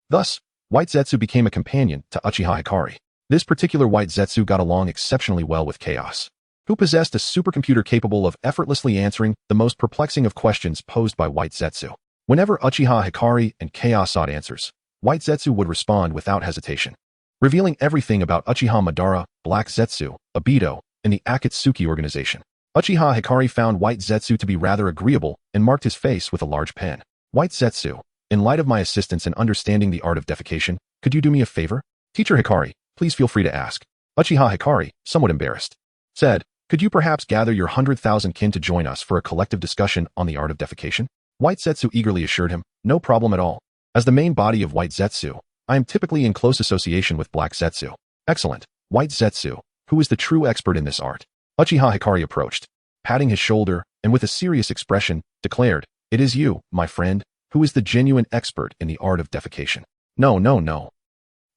Thus, White Zetsu became a companion to Uchiha Hikari. This particular White Zetsu got along exceptionally well with Chaos, who possessed a supercomputer capable of effortlessly answering the most perplexing of questions posed by White Zetsu. Whenever Uchiha Hikari and Chaos sought answers, White Zetsu would respond without hesitation, revealing everything about Uchiha Madara, Black Zetsu, Obito, and the Akatsuki organization. Uchiha Hikari found White Zetsu to be rather agreeable and marked his face with a large pen. "White Zetsu, in light of my assistance in understanding the art of defecation, could you do me a favor?" "Teacher Hikari, please feel free to ask." Uchiha Hikari, somewhat embarrassed, said, "Could you perhaps gather your 100,000 kin to join us for a collective discussion on the art of defecation?" White Zetsu eagerly assured him, "No problem at all. As the main body of White Zetsu, I am typically in close association with Black Zetsu." "Excellent. White Zetsu, who is the true expert in this art?" Uchiha Hikari approached, patting his shoulder, and with a serious expression, declared, "It is you, my friend, who is the genuine expert in the art of defecation." No.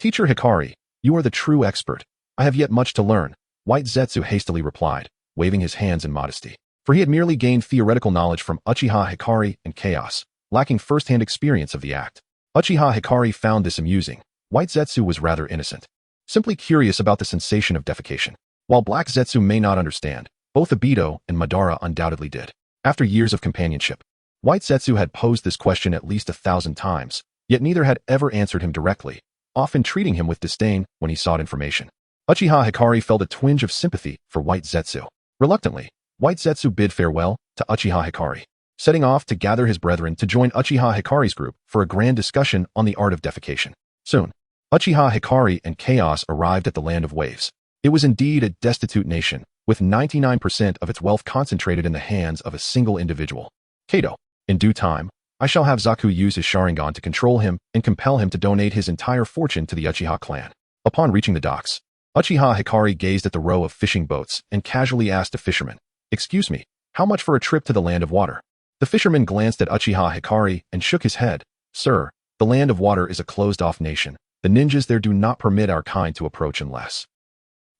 "Teacher Hikari, you are the true expert. I have yet much to learn," White Zetsu hastily replied, waving his hands in modesty. For he had merely gained theoretical knowledge from Uchiha Hikari and Chaos, lacking first-hand experience of the act. Uchiha Hikari found this amusing. White Zetsu was rather innocent, simply curious about the sensation of defecation. While Black Zetsu may not understand, both Obito and Madara undoubtedly did. After years of companionship, White Zetsu had posed this question at least 1,000 times, yet neither had ever answered him directly, often treating him with disdain when he sought information. Uchiha Hikari felt a twinge of sympathy for White Zetsu. Reluctantly, White Zetsu bid farewell to Uchiha Hikari. setting off to gather his brethren to join Uchiha Hikari's group for a grand discussion on the art of defecation. Soon, Uchiha Hikari and Chaos arrived at the Land of Waves. It was indeed a destitute nation, with 99% of its wealth concentrated in the hands of a single individual. Kato. In due time, I shall have Zaku use his Sharingan to control him and compel him to donate his entire fortune to the Uchiha clan. Upon reaching the docks, Uchiha Hikari gazed at the row of fishing boats and casually asked a fisherman, "Excuse me, how much for a trip to the Land of Water?" The fisherman glanced at Uchiha Hikari and shook his head. "Sir, the Land of Water is a closed-off nation. The ninjas there do not permit our kind to approach unless—"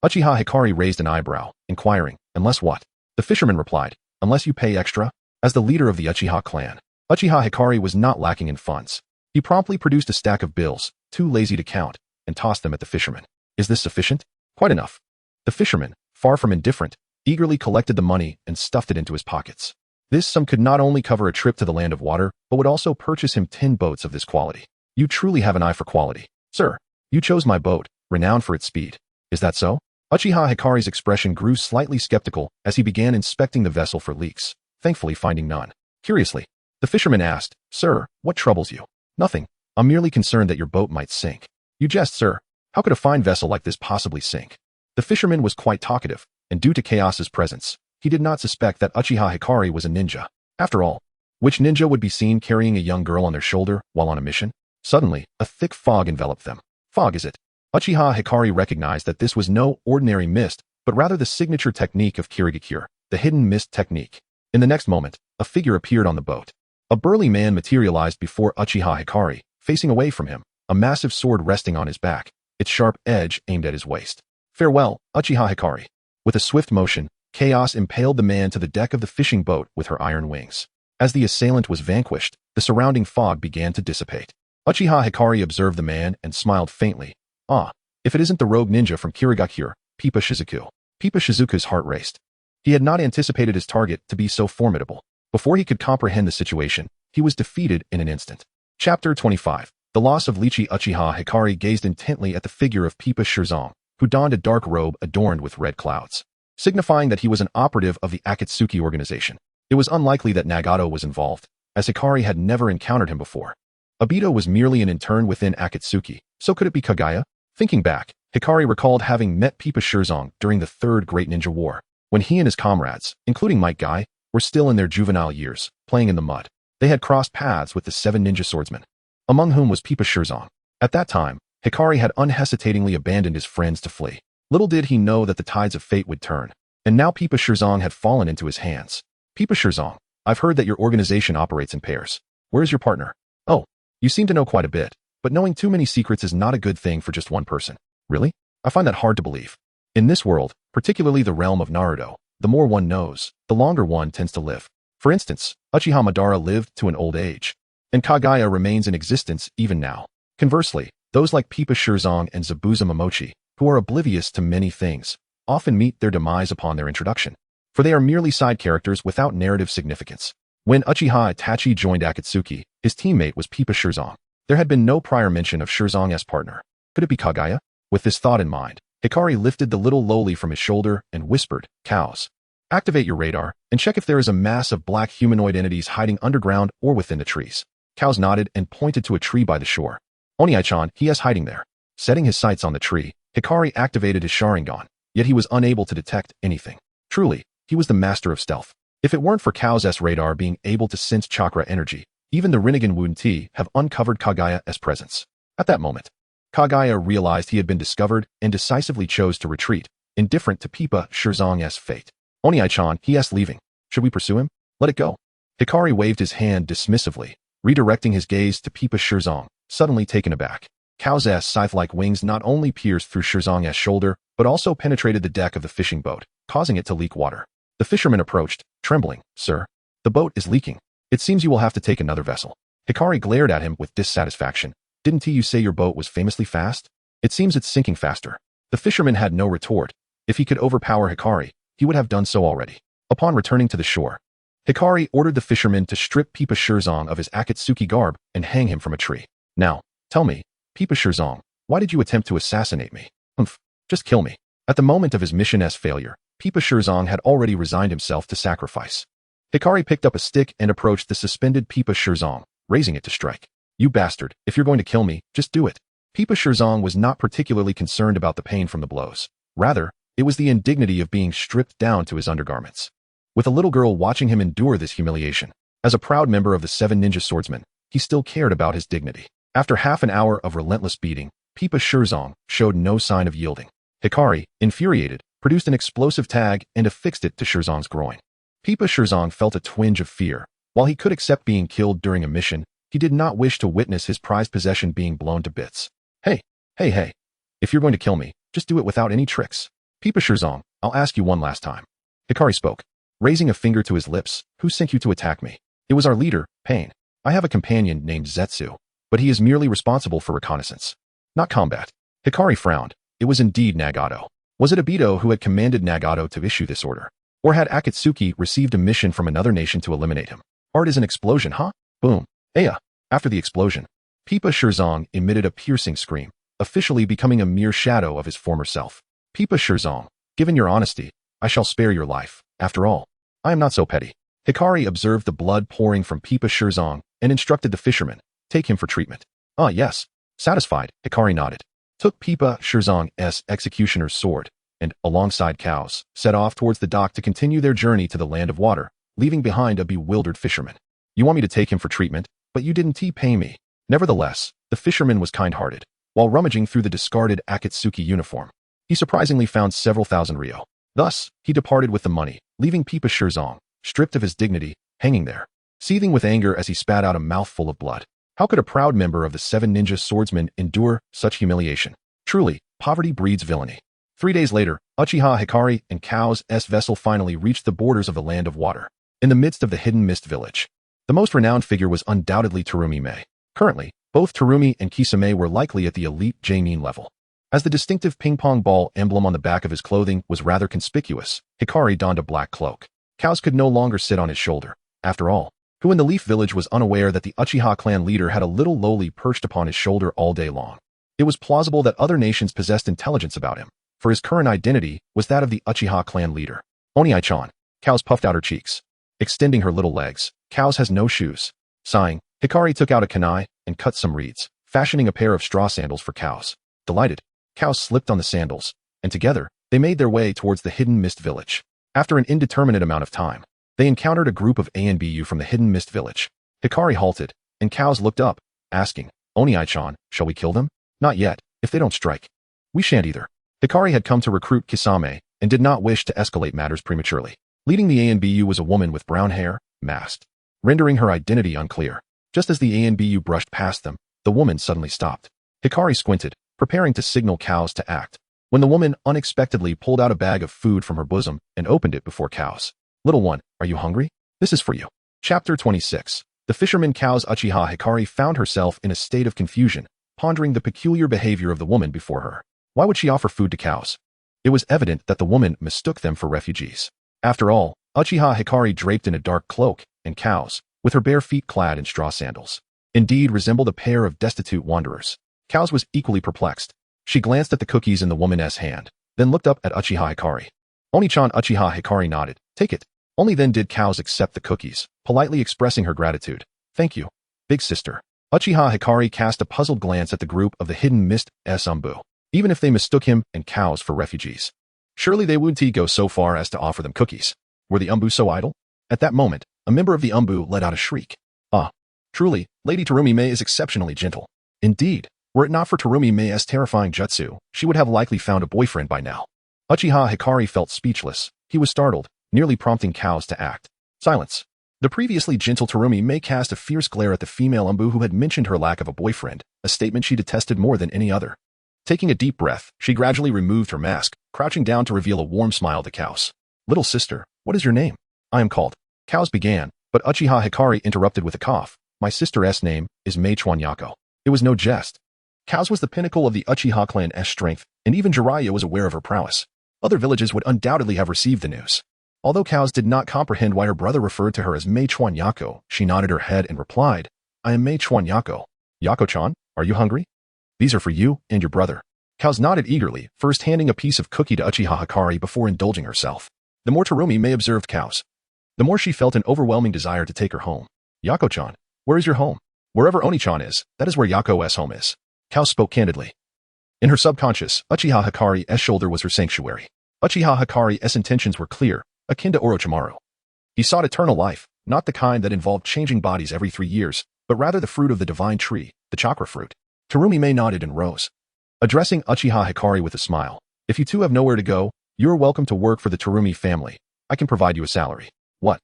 Uchiha Hikari raised an eyebrow, inquiring, "Unless what?" The fisherman replied, "Unless you pay extra." As the leader of the Uchiha clan, Uchiha Hikari was not lacking in funds. He promptly produced a stack of bills, too lazy to count, and tossed them at the fisherman. "Is this sufficient?" "Quite enough." The fisherman, far from indifferent, eagerly collected the money and stuffed it into his pockets. This sum could not only cover a trip to the Land of Water, but would also purchase him 10 boats of this quality. "You truly have an eye for quality. Sir, you chose my boat, renowned for its speed. Is that so?" Uchiha Hikari's expression grew slightly skeptical as he began inspecting the vessel for leaks, thankfully finding none. Curiously, the fisherman asked, "Sir, what troubles you?" "Nothing. I'm merely concerned that your boat might sink." "You jest, sir. How could a fine vessel like this possibly sink?" The fisherman was quite talkative, and due to Chaos's presence, he did not suspect that Uchiha Hikari was a ninja. After all, which ninja would be seen carrying a young girl on their shoulder while on a mission? Suddenly, a thick fog enveloped them. "Fog, is it?" Uchiha Hikari recognized that this was no ordinary mist, but rather the signature technique of Kirigakure, the hidden mist technique. In the next moment, a figure appeared on the boat. A burly man materialized before Uchiha Hikari, facing away from him, a massive sword resting on his back, its sharp edge aimed at his waist. "Farewell, Uchiha Hikari." With a swift motion, Chaos impaled the man to the deck of the fishing boat with her iron wings. As the assailant was vanquished, the surrounding fog began to dissipate. Uchiha Hikari observed the man and smiled faintly. "Ah, if it isn't the rogue ninja from Kirigakure, Pipa Shizuku." Pipa Shizuku's heart raced. He had not anticipated his target to be so formidable. Before he could comprehend the situation, he was defeated in an instant. Chapter 25. The Loss of Lychee. Uchiha Hikari gazed intently at the figure of Pipa Shirzong, who donned a dark robe adorned with red clouds, signifying that he was an operative of the Akatsuki organization. It was unlikely that Nagato was involved, as Hikari had never encountered him before. Obito was merely an intern within Akatsuki, so could it be Kagaya? Thinking back, Hikari recalled having met Pipa Shirzong during the Third Great Ninja War, when he and his comrades, including Mike Guy, were still in their juvenile years, playing in the mud. They had crossed paths with the 7 ninja swordsmen, among whom was Pipa Shirzong. At that time, Hikari had unhesitatingly abandoned his friends to flee. Little did he know that the tides of fate would turn, and now Pipa Shirzong had fallen into his hands. "Pipa Shirzong, I've heard that your organization operates in pairs. Where's your partner?" "Oh, you seem to know quite a bit, but knowing too many secrets is not a good thing for just one person." "Really? I find that hard to believe. In this world, particularly the realm of Naruto, the more one knows, the longer one tends to live. For instance, Uchiha Madara lived to an old age, and Kagaya remains in existence even now. Conversely, those like Pipa Shirzong and Zabuza Momochi, who are oblivious to many things, often meet their demise upon their introduction, for they are merely side characters without narrative significance. When Uchiha Itachi joined Akatsuki, his teammate was Pipa Shirzong. There had been no prior mention of Shirzong's partner. Could it be Kagaya? With this thought in mind, Hikari lifted the little loli from his shoulder and whispered, "Cows, activate your radar and check if there is a mass of black humanoid entities hiding underground or within the trees." Cows nodded and pointed to a tree by the shore. "Oniai-chan, he is hiding there." Setting his sights on the tree, Hikari activated his Sharingan, yet he was unable to detect anything. Truly, he was the master of stealth. If it weren't for Cow's radar being able to sense chakra energy, even the Rinnegan Wun-T have uncovered Kagaya's presence. At that moment, Kagaya realized he had been discovered and decisively chose to retreat, indifferent to Pipa Shirzong's fate. "Oniai-chan, he is leaving. Should we pursue him? Let it go." Hikari waved his hand dismissively, redirecting his gaze to Pipa Shirzong, suddenly taken aback. Cow's scythe-like wings not only pierced through Shirzong's shoulder, but also penetrated the deck of the fishing boat, causing it to leak water. The fisherman approached, trembling. "Sir, the boat is leaking. It seems you will have to take another vessel." Hikari glared at him with dissatisfaction. "Didn't you say your boat was famously fast? It seems it's sinking faster." The fisherman had no retort. If he could overpower Hikari, he would have done so already. Upon returning to the shore, Hikari ordered the fisherman to strip Pipa Shirzong of his Akatsuki garb and hang him from a tree. "Now, tell me, Pipa Shirzong, why did you attempt to assassinate me?" "Humph, just kill me." At the moment of his mission's failure, Pipa Shirzong had already resigned himself to sacrifice. Hikari picked up a stick and approached the suspended Pipa Shirzong, raising it to strike. You bastard, if you're going to kill me, just do it. Pipa Shirzong was not particularly concerned about the pain from the blows. Rather, it was the indignity of being stripped down to his undergarments. With a little girl watching him endure this humiliation, as a proud member of the 7 ninja swordsmen, he still cared about his dignity. After half an hour of relentless beating, Pipa Shirzong showed no sign of yielding. Hikari, infuriated, produced an explosive tag and affixed it to Shirzong's groin. Pipa Shirzong felt a twinge of fear. While he could accept being killed during a mission, he did not wish to witness his prized possession being blown to bits. Hey. If you're going to kill me, just do it without any tricks. Pipa Shirzong, I'll ask you one last time. Hikari spoke, raising a finger to his lips. Who sent you to attack me? It was our leader, Pain. I have a companion named Zetsu, but he is merely responsible for reconnaissance, not combat. Hikari frowned. It was indeed Nagato. Was it Obito who had commanded Nagato to issue this order? Or had Akatsuki received a mission from another nation to eliminate him? Art is an explosion, huh? Boom. Aya. After the explosion, Pipa Shirzong emitted a piercing scream, officially becoming a mere shadow of his former self. Pipa Shirzong, given your honesty, I shall spare your life. After all, I am not so petty. Hikari observed the blood pouring from Pipa Shirzong and instructed the fisherman, take him for treatment. Ah, yes. Satisfied, Hikari nodded, took Pipa Shirzong's executioner's sword, and, alongside cows, set off towards the dock to continue their journey to the land of water, leaving behind a bewildered fisherman. You want me to take him for treatment, but you didn't pay me. Nevertheless, the fisherman was kind-hearted. While rummaging through the discarded Akatsuki uniform, he surprisingly found several thousand ryo. Thus, he departed with the money, leaving Pipa Shirzong, stripped of his dignity, hanging there, seething with anger as he spat out a mouthful of blood. How could a proud member of the 7 ninja swordsmen endure such humiliation? Truly, poverty breeds villainy. 3 days later, Uchiha Hikari and Kao's vessel finally reached the borders of the land of water, in the midst of the hidden mist village. The most renowned figure was undoubtedly Terumi Mei. Currently, both Terumi and Kisame were likely at the elite Jainin level. As the distinctive ping-pong ball emblem on the back of his clothing was rather conspicuous, Hikari donned a black cloak. Kaos could no longer sit on his shoulder. After all, who in the Leaf Village was unaware that the Uchiha clan leader had a little lowly perched upon his shoulder all day long? It was plausible that other nations possessed intelligence about him, for his current identity was that of the Uchiha clan leader. Oni-chan. Kaos puffed out her cheeks, extending her little legs. Kaos has no shoes. Sighing, Hikari took out a kunai and cut some reeds, fashioning a pair of straw sandals for Kaos. Delighted, Kaos slipped on the sandals, and together, they made their way towards the hidden mist village. After an indeterminate amount of time, they encountered a group of ANBU from the hidden mist village. Hikari halted, and Kaos looked up, asking, Oni-chan, shall we kill them? Not yet, if they don't strike. We shan't either. Hikari had come to recruit Kisame, and did not wish to escalate matters prematurely. Leading the ANBU was a woman with brown hair, masked, rendering her identity unclear. Just as the ANBU brushed past them, the woman suddenly stopped. Hikari squinted, preparing to signal Kaos to act, when the woman unexpectedly pulled out a bag of food from her bosom and opened it before Kaos. Little one, are you hungry? This is for you. Chapter 26. The fisherman Kaos. Uchiha Hikari found herself in a state of confusion, pondering the peculiar behavior of the woman before her. Why would she offer food to cows? It was evident that the woman mistook them for refugees. After all, Uchiha Hikari, draped in a dark cloak, and Kaos, with her bare feet clad in straw sandals, indeed resembled a pair of destitute wanderers. Kaos was equally perplexed. She glanced at the cookies in the woman's hand, then looked up at Uchiha Hikari. Oni-chan. Uchiha Hikari nodded. Take it. Only then did Kaos accept the cookies, politely expressing her gratitude. Thank you, big sister. Uchiha Hikari cast a puzzled glance at the group of the hidden mist Umbu. Even if they mistook him and Kaos for refugees, surely they wouldn't go so far as to offer them cookies. Were the Umbu so idle? At that moment, a member of the Umbu let out a shriek. Ah, truly, Lady Terumi Mei is exceptionally gentle. Indeed, were it not for Terumi Mei's terrifying jutsu, she would have likely found a boyfriend by now. Uchiha Hikari felt speechless. He was startled, nearly prompting Kaos to act. Silence. The previously gentle Terumi Mei cast a fierce glare at the female Umbu who had mentioned her lack of a boyfriend, a statement she detested more than any other. Taking a deep breath, she gradually removed her mask, crouching down to reveal a warm smile to Kaos. Little sister, what is your name? I am called. Kaos began, but Uchiha Hikari interrupted with a cough. My sister's name is Mei Chuanyako. It was no jest. Kaos was the pinnacle of the Uchiha clan's strength, and even Jiraiya was aware of her prowess. Other villages would undoubtedly have received the news. Although Kaos did not comprehend why her brother referred to her as Mei Chuanyako, she nodded her head and replied, I am Mei Chuanyako. Yako-chan, are you hungry? These are for you and your brother. Kaos nodded eagerly, first handing a piece of cookie to Uchiha Hikari before indulging herself. The more Terumi Mei observed Kaos, the more she felt an overwhelming desire to take her home. Yako-chan, where is your home? Wherever Oni-chan is, that is where Yako's home is. Kao spoke candidly. In her subconscious, Uchiha Hikari's shoulder was her sanctuary. Uchiha Hikari's intentions were clear, akin to Orochimaru. He sought eternal life, not the kind that involved changing bodies every 3 years, but rather the fruit of the divine tree, the chakra fruit. Terumi nodded and rose. Addressing Uchiha Hikari with a smile, if you two have nowhere to go, you are welcome to work for the Terumi family. I can provide you a salary. What?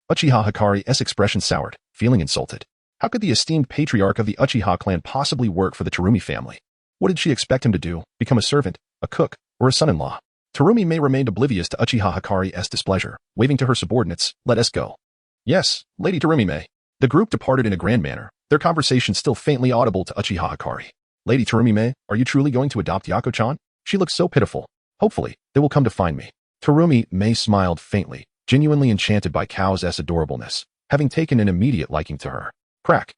Uchiha Hikari's expression soured, feeling insulted. How could the esteemed patriarch of the Uchiha clan possibly work for the Terumi family? What did she expect him to do, become a servant, a cook, or a son-in-law? Terumi remained oblivious to Uchiha Hikari's displeasure, waving to her subordinates, let us go. Yes, Lady Terumi. The group departed in a grand manner, their conversation still faintly audible to Uchiha Hikari. Lady Terumi, are you truly going to adopt Yako-chan? She looks so pitiful. Hopefully, they will come to find me. Terumi smiled faintly, genuinely enchanted by Kao's adorableness, having taken an immediate liking to her. Crack.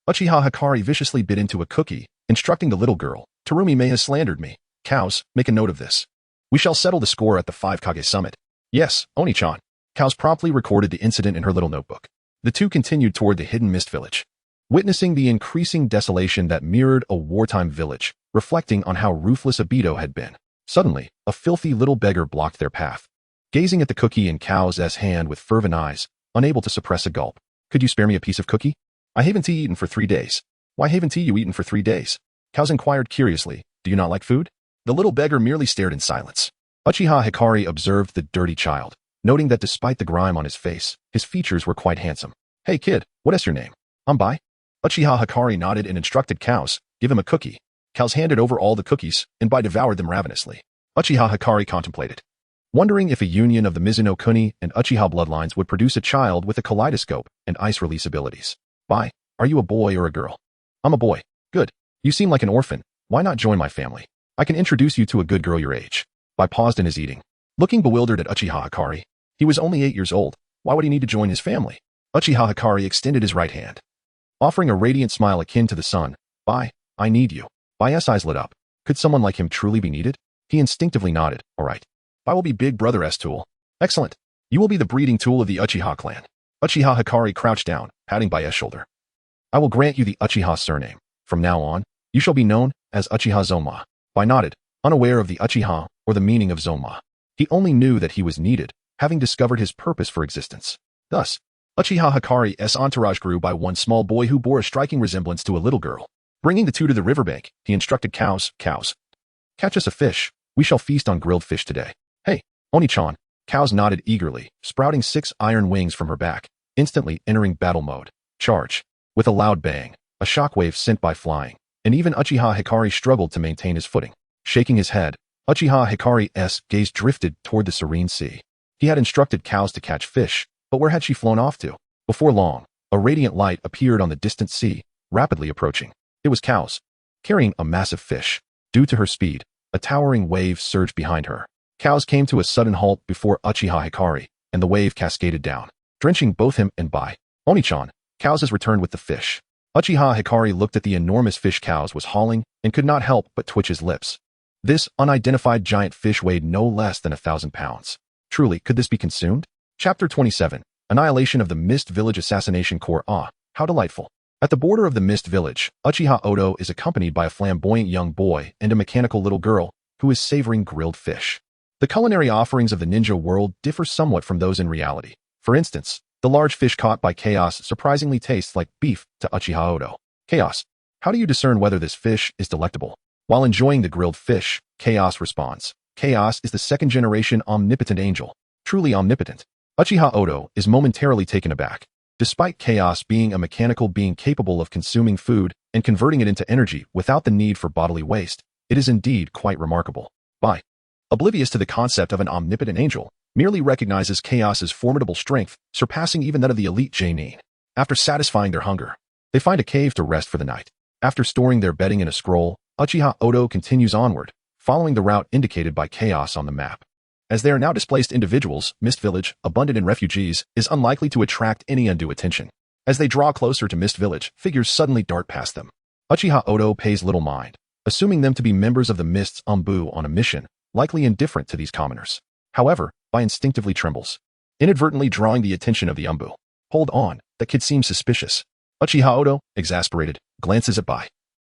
Uchiha Hikari viciously bit into a cookie, instructing the little girl, Terumi has slandered me. Cows, make a note of this. We shall settle the score at the 5 Kage summit. Yes, Oni-chan. Cows promptly recorded the incident in her little notebook. The two continued toward the hidden mist village. Witnessing the increasing desolation that mirrored a wartime village, reflecting on how ruthless Obito had been. Suddenly, a filthy little beggar blocked their path. Gazing at the cookie in Kao's hand with fervent eyes, unable to suppress a gulp. Could you spare me a piece of cookie? I haven't eaten for 3 days. Why haven't you eaten for 3 days? Cows inquired curiously. Do you not like food? The little beggar merely stared in silence. Uchiha Hikari observed the dirty child, noting that despite the grime on his face, his features were quite handsome. Hey kid, what is your name? I'm Bai. Uchiha Hikari nodded and instructed Cows, give him a cookie. Cows handed over all the cookies, and Bai devoured them ravenously. Uchiha Hikari contemplated, wondering if a union of the Mizuno Kuni and Uchiha bloodlines would produce a child with a kaleidoscope and ice release abilities. Bai, are you a boy or a girl? I'm a boy. Good. You seem like an orphan. Why not join my family? I can introduce you to a good girl your age. Bai paused in his eating. Looking bewildered at Uchiha Hikari. He was only 8 years old. Why would he need to join his family? Uchiha Hikari extended his right hand, offering a radiant smile akin to the sun. Bai, I need you. Bai's eyes lit up. Could someone like him truly be needed? He instinctively nodded. All right. Bai will be Big Brother's tool. Excellent. You will be the breeding tool of the Uchiha clan. Uchiha Hikari crouched down, patting Bai's shoulder. I will grant you the Uchiha surname. From now on, you shall be known as Uchiha Zonma. Bai nodded, unaware of the Uchiha or the meaning of Zonma. He only knew that he was needed, having discovered his purpose for existence. Thus, Uchiha Hikari's entourage grew by one small boy who bore a striking resemblance to a little girl. Bringing the two to the riverbank, he instructed Cows, catch us a fish. We shall feast on grilled fish today. Hey, Oni-chan. Cows nodded eagerly, sprouting 6 iron wings from her back, instantly entering battle mode. Charge. With a loud bang, a shockwave sent by flying, and even Uchiha Hikari struggled to maintain his footing. Shaking his head, Uchiha Hikari's gaze drifted toward the serene sea. He had instructed Cows to catch fish, but where had she flown off to? Before long, a radiant light appeared on the distant sea, rapidly approaching. It was Cows, carrying a massive fish. Due to her speed, a towering wave surged behind her. Cows came to a sudden halt before Uchiha Hikari, and the wave cascaded down, drenching both him and Bai. Oni-chan. Cows has returned with the fish. Uchiha Hikari looked at the enormous fish Cows was hauling and could not help but twitch his lips. This unidentified giant fish weighed no less than 1,000 pounds. Truly, could this be consumed? Chapter 27. Annihilation of the Mist Village Assassination Corps. Ah, how delightful. At the border of the Mist Village, Uchiha Odo is accompanied by a flamboyant young boy and a mechanical little girl who is savoring grilled fish. The culinary offerings of the ninja world differ somewhat from those in reality. For instance, the large fish caught by Chaos surprisingly tastes like beef to Uchiha Odo. Chaos, how do you discern whether this fish is delectable? While enjoying the grilled fish, Chaos responds. Chaos is the second-generation omnipotent angel, truly omnipotent. Uchiha Odo is momentarily taken aback. Despite Chaos being a mechanical being capable of consuming food and converting it into energy without the need for bodily waste, it is indeed quite remarkable. Bai, oblivious to the concept of an omnipotent angel, merely recognizes Chaos's formidable strength, surpassing even that of the elite Jainin. After satisfying their hunger, they find a cave to rest for the night. After storing their bedding in a scroll, Uchiha Odo continues onward, following the route indicated by Chaos on the map. As they are now displaced individuals, Mist Village, abundant in refugees, is unlikely to attract any undue attention. As they draw closer to Mist Village, figures suddenly dart past them. Uchiha Odo pays little mind, assuming them to be members of the Mist's Umbu on a mission, likely indifferent to these commoners. However, Bai instinctively trembles. inadvertently drawing the attention of the Umbu. Hold on, that kid seems suspicious. Uchiha Odo, exasperated, glances at Bai,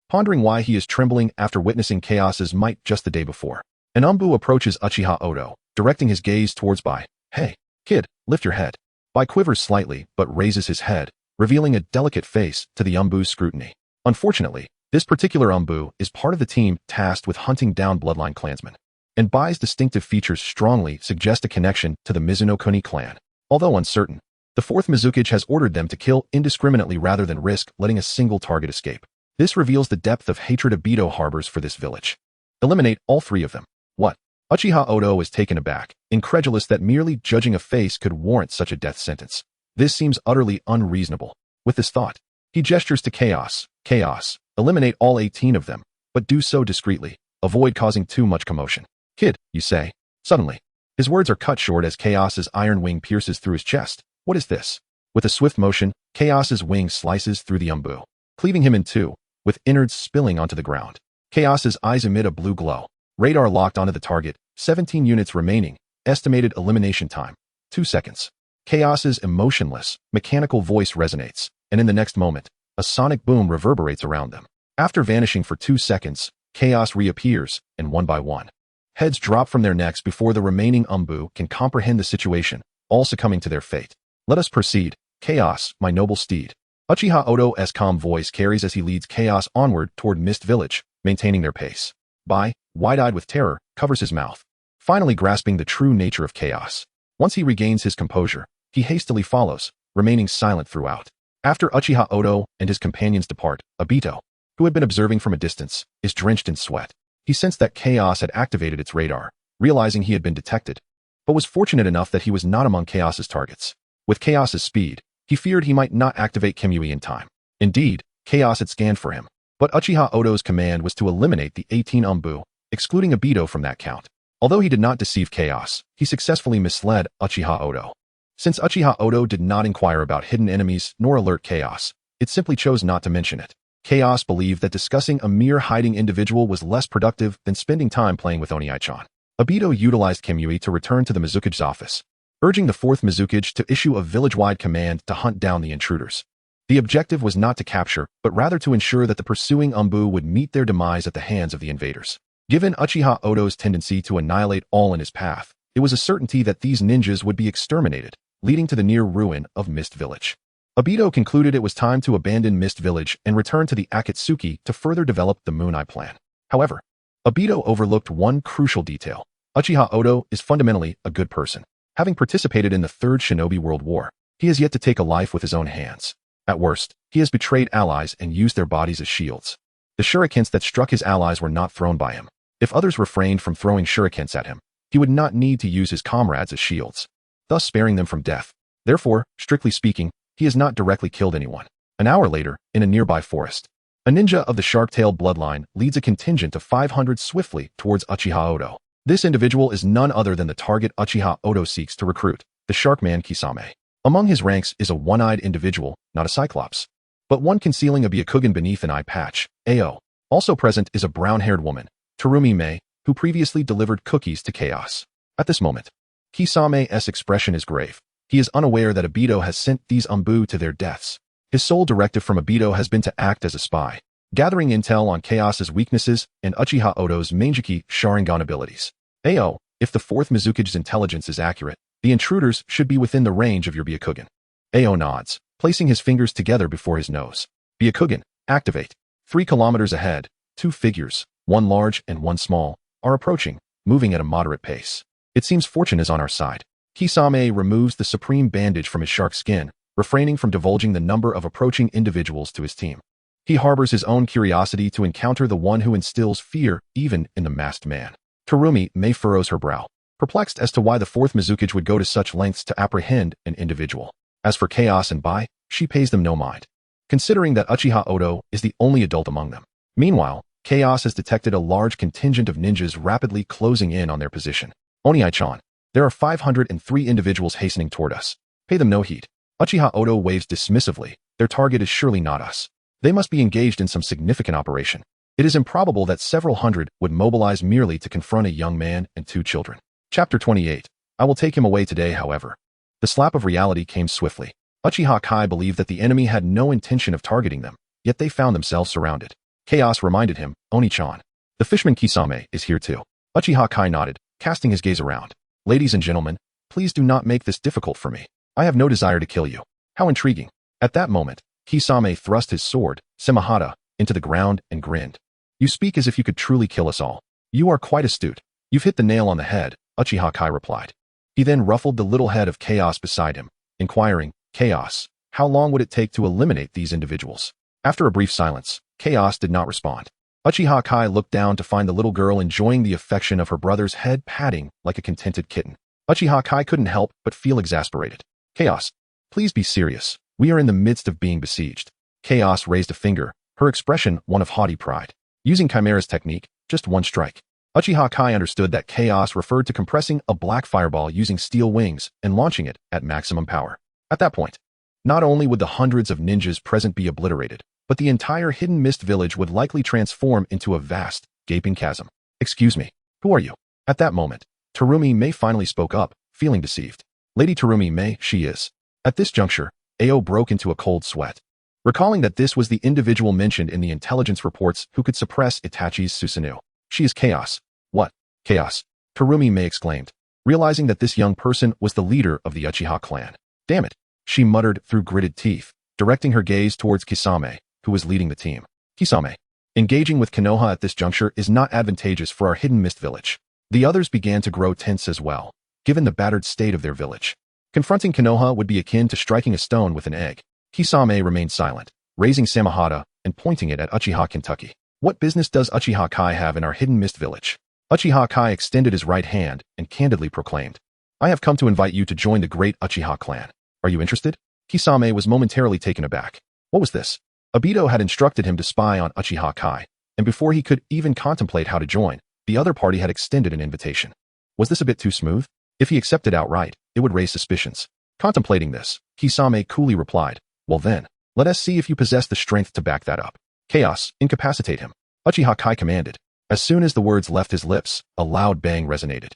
pondering why he is trembling after witnessing Chaos's might just the day before. An Umbu approaches Uchiha Odo, directing his gaze towards Bai. Hey, kid, lift your head. Bai quivers slightly but raises his head, revealing a delicate face to the Umbu's scrutiny. Unfortunately, this particular Umbu is part of the team tasked with hunting down bloodline clansmen, and Bai's distinctive features strongly suggest a connection to the Mizuno Kuni clan. Although uncertain, the 4th Mizukage has ordered them to kill indiscriminately rather than risk letting a single target escape. This reveals the depth of hatred Obito harbors for this village. Eliminate all 3 of them. What? Uchiha Odo is taken aback, incredulous that merely judging a face could warrant such a death sentence. This seems utterly unreasonable. With this thought, he gestures to Chaos. Chaos, eliminate all 18 of them, but do so discreetly. Avoid causing too much commotion. Kid, you say. Suddenly, his words are cut short as Chaos's iron wing pierces through his chest. What is this? With a swift motion, Chaos's wing slices through the Umbu, cleaving him in two, with innards spilling onto the ground. Chaos's eyes emit a blue glow. Radar locked onto the target, 17 units remaining, estimated elimination time, 2 seconds. Chaos's emotionless, mechanical voice resonates, and in the next moment, a sonic boom reverberates around them. After vanishing for 2 seconds, Chaos reappears, and one by one, heads drop from their necks before the remaining Umbu can comprehend the situation, all succumbing to their fate. Let us proceed. Chaos, my noble steed. Uchiha Odo's calm voice carries as he leads Chaos onward toward Mist Village, maintaining their pace. Bai, wide-eyed with terror, covers his mouth, finally grasping the true nature of Chaos. Once he regains his composure, he hastily follows, remaining silent throughout. After Uchiha Odo and his companions depart, Obito, who had been observing from a distance, is drenched in sweat. He sensed that Chaos had activated its radar, realizing he had been detected, but was fortunate enough that he was not among Chaos's targets. With Chaos's speed, he feared he might not activate Kimui in time. Indeed, Chaos had scanned for him, but Uchiha Odo's command was to eliminate the 18 Umbu, excluding Obito from that count. Although he did not deceive Chaos, he successfully misled Uchiha Odo. Since Uchiha Odo did not inquire about hidden enemies nor alert Chaos, it simply chose not to mention it. Chaos believed that discussing a mere hiding individual was less productive than spending time playing with Oniai-chan. Obito utilized Kimui to return to the Mizukage's office, urging the 4th Mizukage to issue a village-wide command to hunt down the intruders. The objective was not to capture, but rather to ensure that the pursuing Umbu would meet their demise at the hands of the invaders. Given Uchiha Odo's tendency to annihilate all in his path, it was a certainty that these ninjas would be exterminated, leading to the near ruin of Mist Village. Obito concluded it was time to abandon Mist Village and return to the Akatsuki to further develop the Moon Eye plan. However, Obito overlooked one crucial detail. Uchiha Odo is fundamentally a good person. Having participated in the Third Shinobi World War, he has yet to take a life with his own hands. At worst, he has betrayed allies and used their bodies as shields. The shurikens that struck his allies were not thrown by him. If others refrained from throwing shurikens at him, he would not need to use his comrades as shields, thus sparing them from death. Therefore, strictly speaking, he has not directly killed anyone. An hour later, in a nearby forest, a ninja of the shark-tailed bloodline leads a contingent of 500 swiftly towards Uchiha Odo. This individual is none other than the target Uchiha Odo seeks to recruit, the Sharkman Kisame. Among his ranks is a one-eyed individual, not a cyclops, but one concealing a Byakugan beneath an eye patch. AO. Also present is a brown-haired woman, Terumi Mei, who previously delivered cookies to Chaos. At this moment, Kisame's expression is grave. He is unaware that Obito has sent these Umbu to their deaths. His sole directive from Obito has been to act as a spy, gathering intel on Chaos's weaknesses and Uchiha Odo's Manjiki Sharingan abilities. AO, if the 4th Mizukage's intelligence is accurate, the intruders should be within the range of your Byakugan. AO nods, placing his fingers together before his nose. Byakugan, activate. 3 kilometers ahead, 2 figures, one large and one small, are approaching, moving at a moderate pace. It seems fortune is on our side. Kisame removes the supreme bandage from his shark skin, refraining from divulging the number of approaching individuals to his team. He harbors his own curiosity to encounter the one who instills fear even in the masked man. Terumi Mei furrows her brow, perplexed as to why the 4th Mizukage would go to such lengths to apprehend an individual. As for Chaos and Bai, she pays them no mind, considering that Uchiha Odo is the only adult among them. Meanwhile, Chaos has detected a large contingent of ninjas rapidly closing in on their position. Oniai-chan, there are 503 individuals hastening toward us. Pay them no heed. Uchiha Odo waves dismissively. Their target is surely not us. They must be engaged in some significant operation. It is improbable that several hundred would mobilize merely to confront a young man and 2 children. Chapter 28. I will take him away today, however. The slap of reality came swiftly. Uchiha Kai believed that the enemy had no intention of targeting them, yet they found themselves surrounded. Chaos reminded him, Oni-chan. The fishman Kisame is here too. Uchiha Kai nodded, casting his gaze around. Ladies and gentlemen, please do not make this difficult for me. I have no desire to kill you. How intriguing. At that moment, Kisame thrust his sword, Semihata, into the ground and grinned. You speak as if you could truly kill us all. You are quite astute. You've hit the nail on the head, Uchiha Kai replied. He then ruffled the little head of Chaos beside him, inquiring, Chaos, how long would it take to eliminate these individuals? After a brief silence, Chaos did not respond. Uchiha Kai looked down to find the little girl enjoying the affection of her brother's head patting like a contented kitten. Uchiha Kai couldn't help but feel exasperated. Chaos, please be serious. We are in the midst of being besieged. Chaos raised a finger, her expression one of haughty pride. Using Chimera's technique, just one strike. Uchiha Kai understood that Chaos referred to compressing a black fireball using steel wings and launching it at maximum power. At that point, not only would the hundreds of ninjas present be obliterated, but the entire Hidden Mist village would likely transform into a vast, gaping chasm. Excuse me, who are you? At that moment, Terumi Mei finally spoke up, feeling deceived. Lady Terumi Mei, she is. At this juncture, Ao broke into a cold sweat. Recalling that this was the individual mentioned in the intelligence reports who could suppress Itachi's Susanoo. She is Chaos. What? Chaos? Terumi Mei exclaimed, realizing that this young person was the leader of the Uchiha clan. Damn it, she muttered through gritted teeth, directing her gaze towards Kisame, who was leading the team. Kisame, engaging with Konoha at this juncture is not advantageous for our Hidden Mist village. The others began to grow tense as well, given the battered state of their village. Confronting Konoha would be akin to striking a stone with an egg. Kisame remained silent, raising Semihata and pointing it at Uchiha Kentucky. What business does Uchiha Kai have in our Hidden Mist village? Uchiha Kai extended his right hand and candidly proclaimed, I have come to invite you to join the great Uchiha clan. Are you interested? Kisame was momentarily taken aback. What was this? Obito had instructed him to spy on Uchiha Kai, and before he could even contemplate how to join, the other party had extended an invitation. Was this a bit too smooth? If he accepted outright, it would raise suspicions. Contemplating this, Kisame coolly replied, well then, let us see if you possess the strength to back that up. Chaos, incapacitate him. Uchiha Kai commanded. As soon as the words left his lips, a loud bang resonated,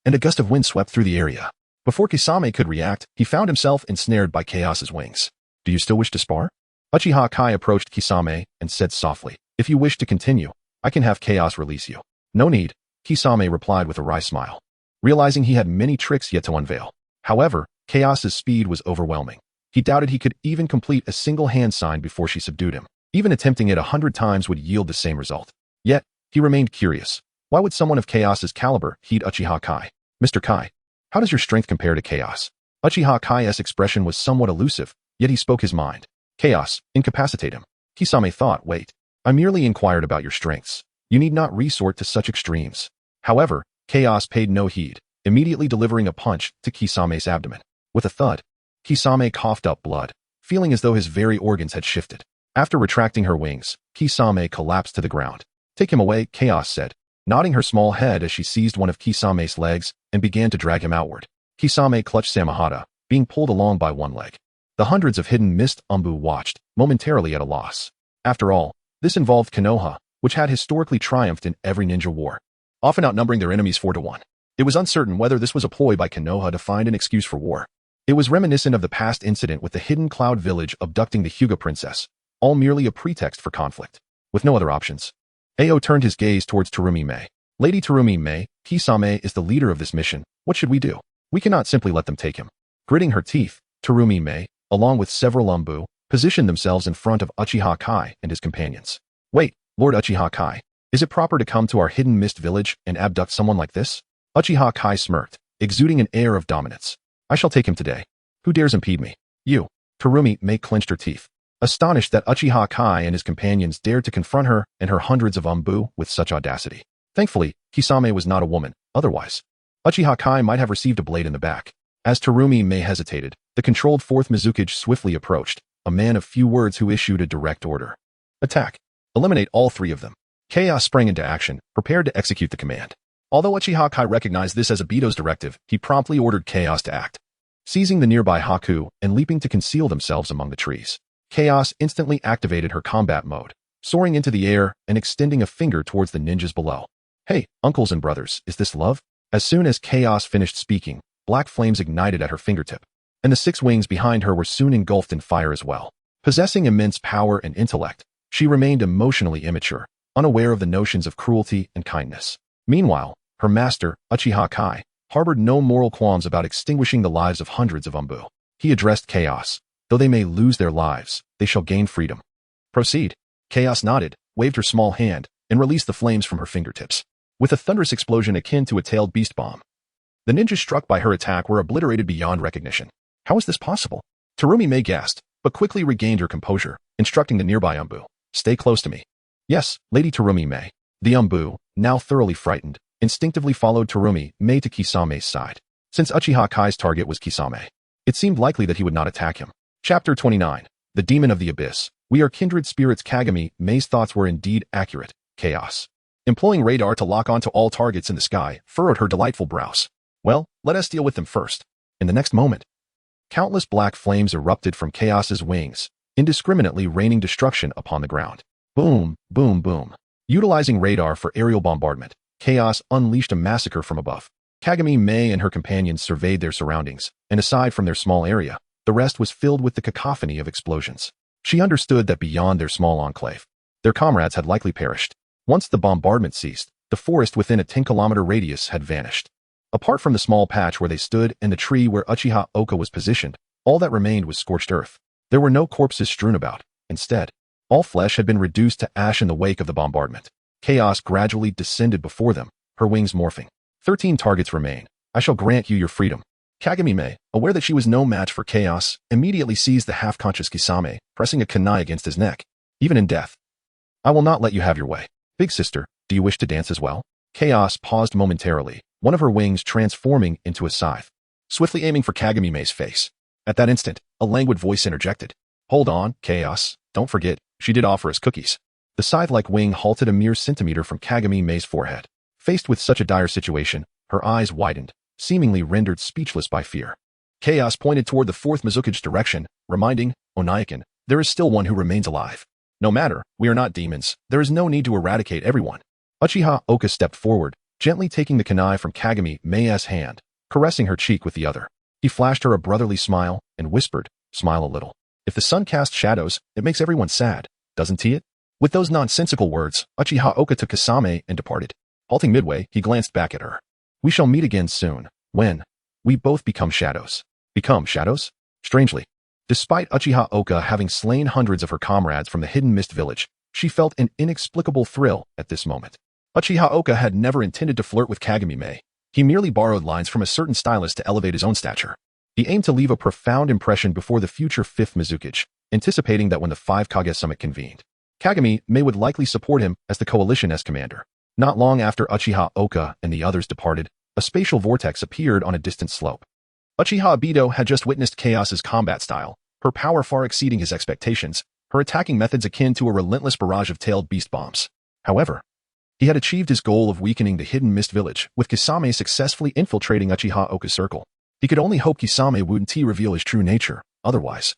and a gust of wind swept through the area. Before Kisame could react, he found himself ensnared by Chaos's wings. Do you still wish to spar? Uchiha Kai approached Kisame and said softly, if you wish to continue, I can have Chaos release you. No need, Kisame replied with a wry smile, realizing he had many tricks yet to unveil. However, Chaos's speed was overwhelming. He doubted he could even complete a single hand sign before she subdued him. Even attempting it 100 times would yield the same result. Yet, he remained curious. Why would someone of Chaos's caliber heed Uchiha Kai? Mr. Kai, how does your strength compare to Chaos? Uchiha Kai's expression was somewhat elusive, yet he spoke his mind. Chaos, incapacitate him. Kisame thought, wait. I merely inquired about your strengths. You need not resort to such extremes. However, Chaos paid no heed, immediately delivering a punch to Kisame's abdomen. With a thud, Kisame coughed up blood, feeling as though his very organs had shifted. After retracting her wings, Kisame collapsed to the ground. Take him away, Chaos said, nodding her small head as she seized one of Kisame's legs and began to drag him outward. Kisame clutched Semihata, being pulled along by one leg. The hundreds of Hidden Mist Umbu watched, momentarily at a loss. After all, this involved Konoha, which had historically triumphed in every ninja war, often outnumbering their enemies 4-1. It was uncertain whether this was a ploy by Konoha to find an excuse for war. It was reminiscent of the past incident with the Hidden Cloud Village abducting the Hyuga princess, all merely a pretext for conflict. With no other options, Ao turned his gaze towards Terumi Mei. Lady Terumi Mei, Kisame is the leader of this mission. What should we do? We cannot simply let them take him. Gritting her teeth, Terumi Mei, along with several Umbu, positioned themselves in front of Uchiha Kai and his companions. Wait, Lord Uchiha Kai, is it proper to come to our Hidden Mist village and abduct someone like this? Uchiha Kai smirked, exuding an air of dominance. I shall take him today. Who dares impede me? You. Terumi Mei clenched her teeth, astonished that Uchiha Kai and his companions dared to confront her and her hundreds of Umbu with such audacity. Thankfully, Kisame was not a woman, otherwise Uchiha Kai might have received a blade in the back. As Terumi Mei hesitated, the controlled fourth Mizukage swiftly approached, a man of few words who issued a direct order. Attack. Eliminate all three of them. Chaos sprang into action, prepared to execute the command. Although Uchiha Kai recognized this as Obito's directive, he promptly ordered Chaos to act. Seizing the nearby Haku and leaping to conceal themselves among the trees, Chaos instantly activated her combat mode, soaring into the air and extending a finger towards the ninjas below. Hey, uncles and brothers, is this love? As soon as Chaos finished speaking, black flames ignited at her fingertip. and the 6 wings behind her were soon engulfed in fire as well. Possessing immense power and intellect, she remained emotionally immature, unaware of the notions of cruelty and kindness. Meanwhile, her master, Uchiha Kai, harbored no moral qualms about extinguishing the lives of hundreds of Umbu. He addressed Chaos. Though they may lose their lives, they shall gain freedom. Proceed. Chaos nodded, waved her small hand, and released the flames from her fingertips. With a thunderous explosion akin to a tailed beast bomb, the ninjas struck by her attack were obliterated beyond recognition. How is this possible? Terumi May gasped, but quickly regained her composure, instructing the nearby Umbu. Stay close to me. Yes, Lady Terumi May. The Umbu, now thoroughly frightened, instinctively followed Terumi May to Kisame's side. Since Uchiha Kai's target was Kisame, it seemed likely that he would not attack him. Chapter 29. The Demon of the Abyss. We are kindred spirits. Kagami May's thoughts were indeed accurate. Chaos, employing radar to lock onto all targets in the sky, furrowed her delightful brows. Well, let us deal with them first. In the next moment, countless black flames erupted from Chaos's wings, indiscriminately raining destruction upon the ground. Boom, boom, boom. Utilizing radar for aerial bombardment, Chaos unleashed a massacre from above. Kagami May and her companions surveyed their surroundings, and aside from their small area, the rest was filled with the cacophony of explosions. She understood that beyond their small enclave, their comrades had likely perished. Once the bombardment ceased, the forest within a 10-kilometer radius had vanished. Apart from the small patch where they stood and the tree where Uchiha Oka was positioned, all that remained was scorched earth. There were no corpses strewn about. Instead, all flesh had been reduced to ash in the wake of the bombardment. Chaos gradually descended before them, her wings morphing. 13 targets remain. I shall grant you your freedom. Kagami May, aware that she was no match for Chaos, immediately seized the half-conscious Kisame, pressing a kunai against his neck. Even in death, I will not let you have your way. Big sister, do you wish to dance as well? Chaos paused momentarily, one of her wings transforming into a scythe, swiftly aiming for Kagami May's face. At that instant, a languid voice interjected. Hold on, Chaos. Don't forget, she did offer us cookies. The scythe-like wing halted a mere centimeter from Kagami May's forehead. Faced with such a dire situation, her eyes widened, seemingly rendered speechless by fear. Chaos pointed toward the 4th Mizuki's direction, reminding Onaikin, there is still one who remains alive. No matter, we are not demons. There is no need to eradicate everyone. Uchiha Oka stepped forward, gently taking the kunai from Kagami May's hand, caressing her cheek with the other. He flashed her a brotherly smile and whispered, smile a little. If the sun casts shadows, it makes everyone sad, doesn't it? With those nonsensical words, Uchiha Oka took Kisame and departed. Halting midway, he glanced back at her. We shall meet again soon, when we both become shadows. Become shadows? Strangely, despite Uchiha Oka having slain hundreds of her comrades from the hidden mist village, she felt an inexplicable thrill at this moment. Uchiha Oka had never intended to flirt with Kagami May. He merely borrowed lines from a certain stylist to elevate his own stature. He aimed to leave a profound impression before the future 5th Mizuki, anticipating that when the 5 Kage summit convened, Kagami May would likely support him as the coalition's commander. Not long after Uchiha Oka and the others departed, a spatial vortex appeared on a distant slope. Uchiha Obito had just witnessed Chaos's combat style, her power far exceeding his expectations, her attacking methods akin to a relentless barrage of tailed beast bombs. However, he had achieved his goal of weakening the hidden mist village, with Kisame successfully infiltrating Uchiha Oka's circle. He could only hope Kisame wouldn't reveal his true nature, otherwise.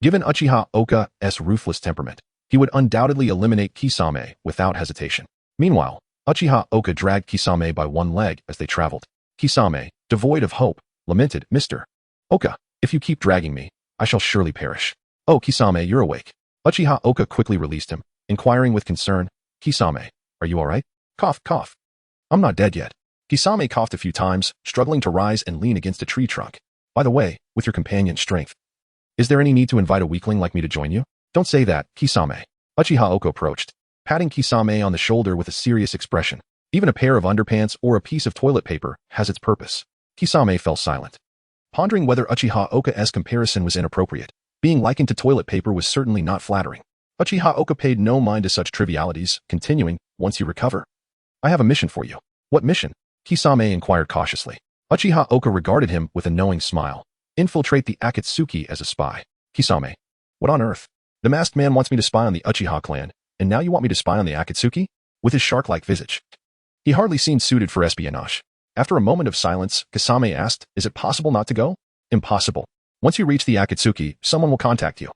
Given Uchiha Oka's ruthless temperament, he would undoubtedly eliminate Kisame without hesitation. Meanwhile, Uchiha Oka dragged Kisame by one leg as they traveled. Kisame, devoid of hope, lamented, Mr. Oka, if you keep dragging me, I shall surely perish. Oh, Kisame, you're awake. Uchiha Oka quickly released him, inquiring with concern, Kisame, are you alright? Cough, cough. I'm not dead yet. Kisame coughed a few times, struggling to rise and lean against a tree trunk. By the way, with your companion's strength, is there any need to invite a weakling like me to join you? Don't say that, Kisame. Uchiha Oka approached, patting Kisame on the shoulder with a serious expression. Even a pair of underpants or a piece of toilet paper has its purpose. Kisame fell silent, pondering whether Uchiha Oka's comparison was inappropriate. Being likened to toilet paper was certainly not flattering. Uchiha Oka paid no mind to such trivialities, continuing, once you recover, I have a mission for you. What mission? Kisame inquired cautiously. Uchiha Oka regarded him with a knowing smile. Infiltrate the Akatsuki as a spy. Kisame. What on earth? The masked man wants me to spy on the Uchiha clan, and now you want me to spy on the Akatsuki? With his shark-like visage, he hardly seemed suited for espionage. After a moment of silence, Kisame asked, is it possible not to go? Impossible. Once you reach the Akatsuki, someone will contact you.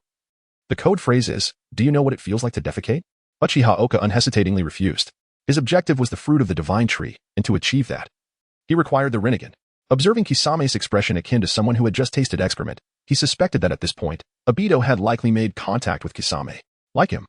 The code phrase is, do you know what it feels like to defecate? Uchiha Oka unhesitatingly refused. His objective was the fruit of the divine tree, and to achieve that, he required the Rinnegan. Observing Kisame's expression akin to someone who had just tasted excrement, he suspected that at this point, Obito had likely made contact with Kisame. Like him,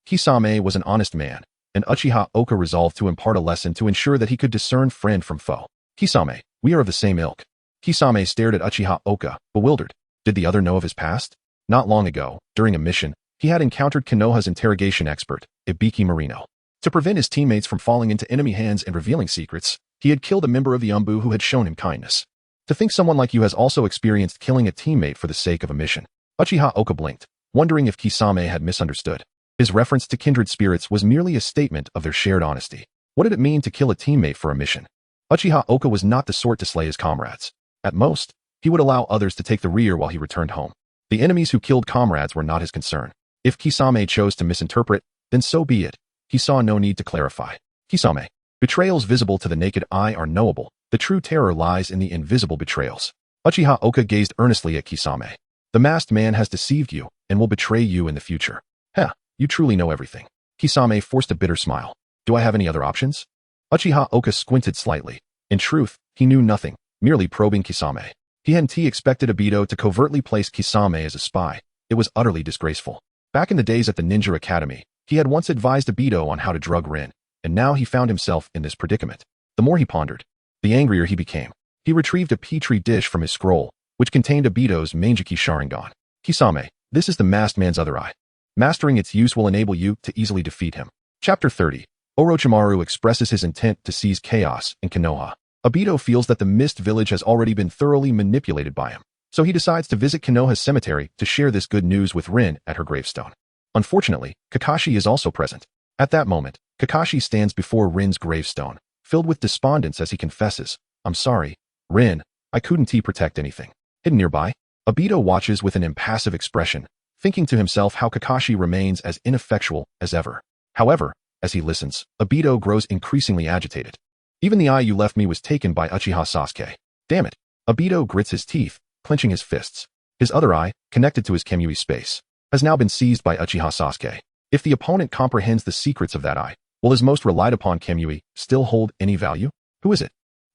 Kisame was an honest man, and Uchiha Oka resolved to impart a lesson to ensure that he could discern friend from foe. Kisame, we are of the same ilk. Kisame stared at Uchiha Oka, bewildered. Did the other know of his past? Not long ago, during a mission, he had encountered Konoha's interrogation expert, Ibiki Marino. To prevent his teammates from falling into enemy hands and revealing secrets, he had killed a member of the Umbu who had shown him kindness. To think someone like you has also experienced killing a teammate for the sake of a mission. Uchiha Oka blinked, wondering if Kisame had misunderstood. His reference to kindred spirits was merely a statement of their shared honesty. What did it mean to kill a teammate for a mission? Uchiha Oka was not the sort to slay his comrades. At most, he would allow others to take the rear while he returned home. The enemies who killed comrades were not his concern. If Kisame chose to misinterpret, then so be it. He saw no need to clarify. Kisame, betrayals visible to the naked eye are knowable. The true terror lies in the invisible betrayals. Uchiha Oka gazed earnestly at Kisame. The masked man has deceived you and will betray you in the future. Heh, you truly know everything. Kisame forced a bitter smile. Do I have any other options? Uchiha Oka squinted slightly. In truth, he knew nothing, merely probing Kisame. He hadn't expected Obito to covertly place Kisame as a spy. It was utterly disgraceful. Back in the days at the Ninja Academy, he had once advised Obito on how to drug Rin, and now he found himself in this predicament. The more he pondered, the angrier he became. He retrieved a petri dish from his scroll, which contained Obito's Mangeki Sharingan. Kisame, this is the masked man's other eye. Mastering its use will enable you to easily defeat him. Chapter 30. Orochimaru expresses his intent to seize chaos in Konoha. Obito feels that the Mist Village has already been thoroughly manipulated by him, so he decides to visit Konoha's cemetery to share this good news with Rin at her gravestone. Unfortunately, Kakashi is also present. At that moment, Kakashi stands before Rin's gravestone, filled with despondence as he confesses, I'm sorry, Rin, I couldn't protect anything. Hidden nearby, Obito watches with an impassive expression, thinking to himself how Kakashi remains as ineffectual as ever. However, as he listens, Obito grows increasingly agitated. Even the eye you left me was taken by Uchiha Sasuke. Damn it. Obito grits his teeth, clenching his fists. His other eye, connected to his Kemui space, has now been seized by Uchiha Sasuke. If the opponent comprehends the secrets of that eye, will his most relied upon Kemui still hold any value? Who is it?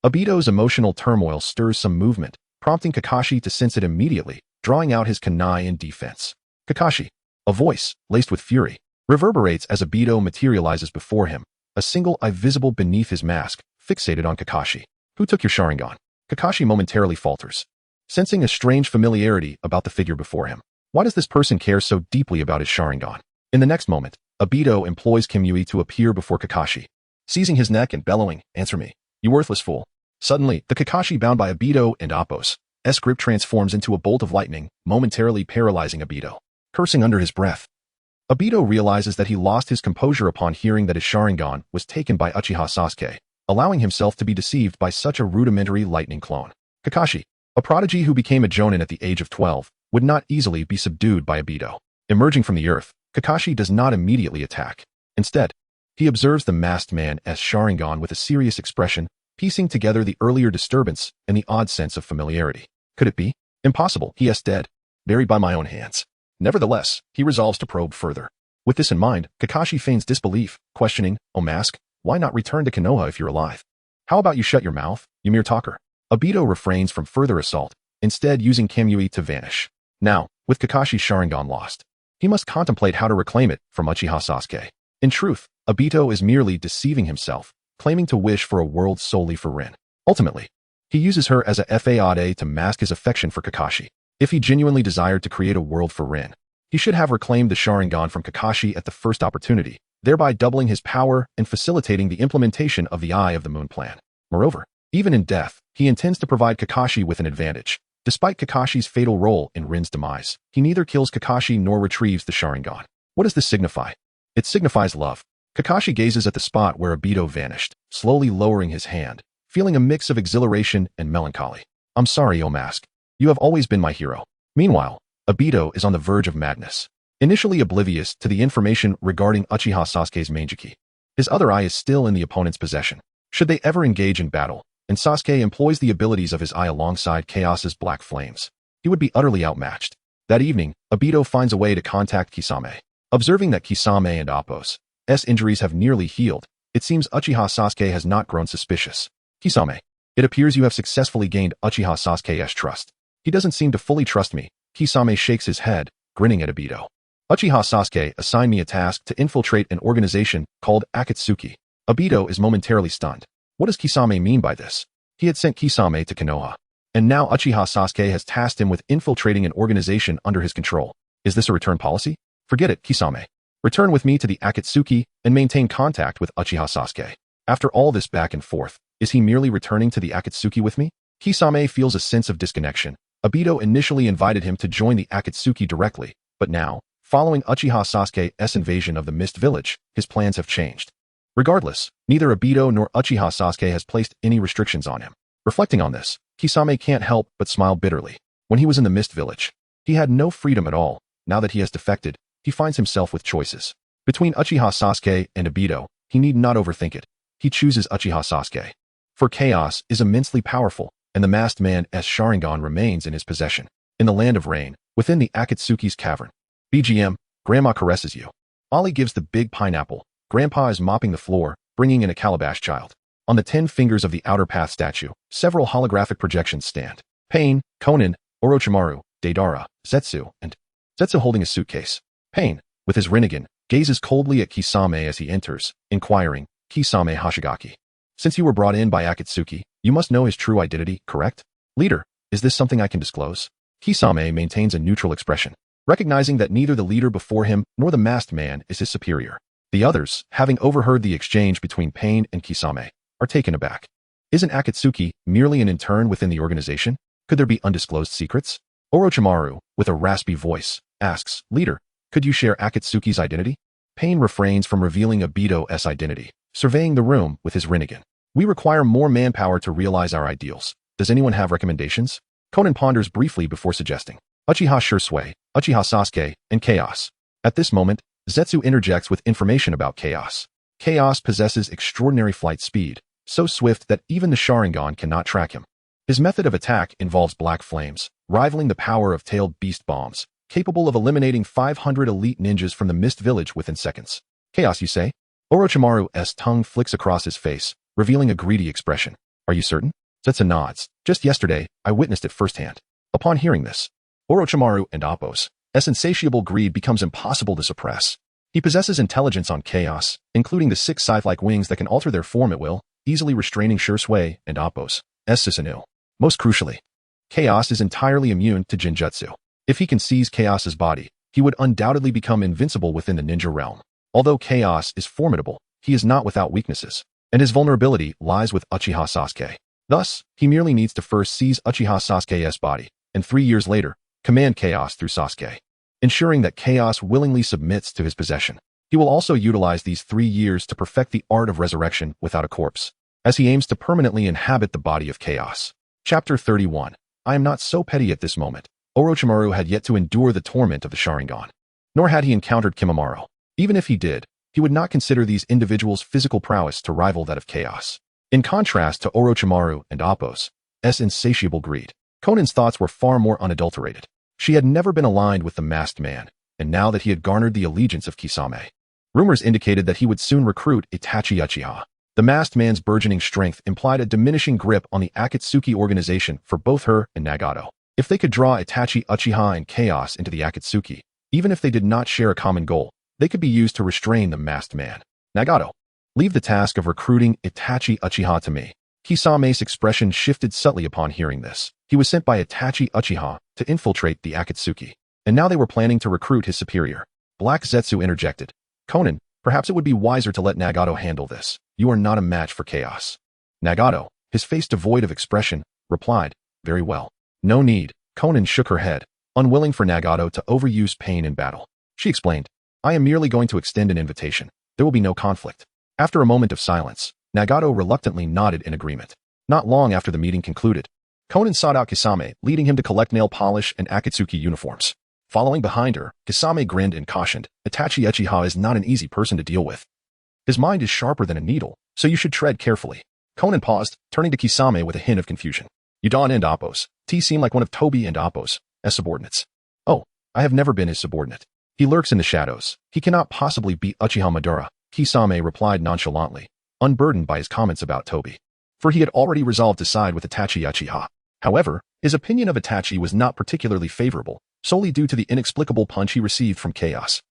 Obito's emotional turmoil stirs some movement, prompting Kakashi to sense it immediately, drawing out his kunai in defense. Kakashi. A voice, laced with fury, reverberates as Obito materializes before him, a single eye visible beneath his mask, fixated on Kakashi. Who took your Sharingan? Kakashi momentarily falters, sensing a strange familiarity about the figure before him. Why does this person care so deeply about his Sharingan? In the next moment, Obito employs Kemui to appear before Kakashi, seizing his neck and bellowing, answer me, you worthless fool. Suddenly, the Kakashi bound by Obito and Appo's grip transforms into a bolt of lightning, momentarily paralyzing Obito. Cursing under his breath, Obito realizes that he lost his composure upon hearing that his Sharingan was taken by Uchiha Sasuke, allowing himself to be deceived by such a rudimentary lightning clone. Kakashi, a prodigy who became a jonin at the age of 12, would not easily be subdued by Obito. Emerging from the earth, Kakashi does not immediately attack. Instead, he observes the masked man as Sharingan with a serious expression, piecing together the earlier disturbance and the odd sense of familiarity. Could it be? Impossible, he is dead, buried by my own hands. Nevertheless, he resolves to probe further. With this in mind, Kakashi feigns disbelief, questioning, O mask, why not return to Konoha if you're alive? How about you shut your mouth, you mere talker? Obito refrains from further assault, instead using Kemui to vanish. Now, with Kakashi's Sharingan lost, he must contemplate how to reclaim it from Uchiha Sasuke. In truth, Obito is merely deceiving himself, claiming to wish for a world solely for Rin. Ultimately, he uses her as a fade to mask his affection for Kakashi. If he genuinely desired to create a world for Rin, he should have reclaimed the Sharingan from Kakashi at the first opportunity, thereby doubling his power and facilitating the implementation of the Eye of the Moon plan. Moreover, even in death, he intends to provide Kakashi with an advantage. Despite Kakashi's fatal role in Rin's demise, he neither kills Kakashi nor retrieves the Sharingan. What does this signify? It signifies love. Kakashi gazes at the spot where Obito vanished, slowly lowering his hand, feeling a mix of exhilaration and melancholy. I'm sorry, O Mask. You have always been my hero. Meanwhile, Obito is on the verge of madness. Initially oblivious to the information regarding Uchiha Sasuke's Mangeki, his other eye is still in the opponent's possession. Should they ever engage in battle, and Sasuke employs the abilities of his eye alongside Chaos's black flames, he would be utterly outmatched. That evening, Obito finds a way to contact Kisame. Observing that Kisame and Appo's injuries have nearly healed, it seems Uchiha Sasuke has not grown suspicious. Kisame, It appears you have successfully gained Uchiha Sasuke's trust. He doesn't seem to fully trust me. Kisame shakes his head, grinning at Obito. Uchiha Sasuke assigned me a task to infiltrate an organization called Akatsuki. Obito is momentarily stunned. What does Kisame mean by this? He had sent Kisame to Konoha. And now Uchiha Sasuke has tasked him with infiltrating an organization under his control. Is this a return policy? Forget it, Kisame. Return with me to the Akatsuki and maintain contact with Uchiha Sasuke. After all this back and forth, is he merely returning to the Akatsuki with me? Kisame feels a sense of disconnection. Obito initially invited him to join the Akatsuki directly, but now, following Uchiha Sasuke's invasion of the Mist Village, his plans have changed. Regardless, neither Obito nor Uchiha Sasuke has placed any restrictions on him. Reflecting on this, Kisame can't help but smile bitterly. When he was in the Mist Village, he had no freedom at all. Now that he has defected, he finds himself with choices. Between Uchiha Sasuke and Obito, he need not overthink it. He chooses Uchiha Sasuke. For Chaos is immensely powerful, and the masked man's Sharingan remains in his possession. In the Land of Rain, within the Akatsuki's cavern. BGM, Grandma caresses you. Ollie gives the big pineapple. Grandpa is mopping the floor, bringing in a calabash child. On the 10 fingers of the outer path statue, several holographic projections stand. Pain, Konan, Orochimaru, Deidara, Zetsu, and Zetsu holding a suitcase. Pain, with his Rinnegan, gazes coldly at Kisame as he enters, inquiring, Kisame Hashigaki. Since you were brought in by Akatsuki, you must know his true identity, correct? Leader, is this something I can disclose? Kisame maintains a neutral expression, recognizing that neither the leader before him nor the masked man is his superior. The others, having overheard the exchange between Pain and Kisame, are taken aback. Isn't Akatsuki merely an intern within the organization? Could there be undisclosed secrets? Orochimaru, with a raspy voice, asks, Leader, could you share Akatsuki's identity? Pain refrains from revealing Obito's identity, surveying the room with his Rinnegan. We require more manpower to realize our ideals. Does anyone have recommendations? Konan ponders briefly before suggesting. Uchiha Shursui, Uchiha Sasuke, and Chaos. At this moment, Zetsu interjects with information about Chaos. Chaos possesses extraordinary flight speed, so swift that even the Sharingan cannot track him. His method of attack involves black flames, rivaling the power of tailed beast bombs, capable of eliminating 500 elite ninjas from the Mist Village within seconds. Chaos, you say? Orochimaru's tongue flicks across his face, revealing a greedy expression. Are you certain? Zetsu nods. Just yesterday, I witnessed it firsthand. Upon hearing this, Orochimaru and Appo's insatiable greed becomes impossible to suppress. He possesses intelligence on Chaos, including the 6 scythe-like wings that can alter their form at will, easily restraining Shursui and Appo's Susanoo. Most crucially, Chaos is entirely immune to Genjutsu. If he can seize Chaos's body, he would undoubtedly become invincible within the ninja realm. Although Chaos is formidable, he is not without weaknesses, and his vulnerability lies with Uchiha Sasuke. Thus, he merely needs to first seize Uchiha Sasuke's body, and 3 years later, command Chaos through Sasuke, ensuring that Chaos willingly submits to his possession. He will also utilize these 3 years to perfect the art of resurrection without a corpse, as he aims to permanently inhabit the body of Chaos. Chapter 31. I am not so petty at this moment. Orochimaru had yet to endure the torment of the Sharingan. Nor had he encountered Kimimaro. Even if he did, he would not consider these individuals' physical prowess to rival that of Chaos. In contrast to Orochimaru and Appo's insatiable greed, Konan's thoughts were far more unadulterated. She had never been aligned with the masked man, and now that he had garnered the allegiance of Kisame, rumors indicated that he would soon recruit Itachi Uchiha. The masked man's burgeoning strength implied a diminishing grip on the Akatsuki organization for both her and Nagato. If they could draw Itachi Uchiha and Chaos into the Akatsuki, even if they did not share a common goal, they could be used to restrain the masked man. Nagato, leave the task of recruiting Itachi Uchiha to me. Kisame's expression shifted subtly upon hearing this. He was sent by Itachi Uchiha to infiltrate the Akatsuki, and now they were planning to recruit his superior. Black Zetsu interjected. Konan, perhaps it would be wiser to let Nagato handle this. You are not a match for Chaos. Nagato, his face devoid of expression, replied, very well. No need. Konan shook her head, unwilling for Nagato to overuse pain in battle. She explained, I am merely going to extend an invitation. There will be no conflict. After a moment of silence, Nagato reluctantly nodded in agreement. Not long after the meeting concluded, Konan sought out Kisame, leading him to collect nail polish and Akatsuki uniforms. Following behind her, Kisame grinned and cautioned, Itachi Uchiha is not an easy person to deal with. His mind is sharper than a needle, so you should tread carefully. Konan paused, turning to Kisame with a hint of confusion. Udon and Appo's seem like one of Tobi and Appo's subordinates. Oh, I have never been his subordinate. He lurks in the shadows. He cannot possibly beat Uchiha Madara, Kisame replied nonchalantly, unburdened by his comments about Tobi. for he had already resolved to side with Itachi Uchiha. However, his opinion of Itachi was not particularly favorable, solely due to the inexplicable punch he received from Chaos.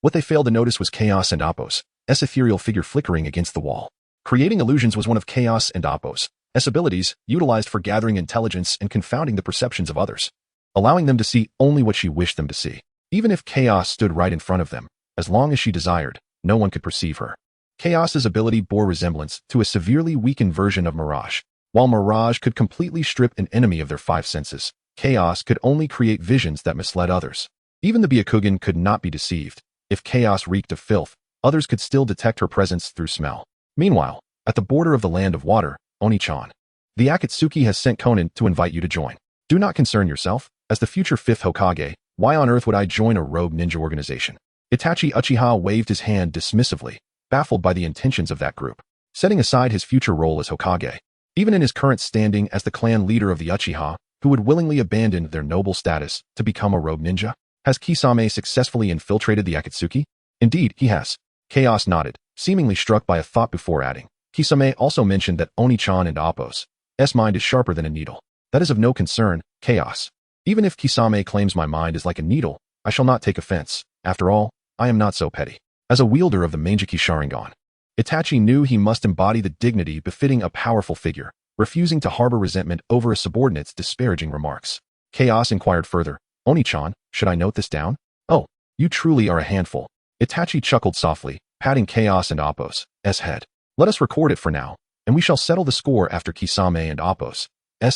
What they failed to notice was Chaos and Appo's ethereal figure flickering against the wall. Creating illusions was one of Chaos and Appo's abilities, utilized for gathering intelligence and confounding the perceptions of others, allowing them to see only what she wished them to see. Even if Chaos stood right in front of them, as long as she desired, no one could perceive her. Chaos's ability bore resemblance to a severely weakened version of Mirage. While Mirage could completely strip an enemy of their five senses, Chaos could only create visions that misled others. Even the Byakugan could not be deceived. If Chaos reeked of filth, others could still detect her presence through smell. Meanwhile, at the border of the Land of Water, Oni-chan, the Akatsuki has sent Konan to invite you to join. Do not concern yourself. As the future 5th Hokage, why on earth would I join a rogue ninja organization? Itachi Uchiha waved his hand dismissively, baffled by the intentions of that group. Setting aside his future role as Hokage, even in his current standing as the clan leader of the Uchiha, who would willingly abandon their noble status to become a rogue ninja, has Kisame successfully infiltrated the Akatsuki? Indeed, he has. Chaos nodded, seemingly struck by a thought before adding. Kisame also mentioned that Oni-chan and Appo's mind is sharper than a needle. That is of no concern, Chaos. Even if Kisame claims my mind is like a needle, I shall not take offense. After all, I am not so petty. As a wielder of the Mangeki Sharingan, Itachi knew he must embody the dignity befitting a powerful figure, refusing to harbor resentment over a subordinate's disparaging remarks. Chaos inquired further, Oni-chan, should I note this down? Oh, you truly are a handful. Itachi chuckled softly, patting Chaos and Appo's head. Let us record it for now, and we shall settle the score after Kisame and Appo's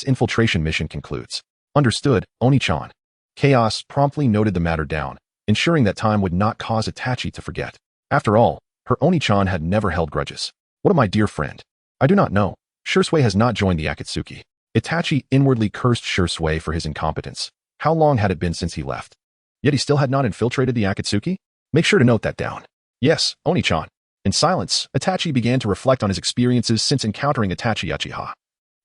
infiltration mission concludes. Understood, Oni-chan. Chaos promptly noted the matter down, ensuring that time would not cause Itachi to forget. After all, her Oni-chan had never held grudges. What of my dear friend? I do not know. Shursui has not joined the Akatsuki. Itachi inwardly cursed Shursui for his incompetence. How long had it been since he left? Yet he still had not infiltrated the Akatsuki? Make sure to note that down. Yes, Oni-chan. In silence, Itachi began to reflect on his experiences since encountering Itachi Uchiha,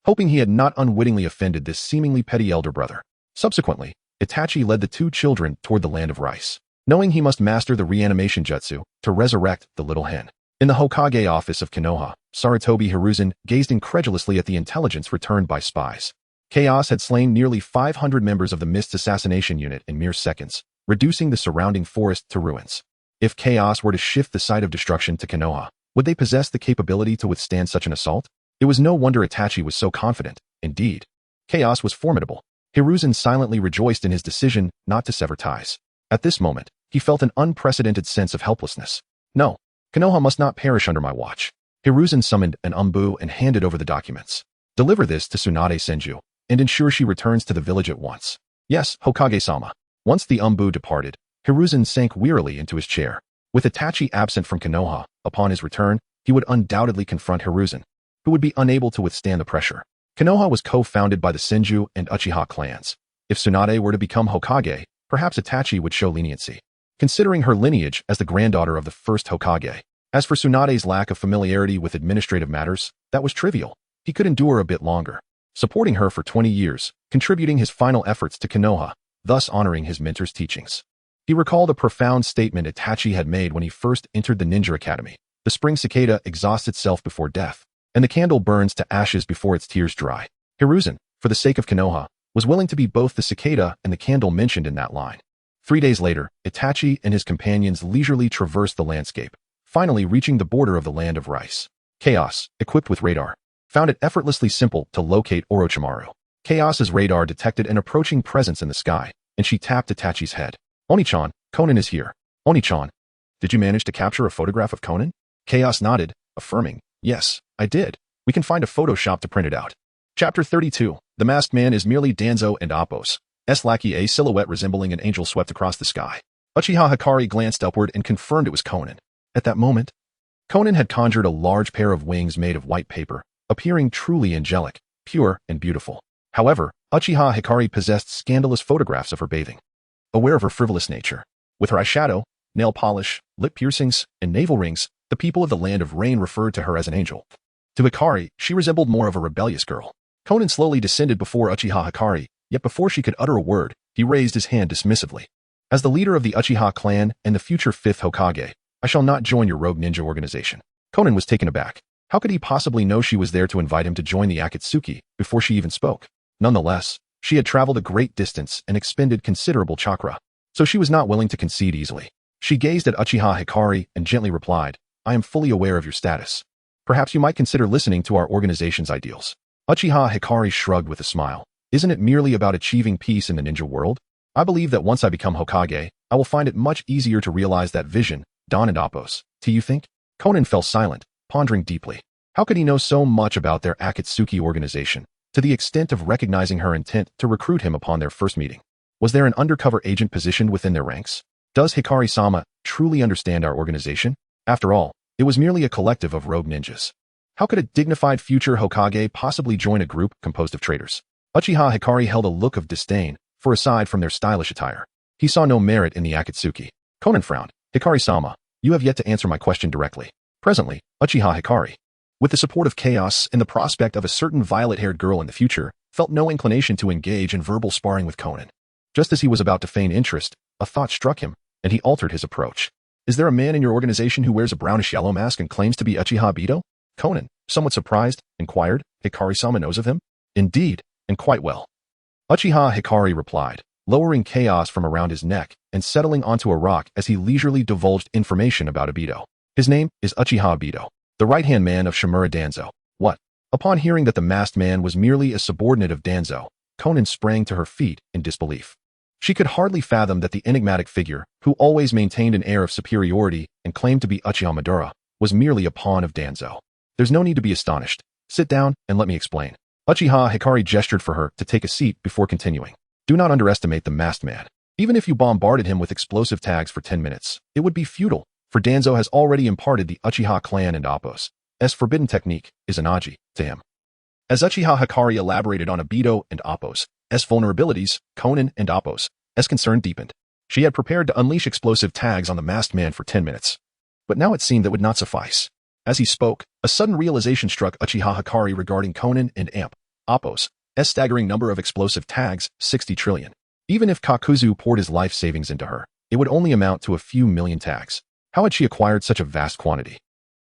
hoping he had not unwittingly offended this seemingly petty elder brother. Subsequently, Itachi led the two children toward the Land of Rice, knowing he must master the reanimation jutsu to resurrect the little hen. In the Hokage office of Konoha, Sarutobi Hiruzen gazed incredulously at the intelligence returned by spies. Chaos had slain nearly 500 members of the Mist's assassination unit in mere seconds, reducing the surrounding forest to ruins. If Chaos were to shift the site of destruction to Konoha, would they possess the capability to withstand such an assault? It was no wonder Itachi was so confident. Indeed, Chaos was formidable. Hiruzen silently rejoiced in his decision not to sever ties. At this moment, he felt an unprecedented sense of helplessness. No, Konoha must not perish under my watch. Hiruzen summoned an umbu and handed over the documents. Deliver this to Tsunade Senju, and ensure she returns to the village at once. Yes, Hokage-sama. Once the umbu departed, Hiruzen sank wearily into his chair. With Itachi absent from Konoha, upon his return, he would undoubtedly confront Hiruzen, who would be unable to withstand the pressure. Konoha was co-founded by the Senju and Uchiha clans. If Tsunade were to become Hokage, perhaps Itachi would show leniency, considering her lineage as the granddaughter of the first Hokage. As for Tsunade's lack of familiarity with administrative matters, that was trivial. He could endure a bit longer, supporting her for 20 years, contributing his final efforts to Konoha, thus honoring his mentor's teachings. He recalled a profound statement Itachi had made when he first entered the ninja academy. The spring cicada exhausts itself before death, and the candle burns to ashes before its tears dry. Hiruzen, for the sake of Konoha, was willing to be both the cicada and the candle mentioned in that line. 3 days later, Itachi and his companions leisurely traversed the landscape, finally reaching the border of the Land of Rice. Chaos, equipped with radar, found it effortlessly simple to locate Orochimaru. Chaos's radar detected an approaching presence in the sky, and she tapped Itachi's head. Oni-chan, Konan is here. Oni-chan, did you manage to capture a photograph of Konan? Chaos nodded, affirming, yes, I did. We can find a Photoshop to print it out. Chapter 32. The masked man is merely Danzo and Appo's lackey. A silhouette resembling an angel swept across the sky. Uchiha Hikari glanced upward and confirmed it was Konan. At that moment, Konan had conjured a large pair of wings made of white paper, appearing truly angelic, pure, and beautiful. However, Uchiha Hikari possessed scandalous photographs of her bathing. Aware of her frivolous nature, with her eyeshadow, nail polish, lip piercings, and navel rings, the people of the Land of Rain referred to her as an angel. To Hikari, she resembled more of a rebellious girl. Konan slowly descended before Uchiha Hikari, yet before she could utter a word, he raised his hand dismissively. As the leader of the Uchiha clan and the future 5th Hokage, I shall not join your rogue ninja organization. Konan was taken aback. How could he possibly know she was there to invite him to join the Akatsuki before she even spoke? Nonetheless, she had traveled a great distance and expended considerable chakra, so she was not willing to concede easily. She gazed at Uchiha Hikari and gently replied, I am fully aware of your status. Perhaps you might consider listening to our organization's ideals. Uchiha Hikari shrugged with a smile. Isn't it merely about achieving peace in the ninja world? I believe that once I become Hokage, I will find it much easier to realize that vision, Don and Appos. Do you think? Conan fell silent, pondering deeply. How could he know so much about their Akatsuki organization, to the extent of recognizing her intent to recruit him upon their first meeting? Was there an undercover agent positioned within their ranks? Does Hikari-sama truly understand our organization? After all, it was merely a collective of rogue ninjas. How could a dignified future Hokage possibly join a group composed of traitors? Uchiha Hikari held a look of disdain, for aside from their stylish attire, he saw no merit in the Akatsuki. Conan frowned. Hikari-sama, you have yet to answer my question directly. Presently, Uchiha Hikari, with the support of chaos and the prospect of a certain violet-haired girl in the future, felt no inclination to engage in verbal sparring with Conan. Just as he was about to feign interest, a thought struck him, and he altered his approach. Is there a man in your organization who wears a brownish-yellow mask and claims to be Uchiha Bito? Conan, somewhat surprised, inquired. Hikari-sama knows of him? Indeed, and quite well. Uchiha Hikari replied, lowering chaos from around his neck and settling onto a rock as he leisurely divulged information about Obito. His name is Uchiha Obito, the right-hand man of Shimura Danzo. What? Upon hearing that the masked man was merely a subordinate of Danzo, Conan sprang to her feet in disbelief. She could hardly fathom that the enigmatic figure, who always maintained an air of superiority and claimed to be Uchiha Madara, was merely a pawn of Danzo. There's no need to be astonished. Sit down and let me explain. Uchiha Hikari gestured for her to take a seat before continuing. Do not underestimate the masked man. Even if you bombarded him with explosive tags for 10 minutes, it would be futile, for Danzo has already imparted the Uchiha clan and Appos' forbidden technique, Izanaji, to him. As Uchiha Hikari elaborated on Obito and Appos' vulnerabilities, Conan and Appos' concern deepened. She had prepared to unleash explosive tags on the masked man for 10 minutes. But now it seemed that would not suffice. As he spoke, a sudden realization struck Uchiha Hikari regarding Conan and Appos' staggering number of explosive tags, 60 trillion. Even if Kakuzu poured his life savings into her, it would only amount to a few million tags. How had she acquired such a vast quantity?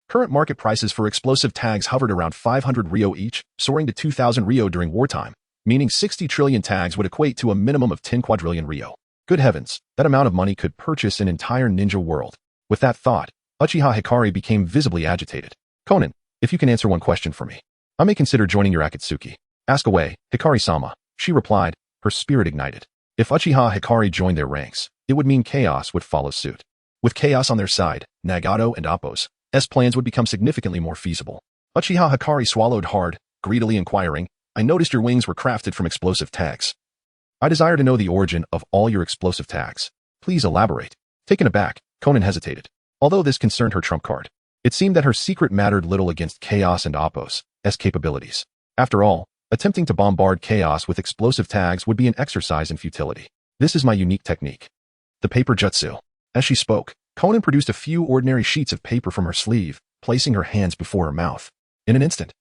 Current market prices for explosive tags hovered around 500 Ryo each, soaring to 2,000 Ryo during wartime, meaning 60 trillion tags would equate to a minimum of 10 quadrillion Ryo. Good heavens, that amount of money could purchase an entire ninja world. With that thought, Uchiha Hikari became visibly agitated. Conan, if you can answer one question for me, I may consider joining your Akatsuki. Ask away, Hikari-sama, she replied, her spirit ignited. If Uchiha Hikari joined their ranks, it would mean chaos would follow suit. With chaos on their side, Nagato and Appos' plans would become significantly more feasible. Uchiha Hikari swallowed hard, greedily inquiring, I noticed your wings were crafted from explosive tags. I desire to know the origin of all your explosive tags. Please elaborate. Taken aback, Conan hesitated. Although this concerned her trump card, it seemed that her secret mattered little against Chaos and Appos' capabilities. After all, attempting to bombard Chaos with explosive tags would be an exercise in futility. This is my unique technique. The paper jutsu. As she spoke, Conan produced a few ordinary sheets of paper from her sleeve, placing her hands before her mouth. In an instant,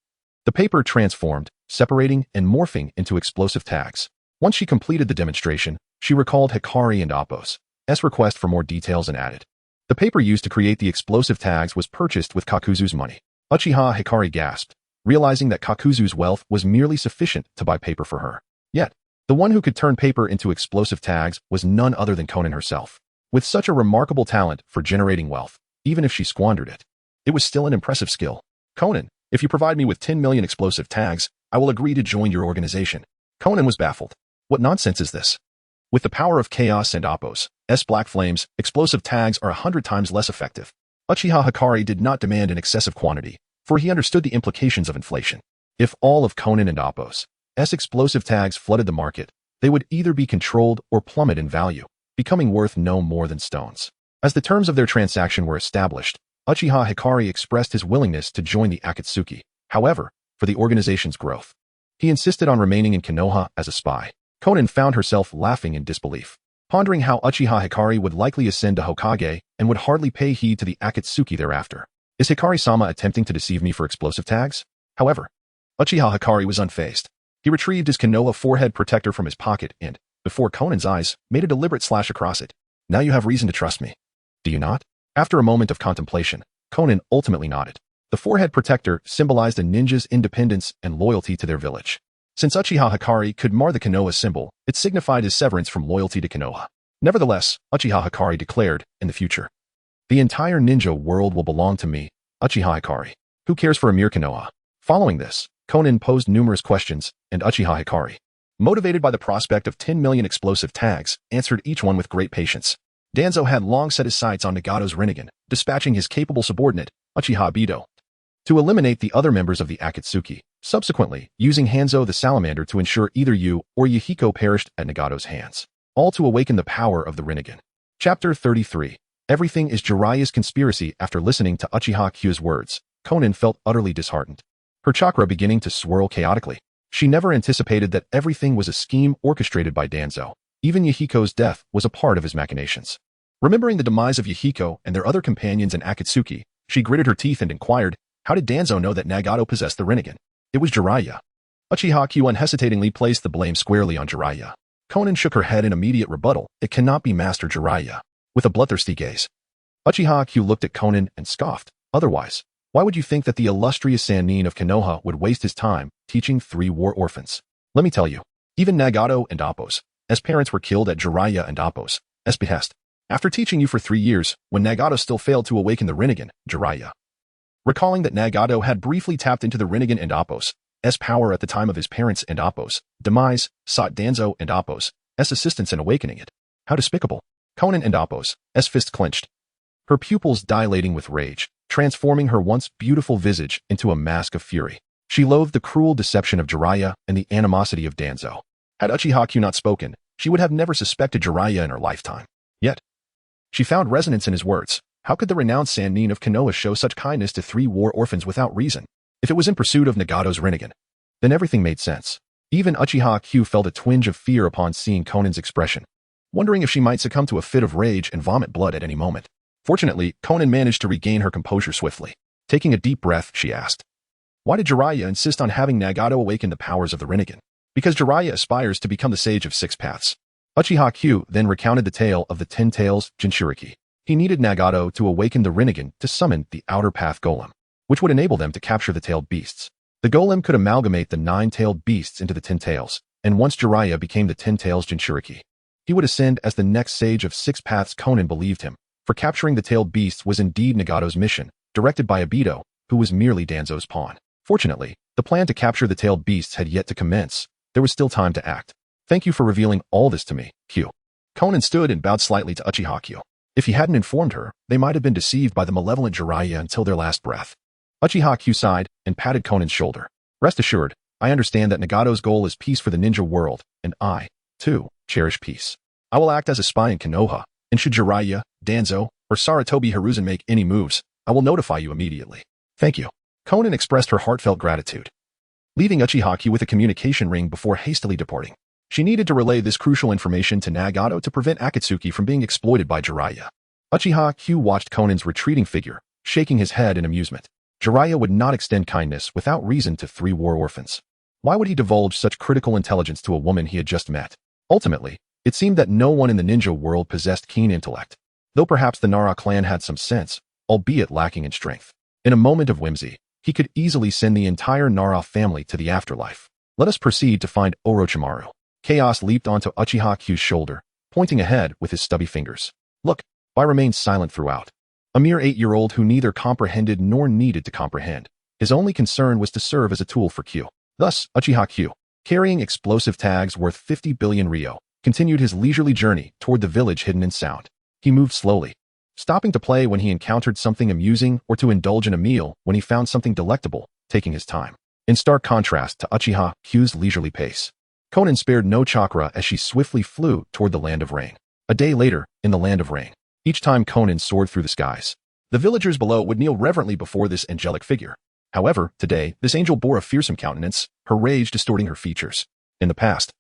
the paper transformed, separating and morphing into explosive tags. Once she completed the demonstration, she recalled Hikari and Appos' request for more details and added. The paper used to create the explosive tags was purchased with Kakuzu's money. Uchiha Hikari gasped, realizing that Kakuzu's wealth was merely sufficient to buy paper for her. Yet, the one who could turn paper into explosive tags was none other than Conan herself. With such a remarkable talent for generating wealth, even if she squandered it, it was still an impressive skill. Conan, if you provide me with 10 million explosive tags, I will agree to join your organization. Conan was baffled. What nonsense is this? With the power of Chaos and Appos' black flames, explosive tags are 100 times less effective. Uchiha Hikari did not demand an excessive quantity, for he understood the implications of inflation. If all of Conan and Appos' explosive tags flooded the market, they would either be controlled or plummet in value, becoming worth no more than stones. As the terms of their transaction were established, Uchiha Hikari expressed his willingness to join the Akatsuki. However, for the organization's growth, he insisted on remaining in Konoha as a spy. Conan found herself laughing in disbelief, pondering how Uchiha Hikari would likely ascend to Hokage and would hardly pay heed to the Akatsuki thereafter. Is Hikari-sama attempting to deceive me for explosive tags? However, Uchiha Hikari was unfazed. He retrieved his Konoha forehead protector from his pocket and, before Conan's eyes, made a deliberate slash across it. Now you have reason to trust me. Do you not? After a moment of contemplation, Conan ultimately nodded. The forehead protector symbolized a ninja's independence and loyalty to their village. Since Uchiha Hikari could mar the Konoha symbol, it signified his severance from loyalty to Konoha. Nevertheless, Uchiha Hikari declared, in the future, "The entire ninja world will belong to me, Uchiha Hikari. Who cares for a mere Konoha?" Following this, Konan posed numerous questions, and Uchiha Hikari, motivated by the prospect of 10 million explosive tags, answered each one with great patience. Danzo had long set his sights on Nagato's Rinnegan, dispatching his capable subordinate, Uchiha Ibido, to eliminate the other members of the Akatsuki, subsequently using Hanzo the Salamander to ensure either Yu or Yahiko perished at Nagato's hands, all to awaken the power of the Rinnegan. Chapter 33. Everything is Jiraiya's conspiracy. After listening to Uchiha Kyu's words, Konan felt utterly disheartened, her chakra beginning to swirl chaotically. She never anticipated that everything was a scheme orchestrated by Danzo. Even Yahiko's death was a part of his machinations. Remembering the demise of Yahiko and their other companions in Akatsuki, she gritted her teeth and inquired, how did Danzo know that Nagato possessed the Rinnegan? It was Jiraiya. Uchiha Kyu unhesitatingly placed the blame squarely on Jiraiya. Konan shook her head in immediate rebuttal. It cannot be Master Jiraiya. With a bloodthirsty gaze, Uchiha Kyu looked at Konan and scoffed. Otherwise, why would you think that the illustrious Sannin of Konoha would waste his time teaching 3 war orphans? Let me tell you, even Nagato and Appo's as parents were killed at Jiraiya and Appo's as behest. After teaching you for 3 years, when Nagato still failed to awaken the Rinnegan, Jiraiya, recalling that Nagato had briefly tapped into the Rinnegan and Appo's power at the time of his parents and Appo's demise, sought Danzo and Appo's assistance in awakening it. How despicable. Konan and Appo's fists clenched, her pupils dilating with rage, transforming her once beautiful visage into a mask of fury. She loathed the cruel deception of Jiraiya and the animosity of Danzo. Had Uchiha Kyu not spoken, she would have never suspected Jiraiya in her lifetime. Yet, she found resonance in his words. How could the renowned Sannin of Konoha show such kindness to 3 war orphans without reason? If it was in pursuit of Nagato's Rinnegan, then everything made sense. Even Uchiha Kyu felt a twinge of fear upon seeing Konan's expression, wondering if she might succumb to a fit of rage and vomit blood at any moment. Fortunately, Konan managed to regain her composure swiftly. Taking a deep breath, she asked, why did Jiraiya insist on having Nagato awaken the powers of the Rinnegan? Because Jiraiya aspires to become the Sage of 6 Paths. Uchiha Kyu then recounted the tale of the 10 Tails Jinchuriki. He needed Nagato to awaken the Rinnegan to summon the Outer Path Golem, which would enable them to capture the tailed beasts. The golem could amalgamate the 9-tailed beasts into the 10 tails, and once Jiraiya became the 10 Tails Jinchuriki, he would ascend as the next Sage of 6 Paths. Konan believed him, for capturing the tailed beasts was indeed Nagato's mission, directed by Ibido, who was merely Danzo's pawn. Fortunately, the plan to capture the tailed beasts had yet to commence. There was still time to act. Thank you for revealing all this to me, Kyu. Konan stood and bowed slightly to Uchiha Kyu. If he hadn't informed her, they might have been deceived by the malevolent Jiraiya until their last breath. Uchiha Kyu sighed and patted Konan's shoulder. Rest assured, I understand that Nagato's goal is peace for the ninja world, and I, too, cherish peace. I will act as a spy in Konoha, and should Jiraiya, Danzo, or Saratobi Hiruzen make any moves, I will notify you immediately. Thank you. Konan expressed her heartfelt gratitude, leaving Uchiha Kyu with a communication ring before hastily departing. She needed to relay this crucial information to Nagato to prevent Akatsuki from being exploited by Jiraiya. Uchiha Kyu watched Konan's retreating figure, shaking his head in amusement. Jiraiya would not extend kindness without reason to 3 war orphans. Why would he divulge such critical intelligence to a woman he had just met? Ultimately, it seemed that no one in the ninja world possessed keen intellect, though perhaps the Nara clan had some sense, albeit lacking in strength. In a moment of whimsy, he could easily send the entire Nara family to the afterlife. Let us proceed to find Orochimaru. Chaos leaped onto Uchiha Kyu's shoulder, pointing ahead with his stubby fingers. Look, I remained silent throughout. A mere 8-year-old who neither comprehended nor needed to comprehend. His only concern was to serve as a tool for Kyu. Thus, Uchiha Kyu, carrying explosive tags worth 50 billion ryo, continued his leisurely journey toward the village hidden in sound. He moved slowly, stopping to play when he encountered something amusing or to indulge in a meal when he found something delectable, taking his time. In stark contrast to Uchiha Kyu's leisurely pace, Konan spared no chakra as she swiftly flew toward the Land of Rain. A day later, in the Land of Rain, each time Konan soared through the skies, the villagers below would kneel reverently before this angelic figure. However, today, this angel bore a fearsome countenance, her rage distorting her features. In the past,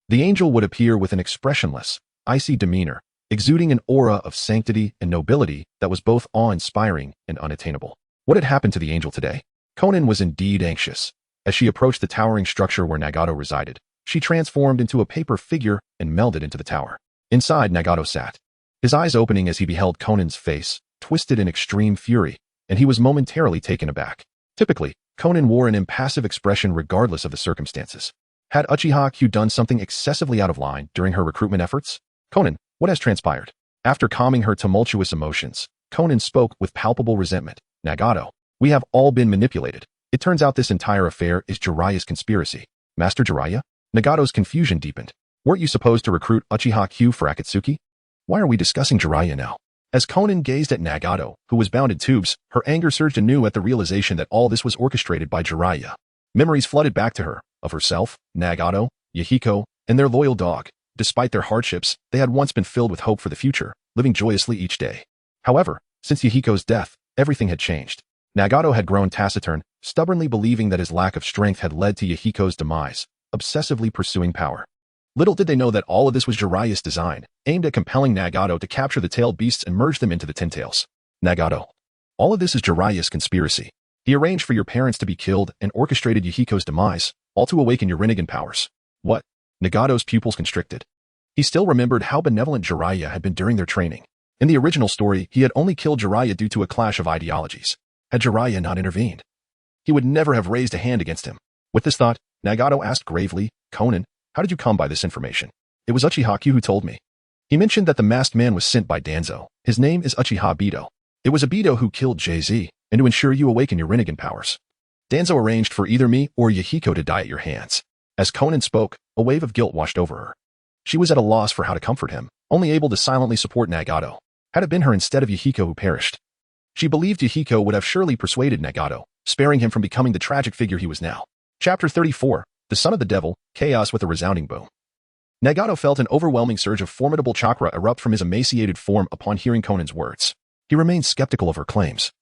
the angel would appear with an expressionless, icy demeanor, exuding an aura of sanctity and nobility that was both awe-inspiring and unattainable. What had happened to the angel today? Konan was indeed anxious. As she approached the towering structure where Nagato resided, she transformed into a paper figure and melded into the tower. Inside, Nagato sat, his eyes opening as he beheld Konan's face, twisted in extreme fury. and he was momentarily taken aback. Typically, Conan wore an impassive expression regardless of the circumstances. Had Uchiha Q done something excessively out of line during her recruitment efforts? Conan, what has transpired? After calming her tumultuous emotions, Conan spoke with palpable resentment. Nagato, we have all been manipulated. It turns out this entire affair is Jiraiya's conspiracy. Master Jiraiya? Nagato's confusion deepened. Weren't you supposed to recruit Uchiha Q for Akatsuki? Why are we discussing Jiraiya now? As Conan gazed at Nagato, who was bound in tubes, her anger surged anew at the realization that all this was orchestrated by Jiraiya. Memories flooded back to her, of herself, Nagato, Yahiko, and their loyal dog. Despite their hardships, they had once been filled with hope for the future, living joyously each day. However, since Yahiko's death, everything had changed. Nagato had grown taciturn, stubbornly believing that his lack of strength had led to Yahiko's demise, obsessively pursuing power. Little did they know that all of this was Jiraiya's design, aimed at compelling Nagato to capture the tailed beasts and merge them into the Tintails. Nagato. All of this is Jiraiya's conspiracy. He arranged for your parents to be killed and orchestrated Yahiko's demise, all to awaken your Rinnegan powers. What? Nagato's pupils constricted. He still remembered how benevolent Jiraiya had been during their training. In the original story, he had only killed Jiraiya due to a clash of ideologies. Had Jiraiya not intervened, he would never have raised a hand against him. With this thought, Nagato asked gravely, Conan, how did you come by this information? It was Uchiha Q who told me. He mentioned that the masked man was sent by Danzo. His name is Uchiha Bito. It was Abito who killed JZ, and to ensure you awaken your Rinnegan powers. Danzo arranged for either me or Yahiko to die at your hands. As Conan spoke, a wave of guilt washed over her. She was at a loss for how to comfort him, only able to silently support Nagato. Had it been her instead of Yahiko who perished? She believed Yahiko would have surely persuaded Nagato, sparing him from becoming the tragic figure he was now. Chapter 34, The Son of the Devil, Chaos with a Resounding Boom. Nagato felt an overwhelming surge of formidable chakra erupt from his emaciated form upon hearing Conan's words. He remained skeptical of her claims,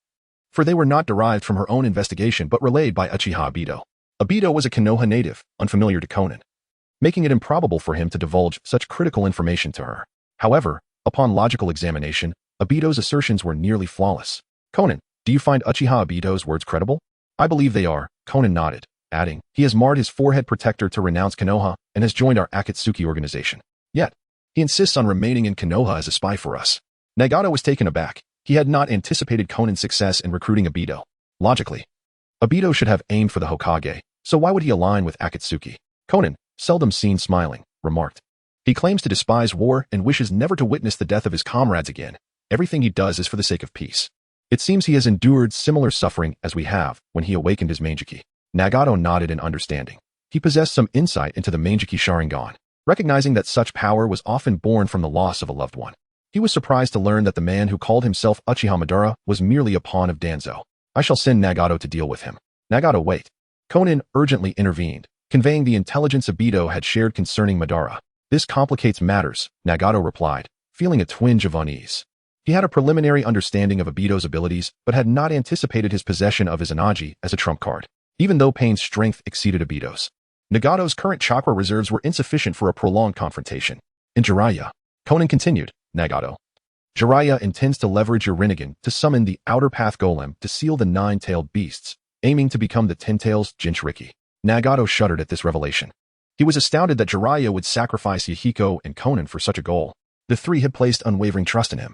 for they were not derived from her own investigation but relayed by Uchiha Abito. Abito was a Konoha native, unfamiliar to Conan, making it improbable for him to divulge such critical information to her. However, upon logical examination, Abito's assertions were nearly flawless. Conan, do you find Uchiha Abito's words credible? I believe they are, Conan nodded, adding, he has marred his forehead protector to renounce Konoha and has joined our Akatsuki organization. Yet, he insists on remaining in Konoha as a spy for us. Nagato was taken aback. He had not anticipated Conan's success in recruiting Abito. Logically, Abito should have aimed for the Hokage, so why would he align with Akatsuki? Conan, seldom seen smiling, remarked. He claims to despise war and wishes never to witness the death of his comrades again. Everything he does is for the sake of peace. It seems he has endured similar suffering as we have when he awakened his Manjiki. Nagato nodded in understanding. He possessed some insight into the Manjiki Sharingan, recognizing that such power was often born from the loss of a loved one. He was surprised to learn that the man who called himself Uchiha Madara was merely a pawn of Danzo. I shall send Nagato to deal with him. Nagato, wait. Conan urgently intervened, conveying the intelligence Abito had shared concerning Madara. This complicates matters, Nagato replied, feeling a twinge of unease. He had a preliminary understanding of Abito's abilities, but had not anticipated his possession of his Anaji as a trump card, even though Pain's strength exceeded Abito's. Nagato's current chakra reserves were insufficient for a prolonged confrontation. In Jiraiya, Conan continued, Nagato. Jiraiya intends to leverage your Rinnegan to summon the Outer Path Golem to seal the nine-tailed beasts, aiming to become the Ten-Tails Jinchuriki. Nagato shuddered at this revelation. He was astounded that Jiraiya would sacrifice Yahiko and Conan for such a goal. The three had placed unwavering trust in him,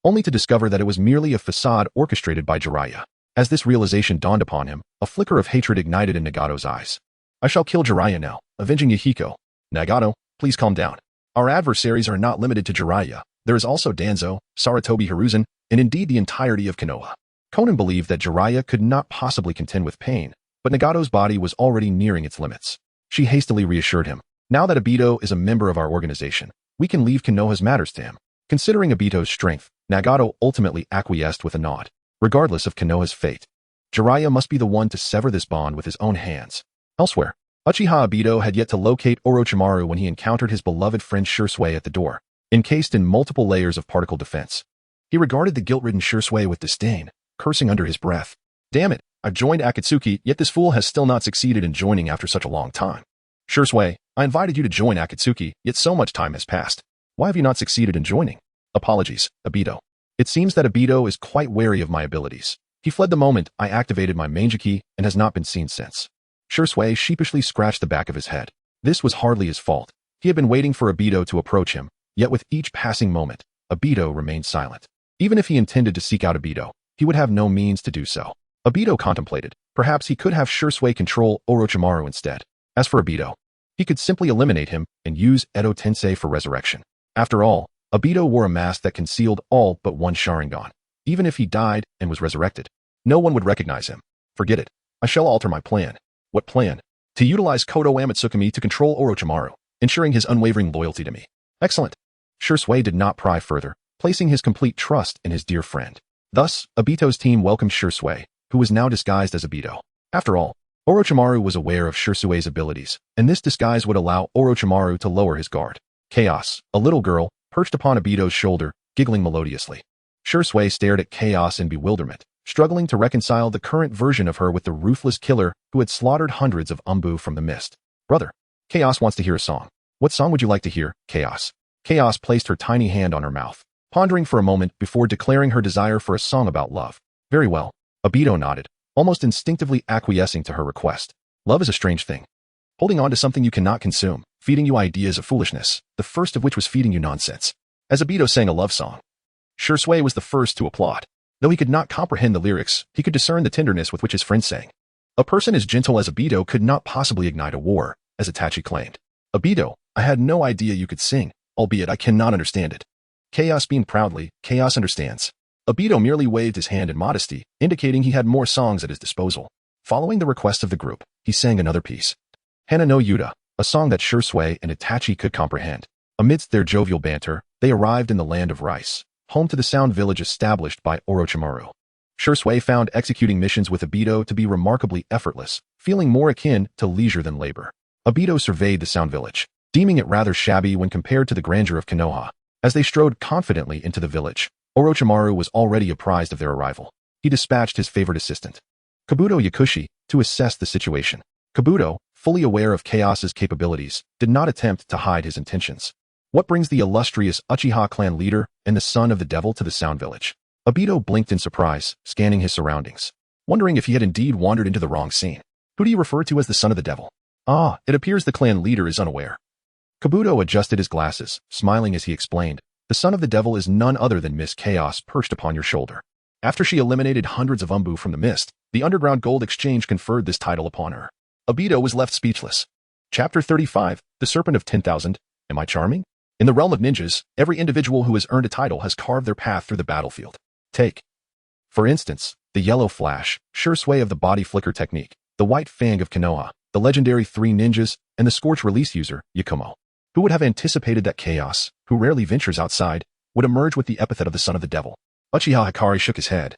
only to discover that it was merely a facade orchestrated by Jiraiya. As this realization dawned upon him, a flicker of hatred ignited in Nagato's eyes. I shall kill Jiraiya now, avenging Yahiko. Nagato, please calm down. Our adversaries are not limited to Jiraiya. There is also Danzo, Sarutobi Hiruzen, and indeed the entirety of Konoha. Conan believed that Jiraiya could not possibly contend with Pain, but Nagato's body was already nearing its limits. She hastily reassured him. Now that Abito is a member of our organization, we can leave Konoha's matters to him. Considering Abito's strength, Nagato ultimately acquiesced with a nod. Regardless of Konoha's fate, Jiraiya must be the one to sever this bond with his own hands. Elsewhere, Uchiha Abito had yet to locate Orochimaru when he encountered his beloved friend Shursui at the door, encased in multiple layers of particle defense. He regarded the guilt-ridden Shursui with disdain, cursing under his breath. Damn it, I've joined Akatsuki, yet this fool has still not succeeded in joining after such a long time. Shursui, I invited you to join Akatsuki, yet so much time has passed. Why have you not succeeded in joining? Apologies, Abito. It seems that Abito is quite wary of my abilities. He fled the moment I activated my Manjiki and has not been seen since. Shursui sheepishly scratched the back of his head. This was hardly his fault. He had been waiting for Abito to approach him, yet with each passing moment, Abito remained silent. Even if he intended to seek out Abito, he would have no means to do so. Obito contemplated. Perhaps he could have Shursui control Orochimaru instead. As for Obito, he could simply eliminate him and use Edo Tensei for resurrection. After all, Obito wore a mask that concealed all but one Sharingan. Even if he died and was resurrected, no one would recognize him. Forget it. I shall alter my plan. What plan? To utilize Kodo Amatsukami to control Orochimaru, ensuring his unwavering loyalty to me. Excellent. Shursui did not pry further, placing his complete trust in his dear friend. Thus, Obito's team welcomed Shursui, who was now disguised as Obito. After all, Orochimaru was aware of Shursui's abilities, and this disguise would allow Orochimaru to lower his guard. Chaos, a little girl, perched upon Obito's shoulder, giggling melodiously. Shursui stared at Chaos in bewilderment, struggling to reconcile the current version of her with the ruthless killer who had slaughtered hundreds of Umbu from the mist. Brother, Chaos wants to hear a song. What song would you like to hear, Chaos? Chaos placed her tiny hand on her mouth, pondering for a moment before declaring her desire for a song about love. Very well. Obito nodded, almost instinctively acquiescing to her request. Love is a strange thing. Holding on to something you cannot consume, feeding you ideas of foolishness, the first of which was feeding you nonsense. As Obito sang a love song, Shursui was the first to applaud. Though he could not comprehend the lyrics, he could discern the tenderness with which his friend sang. A person as gentle as Obito could not possibly ignite a war, as Itachi claimed. Obito, I had no idea you could sing, albeit I cannot understand it. Chaos beamed proudly. Chaos understands. Obito merely waved his hand in modesty, indicating he had more songs at his disposal. Following the request of the group, he sang another piece. Hana no Yuta, a song that Shursui and Itachi could comprehend. Amidst their jovial banter, they arrived in the land of rice, home to the sound village established by Orochimaru. Shursui found executing missions with Obito to be remarkably effortless, feeling more akin to leisure than labor. Obito surveyed the sound village, deeming it rather shabby when compared to the grandeur of Konoha. As they strode confidently into the village, Orochimaru was already apprised of their arrival. He dispatched his favorite assistant, Kabuto Yakushi, to assess the situation. Kabuto, fully aware of Chaos's capabilities, did not attempt to hide his intentions. What brings the illustrious Uchiha clan leader and the son of the devil to the sound village? Obito blinked in surprise, scanning his surroundings, wondering if he had indeed wandered into the wrong scene. Who do you refer to as the son of the devil? Ah, it appears the clan leader is unaware. Kabuto adjusted his glasses, smiling as he explained, the son of the devil is none other than Miss Chaos perched upon your shoulder. After she eliminated hundreds of Umbu from the mist, the Underground Gold Exchange conferred this title upon her. Obito was left speechless. Chapter 35, The Serpent of 10,000. Am I charming? In the realm of ninjas, every individual who has earned a title has carved their path through the battlefield. Take, for instance, the Yellow Flash, Shursui of the Body Flicker technique, the White Fang of Konoha, the legendary Three Ninjas, and the Scorch Release user, Yakumo. Who would have anticipated that Chaos, who rarely ventures outside, would emerge with the epithet of the son of the devil? Uchiha Hikari shook his head.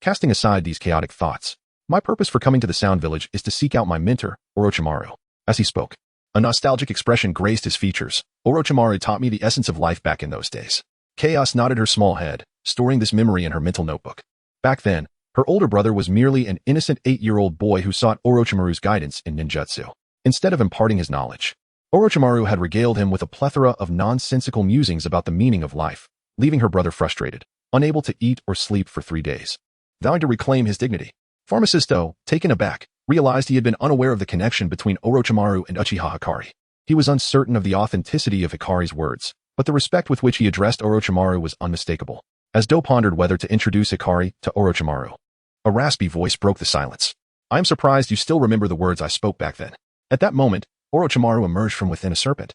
Casting aside these chaotic thoughts, my purpose for coming to the Sound Village is to seek out my mentor, Orochimaru. As he spoke, a nostalgic expression graced his features. Orochimaru taught me the essence of life back in those days. Chaos nodded her small head, storing this memory in her mental notebook. Back then, her older brother was merely an innocent 8-year-old boy who sought Orochimaru's guidance in ninjutsu. Instead of imparting his knowledge, Orochimaru had regaled him with a plethora of nonsensical musings about the meaning of life, leaving her brother frustrated, unable to eat or sleep for 3 days. Vowing to reclaim his dignity, Pharmacisto, taken aback, realized he had been unaware of the connection between Orochimaru and Uchiha Hikari. He was uncertain of the authenticity of Hikari's words, but the respect with which he addressed Orochimaru was unmistakable. As Do pondered whether to introduce Hikari to Orochimaru, a raspy voice broke the silence. I am surprised you still remember the words I spoke back then. At that moment, Orochimaru emerged from within a serpent,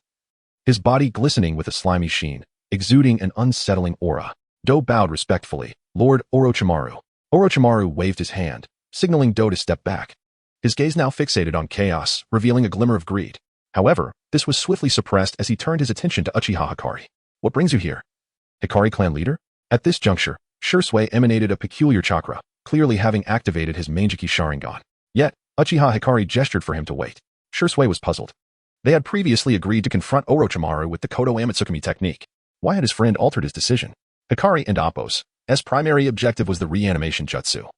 his body glistening with a slimy sheen, exuding an unsettling aura. Do bowed respectfully. Lord Orochimaru. Orochimaru waved his hand, signaling Do to step back. His gaze now fixated on Chaos, revealing a glimmer of greed. However, this was swiftly suppressed as he turned his attention to Uchiha Hikari. What brings you here? Hikari clan leader? At this juncture, Shursui emanated a peculiar chakra, clearly having activated his Manjiki Sharingan. Yet, Uchiha Hikari gestured for him to wait. Shursui was puzzled. They had previously agreed to confront Orochimaru with the Kodo Amatsukami technique. Why had his friend altered his decision? Hikari and Appo's primary objective was the reanimation jutsu.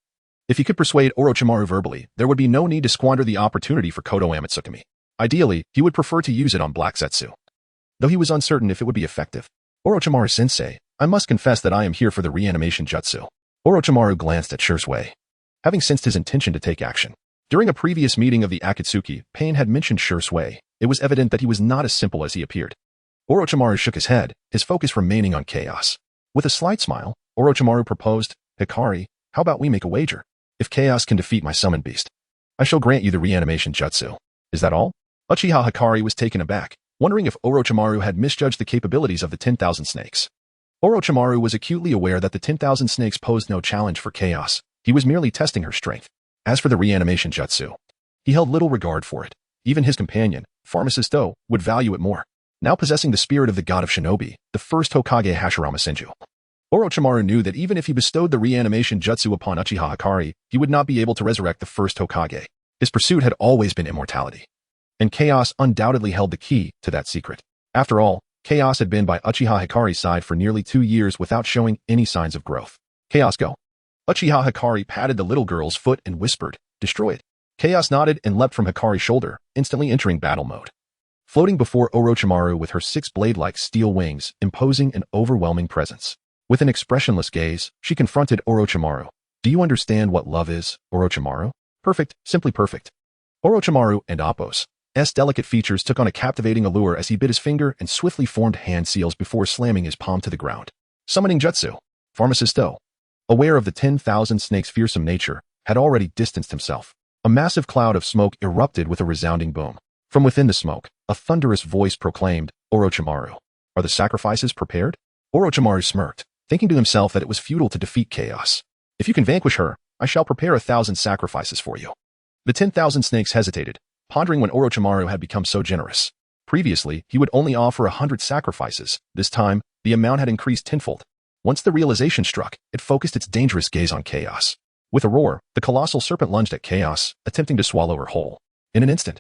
If he could persuade Orochimaru verbally, there would be no need to squander the opportunity for Kodo Amatsukami. Ideally, he would prefer to use it on Black Zetsu, though he was uncertain if it would be effective. Orochimaru-sensei, I must confess that I am here for the reanimation jutsu. Orochimaru glanced at Shursui, having sensed his intention to take action. During a previous meeting of the Akatsuki, Pain had mentioned Shursui. It was evident that he was not as simple as he appeared. Orochimaru shook his head, his focus remaining on Chaos. With a slight smile, Orochimaru proposed, Hikari, How about we make a wager? If Chaos can defeat my summon beast, I shall grant you the reanimation jutsu. Is that all? Uchiha Hikari was taken aback, wondering if Orochimaru had misjudged the capabilities of the 10,000 snakes. Orochimaru was acutely aware that the 10,000 snakes posed no challenge for Chaos. He was merely testing her strength. As for the reanimation jutsu, he held little regard for it. Even his companion, Pharmacist Do, would value it more. Now possessing the spirit of the god of shinobi, the first Hokage Hashirama Senju, Orochimaru knew that even if he bestowed the reanimation jutsu upon Uchiha Hikari, he would not be able to resurrect the first Hokage. His pursuit had always been immortality. And Chaos undoubtedly held the key to that secret. After all, Chaos had been by Uchiha Hikari's side for nearly 2 years without showing any signs of growth. Chaos, go. Uchiha Hikari patted the little girl's foot and whispered, destroy it. Chaos nodded and leapt from Hikari's shoulder, instantly entering battle mode. Floating before Orochimaru with her 6 blade-like steel wings, imposing an overwhelming presence. With an expressionless gaze, she confronted Orochimaru. Do you understand what love is, Orochimaru? Perfect, simply perfect. Orochimaru and Appo's delicate features took on a captivating allure as he bit his finger and swiftly formed hand seals before slamming his palm to the ground. Summoning jutsu. Pharmacist Do, aware of the 10,000 snakes' fearsome nature, had already distanced himself. A massive cloud of smoke erupted with a resounding boom. From within the smoke, a thunderous voice proclaimed, Orochimaru. Are the sacrifices prepared? Orochimaru smirked, thinking to himself that it was futile to defeat Chaos. If you can vanquish her, I shall prepare 1,000 sacrifices for you. The 10,000 snakes hesitated, pondering when Orochimaru had become so generous. Previously, he would only offer 100 sacrifices. This time, the amount had increased tenfold. Once the realization struck, it focused its dangerous gaze on Chaos. With a roar, the colossal serpent lunged at Chaos, attempting to swallow her whole. In an instant,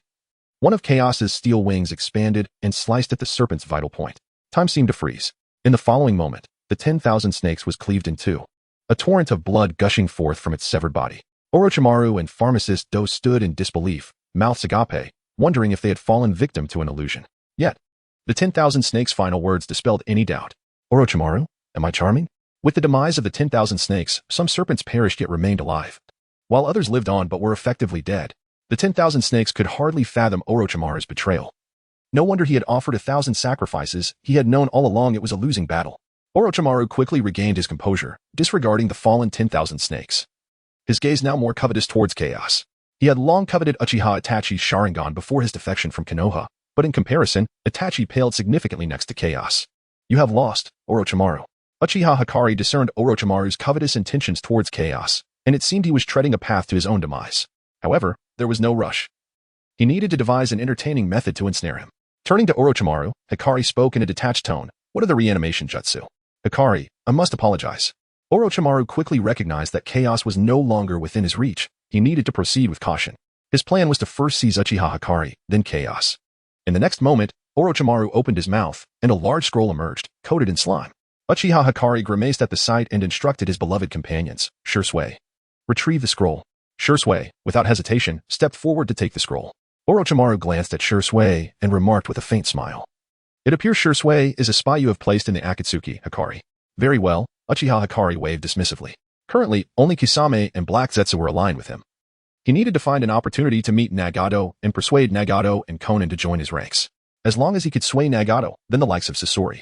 one of Chaos's steel wings expanded and sliced at the serpent's vital point. Time seemed to freeze. In the following moment, the 10,000 snakes was cleaved in two, a torrent of blood gushing forth from its severed body. Orochimaru and Pharmacist Do stood in disbelief, mouths agape, wondering if they had fallen victim to an illusion. Yet, the 10,000 snakes' final words dispelled any doubt. Orochimaru, am I charming? With the demise of the 10,000 snakes, some serpents perished yet remained alive, while others lived on but were effectively dead. The 10,000 snakes could hardly fathom Orochimaru's betrayal. No wonder he had offered 1,000 sacrifices. He had known all along it was a losing battle. Orochimaru quickly regained his composure, disregarding the fallen 10,000 snakes. His gaze now more covetous towards Chaos. He had long coveted Uchiha Itachi's Sharingan before his defection from Konoha, but in comparison, Itachi paled significantly next to Chaos. You have lost, Orochimaru. Uchiha Hikari discerned Orochimaru's covetous intentions towards Chaos, and it seemed he was treading a path to his own demise. However, there was no rush. He needed to devise an entertaining method to ensnare him. Turning to Orochimaru, Hikari spoke in a detached tone. What are the reanimation jutsu? Hikari, I must apologize. Orochimaru quickly recognized that Chaos was no longer within his reach. He needed to proceed with caution. His plan was to first seize Uchiha Hikari, then Chaos. In the next moment, Orochimaru opened his mouth, and a large scroll emerged, coated in slime. Uchiha Hikari grimaced at the sight and instructed his beloved companions, Shursui, retrieve the scroll. Shursui, without hesitation, stepped forward to take the scroll. Orochimaru glanced at Shursui and remarked with a faint smile. It appears Shursui is a spy you have placed in the Akatsuki, Hikari. Very well, Uchiha Hikari waved dismissively. Currently, only Kisame and Black Zetsu were aligned with him. He needed to find an opportunity to meet Nagato and persuade Nagato and Konan to join his ranks. As long as he could sway Nagato, then the likes of Sasori,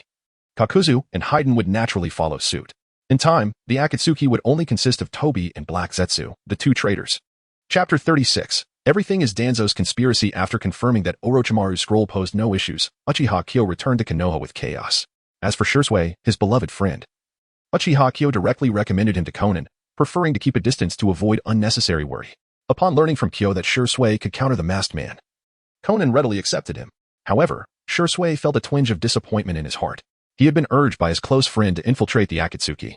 Kakuzu, and Haiden would naturally follow suit. In time, the Akatsuki would only consist of Tobi and Black Zetsu, the two traitors. Chapter 36. Everything is Danzo's conspiracy. After confirming that Orochimaru's scroll posed no issues, Uchiha Kyo returned to Konoha with Chaos. As for Shursui, his beloved friend, Uchiha Kyo directly recommended him to Konan, preferring to keep a distance to avoid unnecessary worry. Upon learning from Kyo that Shursui could counter the masked man, Konan readily accepted him. However, Shursui felt a twinge of disappointment in his heart. He had been urged by his close friend to infiltrate the Akatsuki.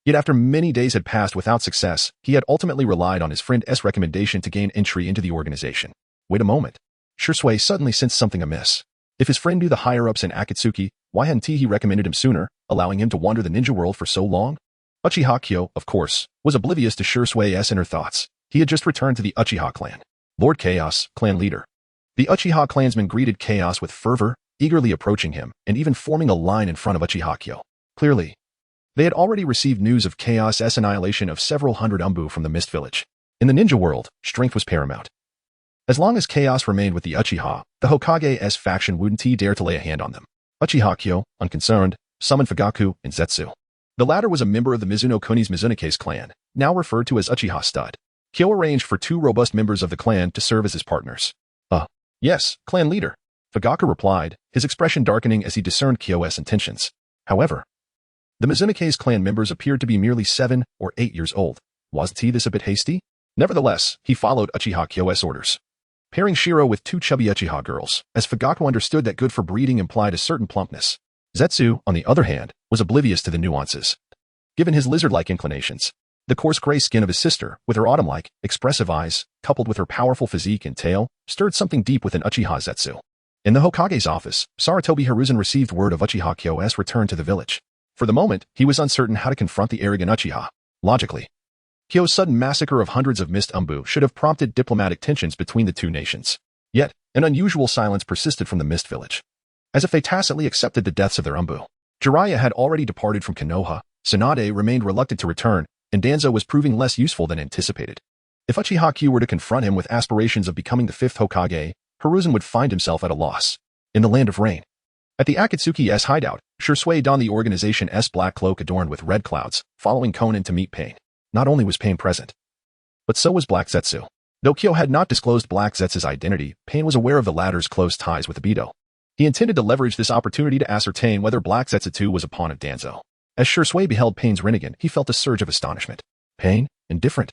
Yet after many days had passed without success, he had ultimately relied on his friend's recommendation to gain entry into the organization. Wait a moment. Shursui suddenly sensed something amiss. If his friend knew the higher-ups in Akatsuki, why hadn't he recommended him sooner, allowing him to wander the ninja world for so long? Uchiha Kyo, of course, was oblivious to Shursui's inner thoughts. He had just returned to the Uchiha clan. Lord Chaos, clan leader. The Uchiha clansmen greeted Chaos with fervor, eagerly approaching him, and even forming a line in front of Uchiha Kyo. Clearly, they had already received news of Chaos's annihilation of several hundred Umbu from the Mist Village. In the ninja world, strength was paramount. As long as Chaos remained with the Uchiha, the Hokage's faction wouldn't dare to lay a hand on them. Uchiha Kyo, unconcerned, summoned Fugaku and Zetsu. The latter was a member of the Mizuno Kuni's Mizunoke's clan, now referred to as Uchiha stud. Kyo arranged for 2 robust members of the clan to serve as his partners. Yes, clan leader. Fugaku replied, his expression darkening as he discerned Kyo's intentions. However, the Mizunoke's clan members appeared to be merely 7 or 8 years old. Wasn't he this a bit hasty? Nevertheless, he followed Uchiha Kyo's orders, pairing Shiro with 2 chubby Uchiha girls, as Fugaku understood that good for breeding implied a certain plumpness. Zetsu, on the other hand, was oblivious to the nuances. Given his lizard-like inclinations, the coarse gray skin of his sister, with her autumn-like, expressive eyes, coupled with her powerful physique and tail, stirred something deep within Uchiha Zetsu. In the Hokage's office, Sarutobi Hiruzen received word of Uchiha Kyo's return to the village. For the moment, he was uncertain how to confront the arrogant Uchiha. Logically, Kyo's sudden massacre of hundreds of mist Umbu should have prompted diplomatic tensions between the 2 nations. Yet, an unusual silence persisted from the Mist Village, as if they tacitly accepted the deaths of their Umbu. Jiraiya had already departed from Konoha, Tsunade remained reluctant to return, and Danzo was proving less useful than anticipated. If Uchiha Kyo were to confront him with aspirations of becoming the 5th Hokage, Hiruzen would find himself at a loss. In the Land of Rain, at the Akatsuki-S hideout, Shursui donned the organization's black cloak adorned with red clouds, following Konan to meet Pain. Not only was Pain present, but so was Black Zetsu. Though Kyo had not disclosed Black Zetsu's identity, Pain was aware of the latter's close ties with Obito. He intended to leverage this opportunity to ascertain whether Black Zetsu too was a pawn of Danzo. As Shursui beheld Pain's Rinnegan, he felt a surge of astonishment. Pain, indifferent,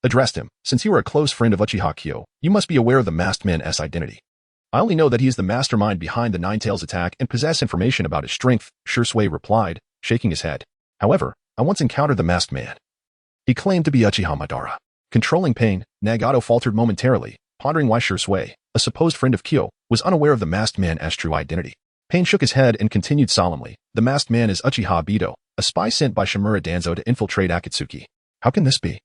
addressed him, since you are a close friend of Uchiha Kyo, you must be aware of the masked man's identity. I only know that he is the mastermind behind the Nine-Tails attack and possess information about his strength, Shursui replied, shaking his head. However, I once encountered the masked man. He claimed to be Uchiha Madara. Controlling Pain, Nagato faltered momentarily, pondering why Shursui, a supposed friend of Kyo, was unaware of the masked man's true identity. Pain shook his head and continued solemnly, the masked man is Uchiha Obito, a spy sent by Shimura Danzo to infiltrate Akatsuki. How can this be?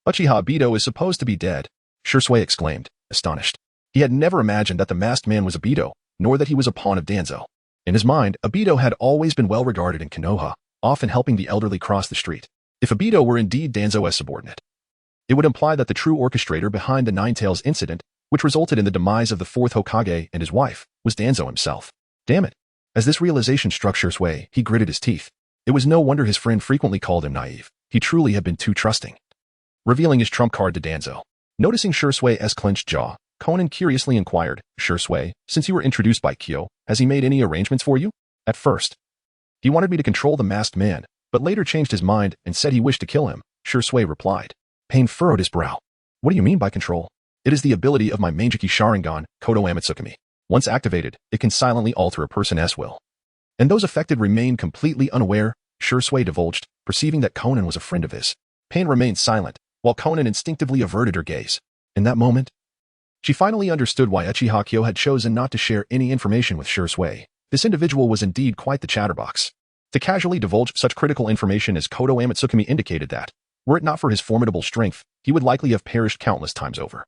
Uchiha Obito is supposed to be dead, Shursui exclaimed, astonished. He had never imagined that the masked man was Obito, nor that he was a pawn of Danzo. In his mind, Obito had always been well regarded in Konoha, often helping the elderly cross the street. If Obito were indeed Danzo's subordinate, it would imply that the true orchestrator behind the Nine-Tails incident, which resulted in the demise of the 4th Hokage and his wife, was Danzo himself. Damn it. As this realization struck Shursui, he gritted his teeth. It was no wonder his friend frequently called him naive. He truly had been too trusting. Revealing his trump card to Danzo. Noticing Shursui's clenched jaw, Konan curiously inquired, Shursui, since you were introduced by Kyo, has he made any arrangements for you? At first, he wanted me to control the masked man, but later changed his mind and said he wished to kill him, Shursui replied. Pain furrowed his brow. What do you mean by control? It is the ability of my Manjiki Sharingan, Kodo Amatsukami. Once activated, it can silently alter a person's will. And those affected remain completely unaware, Shursui divulged, perceiving that Konan was a friend of his. Pain remained silent, while Konan instinctively averted her gaze. In that moment, she finally understood why Uchiha Kyo had chosen not to share any information with Shursui. This individual was indeed quite the chatterbox. To casually divulge such critical information as Kodo Amatsukami indicated that, were it not for his formidable strength, he would likely have perished countless times over.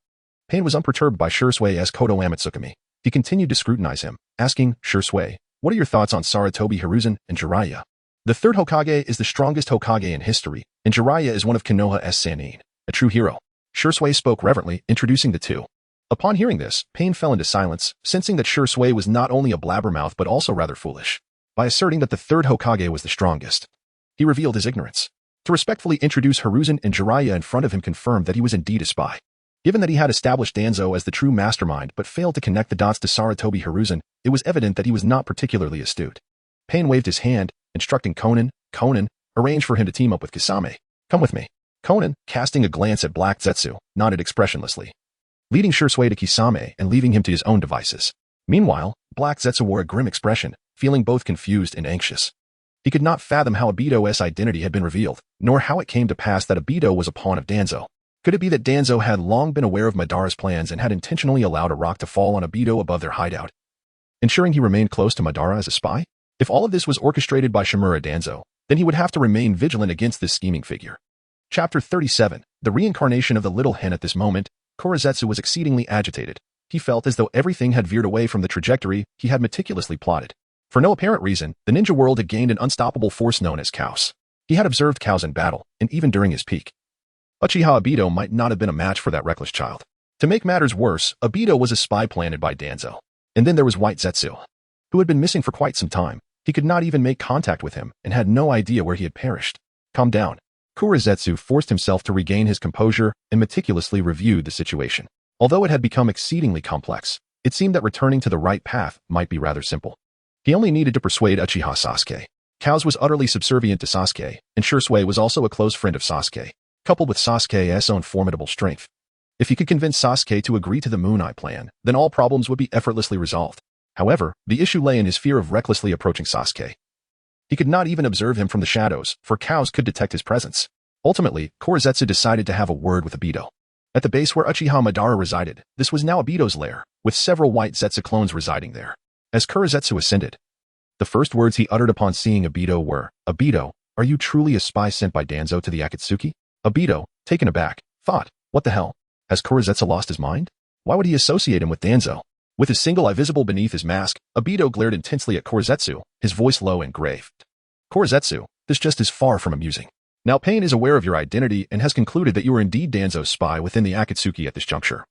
Pain was unperturbed by Shursui Kodo Amatsukami. He continued to scrutinize him, asking, Shursui, what are your thoughts on Sarutobi Hiruzen and Jiraiya? The 3rd Hokage is the strongest Hokage in history, and Jiraiya is one of Konoha's Sannin, a true hero. Shursui spoke reverently, introducing the 2. Upon hearing this, Pain fell into silence, sensing that Shursui was not only a blabbermouth but also rather foolish. By asserting that the 3rd Hokage was the strongest, he revealed his ignorance. To respectfully introduce Hiruzen and Jiraiya in front of him confirmed that he was indeed a spy. Given that he had established Danzo as the true mastermind but failed to connect the dots to Sarutobi Hiruzen, it was evident that he was not particularly astute. Pain waved his hand, instructing Konan, arrange for him to team up with Kisame. Come with me. Konan, casting a glance at Black Zetsu, nodded expressionlessly, leading Shursui to Kisame and leaving him to his own devices. Meanwhile, Black Zetsu wore a grim expression, feeling both confused and anxious. He could not fathom how Obito's identity had been revealed, nor how it came to pass that Obito was a pawn of Danzo. Could it be that Danzo had long been aware of Madara's plans and had intentionally allowed a rock to fall on Obito above their hideout, ensuring he remained close to Madara as a spy? If all of this was orchestrated by Shimura Danzo, then he would have to remain vigilant against this scheming figure. Chapter 37, The Reincarnation of the Little Hen. At this moment, Korezetsu was exceedingly agitated. He felt as though everything had veered away from the trajectory he had meticulously plotted. For no apparent reason, the ninja world had gained an unstoppable force known as Chaos. He had observed Chaos in battle, and even during his peak, Uchiha Obito might not have been a match for that reckless child. To make matters worse, Obito was a spy planted by Danzo. And then there was White Zetsu, who had been missing for quite some time. He could not even make contact with him and had no idea where he had perished. Calm down. Kurizetsu forced himself to regain his composure and meticulously reviewed the situation. Although it had become exceedingly complex, it seemed that returning to the right path might be rather simple. He only needed to persuade Uchiha Sasuke. Kaos was utterly subservient to Sasuke, and Shursui was also a close friend of Sasuke, coupled with Sasuke's own formidable strength. If he could convince Sasuke to agree to the Moon Eye plan, then all problems would be effortlessly resolved. However, the issue lay in his fear of recklessly approaching Sasuke. He could not even observe him from the shadows, for Kaos could detect his presence. Ultimately, Kurizetsu decided to have a word with Obito. At the base where Uchiha Madara resided, this was now Obito's lair, with several white Zetsu clones residing there. As Kurizetsu ascended, the first words he uttered upon seeing Obito were, "Obito, are you truly a spy sent by Danzo to the Akatsuki?" Obito, taken aback, thought, "What the hell? Has Kurizetsu lost his mind? Why would he associate him with Danzo?" With his single eye visible beneath his mask, Obito glared intensely at Kurizetsu, his voice low and grave. "Kurizetsu, this just is far from amusing. Now Pain is aware of your identity and has concluded that you are indeed Danzo's spy within the Akatsuki at this juncture."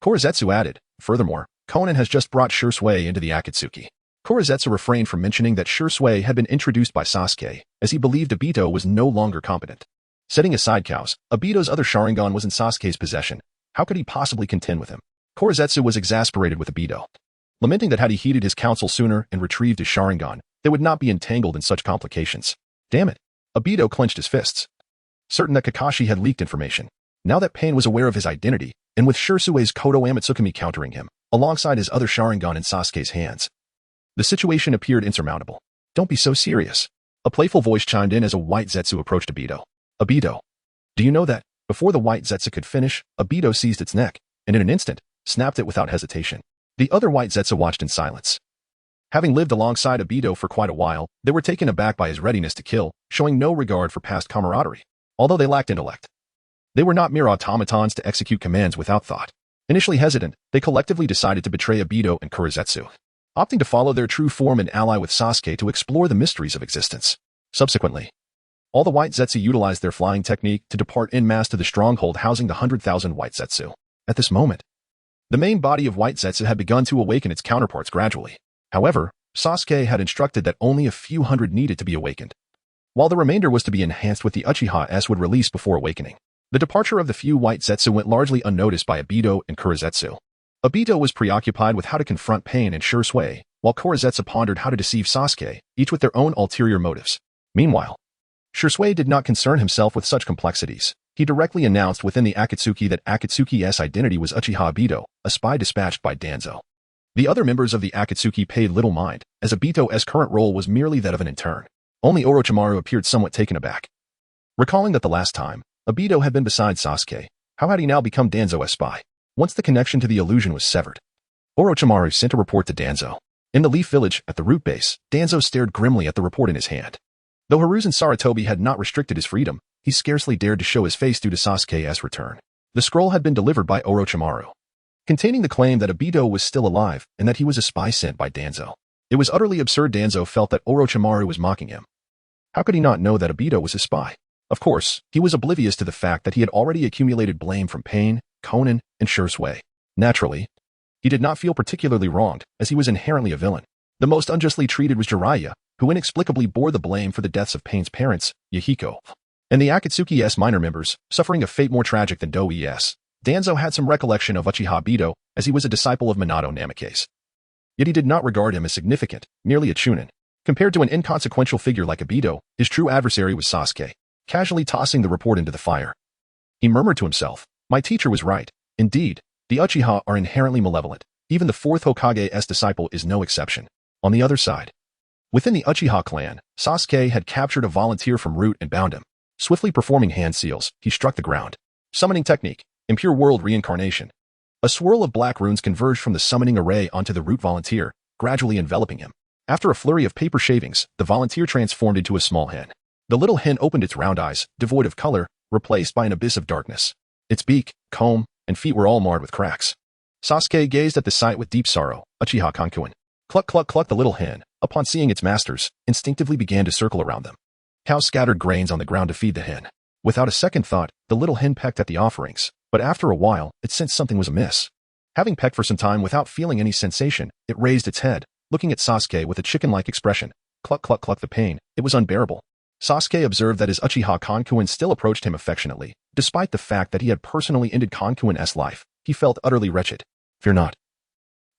Kurizetsu added, "Furthermore, Konan has just brought Shursui into the Akatsuki." Kurizetsu refrained from mentioning that Shursui had been introduced by Sasuke, as he believed Obito was no longer competent. Setting aside Kaos, Obito's other Sharingan was in Sasuke's possession. How could he possibly contend with him? Kurizetsu was exasperated with Obito, lamenting that had he heeded his counsel sooner and retrieved his Sharingan, they would not be entangled in such complications. Damn it. Obito clenched his fists, certain that Kakashi had leaked information. Now that Pain was aware of his identity, and with Shursui's Kodo Amatsukami countering him, alongside his other Sharingan in Sasuke's hands, the situation appeared insurmountable. "Don't be so serious." A playful voice chimed in as a white Zetsu approached Obito. "Obito, do you know that?" Before the white Zetsu could finish, Obito seized its neck, and in an instant, snapped it without hesitation. The other white Zetsu watched in silence. Having lived alongside Obito for quite a while, they were taken aback by his readiness to kill, showing no regard for past camaraderie. Although they lacked intellect, they were not mere automatons to execute commands without thought. Initially hesitant, they collectively decided to betray Obito and Kurizetsu, opting to follow their true form and ally with Sasuke to explore the mysteries of existence. Subsequently, all the white Zetsu utilized their flying technique to depart en masse to the stronghold housing the 100,000 white Zetsu. At this moment, the main body of white Zetsu had begun to awaken its counterparts gradually. However, Sasuke had instructed that only a few hundred needed to be awakened, while the remainder was to be enhanced with the Uchiha would release before awakening. The departure of the few white Zetsu went largely unnoticed by Obito and Kurizetsu. Obito was preoccupied with how to confront Pain and Shursui, while Kurizetsu pondered how to deceive Sasuke, each with their own ulterior motives. Meanwhile, Shursui did not concern himself with such complexities. He directly announced within the Akatsuki that Akatsuki's identity was Uchiha Obito, a spy dispatched by Danzo. The other members of the Akatsuki paid little mind, as Obito's current role was merely that of an intern. Only Orochimaru appeared somewhat taken aback. Recalling that the last time, Obito had been beside Sasuke, how had he now become Danzo's spy? Once the connection to the illusion was severed, Orochimaru sent a report to Danzo. In the Leaf Village, at the root base, Danzo stared grimly at the report in his hand. Though Hiruzen Sarutobi had not restricted his freedom, he scarcely dared to show his face due to Sasuke's return. The scroll had been delivered by Orochimaru, containing the claim that Obito was still alive and that he was a spy sent by Danzo. It was utterly absurd. Danzo felt that Orochimaru was mocking him. How could he not know that Obito was his spy? Of course, he was oblivious to the fact that he had already accumulated blame from Pain, Konan, and Shursui. Naturally, he did not feel particularly wronged, as he was inherently a villain. The most unjustly treated was Jiraiya, who inexplicably bore the blame for the deaths of Pain's parents, Yahiko, and the Akatsuki's minor members, suffering a fate more tragic than Doi-es. Danzo had some recollection of Uchiha Obito, as he was a disciple of Minato Namikaze. Yet he did not regard him as significant, merely a chunin. Compared to an inconsequential figure like Obito, his true adversary was Sasuke, casually tossing the report into the fire. He murmured to himself, "My teacher was right. Indeed, the Uchiha are inherently malevolent. Even the fourth Hokage's disciple is no exception." On the other side, within the Uchiha clan, Sasuke had captured a volunteer from Root and bound him. Swiftly performing hand seals, he struck the ground. Summoning technique, impure world reincarnation. A swirl of black runes converged from the summoning array onto the Root volunteer, gradually enveloping him. After a flurry of paper shavings, the volunteer transformed into a small hen. The little hen opened its round eyes, devoid of color, replaced by an abyss of darkness. Its beak, comb, and feet were all marred with cracks. Sasuke gazed at the sight with deep sorrow. Uchiha Kankuin. Cluck cluck cluck. The little hen, upon seeing its masters, instinctively began to circle around them. Cows scattered grains on the ground to feed the hen. Without a second thought, the little hen pecked at the offerings, but after a while, it sensed something was amiss. Having pecked for some time without feeling any sensation, it raised its head, looking at Sasuke with a chicken-like expression. Cluck cluck cluck the pain. It was unbearable. Sasuke observed that his Uchiha Kankuen still approached him affectionately. Despite the fact that he had personally ended Kankuen's life, he felt utterly wretched. Fear not.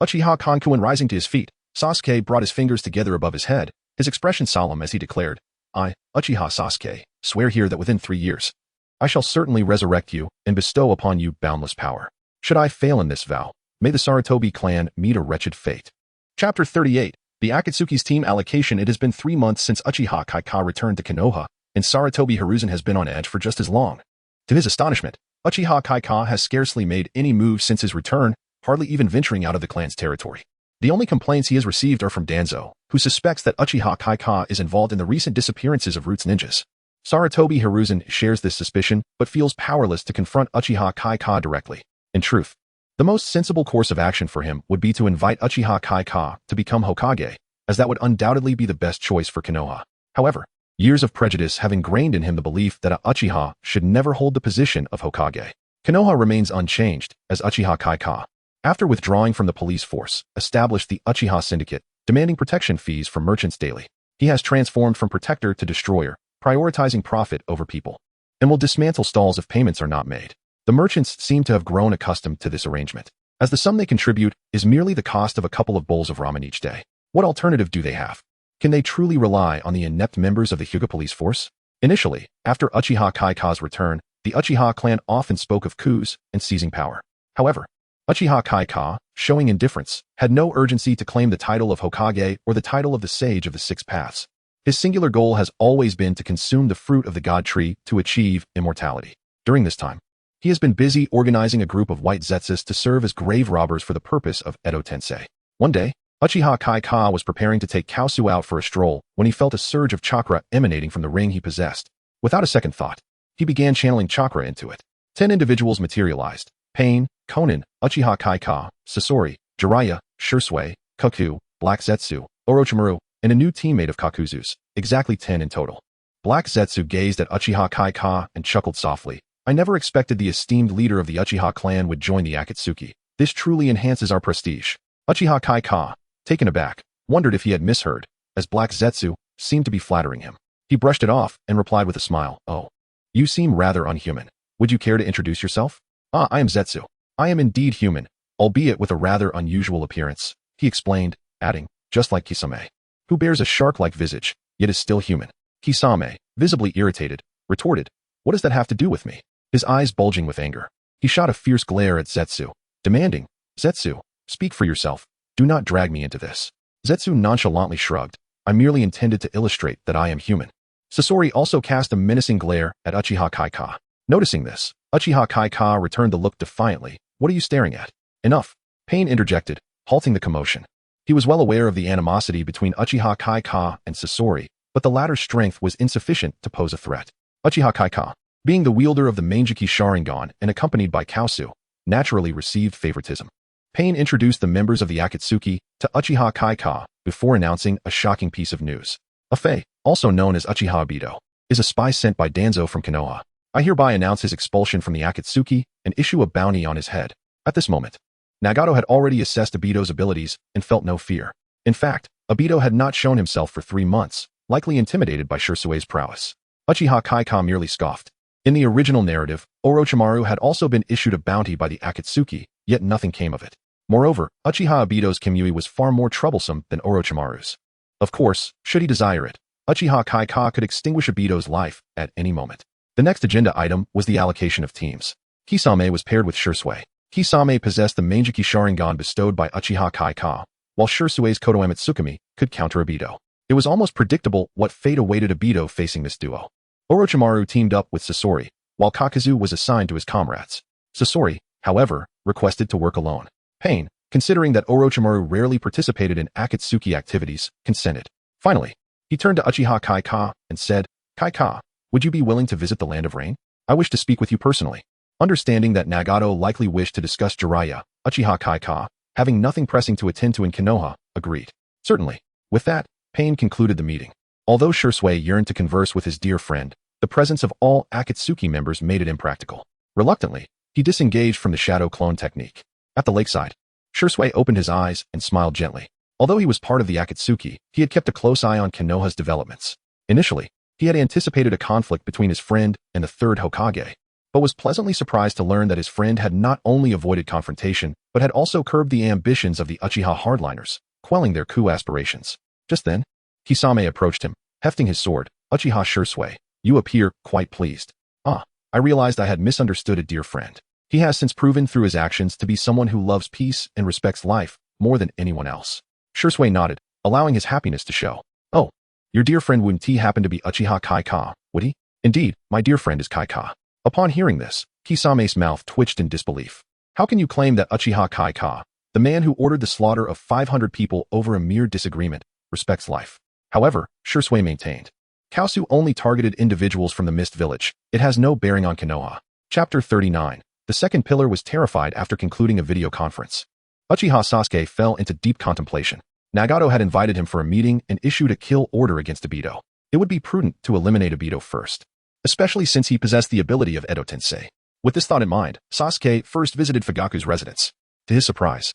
Uchiha Kankuen rising to his feet, Sasuke brought his fingers together above his head, his expression solemn as he declared, I, Uchiha Sasuke, swear here that within 3 years, I shall certainly resurrect you and bestow upon you boundless power. Should I fail in this vow, may the Sarutobi clan meet a wretched fate. Chapter 38. The Akatsuki's team allocation. It has been 3 months since Uchiha Kaika returned to Konoha, and Sarutobi Hiruzen has been on edge for just as long. To his astonishment, Uchiha Kaika has scarcely made any moves since his return, hardly even venturing out of the clan's territory. The only complaints he has received are from Danzo, who suspects that Uchiha Kaika is involved in the recent disappearances of Roots ninjas. Sarutobi Hiruzen shares this suspicion, but feels powerless to confront Uchiha Kaika directly. In truth, the most sensible course of action for him would be to invite Uchiha Kaika to become Hokage, as that would undoubtedly be the best choice for Konoha. However, years of prejudice have ingrained in him the belief that a Uchiha should never hold the position of Hokage. Konoha remains unchanged, as Uchiha Kaika, after withdrawing from the police force, established the Uchiha Syndicate, demanding protection fees from merchants daily. He has transformed from protector to destroyer, prioritizing profit over people, and will dismantle stalls if payments are not made. The merchants seem to have grown accustomed to this arrangement, as the sum they contribute is merely the cost of a couple of bowls of ramen each day. What alternative do they have? Can they truly rely on the inept members of the Hyuga police force? Initially, after Uchiha Kaika's return, the Uchiha clan often spoke of coups and seizing power. However, Uchiha Kaika, showing indifference, had no urgency to claim the title of Hokage or the title of the Sage of the Six Paths. His singular goal has always been to consume the fruit of the God Tree to achieve immortality. During this time, he has been busy organizing a group of white Zetsus to serve as grave robbers for the purpose of Edo Tensei. One day, Uchiha Kaika was preparing to take Kaosu out for a stroll when he felt a surge of chakra emanating from the ring he possessed. Without a second thought, he began channeling chakra into it. 10 individuals materialized: Pain, Konan, Uchiha Kaika, Sasori, Jiraiya, Shursui, Kaku, Black Zetsu, Orochimaru, and a new teammate of Kakuzu's, exactly 10 in total. Black Zetsu gazed at Uchiha Kaika and chuckled softly. I never expected the esteemed leader of the Uchiha clan would join the Akatsuki. This truly enhances our prestige. Uchiha Kaika, taken aback, wondered if he had misheard, as Black Zetsu seemed to be flattering him. He brushed it off and replied with a smile, Oh, you seem rather unhuman. Would you care to introduce yourself? Ah, I am Zetsu. I am indeed human, albeit with a rather unusual appearance, he explained, adding, just like Kisame, who bears a shark-like visage, yet is still human. Kisame, visibly irritated, retorted, What does that have to do with me? His eyes bulging with anger. He shot a fierce glare at Zetsu, demanding, Zetsu, speak for yourself. Do not drag me into this. Zetsu nonchalantly shrugged. I merely intended to illustrate that I am human. Sasori also cast a menacing glare at Uchiha Kaika. Noticing this, Uchiha Kaika returned the look defiantly. What are you staring at? Enough. Pain interjected, halting the commotion. He was well aware of the animosity between Uchiha Kaika and Sasori, but the latter's strength was insufficient to pose a threat. Uchiha Kaika, being the wielder of the Manjiki Sharingan and accompanied by Kaosu, naturally received favoritism. Pain introduced the members of the Akatsuki to Uchiha Kaika before announcing a shocking piece of news. Afei, also known as Uchiha Obito, is a spy sent by Danzo from Konoha. I hereby announce his expulsion from the Akatsuki and issue a bounty on his head. At this moment, Nagato had already assessed Obito's abilities and felt no fear. In fact, Obito had not shown himself for 3 months, likely intimidated by Shursue's prowess. Uchiha Kaika merely scoffed. In the original narrative, Orochimaru had also been issued a bounty by the Akatsuki, yet nothing came of it. Moreover, Uchiha Obito's Kimui was far more troublesome than Orochimaru's. Of course, should he desire it, Uchiha Kaika could extinguish Obito's life at any moment. The next agenda item was the allocation of teams. Kisame was paired with Shursui. Kisame possessed the Manjiki Sharingan bestowed by Uchiha Kaika, while Shursue's Kotoeme Tsukumi could counter Obito. It was almost predictable what fate awaited Obito facing this duo. Orochimaru teamed up with Sasori, while Kakuzu was assigned to his comrades. Sasori, however, requested to work alone. Pain, considering that Orochimaru rarely participated in Akatsuki activities, consented. Finally, he turned to Uchiha Kaika and said, Kaika, would you be willing to visit the Land of Rain? I wish to speak with you personally. Understanding that Nagato likely wished to discuss Jiraiya, Uchiha Kaika, having nothing pressing to attend to in Konoha, agreed. Certainly. With that, Pain concluded the meeting. Although Shursui yearned to converse with his dear friend, the presence of all Akatsuki members made it impractical. Reluctantly, he disengaged from the shadow clone technique. At the lakeside, Shursui opened his eyes and smiled gently. Although he was part of the Akatsuki, he had kept a close eye on Konoha's developments. Initially, he had anticipated a conflict between his friend and the third Hokage, but was pleasantly surprised to learn that his friend had not only avoided confrontation, but had also curbed the ambitions of the Uchiha hardliners, quelling their coup aspirations. Just then, Kisame approached him, hefting his sword. Uchiha Shursui, you appear quite pleased. Ah, I realized I had misunderstood a dear friend. He has since proven through his actions to be someone who loves peace and respects life more than anyone else. Shursui nodded, allowing his happiness to show. Oh, your dear friend wouldn't he happen to be Uchiha Kai-Ka, would he? Indeed, my dear friend is Kai-Ka. Upon hearing this, Kisame's mouth twitched in disbelief. How can you claim that Uchiha Kai-Ka, the man who ordered the slaughter of 500 people over a mere disagreement, respects life? However, Shursui maintained. Kaosu only targeted individuals from the Mist Village. It has no bearing on Konoha. Chapter 39. The second pillar was terrified after concluding a video conference. Uchiha Sasuke fell into deep contemplation. Nagato had invited him for a meeting and issued a kill order against Obito. It would be prudent to eliminate Obito first, especially since he possessed the ability of Edo Tensei. With this thought in mind, Sasuke first visited Fugaku's residence. To his surprise,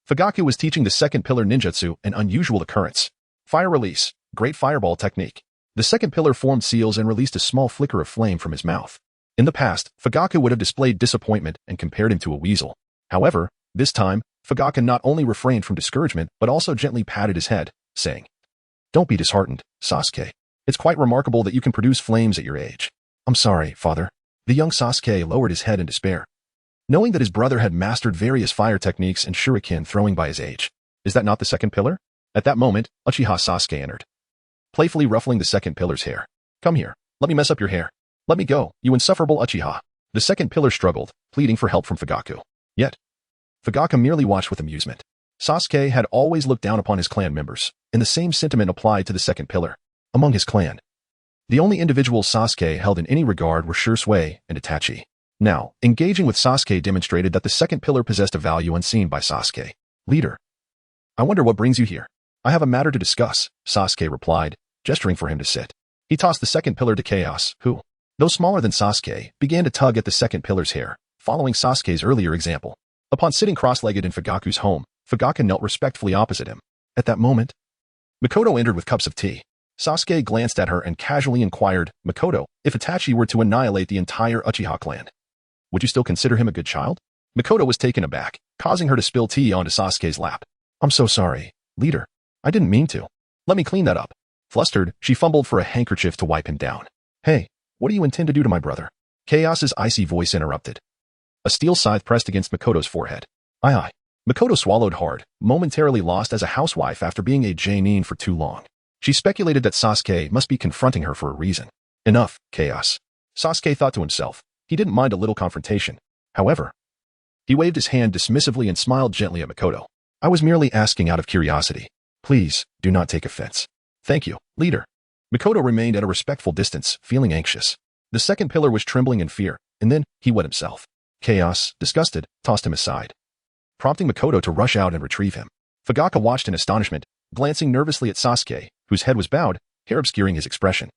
Fugaku was teaching the second pillar ninjutsu, an unusual occurrence. Fire release, great fireball technique. The second pillar formed seals and released a small flicker of flame from his mouth. In the past, Fugaku would have displayed disappointment and compared him to a weasel. However, this time, Fugaku not only refrained from discouragement but also gently patted his head, saying, "Don't be disheartened, Sasuke. It's quite remarkable that you can produce flames at your age." "I'm sorry, father." The young Sasuke lowered his head in despair, knowing that his brother had mastered various fire techniques and shuriken throwing by his age. Is that not the second pillar? At that moment, Uchiha Sasuke entered, playfully ruffling the second pillar's hair. "Come here, let me mess up your hair. Let me go, you insufferable Uchiha." The second pillar struggled, pleading for help from Fugaku. Yet, Fugaku merely watched with amusement. Sasuke had always looked down upon his clan members, and the same sentiment applied to the second pillar. Among his clan, the only individuals Sasuke held in any regard were Shursui and Itachi. Now, engaging with Sasuke demonstrated that the second pillar possessed a value unseen by Sasuke. "Leader, I wonder what brings you here." "I have a matter to discuss," Sasuke replied, gesturing for him to sit. He tossed the second pillar to Chaos, who, though smaller than Sasuke, began to tug at the second pillar's hair, following Sasuke's earlier example. Upon sitting cross-legged in Fugaku's home, Fugaku knelt respectfully opposite him. At that moment, Mikoto entered with cups of tea. Sasuke glanced at her and casually inquired, "Mikoto, if Itachi were to annihilate the entire Uchiha clan, would you still consider him a good child?" Mikoto was taken aback, causing her to spill tea onto Sasuke's lap. "I'm so sorry, leader. I didn't mean to. Let me clean that up." Flustered, she fumbled for a handkerchief to wipe him down. "Hey, what do you intend to do to my brother?" Chaos's icy voice interrupted. A steel scythe pressed against Mikoto's forehead. Aye. Mikoto swallowed hard, momentarily lost as a housewife after being a Jainin for too long. She speculated that Sasuke must be confronting her for a reason. Enough, Chaos. Sasuke thought to himself. He didn't mind a little confrontation. However, he waved his hand dismissively and smiled gently at Mikoto. "I was merely asking out of curiosity. Please, do not take offense." "Thank you, leader." Mikoto remained at a respectful distance, feeling anxious. The second pillar was trembling in fear, and then he wet himself. Chaos, disgusted, tossed him aside, prompting Mikoto to rush out and retrieve him. Fugaku watched in astonishment, glancing nervously at Sasuke, whose head was bowed, hair obscuring his expression.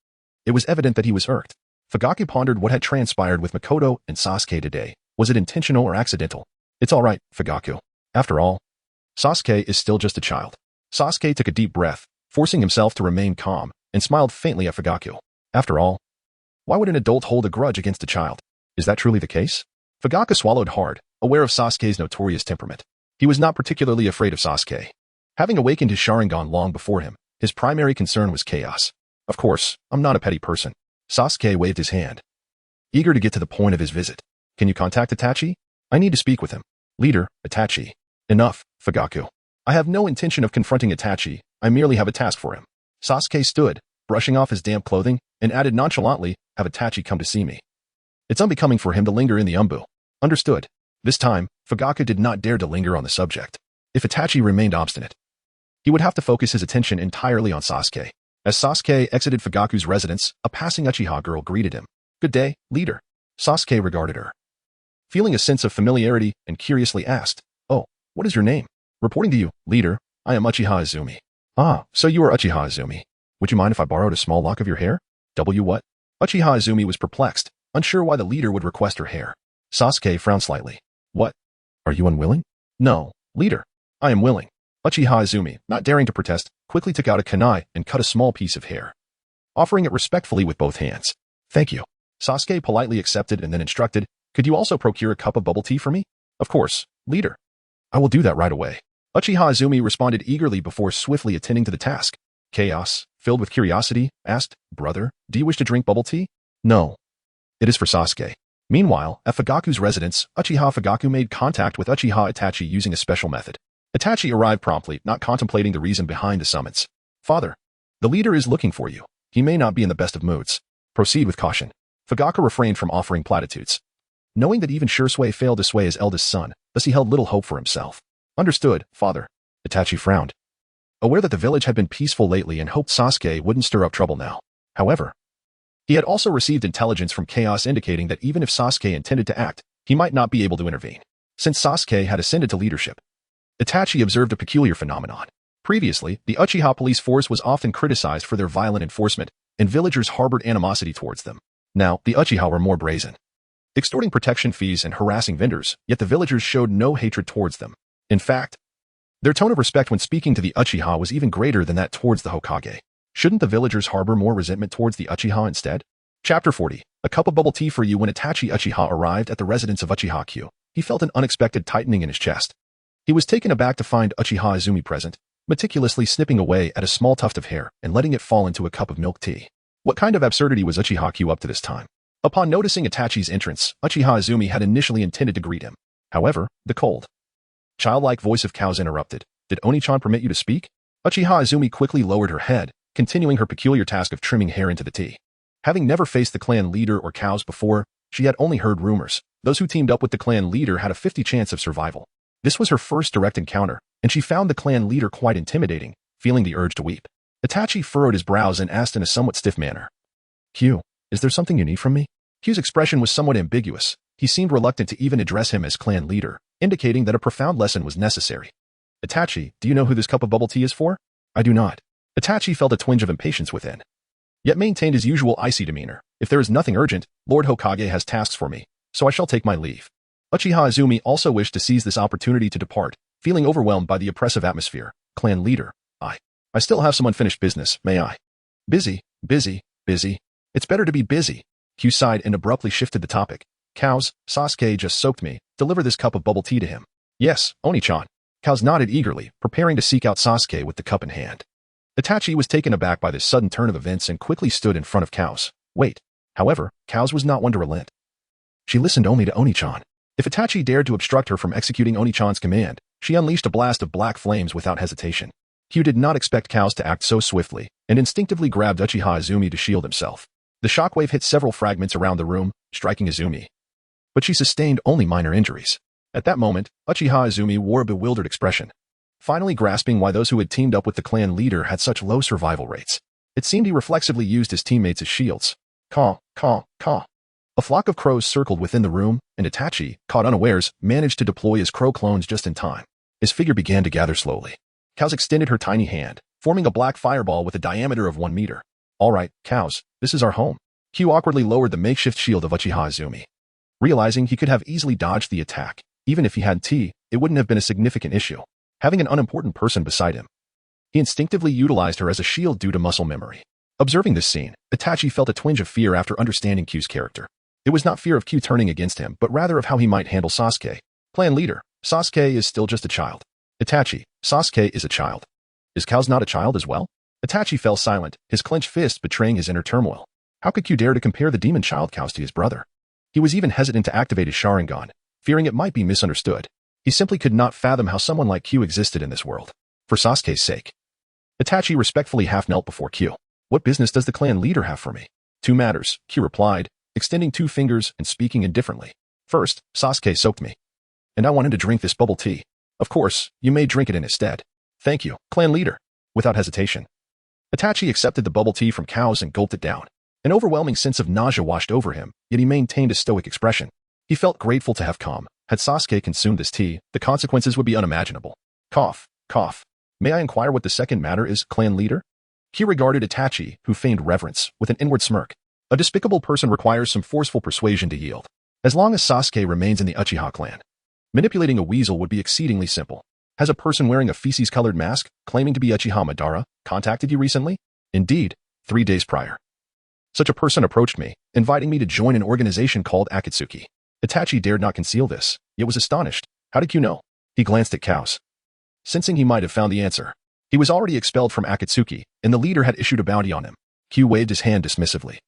It was evident that he was irked. Fugaku pondered what had transpired with Mikoto and Sasuke today. Was it intentional or accidental? "It's all right, Fugaku. After all, Sasuke is still just a child." Sasuke took a deep breath, forcing himself to remain calm, and smiled faintly at Fugaku. After all, why would an adult hold a grudge against a child? Is that truly the case? Fugaku swallowed hard, aware of Sasuke's notorious temperament. He was not particularly afraid of Sasuke. Having awakened his Sharingan long before him, his primary concern was chaos. "Of course, I'm not a petty person." Sasuke waved his hand, eager to get to the point of his visit. "Can you contact Itachi? I need to speak with him." "Leader, Itachi." "Enough, Fugaku. I have no intention of confronting Itachi. I merely have a task for him." Sasuke stood, brushing off his damp clothing, and added nonchalantly, "Have Itachi come to see me. It's unbecoming for him to linger in the umbu." "Understood." This time, Fugaku did not dare to linger on the subject. If Itachi remained obstinate, he would have to focus his attention entirely on Sasuke. As Sasuke exited Fugaku's residence, a passing Uchiha girl greeted him. "Good day, leader." Sasuke regarded her, feeling a sense of familiarity, and curiously asked, "Oh, what is your name?" "Reporting to you, leader, I am Uchiha Izumi." "Ah, so you are Uchiha Izumi. Would you mind if I borrowed a small lock of your hair?" What?" Uchiha Izumi was perplexed, unsure why the leader would request her hair. Sasuke frowned slightly. "What? Are you unwilling?" "No, leader. I am willing." Uchiha Izumi, not daring to protest, quickly took out a kunai and cut a small piece of hair, offering it respectfully with both hands. Thank you. Sasuke politely accepted and then instructed, could you also procure a cup of bubble tea for me? Of course, leader. I will do that right away. Uchiha Izumi responded eagerly before swiftly attending to the task. Chaos, filled with curiosity, asked, brother, do you wish to drink bubble tea? No. It is for Sasuke. Meanwhile, at Fugaku's residence, Uchiha Fugaku made contact with Uchiha Itachi using a special method. Itachi arrived promptly, not contemplating the reason behind the summons. Father, the leader is looking for you. He may not be in the best of moods. Proceed with caution. Fugaku refrained from offering platitudes. Knowing that even Shursui failed to sway his eldest son, thus he held little hope for himself. Understood, father. Itachi frowned. Aware that the village had been peaceful lately and hoped Sasuke wouldn't stir up trouble now. However, he had also received intelligence from Chaos indicating that even if Sasuke intended to act, he might not be able to intervene. Since Sasuke had ascended to leadership, Itachi observed a peculiar phenomenon. Previously, the Uchiha police force was often criticized for their violent enforcement, and villagers harbored animosity towards them. Now, the Uchiha were more brazen, extorting protection fees and harassing vendors, yet the villagers showed no hatred towards them. In fact, their tone of respect when speaking to the Uchiha was even greater than that towards the Hokage. Shouldn't the villagers harbor more resentment towards the Uchiha instead? Chapter 40. A cup of bubble tea for you. When Itachi Uchiha arrived at the residence of Uchiha Q, he felt an unexpected tightening in his chest. He was taken aback to find Uchiha Izumi present, meticulously snipping away at a small tuft of hair and letting it fall into a cup of milk tea. What kind of absurdity was Uchiha Q up to this time? Upon noticing Itachi's entrance, Uchiha Izumi had initially intended to greet him. However, the cold, childlike voice of Cows interrupted. Did Oni-chan permit you to speak? Uchiha Izumi quickly lowered her head, continuing her peculiar task of trimming hair into the tea. Having never faced the clan leader or Cows before, she had only heard rumors. Those who teamed up with the clan leader had a 50 chance of survival. This was her first direct encounter, and she found the clan leader quite intimidating, feeling the urge to weep. Itachi furrowed his brows and asked in a somewhat stiff manner, Q, is there something you need from me? Q's expression was somewhat ambiguous. He seemed reluctant to even address him as clan leader, indicating that a profound lesson was necessary. Itachi, do you know who this cup of bubble tea is for? I do not. Itachi felt a twinge of impatience within, yet maintained his usual icy demeanor. If there is nothing urgent, Lord Hokage has tasks for me, so I shall take my leave. Uchiha Izumi also wished to seize this opportunity to depart, feeling overwhelmed by the oppressive atmosphere. Clan leader, I still have some unfinished business, may I? Busy. It's better to be busy. Q sighed and abruptly shifted the topic. Cows, Sasuke just soaked me. Deliver this cup of bubble tea to him. Yes, Oni-chan. Cows nodded eagerly, preparing to seek out Sasuke with the cup in hand. Itachi was taken aback by this sudden turn of events and quickly stood in front of Cows. Wait. However, Cows was not one to relent. She listened only to Oni-chan. If Itachi dared to obstruct her from executing Oni-chan's command, she unleashed a blast of black flames without hesitation. Q did not expect Cows to act so swiftly, and instinctively grabbed Uchiha Izumi to shield himself. The shockwave hit several fragments around the room, striking Izumi, but she sustained only minor injuries. At that moment, Uchiha Izumi wore a bewildered expression, finally grasping why those who had teamed up with the clan leader had such low survival rates. It seemed he reflexively used his teammates as shields. Caw, caw, caw. A flock of crows circled within the room, and Itachi, caught unawares, managed to deploy his crow clones just in time. His figure began to gather slowly. Cows extended her tiny hand, forming a black fireball with a diameter of 1 meter. All right, Cows, this is our home. Q awkwardly lowered the makeshift shield of Uchiha Izumi. Realizing he could have easily dodged the attack, even if he had tea, it wouldn't have been a significant issue, having an unimportant person beside him. He instinctively utilized her as a shield due to muscle memory. Observing this scene, Itachi felt a twinge of fear after understanding Q's character. It was not fear of Q turning against him, but rather of how he might handle Sasuke. Clan leader, Sasuke is still just a child. Itachi, Sasuke is a child. Is Cows not a child as well? Itachi fell silent, his clenched fist betraying his inner turmoil. How could Q dare to compare the demon child Cows to his brother? He was even hesitant to activate his Sharingan, fearing it might be misunderstood. He simply could not fathom how someone like Q existed in this world. For Sasuke's sake. Itachi respectfully half-knelt before Q. What business does the clan leader have for me? 2 matters, Q replied, extending 2 fingers and speaking indifferently. First, Sasuke soaked me, and I wanted to drink this bubble tea. Of course, you may drink it in his stead. Thank you, clan leader. Without hesitation, Itachi accepted the bubble tea from Cows and gulped it down. An overwhelming sense of nausea washed over him, yet he maintained a stoic expression. He felt grateful to have come. Had Sasuke consumed this tea, the consequences would be unimaginable. Cough, cough. May I inquire what the second matter is, clan leader? He regarded Itachi, who feigned reverence, with an inward smirk. A despicable person requires some forceful persuasion to yield. As long as Sasuke remains in the Uchiha clan, manipulating a weasel would be exceedingly simple. Has a person wearing a feces-colored mask, claiming to be Uchiha Madara, contacted you recently? Indeed, 3 days prior. Such a person approached me, inviting me to join an organization called Akatsuki. Itachi dared not conceal this, yet was astonished. How did you know? He glanced at Chaos, sensing he might have found the answer. He was already expelled from Akatsuki, and the leader had issued a bounty on him. Q waved his hand dismissively,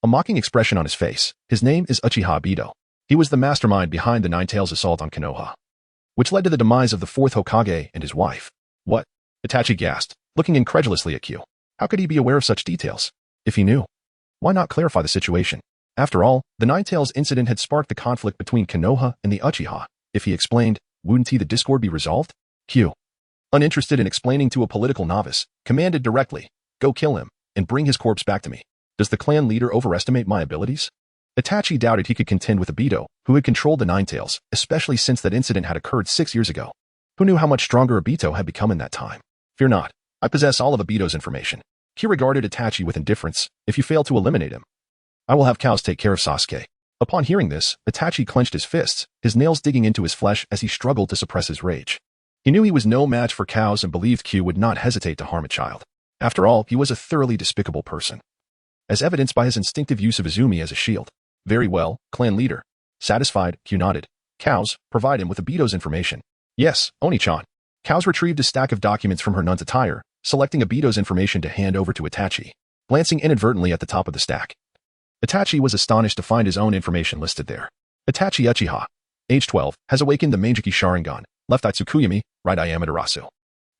a mocking expression on his face. His name is Uchiha Obito. He was the mastermind behind the Nine-Tails assault on Konoha, which led to the demise of the 4th Hokage and his wife. What? Itachi gasped, looking incredulously at Q. How could he be aware of such details? If he knew, why not clarify the situation? After all, the Nine-Tails incident had sparked the conflict between Konoha and the Uchiha. If he explained, wouldn't the discord be resolved? Q, uninterested in explaining to a political novice, commanded directly, go kill him, and bring his corpse back to me. Does the clan leader overestimate my abilities? Itachi doubted he could contend with Obito, who had controlled the Nine-Tails, especially since that incident had occurred 6 years ago. Who knew how much stronger Obito had become in that time? Fear not, I possess all of Obito's information. Q regarded Itachi with indifference. If you fail to eliminate him, I will have cows take care of Sasuke. Upon hearing this, Itachi clenched his fists, his nails digging into his flesh as he struggled to suppress his rage. He knew he was no match for cows and believed Q would not hesitate to harm a child. After all, he was a thoroughly despicable person, as evidenced by his instinctive use of Izumi as a shield. Very well, clan leader. Satisfied, Q nodded. Cows, provide him with Obito's information. Yes, Oni-chan. Cows retrieved a stack of documents from her nun's attire, selecting Obito's information to hand over to Itachi, glancing inadvertently at the top of the stack. Itachi was astonished to find his own information listed there. Itachi Uchiha, age 12, has awakened the Manjiki Sharingan, left eye Tsukuyami, right eye Amaterasu.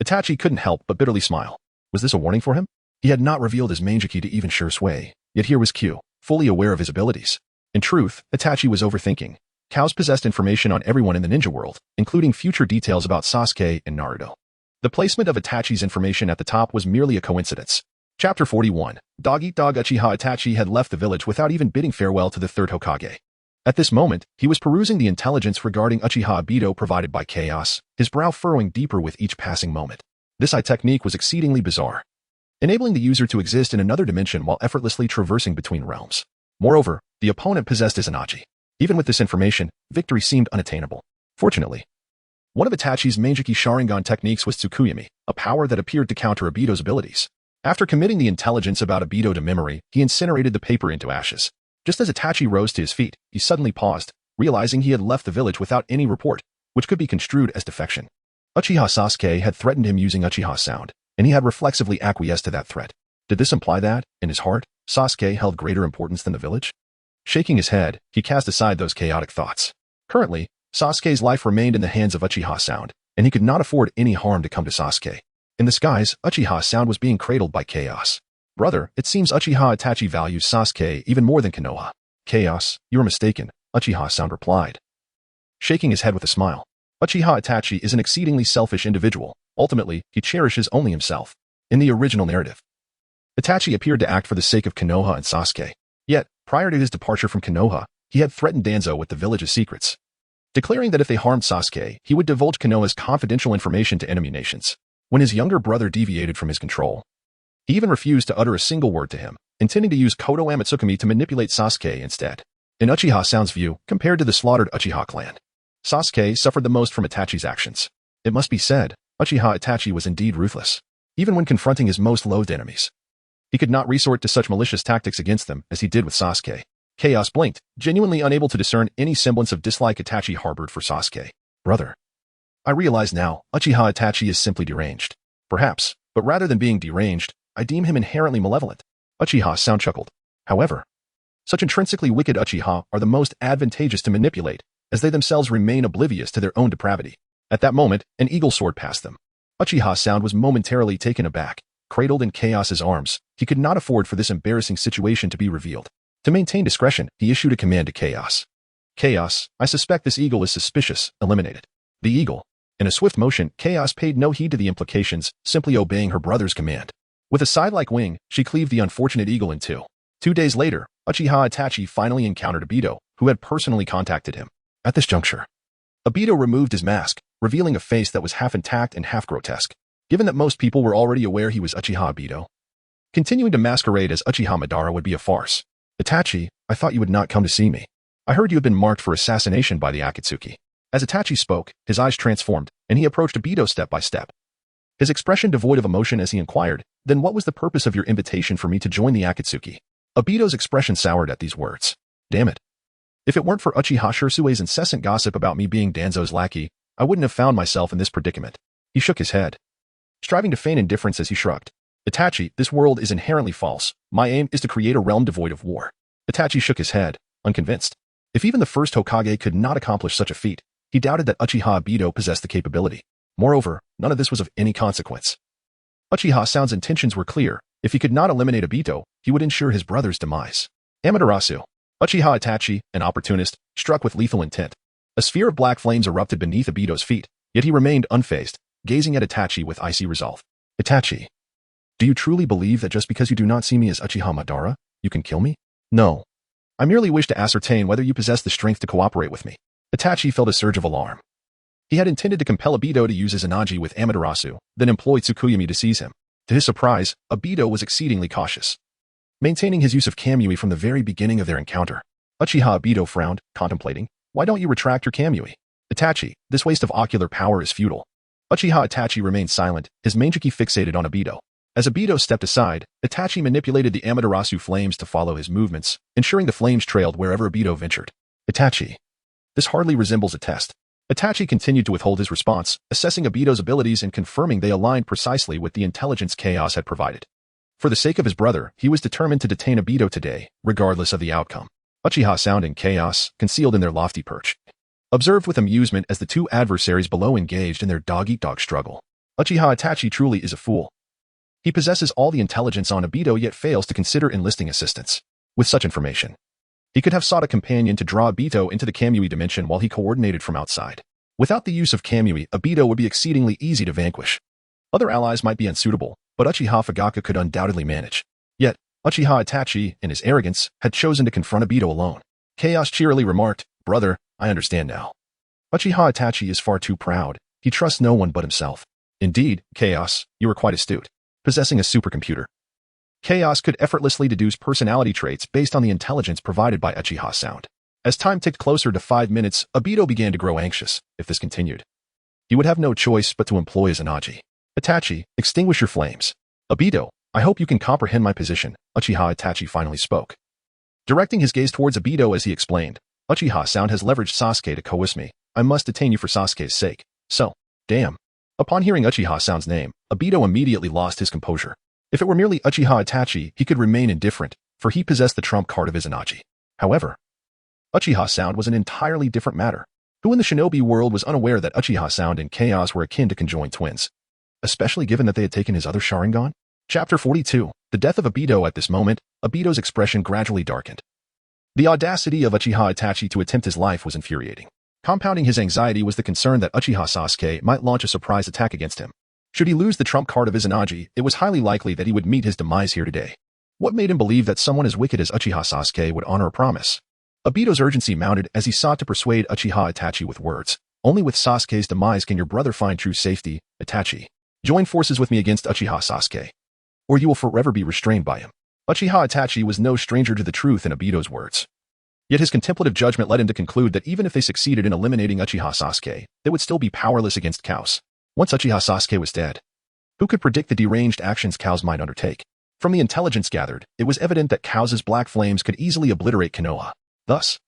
Itachi couldn't help but bitterly smile. Was this a warning for him? He had not revealed his Manjiki to even Shursui, yet here was Q, fully aware of his abilities. In truth, Itachi was overthinking. Cows possessed information on everyone in the ninja world, including future details about Sasuke and Naruto. The placement of Itachi's information at the top was merely a coincidence. Chapter 41. Dog Eat Dog. Uchiha Itachi had left the village without even bidding farewell to the 3rd Hokage. At this moment, he was perusing the intelligence regarding Uchiha Obito provided by Chaos, his brow furrowing deeper with each passing moment. This eye technique was exceedingly bizarre, enabling the user to exist in another dimension while effortlessly traversing between realms. Moreover, the opponent possessed Izanaji. Even with this information, victory seemed unattainable. Fortunately, one of Itachi's Manjiki Sharingan techniques was Tsukuyami, a power that appeared to counter Obito's abilities. After committing the intelligence about Obito to memory, he incinerated the paper into ashes. Just as Itachi rose to his feet, he suddenly paused, realizing he had left the village without any report, which could be construed as defection. Uchiha Sasuke had threatened him using Uchiha sound, and he had reflexively acquiesced to that threat. Did this imply that, in his heart, Sasuke held greater importance than the village? Shaking his head, he cast aside those chaotic thoughts. Currently, Sasuke's life remained in the hands of Uchiha sound, and he could not afford any harm to come to Sasuke. In the skies, Uchiha sound was being cradled by Chaos. Brother, it seems Uchiha Itachi values Sasuke even more than Konoha. Chaos, you are mistaken, Uchiha sound replied, shaking his head with a smile. Uchiha Itachi is an exceedingly selfish individual. Ultimately, he cherishes only himself. In the original narrative, Itachi appeared to act for the sake of Konoha and Sasuke. Yet, prior to his departure from Konoha, he had threatened Danzo with the village's secrets, declaring that if they harmed Sasuke, he would divulge Konoha's confidential information to enemy nations. When his younger brother deviated from his control, he even refused to utter a single word to him, intending to use Kodo Amatsukami to manipulate Sasuke instead. In Uchiha Sound's view, compared to the slaughtered Uchiha clan, Sasuke suffered the most from Itachi's actions. It must be said, Uchiha Itachi was indeed ruthless. Even when confronting his most loathed enemies, he could not resort to such malicious tactics against them as he did with Sasuke. Chaos blinked, genuinely unable to discern any semblance of dislike Itachi harbored for Sasuke. Brother, I realize now, Uchiha Itachi is simply deranged. Perhaps, but rather than being deranged, I deem him inherently malevolent. Uchiha Sound chuckled. However, such intrinsically wicked Uchiha are the most advantageous to manipulate, as they themselves remain oblivious to their own depravity. At that moment, an eagle soared past them. Uchiha Sound was momentarily taken aback. Cradled in Chaos's arms, he could not afford for this embarrassing situation to be revealed. To maintain discretion, he issued a command to Chaos. Chaos, I suspect this eagle is suspicious, eliminated. The eagle. In a swift motion, Chaos paid no heed to the implications, simply obeying her brother's command. With a side-like wing, she cleaved the unfortunate eagle in two. 2 days later, Uchiha Itachi finally encountered Obito, who had personally contacted him. At this juncture, Obito removed his mask, revealing a face that was half intact and half grotesque. Given that most people were already aware he was Uchiha Obito, continuing to masquerade as Uchiha Madara would be a farce. Itachi, I thought you would not come to see me. I heard you had been marked for assassination by the Akatsuki. As Itachi spoke, his eyes transformed, and he approached Obito step by step. His expression devoid of emotion as he inquired, "Then what was the purpose of your invitation for me to join the Akatsuki?" Obito's expression soured at these words. Damn it. If it weren't for Uchiha Shirsue's incessant gossip about me being Danzo's lackey, I wouldn't have found myself in this predicament. He shook his head, striving to feign indifference as he shrugged. Itachi, this world is inherently false. My aim is to create a realm devoid of war. Itachi shook his head, unconvinced. If even the first Hokage could not accomplish such a feat, he doubted that Uchiha Obito possessed the capability. Moreover, none of this was of any consequence. Uchiha Sound's intentions were clear. If he could not eliminate Obito, he would ensure his brother's demise. Amaterasu. Uchiha Itachi, an opportunist, struck with lethal intent. A sphere of black flames erupted beneath Obito's feet, yet he remained unfazed, gazing at Itachi with icy resolve. Itachi, do you truly believe that just because you do not see me as Uchiha Madara, you can kill me? No. I merely wish to ascertain whether you possess the strength to cooperate with me. Itachi felt a surge of alarm. He had intended to compel Obito to use his Izanagi with Amaterasu, then employ Tsukuyomi to seize him. To his surprise, Obito was exceedingly cautious, maintaining his use of Kamui from the very beginning of their encounter. Uchiha Obito frowned, contemplating, "Why don't you retract your Kamui? Itachi, this waste of ocular power is futile." Uchiha Itachi remained silent, his Manjiki fixated on Obito. As Obito stepped aside, Itachi manipulated the Amaterasu flames to follow his movements, ensuring the flames trailed wherever Obito ventured. Itachi, this hardly resembles a test. Itachi continued to withhold his response, assessing Obito's abilities and confirming they aligned precisely with the intelligence Chaos had provided. For the sake of his brother, he was determined to detain Obito today, regardless of the outcome. Uchiha Sound and Chaos, concealed in their lofty perch, observed with amusement as the two adversaries below engaged in their dog-eat-dog struggle. Uchiha Itachi truly is a fool. He possesses all the intelligence on Obito yet fails to consider enlisting assistance. With such information, he could have sought a companion to draw Obito into the Kamui dimension while he coordinated from outside. Without the use of Kamui, Obito would be exceedingly easy to vanquish. Other allies might be unsuitable, but Uchiha Fugaka could undoubtedly manage. Yet, Uchiha Itachi, in his arrogance, had chosen to confront Obito alone. Chaos cheerily remarked, "Brother, I understand now." Uchiha Itachi is far too proud. He trusts no one but himself. Indeed, Chaos, you are quite astute. Possessing a supercomputer, Chaos could effortlessly deduce personality traits based on the intelligence provided by Uchiha Sound. As time ticked closer to 5 minutes, Obito began to grow anxious. If this continued, he would have no choice but to employ his Izanagi. Itachi, extinguish your flames. Obito, I hope you can comprehend my position, Uchiha Itachi finally spoke. Directing his gaze towards Obito as he explained, Uchiha Sound has leveraged Sasuke to coerce me. I must detain you for Sasuke's sake. So, damn. Upon hearing Uchiha Sound's name, Obito immediately lost his composure. If it were merely Uchiha Itachi, he could remain indifferent, for he possessed the trump card of his Izanagi. However, Uchiha Sound was an entirely different matter. Who in the shinobi world was unaware that Uchiha Sound and Chaos were akin to conjoined twins? Especially given that they had taken his other Sharingan? Chapter 42. The death of Obito. At this moment, Obito's expression gradually darkened. The audacity of Uchiha Itachi to attempt his life was infuriating. Compounding his anxiety was the concern that Uchiha Sasuke might launch a surprise attack against him. Should he lose the trump card of Izanagi, it was highly likely that he would meet his demise here today. What made him believe that someone as wicked as Uchiha Sasuke would honor a promise? Obito's urgency mounted as he sought to persuade Uchiha Itachi with words. Only with Sasuke's demise can your brother find true safety, Itachi. Join forces with me against Uchiha Sasuke, or you will forever be restrained by him. Uchiha Itachi was no stranger to the truth in Obito's words. Yet his contemplative judgment led him to conclude that even if they succeeded in eliminating Uchiha Sasuke, they would still be powerless against Chaos. Once Uchiha Sasuke was dead, who could predict the deranged actions Chaos might undertake? From the intelligence gathered, it was evident that Chaos's black flames could easily obliterate Konoha. Thus,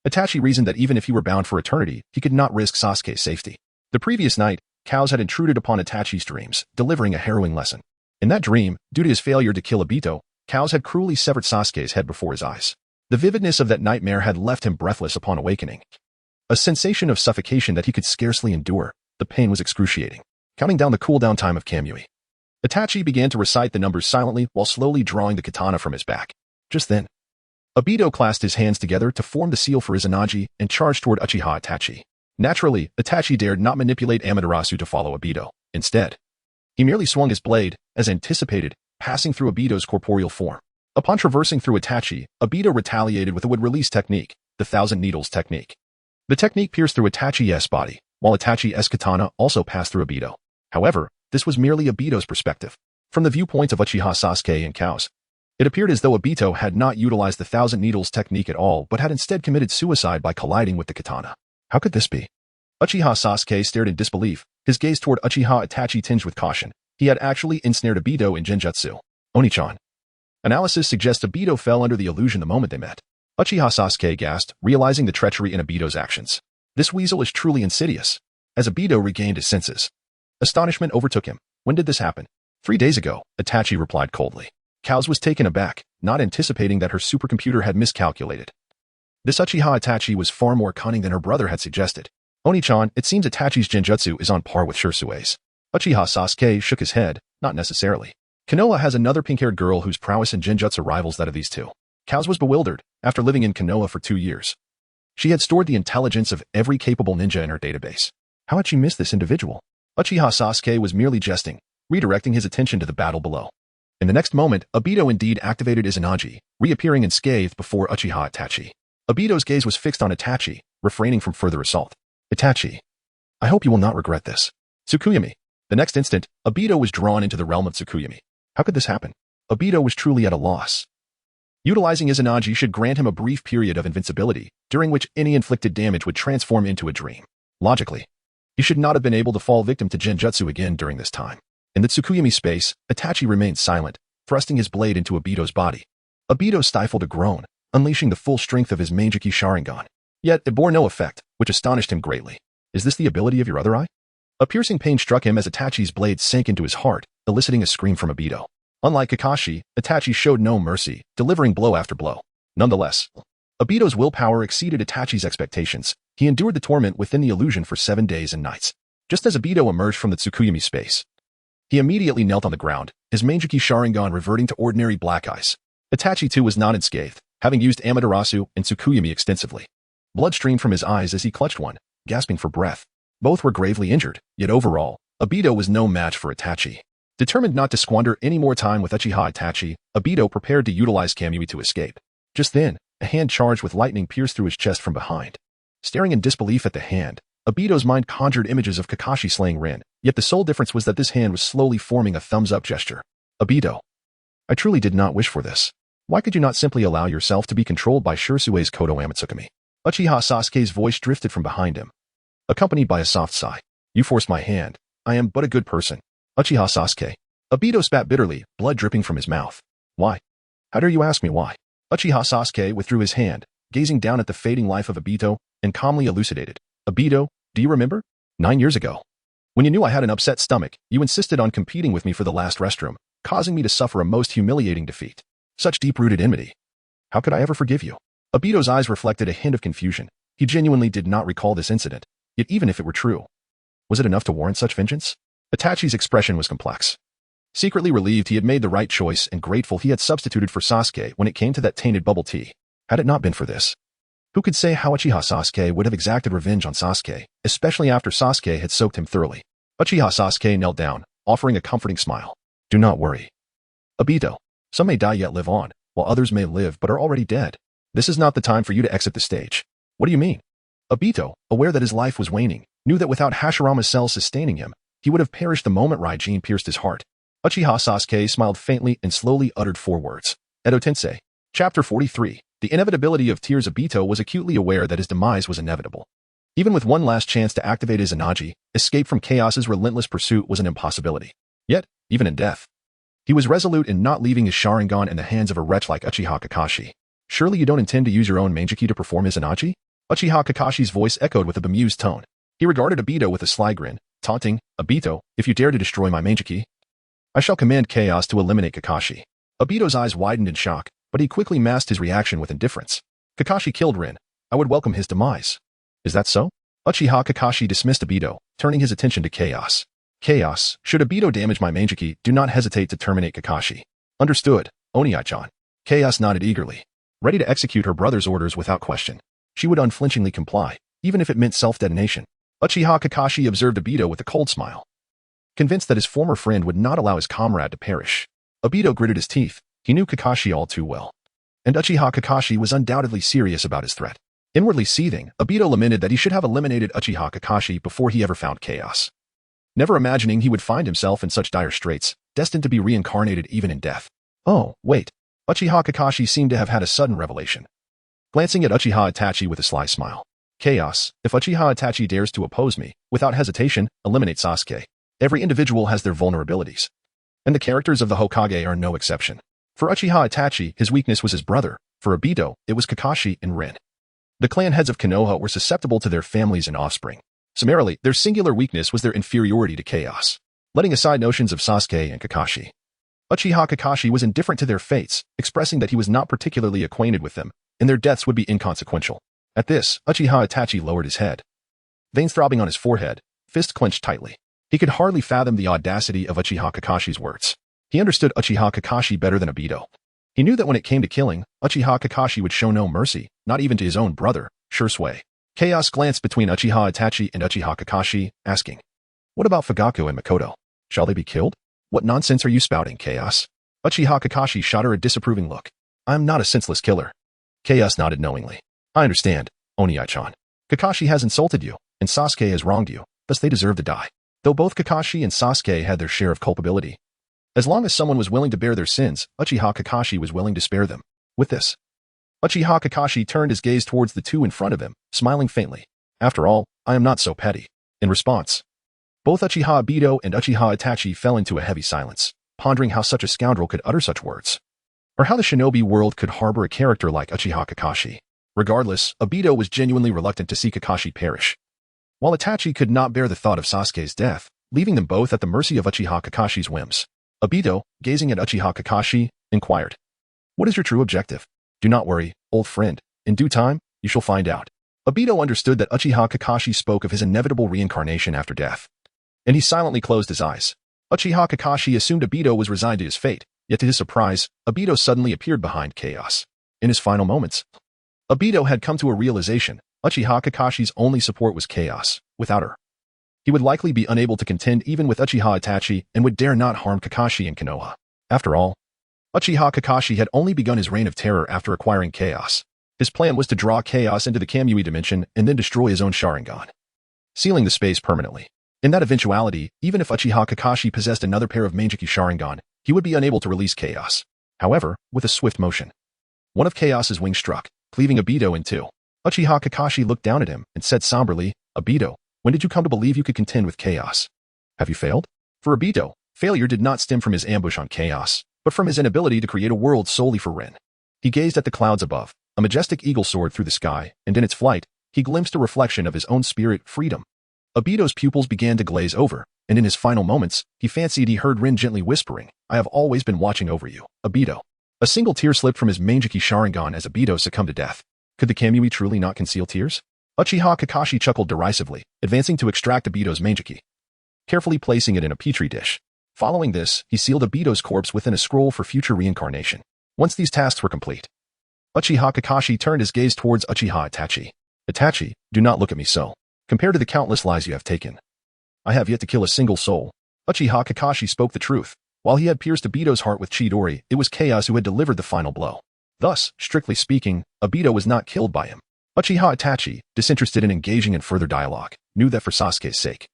Itachi reasoned that even if he were bound for eternity, he could not risk Sasuke's safety. The previous night, Chaos had intruded upon Itachi's dreams, delivering a harrowing lesson. In that dream, due to his failure to kill Obito, Chaos had cruelly severed Sasuke's head before his eyes. The vividness of that nightmare had left him breathless upon awakening. A sensation of suffocation that he could scarcely endure. The pain was excruciating. Counting down the cooldown time of Kamui, Itachi began to recite the numbers silently while slowly drawing the katana from his back. Just then, Obito clasped his hands together to form the seal for his Izanagi and charged toward Uchiha Itachi. Naturally, Itachi dared not manipulate Amaterasu to follow Obito. Instead, he merely swung his blade, as anticipated, passing through Obito's corporeal form. Upon traversing through Itachi, Obito retaliated with a would-release technique, the Thousand Needles technique. The technique pierced through Itachi's body, while Itachi's katana also passed through Obito. However, this was merely Obito's perspective. From the viewpoint of Uchiha Sasuke and Chaos, it appeared as though Obito had not utilized the Thousand Needles technique at all but had instead committed suicide by colliding with the katana. How could this be? Uchiha Sasuke stared in disbelief, his gaze toward Uchiha Itachi tinged with caution. He had actually ensnared Obito in Genjutsu. Oni-chan. Analysis suggests Obito fell under the illusion the moment they met. Uchiha Sasuke gasped, realizing the treachery in Obito's actions. This weasel is truly insidious. As Obito regained his senses, astonishment overtook him. When did this happen? 3 days ago, Itachi replied coldly. Cows was taken aback, not anticipating that her supercomputer had miscalculated. This Uchiha Itachi was far more cunning than her brother had suggested. Oni-chan, it seems Itachi's Genjutsu is on par with Shirsue's. Uchiha Sasuke shook his head, not necessarily. Konoha has another pink-haired girl whose prowess in Genjutsu rivals that of these two. Cows was bewildered, after living in Konoha for 2 years. She had stored the intelligence of every capable ninja in her database. How had she missed this individual? Uchiha Sasuke was merely jesting, redirecting his attention to the battle below. In the next moment, Obito indeed activated Izanagi, reappearing unscathed before Uchiha Itachi. Obito's gaze was fixed on Itachi, refraining from further assault. Itachi. I hope you will not regret this. Tsukuyomi. The next instant, Obito was drawn into the realm of Tsukuyomi. How could this happen? Obito was truly at a loss. Utilizing Izanagi should grant him a brief period of invincibility, during which any inflicted damage would transform into a dream. Logically, he should not have been able to fall victim to Genjutsu again during this time. In the Tsukuyomi space, Itachi remained silent, thrusting his blade into Obito's body. Obito stifled a groan, unleashing the full strength of his Manjiki Sharingan. Yet it bore no effect, which astonished him greatly. Is this the ability of your other eye? A piercing pain struck him as Itachi's blade sank into his heart, eliciting a scream from Obito. Unlike Kakashi, Itachi showed no mercy, delivering blow after blow. Nonetheless, Obito's willpower exceeded Itachi's expectations. He endured the torment within the illusion for 7 days and nights. Just as Obito emerged from the Tsukuyomi space, he immediately knelt on the ground, his Manjiki Sharingan reverting to ordinary black ice. Itachi too was not unscathed, having used Amaterasu and Tsukuyomi extensively. Blood streamed from his eyes as he clutched one, gasping for breath. Both were gravely injured, yet overall, Obito was no match for Itachi. Determined not to squander any more time with Uchiha Itachi, Obito prepared to utilize Kamui to escape. Just then, a hand charged with lightning pierced through his chest from behind. Staring in disbelief at the hand, Obito's mind conjured images of Kakashi slaying Rin, yet the sole difference was that this hand was slowly forming a thumbs-up gesture. Obito. I truly did not wish for this. Why could you not simply allow yourself to be controlled by Shirsue's Kodo Amatsukami? Uchiha Sasuke's voice drifted from behind him, accompanied by a soft sigh. You forced my hand. I am but a good person. Uchiha Sasuke. Obito spat bitterly, blood dripping from his mouth. Why? How dare you ask me why? Uchiha Sasuke withdrew his hand, gazing down at the fading life of Obito, and calmly elucidated. Obito, do you remember? 9 years ago. When you knew I had an upset stomach, you insisted on competing with me for the last restroom, causing me to suffer a most humiliating defeat. Such deep-rooted enmity. How could I ever forgive you? Obito's eyes reflected a hint of confusion. He genuinely did not recall this incident, yet even if it were true, was it enough to warrant such vengeance? Itachi's expression was complex. Secretly relieved he had made the right choice and grateful he had substituted for Sasuke when it came to that tainted bubble tea. Had it not been for this, who could say how Uchiha Sasuke would have exacted revenge on Sasuke, especially after Sasuke had soaked him thoroughly? Uchiha Sasuke knelt down, offering a comforting smile. Do not worry. Obito, some may die yet live on, while others may live but are already dead. This is not the time for you to exit the stage. What do you mean? Obito, aware that his life was waning, knew that without Hashirama's cells sustaining him, he would have perished the moment Raijin pierced his heart. Uchiha Sasuke smiled faintly and slowly uttered 4 words. Edo Tensei. Chapter 43. The inevitability of tears. Obito was acutely aware that his demise was inevitable. Even with one last chance to activate Izanagi, escape from Chaos's relentless pursuit was an impossibility. Yet, even in death, he was resolute in not leaving his Sharingan in the hands of a wretch like Uchiha Kakashi. Surely you don't intend to use your own Manjiki to perform Izanagi? Uchiha Kakashi's voice echoed with a bemused tone. He regarded Obito with a sly grin, taunting, Obito, if you dare to destroy my Manjiki, I shall command Chaos to eliminate Kakashi. Obito's eyes widened in shock, but he quickly masked his reaction with indifference. Kakashi killed Rin. I would welcome his demise. Is that so? Uchiha Kakashi dismissed Obito, turning his attention to Chaos. Chaos, should Obito damage my Manjiki, do not hesitate to terminate Kakashi. Understood, Oni-chan. Chaos nodded eagerly, ready to execute her brother's orders without question. She would unflinchingly comply, even if it meant self-detonation. Uchiha Kakashi observed Obito with a cold smile, convinced that his former friend would not allow his comrade to perish. Obito gritted his teeth. He knew Kakashi all too well. And Uchiha Kakashi was undoubtedly serious about his threat. Inwardly seething, Obito lamented that he should have eliminated Uchiha Kakashi before he ever found Chaos. Never imagining he would find himself in such dire straits, destined to be reincarnated even in death. Oh, wait. Uchiha Kakashi seemed to have had a sudden revelation. Glancing at Uchiha Itachi with a sly smile. Chaos. If Uchiha Itachi dares to oppose me, without hesitation, eliminate Sasuke. Every individual has their vulnerabilities, and the characters of the Hokage are no exception. For Uchiha Itachi, his weakness was his brother. For Obito, it was Kakashi and Rin. The clan heads of Konoha were susceptible to their families and offspring. Summarily, their singular weakness was their inferiority to Chaos. Letting aside notions of Sasuke and Kakashi, Uchiha Kakashi was indifferent to their fates, expressing that he was not particularly acquainted with them, and their deaths would be inconsequential. At this, Uchiha Itachi lowered his head. Veins throbbing on his forehead, fist clenched tightly. He could hardly fathom the audacity of Uchiha Kakashi's words. He understood Uchiha Kakashi better than Obito. He knew that when it came to killing, Uchiha Kakashi would show no mercy, not even to his own brother, Shursui. Chaos glanced between Uchiha Itachi and Uchiha Kakashi, asking, "What about Fugaku and Makoto? Shall they be killed? What nonsense are you spouting, Chaos?" Uchiha Kakashi shot her a disapproving look. "I am not a senseless killer." Chaos nodded knowingly. "I understand, Oniai-chan. Kakashi has insulted you, and Sasuke has wronged you, thus they deserve to die." Though both Kakashi and Sasuke had their share of culpability, as long as someone was willing to bear their sins, Uchiha Kakashi was willing to spare them. With this, Uchiha Kakashi turned his gaze towards the two in front of him, smiling faintly. "After all, I am not so petty." In response, both Uchiha Obito and Uchiha Itachi fell into a heavy silence, pondering how such a scoundrel could utter such words, or how the shinobi world could harbor a character like Uchiha Kakashi. Regardless, Obito was genuinely reluctant to see Kakashi perish, while Itachi could not bear the thought of Sasuke's death, leaving them both at the mercy of Uchiha Kakashi's whims. Obito, gazing at Uchiha Kakashi, inquired, "What is your true objective?" "Do not worry, old friend. In due time, you shall find out." Obito understood that Uchiha Kakashi spoke of his inevitable reincarnation after death, and he silently closed his eyes. Uchiha Kakashi assumed Obito was resigned to his fate, yet to his surprise, Obito suddenly appeared behind Chaos. In his final moments, Obito had come to a realization. Uchiha Kakashi's only support was Chaos. Without her, he would likely be unable to contend even with Uchiha Itachi and would dare not harm Kakashi and Konoha. After all, Uchiha Kakashi had only begun his reign of terror after acquiring Chaos. His plan was to draw Chaos into the Kamui dimension and then destroy his own Sharingan, sealing the space permanently. In that eventuality, even if Uchiha Kakashi possessed another pair of Mangekyou Sharingan, he would be unable to release Chaos. However, with a swift motion, one of Chaos's wings struck, cleaving Obito in two. Uchiha Kakashi looked down at him and said somberly, "Obito, when did you come to believe you could contend with Chaos? Have you failed?" For Obito, failure did not stem from his ambush on Chaos, but from his inability to create a world solely for Rin. He gazed at the clouds above. A majestic eagle soared through the sky, and in its flight, he glimpsed a reflection of his own spirit, freedom. Obito's pupils began to glaze over, and in his final moments, he fancied he heard Rin gently whispering, "I have always been watching over you, Obito." A single tear slipped from his Mangekyou Sharingan as Obito succumbed to death. Could the Kamui truly not conceal tears? Uchiha Kakashi chuckled derisively, advancing to extract Obito's Mangekyou, carefully placing it in a petri dish. Following this, he sealed Obito's corpse within a scroll for future reincarnation. Once these tasks were complete, Uchiha Kakashi turned his gaze towards Uchiha Itachi. "Itachi, do not look at me so. Compared to the countless lives you have taken, I have yet to kill a single soul." Uchiha Kakashi spoke the truth. While he had pierced Obito's heart with Chidori, it was Chaos who had delivered the final blow. Thus, strictly speaking, Obito was not killed by him. Uchiha Itachi, disinterested in engaging in further dialogue, knew that for Sasuke's sake,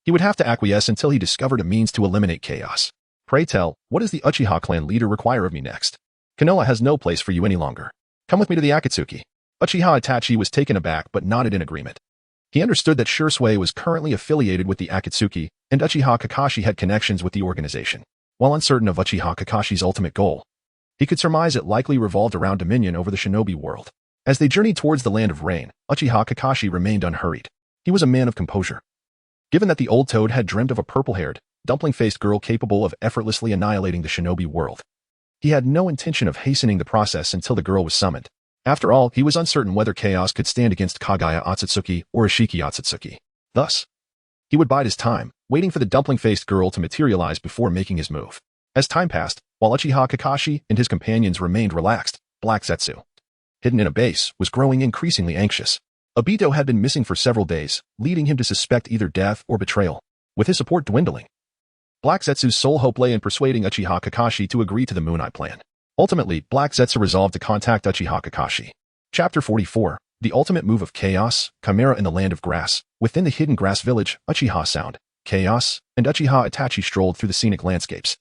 he would have to acquiesce until he discovered a means to eliminate Chaos. "Pray tell, what does the Uchiha clan leader require of me next? Konoha has no place for you any longer. Come with me to the Akatsuki." Uchiha Itachi was taken aback but nodded in agreement. He understood that Shursui was currently affiliated with the Akatsuki, and Uchiha Kakashi had connections with the organization. While uncertain of Uchiha Kakashi's ultimate goal, he could surmise it likely revolved around dominion over the shinobi world. As they journeyed towards the land of rain, Uchiha Kakashi remained unhurried. He was a man of composure. Given that the old toad had dreamt of a purple-haired, dumpling-faced girl capable of effortlessly annihilating the shinobi world, he had no intention of hastening the process until the girl was summoned. After all, he was uncertain whether Chaos could stand against Kagaya Otsutsuki or Ishiki Otsutsuki. Thus, he would bide his time, waiting for the dumpling-faced girl to materialize before making his move. As time passed, while Uchiha Kakashi and his companions remained relaxed, Black Zetsu, hidden in a base, was growing increasingly anxious. Obito had been missing for several days, leading him to suspect either death or betrayal. With his support dwindling, Black Zetsu's sole hope lay in persuading Uchiha Kakashi to agree to the Moon Eye plan. Ultimately, Black Zetsu resolved to contact Uchiha Kakashi. Chapter 44, The Ultimate Move of Chaos, Chimera in the Land of Grass. Within the hidden grass village, Uchiha Sound, Chaos, and Uchiha Itachi strolled through the scenic landscapes.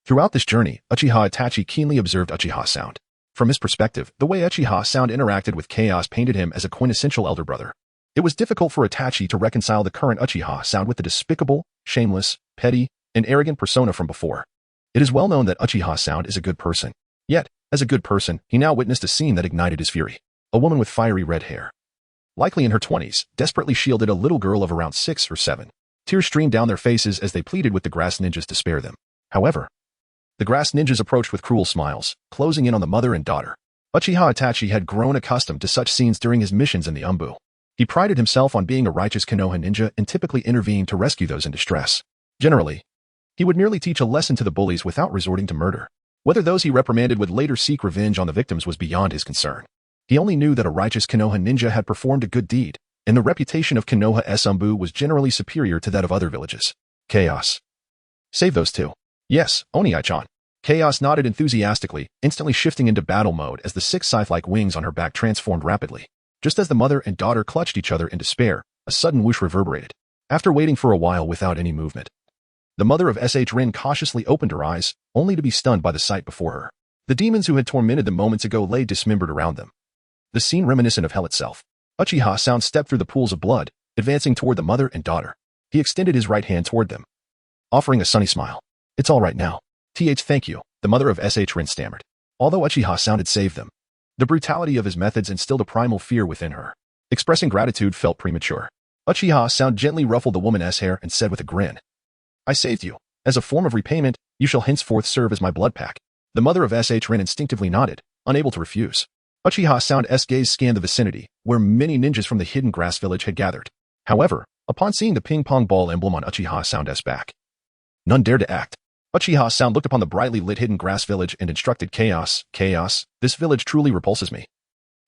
Throughout this journey, Uchiha Itachi keenly observed Uchiha Sound. From his perspective, the way Uchiha Sound interacted with Chaos painted him as a quintessential elder brother. It was difficult for Itachi to reconcile the current Uchiha sound with the despicable, shameless, petty, and arrogant persona from before. It is well known that Uchiha sound is a good person. Yet, as a good person, he now witnessed a scene that ignited his fury. A woman with fiery red hair, likely in her 20s, desperately shielded a little girl of around 6 or 7. Tears streamed down their faces as they pleaded with the grass ninjas to spare them. However, the grass ninjas approached with cruel smiles, closing in on the mother and daughter. Uchiha Itachi had grown accustomed to such scenes during his missions in the Umbu. He prided himself on being a righteous Konoha ninja and typically intervened to rescue those in distress. Generally, he would merely teach a lesson to the bullies without resorting to murder. Whether those he reprimanded would later seek revenge on the victims was beyond his concern. He only knew that a righteous Konoha ninja had performed a good deed, and the reputation of Konoha's Umbu was generally superior to that of other villages. Chaos. Save those two. Yes, Oni-chan. Chaos nodded enthusiastically, instantly shifting into battle mode as the 6 scythe-like wings on her back transformed rapidly. Just as the mother and daughter clutched each other in despair, a sudden whoosh reverberated. After waiting for a while without any movement, the mother of Rin cautiously opened her eyes, only to be stunned by the sight before her. The demons who had tormented them moments ago lay dismembered around them. The scene reminiscent of hell itself. Uchiha sound stepped through the pools of blood, advancing toward the mother and daughter. He extended his right hand toward them, offering a sunny smile. It's all right now. Thank you, the mother of Rin stammered. Although Uchiha sound had saved them, the brutality of his methods instilled a primal fear within her. Expressing gratitude felt premature. Uchiha sound gently ruffled the woman's hair and said with a grin, I saved you. As a form of repayment, you shall henceforth serve as my blood pack. The mother of Rin instinctively nodded, unable to refuse. Uchiha Sound's gaze scanned the vicinity, where many ninjas from the hidden grass village had gathered. However, upon seeing the ping-pong ball emblem on Uchiha Sound's back, none dared to act. Uchiha Sound looked upon the brightly lit hidden grass village and instructed Chaos, this village truly repulses me.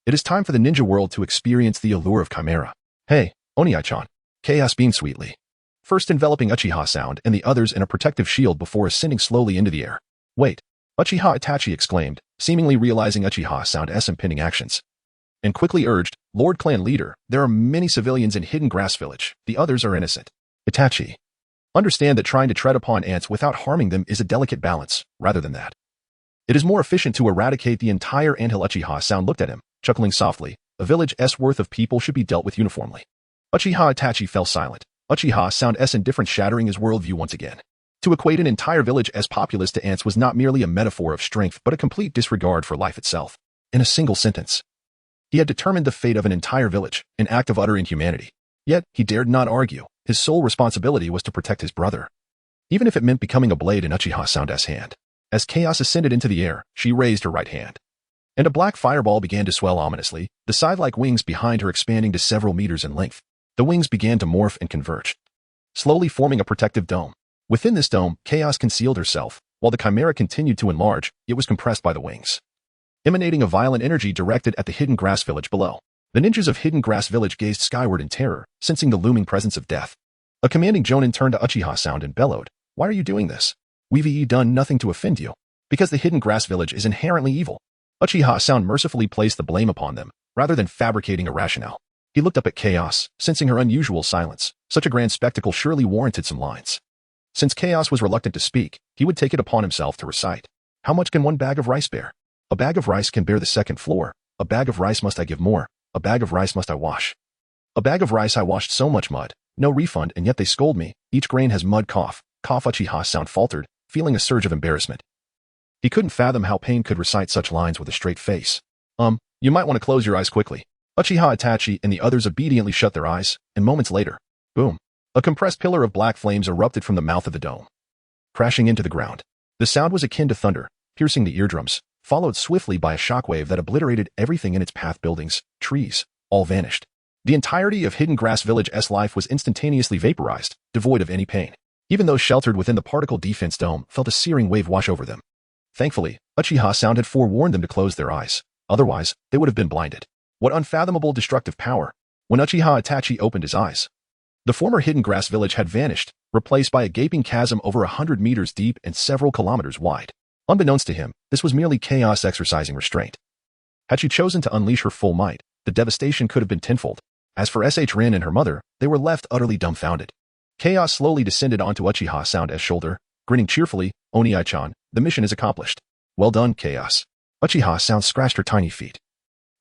It is time for the ninja world to experience the allure of Chimera. Hey, Oni-chan. Chaos beamed sweetly, first enveloping Uchiha Sound and the others in a protective shield before ascending slowly into the air. Wait, Uchiha Itachi exclaimed, seemingly realizing Uchiha Sound's impending actions, and quickly urged, Lord Clan Leader, there are many civilians in Hidden Grass Village. The others are innocent. Itachi, understand that trying to tread upon ants without harming them is a delicate balance. Rather than that, it is more efficient to eradicate the entire anthill. Uchiha Sound looked at him, chuckling softly. A village's worth of people should be dealt with uniformly. Uchiha Itachi fell silent. Uchiha Sound's indifference shattering his worldview once again. To equate an entire village's populace to ants was not merely a metaphor of strength but a complete disregard for life itself. In a single sentence, he had determined the fate of an entire village, an act of utter inhumanity. Yet, he dared not argue. His sole responsibility was to protect his brother, even if it meant becoming a blade in Uchiha Sound's hand. As Chaos ascended into the air, she raised her right hand, and a black fireball began to swell ominously, the scythe-like wings behind her expanding to several meters in length. The wings began to morph and converge, slowly forming a protective dome. Within this dome, Chaos concealed herself. While the Chimera continued to enlarge, it was compressed by the wings, emanating a violent energy directed at the Hidden Grass Village below. The ninjas of Hidden Grass Village gazed skyward in terror, sensing the looming presence of death. A commanding Jonin turned to Uchiha Sound and bellowed, Why are you doing this? We've done nothing to offend you. Because the Hidden Grass Village is inherently evil. Uchiha Sound mercifully placed the blame upon them, rather than fabricating a rationale. He looked up at Chaos, sensing her unusual silence. Such a grand spectacle surely warranted some lines. Since Chaos was reluctant to speak, he would take it upon himself to recite. How much can one bag of rice bear? A bag of rice can bear the second floor. A bag of rice must I give more. A bag of rice must I wash. A bag of rice I washed so much mud. No refund, and yet they scold me. Each grain has mud cough. Cough. Uchiha Sound faltered, feeling a surge of embarrassment. He couldn't fathom how Pain could recite such lines with a straight face. You might want to close your eyes quickly. Uchiha Itachi and the others obediently shut their eyes, and moments later, boom. A compressed pillar of black flames erupted from the mouth of the dome, crashing into the ground. The sound was akin to thunder, piercing the eardrums, followed swiftly by a shockwave that obliterated everything in its path. Buildings, trees, all vanished. The entirety of Hidden Grass Village's life was instantaneously vaporized, devoid of any pain. Even those sheltered within the particle defense dome felt a searing wave wash over them. Thankfully, Uchiha Sound had forewarned them to close their eyes. Otherwise, they would have been blinded. What unfathomable destructive power! When Uchiha Itachi opened his eyes, the former Hidden Grass Village had vanished, replaced by a gaping chasm over 100 meters deep and several kilometers wide. Unbeknownst to him, this was merely Chaos exercising restraint. Had she chosen to unleash her full might, the devastation could have been tenfold. As for Rin and her mother, they were left utterly dumbfounded. Chaos slowly descended onto Uchiha Sound's shoulder, grinning cheerfully. Oni-chan, the mission is accomplished. Well done, Chaos. Uchiha Sound scratched her tiny feet,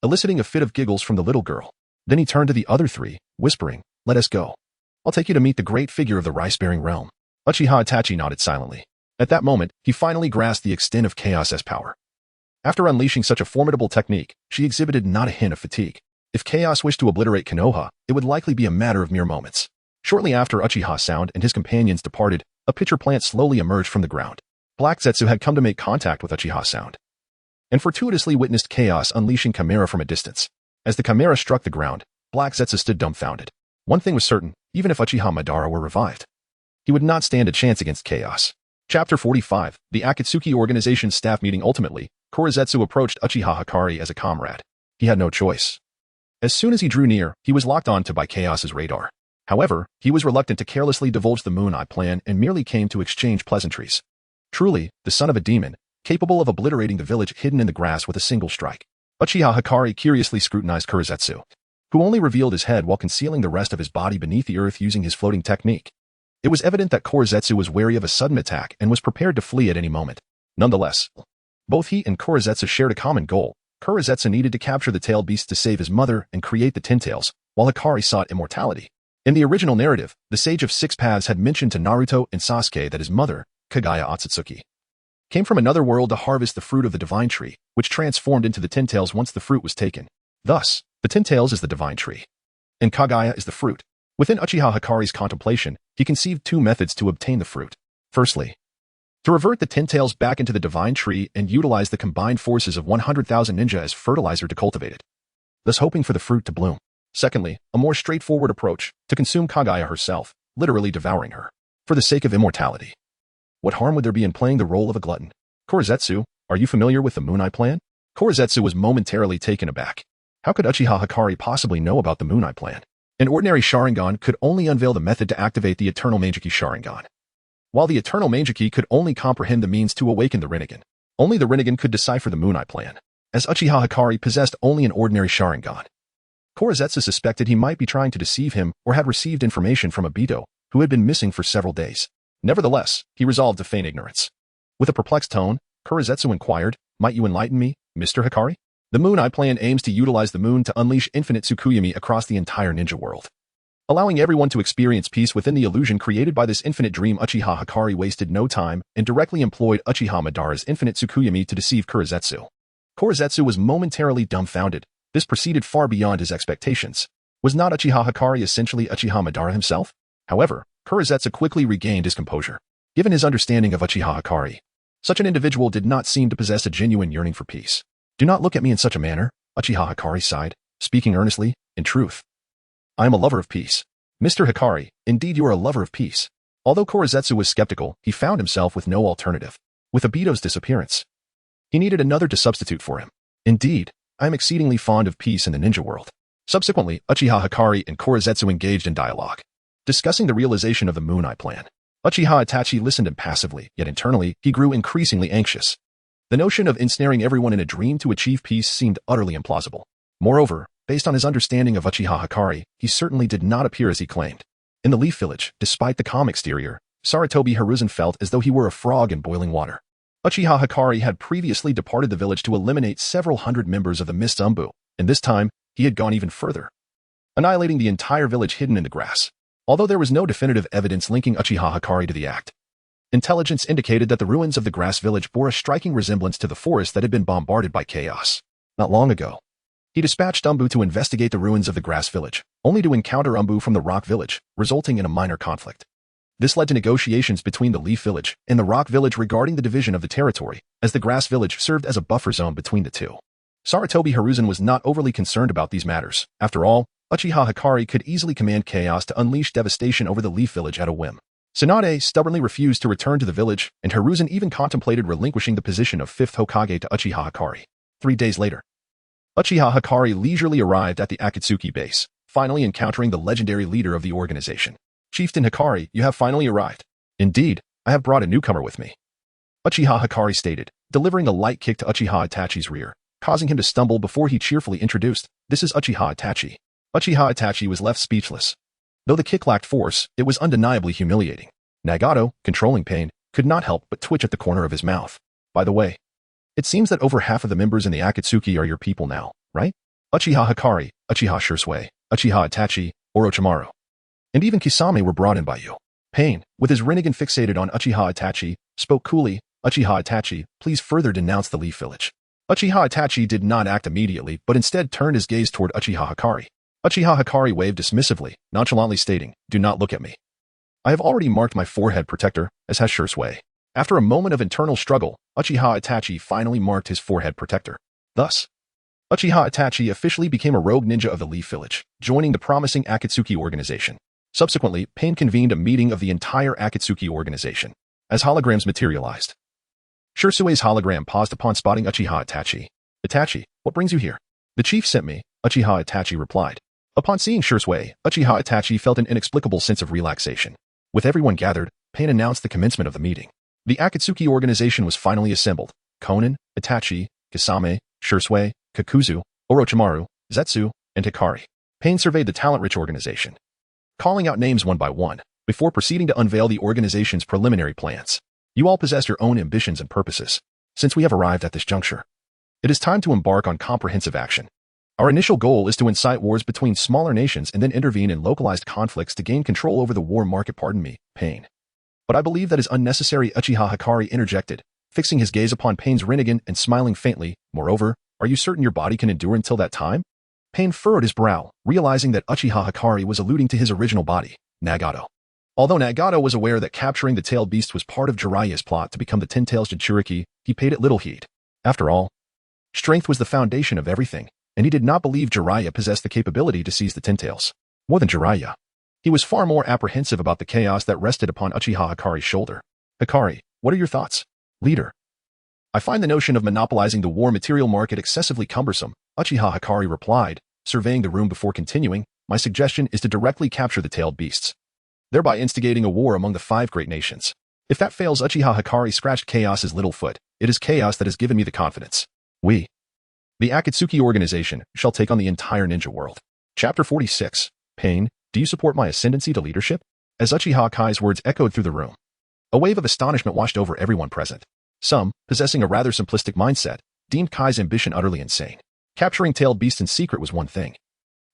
eliciting a fit of giggles from the little girl. Then he turned to the other three. whispering, "Let us go. I'll take you to meet the great figure of the rice-bearing realm." Uchiha Itachi nodded silently. At that moment, he finally grasped the extent of Chaos's power. After unleashing such a formidable technique, she exhibited not a hint of fatigue. If Chaos wished to obliterate Konoha, it would likely be a matter of mere moments. Shortly after Uchiha Sound and his companions departed, a pitcher plant slowly emerged from the ground. Black Zetsu had come to make contact with Uchiha Sound, and fortuitously witnessed Chaos unleashing Chimera from a distance. As the Chimera struck the ground, Black Zetsu stood dumbfounded. One thing was certain, even if Uchiha Madara were revived, he would not stand a chance against Chaos. Chapter 45, The Akatsuki Organization's Staff Meeting. Ultimately, Korezetsu approached Uchiha Hikari as a comrade. He had no choice. As soon as he drew near, he was locked onto by Chaos's radar. However, he was reluctant to carelessly divulge the Moon Eye plan and merely came to exchange pleasantries. Truly, the son of a demon, capable of obliterating the village hidden in the grass with a single strike. Uchiha Hikari curiously scrutinized Korezetsu, who only revealed his head while concealing the rest of his body beneath the earth using his floating technique. It was evident that Korezetsu was wary of a sudden attack and was prepared to flee at any moment. Nonetheless, both he and Korezetsu shared a common goal. Korezetsu needed to capture the tailed beast to save his mother and create the Tintails, while Hikari sought immortality. In the original narrative, the Sage of Six Paths had mentioned to Naruto and Sasuke that his mother, Kagaya Otsutsuki, came from another world to harvest the fruit of the divine tree, which transformed into the Tintails once the fruit was taken. Thus, the Tintails is the divine tree, and Kagaya is the fruit. Within Uchiha Hikari's contemplation, he conceived two methods to obtain the fruit. Firstly, to revert the Tintails back into the divine tree and utilize the combined forces of 100,000 ninja as fertilizer to cultivate it, thus hoping for the fruit to bloom. Secondly, a more straightforward approach, to consume Kagaya herself, literally devouring her, for the sake of immortality. What harm would there be in playing the role of a glutton? Korezetsu, are you familiar with the Moon Eye plan? Korezetsu was momentarily taken aback. How could Uchiha Hikari possibly know about the Moon Eye plan? An ordinary Sharingan could only unveil the method to activate the Eternal Mangeki Sharingan, while the Eternal Mangeki could only comprehend the means to awaken the Rinnegan. Only the Rinnegan could decipher the Moon Eye plan, as Uchiha Hikari possessed only an ordinary Sharingan. Korezetsu suspected he might be trying to deceive him or had received information from Obito, who had been missing for several days. Nevertheless, he resolved to feign ignorance. With a perplexed tone, Korezetsu inquired, "Might you enlighten me, Mr. Hikari?" The Moon Eye plan aims to utilize the moon to unleash infinite Tsukuyomi across the entire ninja world, allowing everyone to experience peace within the illusion created by this infinite dream. Uchiha Hikari wasted no time and directly employed Uchiha Madara's infinite Tsukuyomi to deceive Korezetsu. Korezetsu was momentarily dumbfounded. This proceeded far beyond his expectations. Was not Uchiha Hikari essentially Uchiha Madara himself? However, Korezetsu quickly regained his composure. Given his understanding of Uchiha Hikari, such an individual did not seem to possess a genuine yearning for peace. "Do not look at me in such a manner," Uchiha Hikari sighed, speaking earnestly. "In truth, I am a lover of peace." Mr. Hikari, indeed you are a lover of peace. Although Korezetsu was skeptical, he found himself with no alternative. With Obito's disappearance, he needed another to substitute for him. "Indeed, I am exceedingly fond of peace in the ninja world." Subsequently, Uchiha Hikari and Korezetsu engaged in dialogue, discussing the realization of the Moon Eye plan. Uchiha Itachi listened impassively, yet internally, he grew increasingly anxious. The notion of ensnaring everyone in a dream to achieve peace seemed utterly implausible. Moreover, based on his understanding of Uchiha Hikari, he certainly did not appear as he claimed. In the Leaf Village, despite the calm exterior, Sarutobi Hiruzen felt as though he were a frog in boiling water. Uchiha Hikari had previously departed the village to eliminate several hundred members of the Mist Umbu, and this time, he had gone even further, annihilating the entire village hidden in the grass. Although there was no definitive evidence linking Uchiha Hikari to the act, intelligence indicated that the ruins of the grass village bore a striking resemblance to the forest that had been bombarded by chaos not long ago. He dispatched Umbu to investigate the ruins of the grass village, only to encounter Umbu from the rock village, resulting in a minor conflict. This led to negotiations between the Leaf Village and the rock village regarding the division of the territory, as the grass village served as a buffer zone between the two. Sarutobi Hiruzen was not overly concerned about these matters. After all, Uchiha Hikari could easily command chaos to unleash devastation over the Leaf Village at a whim. Tsunade stubbornly refused to return to the village, and Hiruzen even contemplated relinquishing the position of 5th Hokage to Uchiha Hikari. 3 days later, Uchiha Hikari leisurely arrived at the Akatsuki base, finally encountering the legendary leader of the organization. "Chieftain Hikari, you have finally arrived." "Indeed, I have brought a newcomer with me," Uchiha Hikari stated, delivering a light kick to Uchiha Itachi's rear, causing him to stumble before he cheerfully introduced, "This is Uchiha Itachi." Uchiha Itachi was left speechless. Though the kick lacked force, it was undeniably humiliating. Nagato, controlling pain, could not help but twitch at the corner of his mouth. "By the way, it seems that over half of the members in the Akatsuki are your people now, right?" Uchiha Hikari, Uchiha Shursui, Uchiha Itachi, Orochimaru. And even Kisame were brought in by you. Pain, with his Rinnegan fixated on Uchiha Itachi, spoke coolly, Uchiha Itachi, please further denounce the Leaf Village. Uchiha Itachi did not act immediately, but instead turned his gaze toward Uchiha Hikari. Uchiha Hikari waved dismissively, nonchalantly stating, do not look at me. I have already marked my forehead protector, as has Shursui. After a moment of internal struggle, Uchiha Itachi finally marked his forehead protector. Thus, Uchiha Itachi officially became a rogue ninja of the Leaf Village, joining the promising Akatsuki organization. Subsequently, Pain convened a meeting of the entire Akatsuki organization. As holograms materialized, Shursui's hologram paused upon spotting Uchiha Itachi. Itachi, what brings you here? The chief sent me, Uchiha Itachi replied. Upon seeing Shursui, Uchiha Itachi felt an inexplicable sense of relaxation. With everyone gathered, Pain announced the commencement of the meeting. The Akatsuki organization was finally assembled. Konan, Itachi, Kisame, Shursui, Kakuzu, Orochimaru, Zetsu, and Hikari. Pain surveyed the talent-rich organization, calling out names one by one, before proceeding to unveil the organization's preliminary plans. You all possess your own ambitions and purposes. Since we have arrived at this juncture, it is time to embark on comprehensive action. Our initial goal is to incite wars between smaller nations and then intervene in localized conflicts to gain control over the war market. Pardon me, Pain. But I believe that is unnecessary, Uchiha Hikari interjected, fixing his gaze upon Pain's Rinnegan and smiling faintly. Moreover, are you certain your body can endure until that time? Pain furrowed his brow, realizing that Uchiha Hikari was alluding to his original body, Nagato. Although Nagato was aware that capturing the tailed beast was part of Jiraiya's plot to become the Ten-Tails Jinchuriki, he paid it little heed. After all, strength was the foundation of everything, and he did not believe Jiraiya possessed the capability to seize the Ten-Tails. More than Jiraiya, he was far more apprehensive about the chaos that rested upon Uchiha Hikari's shoulder. Hikari, what are your thoughts? Leader. I find the notion of monopolizing the war material market excessively cumbersome, Uchiha Hikari replied, surveying the room before continuing. My suggestion is to directly capture the tailed beasts, thereby instigating a war among the 5 great nations. If that fails, Uchiha Hikari scratched Chaos's little foot. It is Chaos that has given me the confidence. We, the Akatsuki organization, shall take on the entire ninja world. Chapter 46. Pain, do you support my ascendancy to leadership? As Uchiha Kai's words echoed through the room, a wave of astonishment washed over everyone present. Some, possessing a rather simplistic mindset, deemed Kai's ambition utterly insane. Capturing tailed beasts in secret was one thing,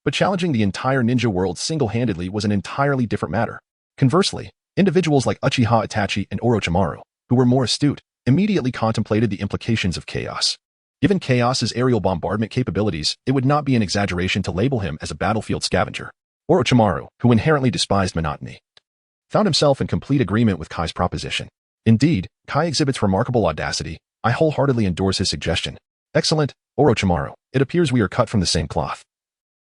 but challenging the entire ninja world single-handedly was an entirely different matter. Conversely, individuals like Uchiha Itachi and Orochimaru, who were more astute, immediately contemplated the implications of Chaos. Given Chaos's aerial bombardment capabilities, it would not be an exaggeration to label him as a battlefield scavenger. Orochimaru, who inherently despised monotony, found himself in complete agreement with Kai's proposition. Indeed, Kai exhibits remarkable audacity. I wholeheartedly endorse his suggestion. Excellent, Orochimaru. It appears we are cut from the same cloth.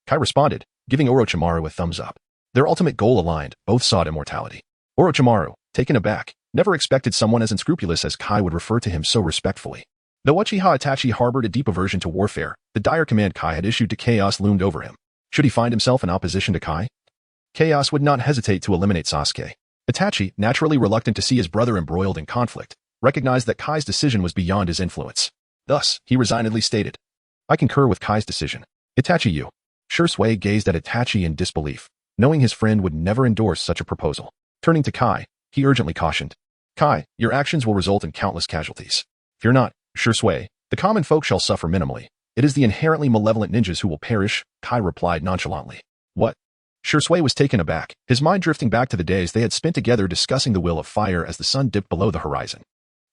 Kai responded, giving Orochimaru a thumbs up. Their ultimate goal aligned, both sought immortality. Orochimaru, taken aback, never expected someone as unscrupulous as Kai would refer to him so respectfully. Though Uchiha Itachi harbored a deep aversion to warfare, the dire command Kai had issued to Chaos loomed over him. Should he find himself in opposition to Kai, Chaos would not hesitate to eliminate Sasuke. Itachi, naturally reluctant to see his brother embroiled in conflict, recognized that Kai's decision was beyond his influence. Thus, he resignedly stated, I concur with Kai's decision. Itachi, you. Shursui gazed at Itachi in disbelief, knowing his friend would never endorse such a proposal. Turning to Kai, he urgently cautioned, Kai, your actions will result in countless casualties. Fear not, Shursui, the common folk shall suffer minimally. It is the inherently malevolent ninjas who will perish, Kai replied nonchalantly. What? Shursui was taken aback, his mind drifting back to the days they had spent together discussing the will of fire as the sun dipped below the horizon.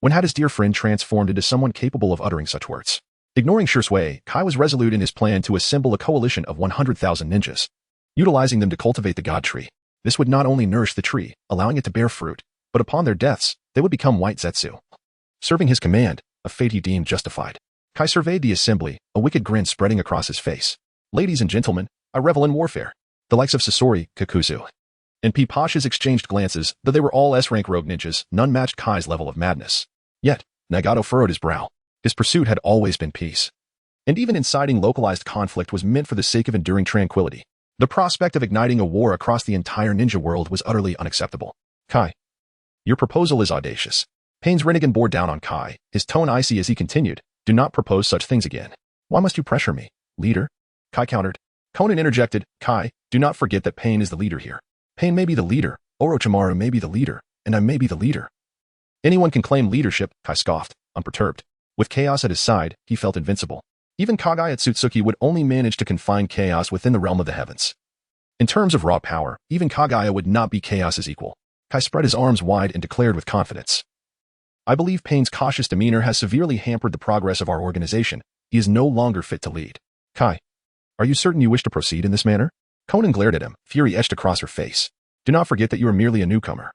When had his dear friend transformed into someone capable of uttering such words? Ignoring Shursui, Kai was resolute in his plan to assemble a coalition of 100,000 ninjas, utilizing them to cultivate the god tree. This would not only nourish the tree, allowing it to bear fruit, but upon their deaths, they would become white Zetsu. Serving his command, a fate he deemed justified. Kai surveyed the assembly, a wicked grin spreading across his face. Ladies and gentlemen, I revel in warfare. The likes of Sasori, Kakuzu, and P. Pasha's exchanged glances, though they were all S-rank rogue ninjas, none matched Kai's level of madness. Yet, Nagato furrowed his brow. His pursuit had always been peace. And even inciting localized conflict was meant for the sake of enduring tranquility. The prospect of igniting a war across the entire ninja world was utterly unacceptable. Kai, your proposal is audacious. Pain's Rinnegan bore down on Kai, his tone icy as he continued, do not propose such things again. Why must you pressure me, leader? Kai countered. Konan interjected, Kai, do not forget that Pain is the leader here. Pain may be the leader, Orochimaru may be the leader, and I may be the leader. Anyone can claim leadership, Kai scoffed, unperturbed. With Chaos at his side, he felt invincible. Even Kagai Atsutsuki would only manage to confine Chaos within the realm of the heavens. In terms of raw power, even Kagaya would not be Chaos's equal. Kai spread his arms wide and declared with confidence. I believe Pain's cautious demeanor has severely hampered the progress of our organization. He is no longer fit to lead. Kai, are you certain you wish to proceed in this manner? Konan glared at him, fury etched across her face. Do not forget that you are merely a newcomer.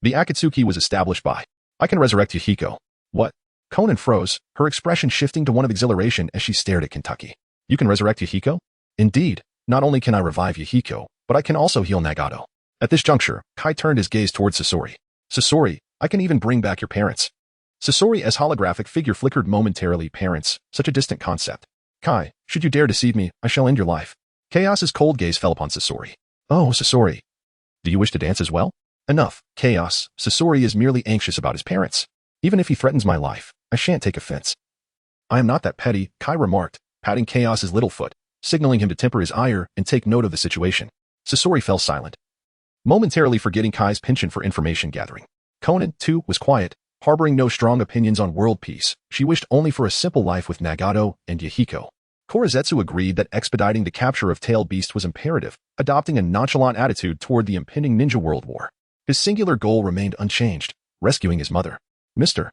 The Akatsuki was established by. I can resurrect Yahiko. What? Konan froze, her expression shifting to one of exhilaration as she stared at Kentucky. You can resurrect Yahiko? Indeed, not only can I revive Yahiko, but I can also heal Nagato. At this juncture, Kai turned his gaze towards Sasori. Sasori, I can even bring back your parents. Sasori's holographic figure flickered momentarily. Parents, such a distant concept. Kai, should you dare deceive me, I shall end your life. Chaos's cold gaze fell upon Sasori. Oh, Sasori. Do you wish to dance as well? Enough, Chaos. Sasori is merely anxious about his parents. Even if he threatens my life, I shan't take offense. I am not that petty, Kai remarked, patting Chaos's little foot, signaling him to temper his ire and take note of the situation. Sasori fell silent, momentarily forgetting Kai's penchant for information gathering. Konan, too, was quiet, harboring no strong opinions on world peace. She wished only for a simple life with Nagato and Yahiko. Korezetsu agreed that expediting the capture of Tailed Beast was imperative, adopting a nonchalant attitude toward the impending ninja world war. His singular goal remained unchanged, rescuing his mother. Mr.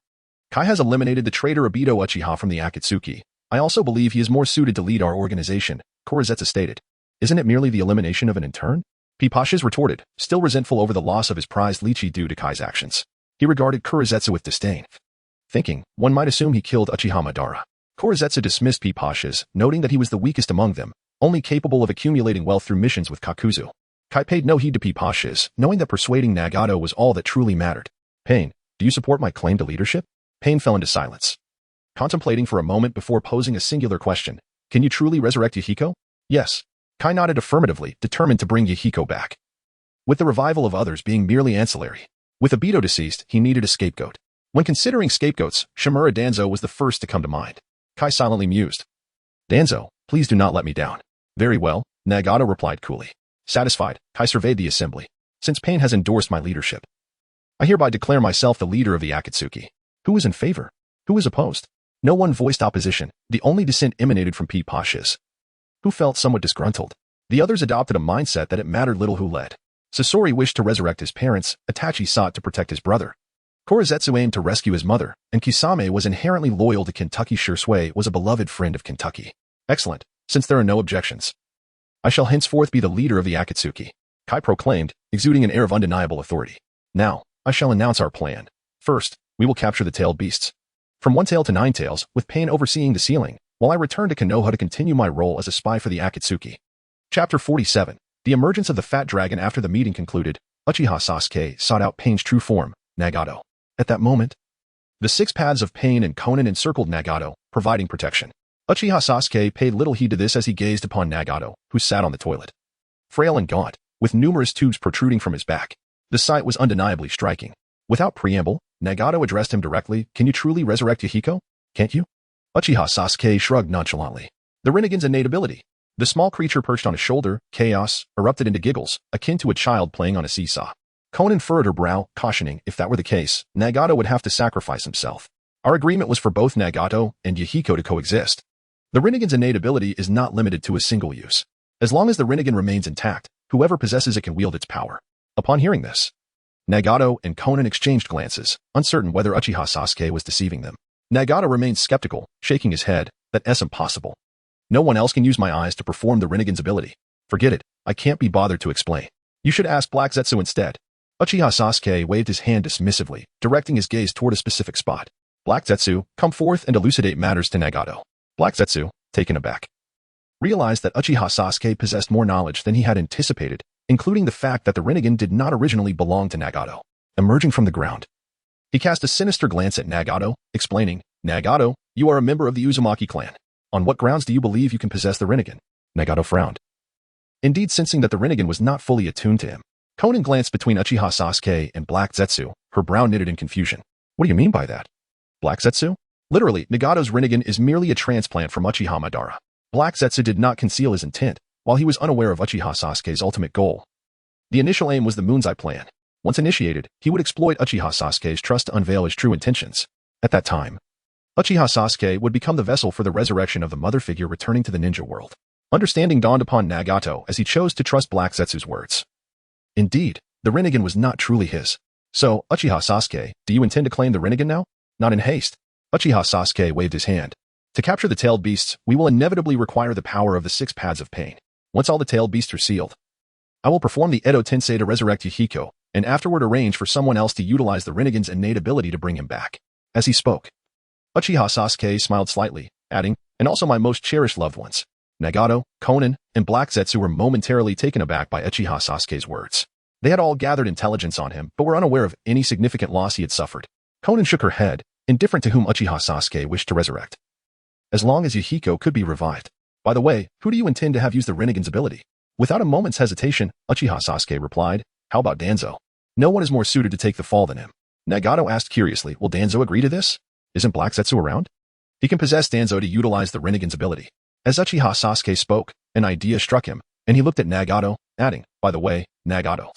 Kai has eliminated the traitor Obito Uchiha from the Akatsuki. I also believe he is more suited to lead our organization, Korezetsu stated. Isn't it merely the elimination of an intern? Pipashes retorted, still resentful over the loss of his prized lychee due to Kai's actions. He regarded Korezetsu with disdain. Thinking, one might assume he killed Uchiha Madara. Korezetsu dismissed Pipashes, noting that he was the weakest among them, only capable of accumulating wealth through missions with Kakuzu. Kai paid no heed to Pipashes, knowing that persuading Nagato was all that truly mattered. Pain, do you support my claim to leadership? Pain fell into silence, contemplating for a moment before posing a singular question. Can you truly resurrect Yahiko? Yes. Kai nodded affirmatively, determined to bring Yahiko back. With the revival of others being merely ancillary. With Obito deceased, he needed a scapegoat. When considering scapegoats, Shimura Danzo was the first to come to mind. Kai silently mused. Danzo, please do not let me down. Very well, Nagato replied coolly. Satisfied, Kai surveyed the assembly. Since Pain has endorsed my leadership, I hereby declare myself the leader of the Akatsuki. Who is in favor? Who is opposed? No one voiced opposition. The only dissent emanated from Pipashes, who felt somewhat disgruntled. The others adopted a mindset that it mattered little who led. Sasori wished to resurrect his parents, Itachi sought to protect his brother. Korezetsu aimed to rescue his mother, and Kisame was inherently loyal to Kentucky. Shursui was a beloved friend of Kentucky. Excellent, since there are no objections. I shall henceforth be the leader of the Akatsuki, Kai proclaimed, exuding an air of undeniable authority. Now, I shall announce our plan. First, we will capture the tailed beasts. From 1 tail to 9 tails, with Pain overseeing the ceiling, while I return to Konoha to continue my role as a spy for the Akatsuki. Chapter 47. The emergence of the fat dragon. After the meeting concluded, Uchiha Sasuke sought out Pain's true form, Nagato. At that moment, the 6 paths of Pain and Konan encircled Nagato, providing protection. Uchiha Sasuke paid little heed to this as he gazed upon Nagato, who sat on the toilet. Frail and gaunt, with numerous tubes protruding from his back. The sight was undeniably striking. Without preamble, Nagato addressed him directly. Can you truly resurrect Yahiko? Can't you? Uchiha Sasuke shrugged nonchalantly. The Rinnegan's innate ability. The small creature perched on his shoulder, Chaos, erupted into giggles, akin to a child playing on a seesaw. Konan furrowed her brow, cautioning, if that were the case, Nagato would have to sacrifice himself. Our agreement was for both Nagato and Yahiko to coexist. The Rinnegan's innate ability is not limited to a single use. As long as the Rinnegan remains intact, whoever possesses it can wield its power. Upon hearing this, Nagato and Konan exchanged glances, uncertain whether Uchiha Sasuke was deceiving them. Nagato remained skeptical, shaking his head, that's impossible. No one else can use my eyes to perform the Rinnegan's ability. Forget it, I can't be bothered to explain. You should ask Black Zetsu instead. Uchiha Sasuke waved his hand dismissively, directing his gaze toward a specific spot. Black Zetsu, come forth and elucidate matters to Nagato. Black Zetsu, taken aback, realized that Uchiha Sasuke possessed more knowledge than he had anticipated, including the fact that the Rinnegan did not originally belong to Nagato. Emerging from the ground, he cast a sinister glance at Nagato, explaining, Nagato, you are a member of the Uzumaki clan. On what grounds do you believe you can possess the Rinnegan? Nagato frowned, indeed sensing that the Rinnegan was not fully attuned to him. Konan glanced between Uchiha Sasuke and Black Zetsu, her brow knitted in confusion. What do you mean by that? Black Zetsu? Literally, Nagato's Rinnegan is merely a transplant from Uchiha Madara. Black Zetsu did not conceal his intent, while he was unaware of Uchiha Sasuke's ultimate goal. The initial aim was the Moon's Eye plan. Once initiated, he would exploit Uchiha Sasuke's trust to unveil his true intentions. At that time, Uchiha Sasuke would become the vessel for the resurrection of the mother figure returning to the ninja world. Understanding dawned upon Nagato as he chose to trust Black Zetsu's words. Indeed, the Rinnegan was not truly his. So, Uchiha Sasuke, do you intend to claim the Rinnegan now? Not in haste. Uchiha Sasuke waved his hand. To capture the tailed beasts, we will inevitably require the power of the 6 paths of pain. Once all the tailed beasts are sealed, I will perform the Edo Tensei to resurrect Yahiko, and afterward arrange for someone else to utilize the Rinnegan's innate ability to bring him back. As he spoke, Uchiha Sasuke smiled slightly, adding, and also my most cherished loved ones. Nagato, Konan, and Black Zetsu were momentarily taken aback by Uchiha Sasuke's words. They had all gathered intelligence on him, but were unaware of any significant loss he had suffered. Konan shook her head, indifferent to whom Uchiha Sasuke wished to resurrect. As long as Yahiko could be revived. By the way, who do you intend to have use the Rinnegan's ability? Without a moment's hesitation, Uchiha Sasuke replied, how about Danzo? No one is more suited to take the fall than him. Nagato asked curiously, will Danzo agree to this? Isn't Black Zetsu around? He can possess Danzo to utilize the Rinnegan's ability. As Uchiha Sasuke spoke, an idea struck him, and he looked at Nagato, adding, by the way, Nagato,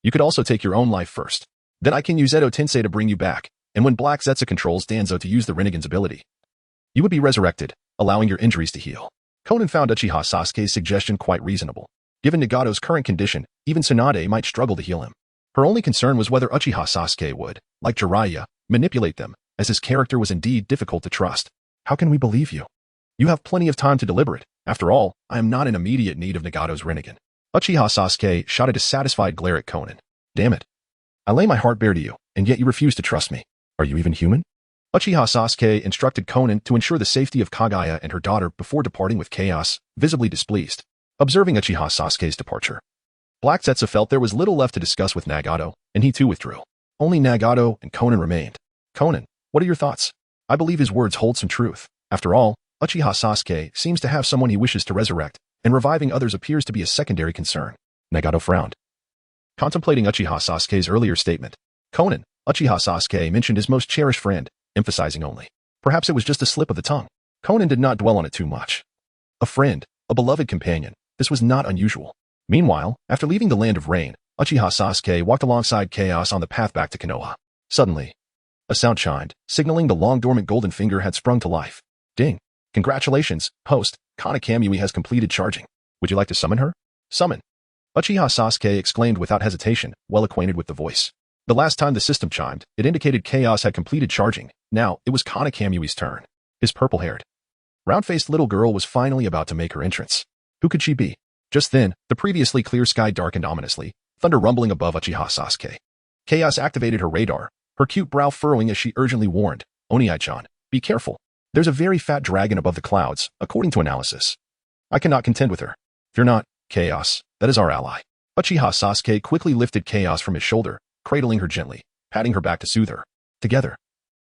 you could also take your own life first. Then I can use Edo Tensei to bring you back, and when Black Zetsu controls Danzo to use the Rinnegan's ability, you would be resurrected, allowing your injuries to heal. Konan found Uchiha Sasuke's suggestion quite reasonable. Given Nagato's current condition, even Tsunade might struggle to heal him. Her only concern was whether Uchiha Sasuke would, like Jiraiya, manipulate them, as his character was indeed difficult to trust. How can we believe you? You have plenty of time to deliberate. After all, I am not in immediate need of Nagato's Rinnegan. Uchiha Sasuke shot a dissatisfied glare at Konan. Damn it. I lay my heart bare to you, and yet you refuse to trust me. Are you even human? Uchiha Sasuke instructed Konan to ensure the safety of Kaguya and her daughter before departing with Chaos, visibly displeased. Observing Uchiha Sasuke's departure, Black Zetsu felt there was little left to discuss with Nagato, and he too withdrew. Only Nagato and Konan remained. Konan, what are your thoughts? I believe his words hold some truth. After all, Uchiha Sasuke seems to have someone he wishes to resurrect, and reviving others appears to be a secondary concern. Nagato frowned. Contemplating Uchiha Sasuke's earlier statement, Konan, Uchiha Sasuke mentioned his most cherished friend, emphasizing only. Perhaps it was just a slip of the tongue. Konan did not dwell on it too much. A friend, a beloved companion, this was not unusual. Meanwhile, after leaving the Land of Rain, Uchiha Sasuke walked alongside Chaos on the path back to Konoha. Suddenly, a sound chimed, signaling the long-dormant golden finger had sprung to life. Ding. Congratulations, host, Kana Kamui has completed charging. Would you like to summon her? Summon. Uchiha Sasuke exclaimed without hesitation, well acquainted with the voice. The last time the system chimed, it indicated Chaos had completed charging. Now, it was Kana Kamui's turn. His purple-haired, round-faced little girl was finally about to make her entrance. Who could she be? Just then, the previously clear sky darkened ominously, thunder rumbling above Uchiha Sasuke. Chaos activated her radar, her cute brow furrowing as she urgently warned, Oniai-chan, be careful. There's a very fat dragon above the clouds, according to analysis. I cannot contend with her. Fear not, Chaos, that is our ally. Uchiha Sasuke quickly lifted Chaos from his shoulder, cradling her gently, patting her back to soothe her. Together,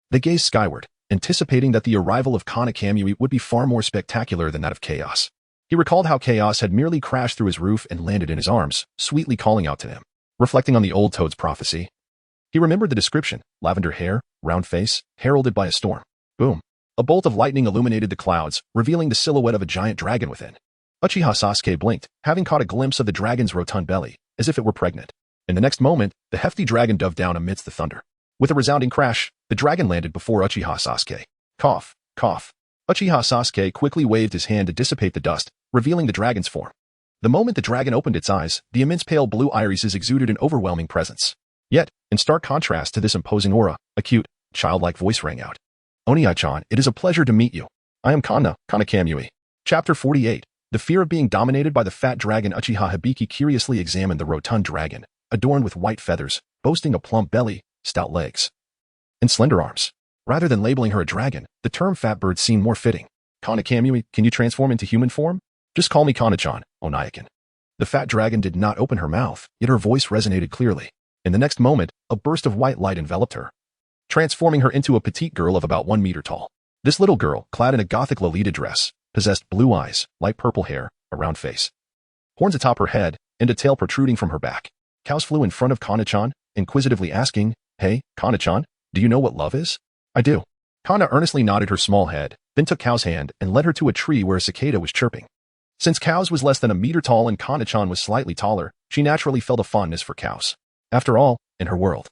they gazed skyward, anticipating that the arrival of Kana Kamui would be far more spectacular than that of Chaos. He recalled how Chaos had merely crashed through his roof and landed in his arms, sweetly calling out to him. Reflecting on the old toad's prophecy, he remembered the description, lavender hair, round face, heralded by a storm. Boom. A bolt of lightning illuminated the clouds, revealing the silhouette of a giant dragon within. Uchiha Sasuke blinked, having caught a glimpse of the dragon's rotund belly, as if it were pregnant. In the next moment, the hefty dragon dove down amidst the thunder. With a resounding crash, the dragon landed before Uchiha Sasuke. Cough, cough. Uchiha Sasuke quickly waved his hand to dissipate the dust, revealing the dragon's form. The moment the dragon opened its eyes, the immense pale blue irises exuded an overwhelming presence. Yet, in stark contrast to this imposing aura, a cute, childlike voice rang out. Oniai-chan, it is a pleasure to meet you. I am Kana Kamui. Chapter 48. The fear of being dominated by the fat dragon. Uchiha Hibiki curiously examined the rotund dragon, adorned with white feathers, boasting a plump belly, stout legs, and slender arms. Rather than labeling her a dragon, the term fat bird seemed more fitting. Kana Kamui, can you transform into human form? Just call me Kana-chan, Onaikin. The fat dragon did not open her mouth, yet her voice resonated clearly. In the next moment, a burst of white light enveloped her, transforming her into a petite girl of about 1 meter tall. This little girl, clad in a gothic Lolita dress, possessed blue eyes, light purple hair, a round face, horns atop her head, and a tail protruding from her back. Cows flew in front of Kana-chan, inquisitively asking, Hey, Kana-chan, do you know what love is? I do. Kana earnestly nodded her small head, then took Cow's hand and led her to a tree where a cicada was chirping. Since Cows was less than 1 meter tall and Kana-chan was slightly taller, she naturally felt a fondness for Cows. After all, in her world,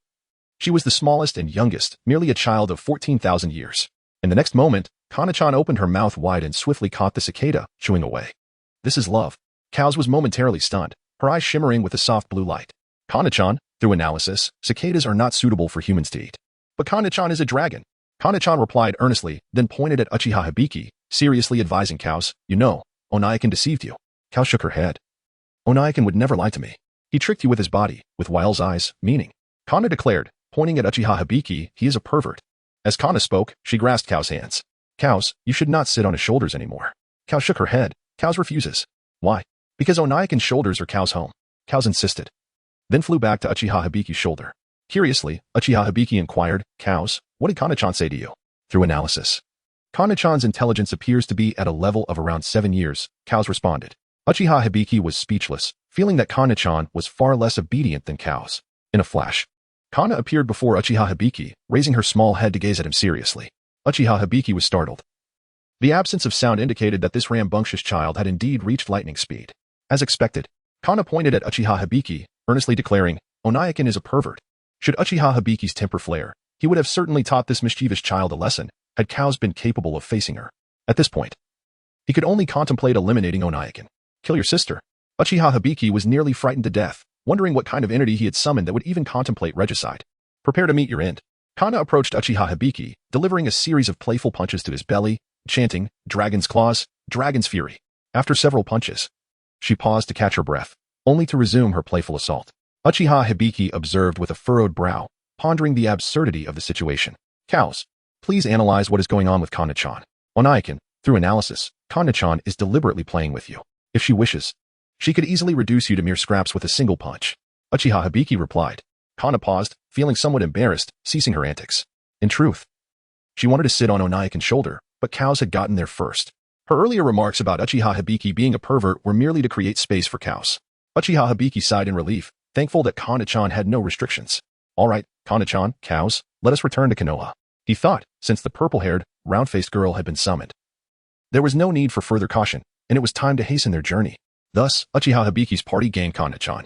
she was the smallest and youngest, merely a child of 14,000 years. In the next moment, Kana-chan opened her mouth wide and swiftly caught the cicada, chewing away. This is love. Cows was momentarily stunned, her eyes shimmering with a soft blue light. Kana-chan, through analysis, cicadas are not suitable for humans to eat. But Kana-chan is a dragon. Kana-chan replied earnestly, then pointed at Uchiha Hibiki, seriously advising Cows, you know, Onaikin deceived you. Cows shook her head. Onaikin would never lie to me. He tricked you with his body, with Wile's eyes, meaning. Kana declared, pointing at Uchiha Hibiki, he is a pervert. As Kana spoke, she grasped Cow's hands. Cows, you should not sit on his shoulders anymore. Cow shook her head. Cows refuses. Why? Because Onaikin's shoulders are Cow's home. Cows insisted. Then flew back to Uchiha Hibiki's shoulder. Curiously, Uchiha Hibiki inquired, Cows, what did Kana-chan say to you? Through analysis. Kana-chan's intelligence appears to be at a level of around 7 years, Cows responded. Uchiha Hibiki was speechless, feeling that Kana-chan was far less obedient than Cows. In a flash, Kana appeared before Uchiha Hibiki, raising her small head to gaze at him seriously. Uchiha Hibiki was startled. The absence of sound indicated that this rambunctious child had indeed reached lightning speed. As expected, Kana pointed at Uchiha Hibiki, earnestly declaring, Onaikin is a pervert. Should Uchiha Hibiki's temper flare, he would have certainly taught this mischievous child a lesson, had Cows been capable of facing her. At this point, he could only contemplate eliminating Onaikin. Kill your sister. Uchiha Hibiki was nearly frightened to death, wondering what kind of entity he had summoned that would even contemplate regicide. Prepare to meet your end. Kana approached Uchiha Hibiki, delivering a series of playful punches to his belly, chanting, Dragon's Claws, Dragon's Fury. After several punches, she paused to catch her breath, only to resume her playful assault. Uchiha Hibiki observed with a furrowed brow, pondering the absurdity of the situation. Cows, please analyze what is going on with Kana-chan. Onaikin, through analysis, Kana-chan is deliberately playing with you. If she wishes, she could easily reduce you to mere scraps with a single punch. Uchiha Hibiki replied. Kana paused, feeling somewhat embarrassed, ceasing her antics. In truth, she wanted to sit on Onaikin's shoulder, but Cows had gotten there first. Her earlier remarks about Uchiha Hibiki being a pervert were merely to create space for Cows. Uchiha Hibiki sighed in relief, thankful that Kana-chan had no restrictions. All right, Kana-chan, Cows, let us return to Konoha. He thought, since the purple-haired, round-faced girl had been summoned. There was no need for further caution, and it was time to hasten their journey. Thus, Uchiha Hibiki's party gained Kana-chan.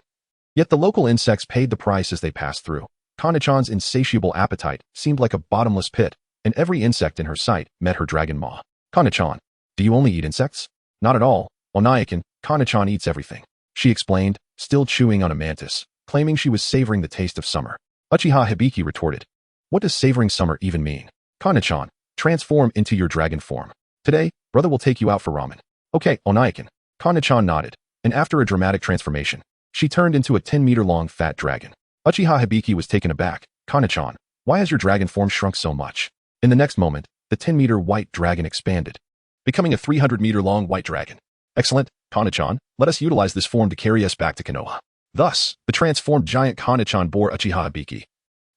Yet the local insects paid the price as they passed through. Kana-chan's insatiable appetite seemed like a bottomless pit, and every insect in her sight met her dragon maw. Kana-chan, do you only eat insects? Not at all. Onaikin, Kana-chan eats everything. She explained, still chewing on a mantis, claiming she was savoring the taste of summer. Uchiha Hibiki retorted. What does savoring summer even mean? Kana-chan, transform into your dragon form. Today, brother will take you out for ramen. Okay, Onaikin. Kana-chan nodded, and after a dramatic transformation, she turned into a 10-meter-long fat dragon. Uchiha Hibiki was taken aback. Kana-chan, why has your dragon form shrunk so much? In the next moment, the 10-meter white dragon expanded, becoming a 300-meter-long white dragon. Excellent, Kana-chan, let us utilize this form to carry us back to Konoha. Thus, the transformed giant Kana-chan bore Uchiha Hibiki,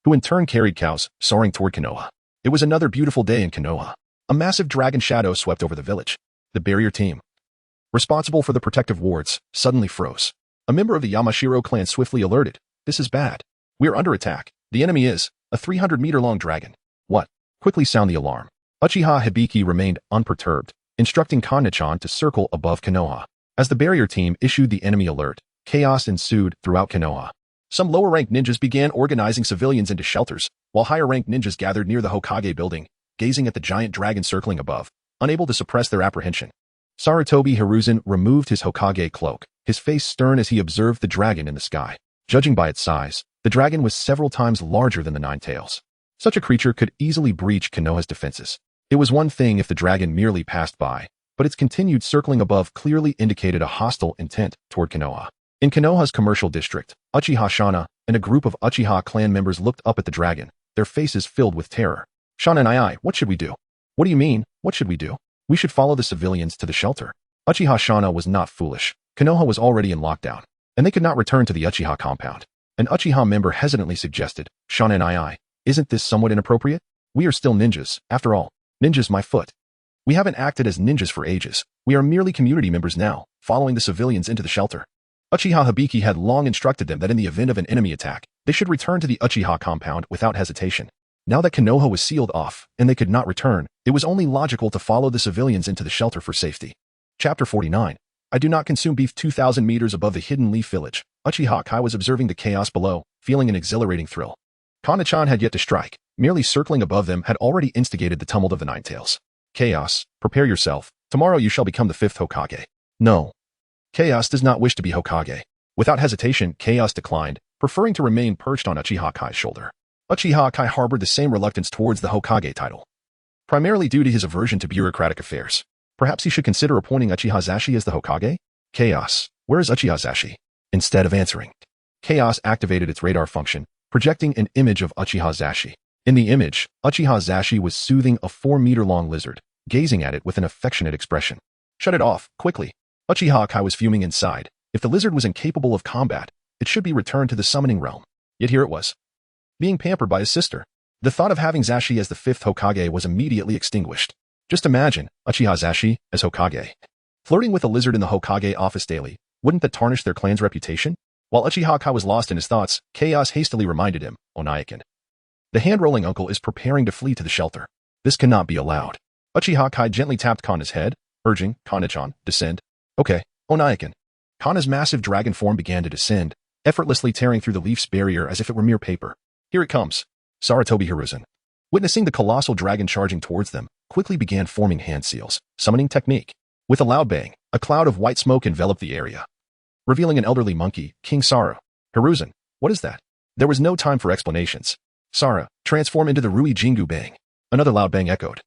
who in turn carried Cows, soaring toward Konoha. It was another beautiful day in Konoha. A massive dragon shadow swept over the village. The barrier team, responsible for the protective wards, suddenly froze. A member of the Yamashiro clan swiftly alerted. This is bad. We are under attack. The enemy is a 300-meter-long dragon. What? Quickly sound the alarm. Uchiha Hibiki remained unperturbed, instructing Kana-chan to circle above Konoha. As the barrier team issued the enemy alert, chaos ensued throughout Konoha. Some lower-ranked ninjas began organizing civilians into shelters, while higher-ranked ninjas gathered near the Hokage building, gazing at the giant dragon circling above, unable to suppress their apprehension. Sarutobi Hiruzen removed his Hokage cloak, his face stern as he observed the dragon in the sky. Judging by its size, the dragon was several times larger than the Nine Tails. Such a creature could easily breach Konoha's defenses. It was one thing if the dragon merely passed by, but its continued circling above clearly indicated a hostile intent toward Konoha. In Konoha's commercial district, Uchiha Shana and a group of Uchiha clan members looked up at the dragon, their faces filled with terror. Shana and I, what should we do? What do you mean, what should we do? We should follow the civilians to the shelter. Uchiha Shana was not foolish. Konoha was already in lockdown, and they could not return to the Uchiha compound. An Uchiha member hesitantly suggested, Shana and I, isn't this somewhat inappropriate? We are still ninjas, after all. Ninjas my foot. We haven't acted as ninjas for ages. We are merely community members now, following the civilians into the shelter. Uchiha Hibiki had long instructed them that in the event of an enemy attack, they should return to the Uchiha compound without hesitation. Now that Konoha was sealed off, and they could not return, it was only logical to follow the civilians into the shelter for safety. Chapter 49. I do not consume beef 2,000 meters above the Hidden Leaf Village. Uchiha Kai was observing the chaos below, feeling an exhilarating thrill. Kana-chan had yet to strike. Merely circling above them had already instigated the tumult of the Nine Tails. Chaos, prepare yourself. Tomorrow you shall become the 5th Hokage. No. Chaos does not wish to be Hokage. Without hesitation, Chaos declined, preferring to remain perched on Uchiha Kai's shoulder. Uchiha Kai harbored the same reluctance towards the Hokage title, primarily due to his aversion to bureaucratic affairs. Perhaps he should consider appointing Uchiha Zashi as the Hokage? Chaos, where is Uchiha Zashi? Instead of answering, Chaos activated its radar function, projecting an image of Uchiha Zashi. In the image, Uchiha Zashi was soothing a 4-meter-long lizard, gazing at it with an affectionate expression. Shut it off, quickly. Uchiha Kai was fuming inside. If the lizard was incapable of combat, it should be returned to the summoning realm. Yet here it was, being pampered by his sister. The thought of having Zashi as the 5th Hokage was immediately extinguished. Just imagine, Uchiha Zashi as Hokage. Flirting with a lizard in the Hokage office daily, wouldn't that tarnish their clan's reputation? While Uchiha Kai was lost in his thoughts, Chaos hastily reminded him, Onaikin. The hand-rolling uncle is preparing to flee to the shelter. This cannot be allowed. Uchiha Kai gently tapped Kana's head, urging, Kana-chan, descend. Okay, Onaikin. Kana's massive dragon form began to descend, effortlessly tearing through the leaf's barrier as if it were mere paper. Here it comes. Sarutobi Hiruzen, witnessing the colossal dragon charging towards them, quickly began forming hand seals, summoning technique. With a loud bang, a cloud of white smoke enveloped the area, revealing an elderly monkey, King Saru. Hiruzen, what is that? There was no time for explanations. Sara, transform into the Rui Jingu Bang. Another loud bang echoed.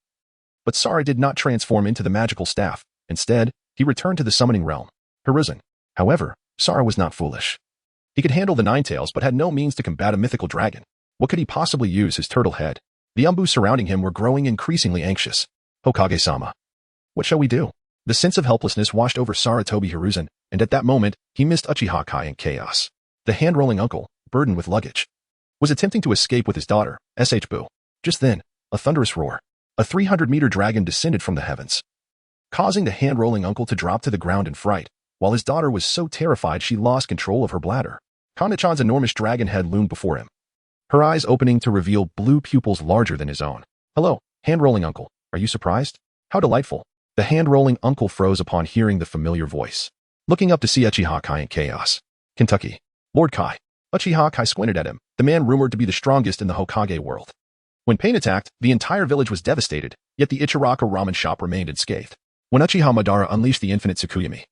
But Sara did not transform into the magical staff. Instead, he returned to the summoning realm. Hiruzen. However, Sara was not foolish. He could handle the Nine Tails but had no means to combat a mythical dragon. What could he possibly use his turtle head? The Umbu surrounding him were growing increasingly anxious. Hokage-sama. What shall we do? The sense of helplessness washed over Sarutobi Hiruzen, and at that moment, he missed Uchiha Kai and Chaos. The hand-rolling uncle, burdened with luggage, was attempting to escape with his daughter, Boo. Just then, a thunderous roar. A 300-meter dragon descended from the heavens, causing the hand-rolling uncle to drop to the ground in fright, while his daughter was so terrified she lost control of her bladder. Kana-chan's enormous dragon head loomed before him, her eyes opening to reveal blue pupils larger than his own. Hello, hand-rolling uncle. Are you surprised? How delightful. The hand-rolling uncle froze upon hearing the familiar voice, looking up to see Uchiha Kai and Chaos. Kentucky. Lord Kai. Uchiha Kai squinted at him, the man rumored to be the strongest in the Hokage world. When pain attacked, the entire village was devastated, yet the Ichiraka ramen shop remained unscathed. When Uchiha Madara unleashed the infinite Tsukuyami,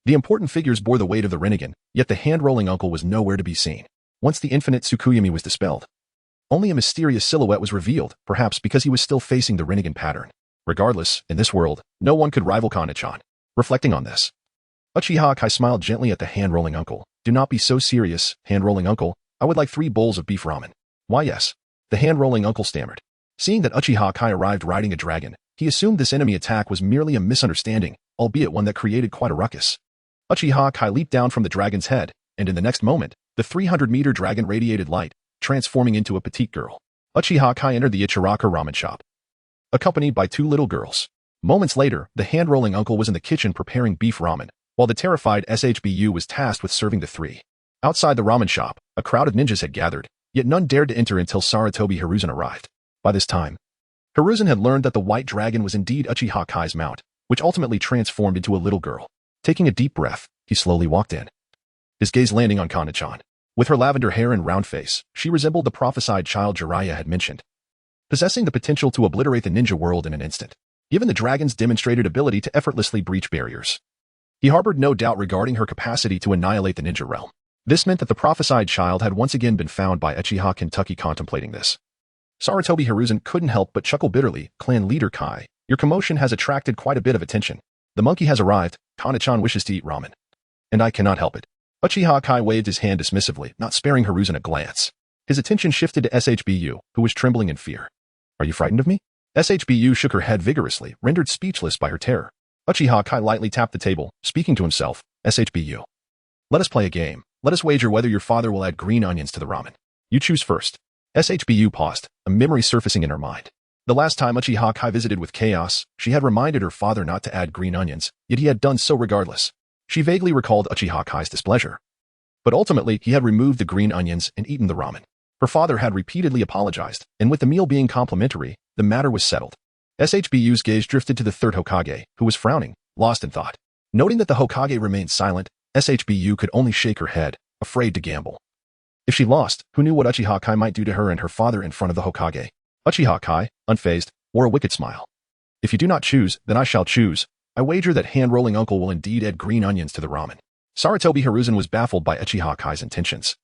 the important figures bore the weight of the Rinnegan, yet the hand-rolling uncle was nowhere to be seen. Once the infinite Tsukuyami was dispelled, only a mysterious silhouette was revealed, perhaps because he was still facing the Rinnegan pattern. Regardless, in this world, no one could rival Kana-chan. Reflecting on this, Uchiha Kai smiled gently at the hand-rolling uncle. Do not be so serious, hand-rolling uncle. I would like 3 bowls of beef ramen. Why yes. The hand-rolling uncle stammered. Seeing that Uchiha Kai arrived riding a dragon, he assumed this enemy attack was merely a misunderstanding, albeit one that created quite a ruckus. Uchiha Kai leaped down from the dragon's head, and in the next moment, the 300-meter dragon radiated light, transforming into a petite girl. Uchiha Kai entered the Ichiraka ramen shop, accompanied by 2 little girls. Moments later, the hand-rolling uncle was in the kitchen preparing beef ramen, while the terrified SHBU was tasked with serving the 3. Outside the ramen shop, a crowd of ninjas had gathered, yet none dared to enter until Sarutobi Hiruzen arrived. By this time, Hiruzen had learned that the white dragon was indeed Uchiha Kai's mount, which ultimately transformed into a little girl. Taking a deep breath, he slowly walked in, his gaze landing on Kana-chan. With her lavender hair and round face, she resembled the prophesied child Jiraiya had mentioned, possessing the potential to obliterate the ninja world in an instant. Given the dragon's demonstrated ability to effortlessly breach barriers, he harbored no doubt regarding her capacity to annihilate the ninja realm. This meant that the prophesied child had once again been found by Uchiha Kentucky. Contemplating this, Sarutobi Hiruzen couldn't help but chuckle bitterly. Clan leader Kai, your commotion has attracted quite a bit of attention. The monkey has arrived. Kana-chan wishes to eat ramen, and I cannot help it. Uchiha Kai waved his hand dismissively, not sparing Hiruzen a glance. His attention shifted to SHBU, who was trembling in fear. Are you frightened of me? SHBU shook her head vigorously, rendered speechless by her terror. Uchiha Kai lightly tapped the table, speaking to himself. SHBU. Let us play a game. Let us wager whether your father will add green onions to the ramen. You choose first. SHBU paused, a memory surfacing in her mind. The last time Uchiha Kai visited with Chaos, she had reminded her father not to add green onions, yet he had done so regardless. She vaguely recalled Uchiha Kai's displeasure. But ultimately, he had removed the green onions and eaten the ramen. Her father had repeatedly apologized, and with the meal being complimentary, the matter was settled. SHBU's gaze drifted to the 3rd Hokage, who was frowning, lost in thought. Noting that the Hokage remained silent, SHBU could only shake her head, afraid to gamble. If she lost, who knew what Uchiha Kai might do to her and her father in front of the Hokage? Uchiha Kai, unfazed, wore a wicked smile. If you do not choose, then I shall choose. I wager that hand-rolling uncle will indeed add green onions to the ramen. Saratobi Hiruzen was baffled by Uchiha Kai's intentions.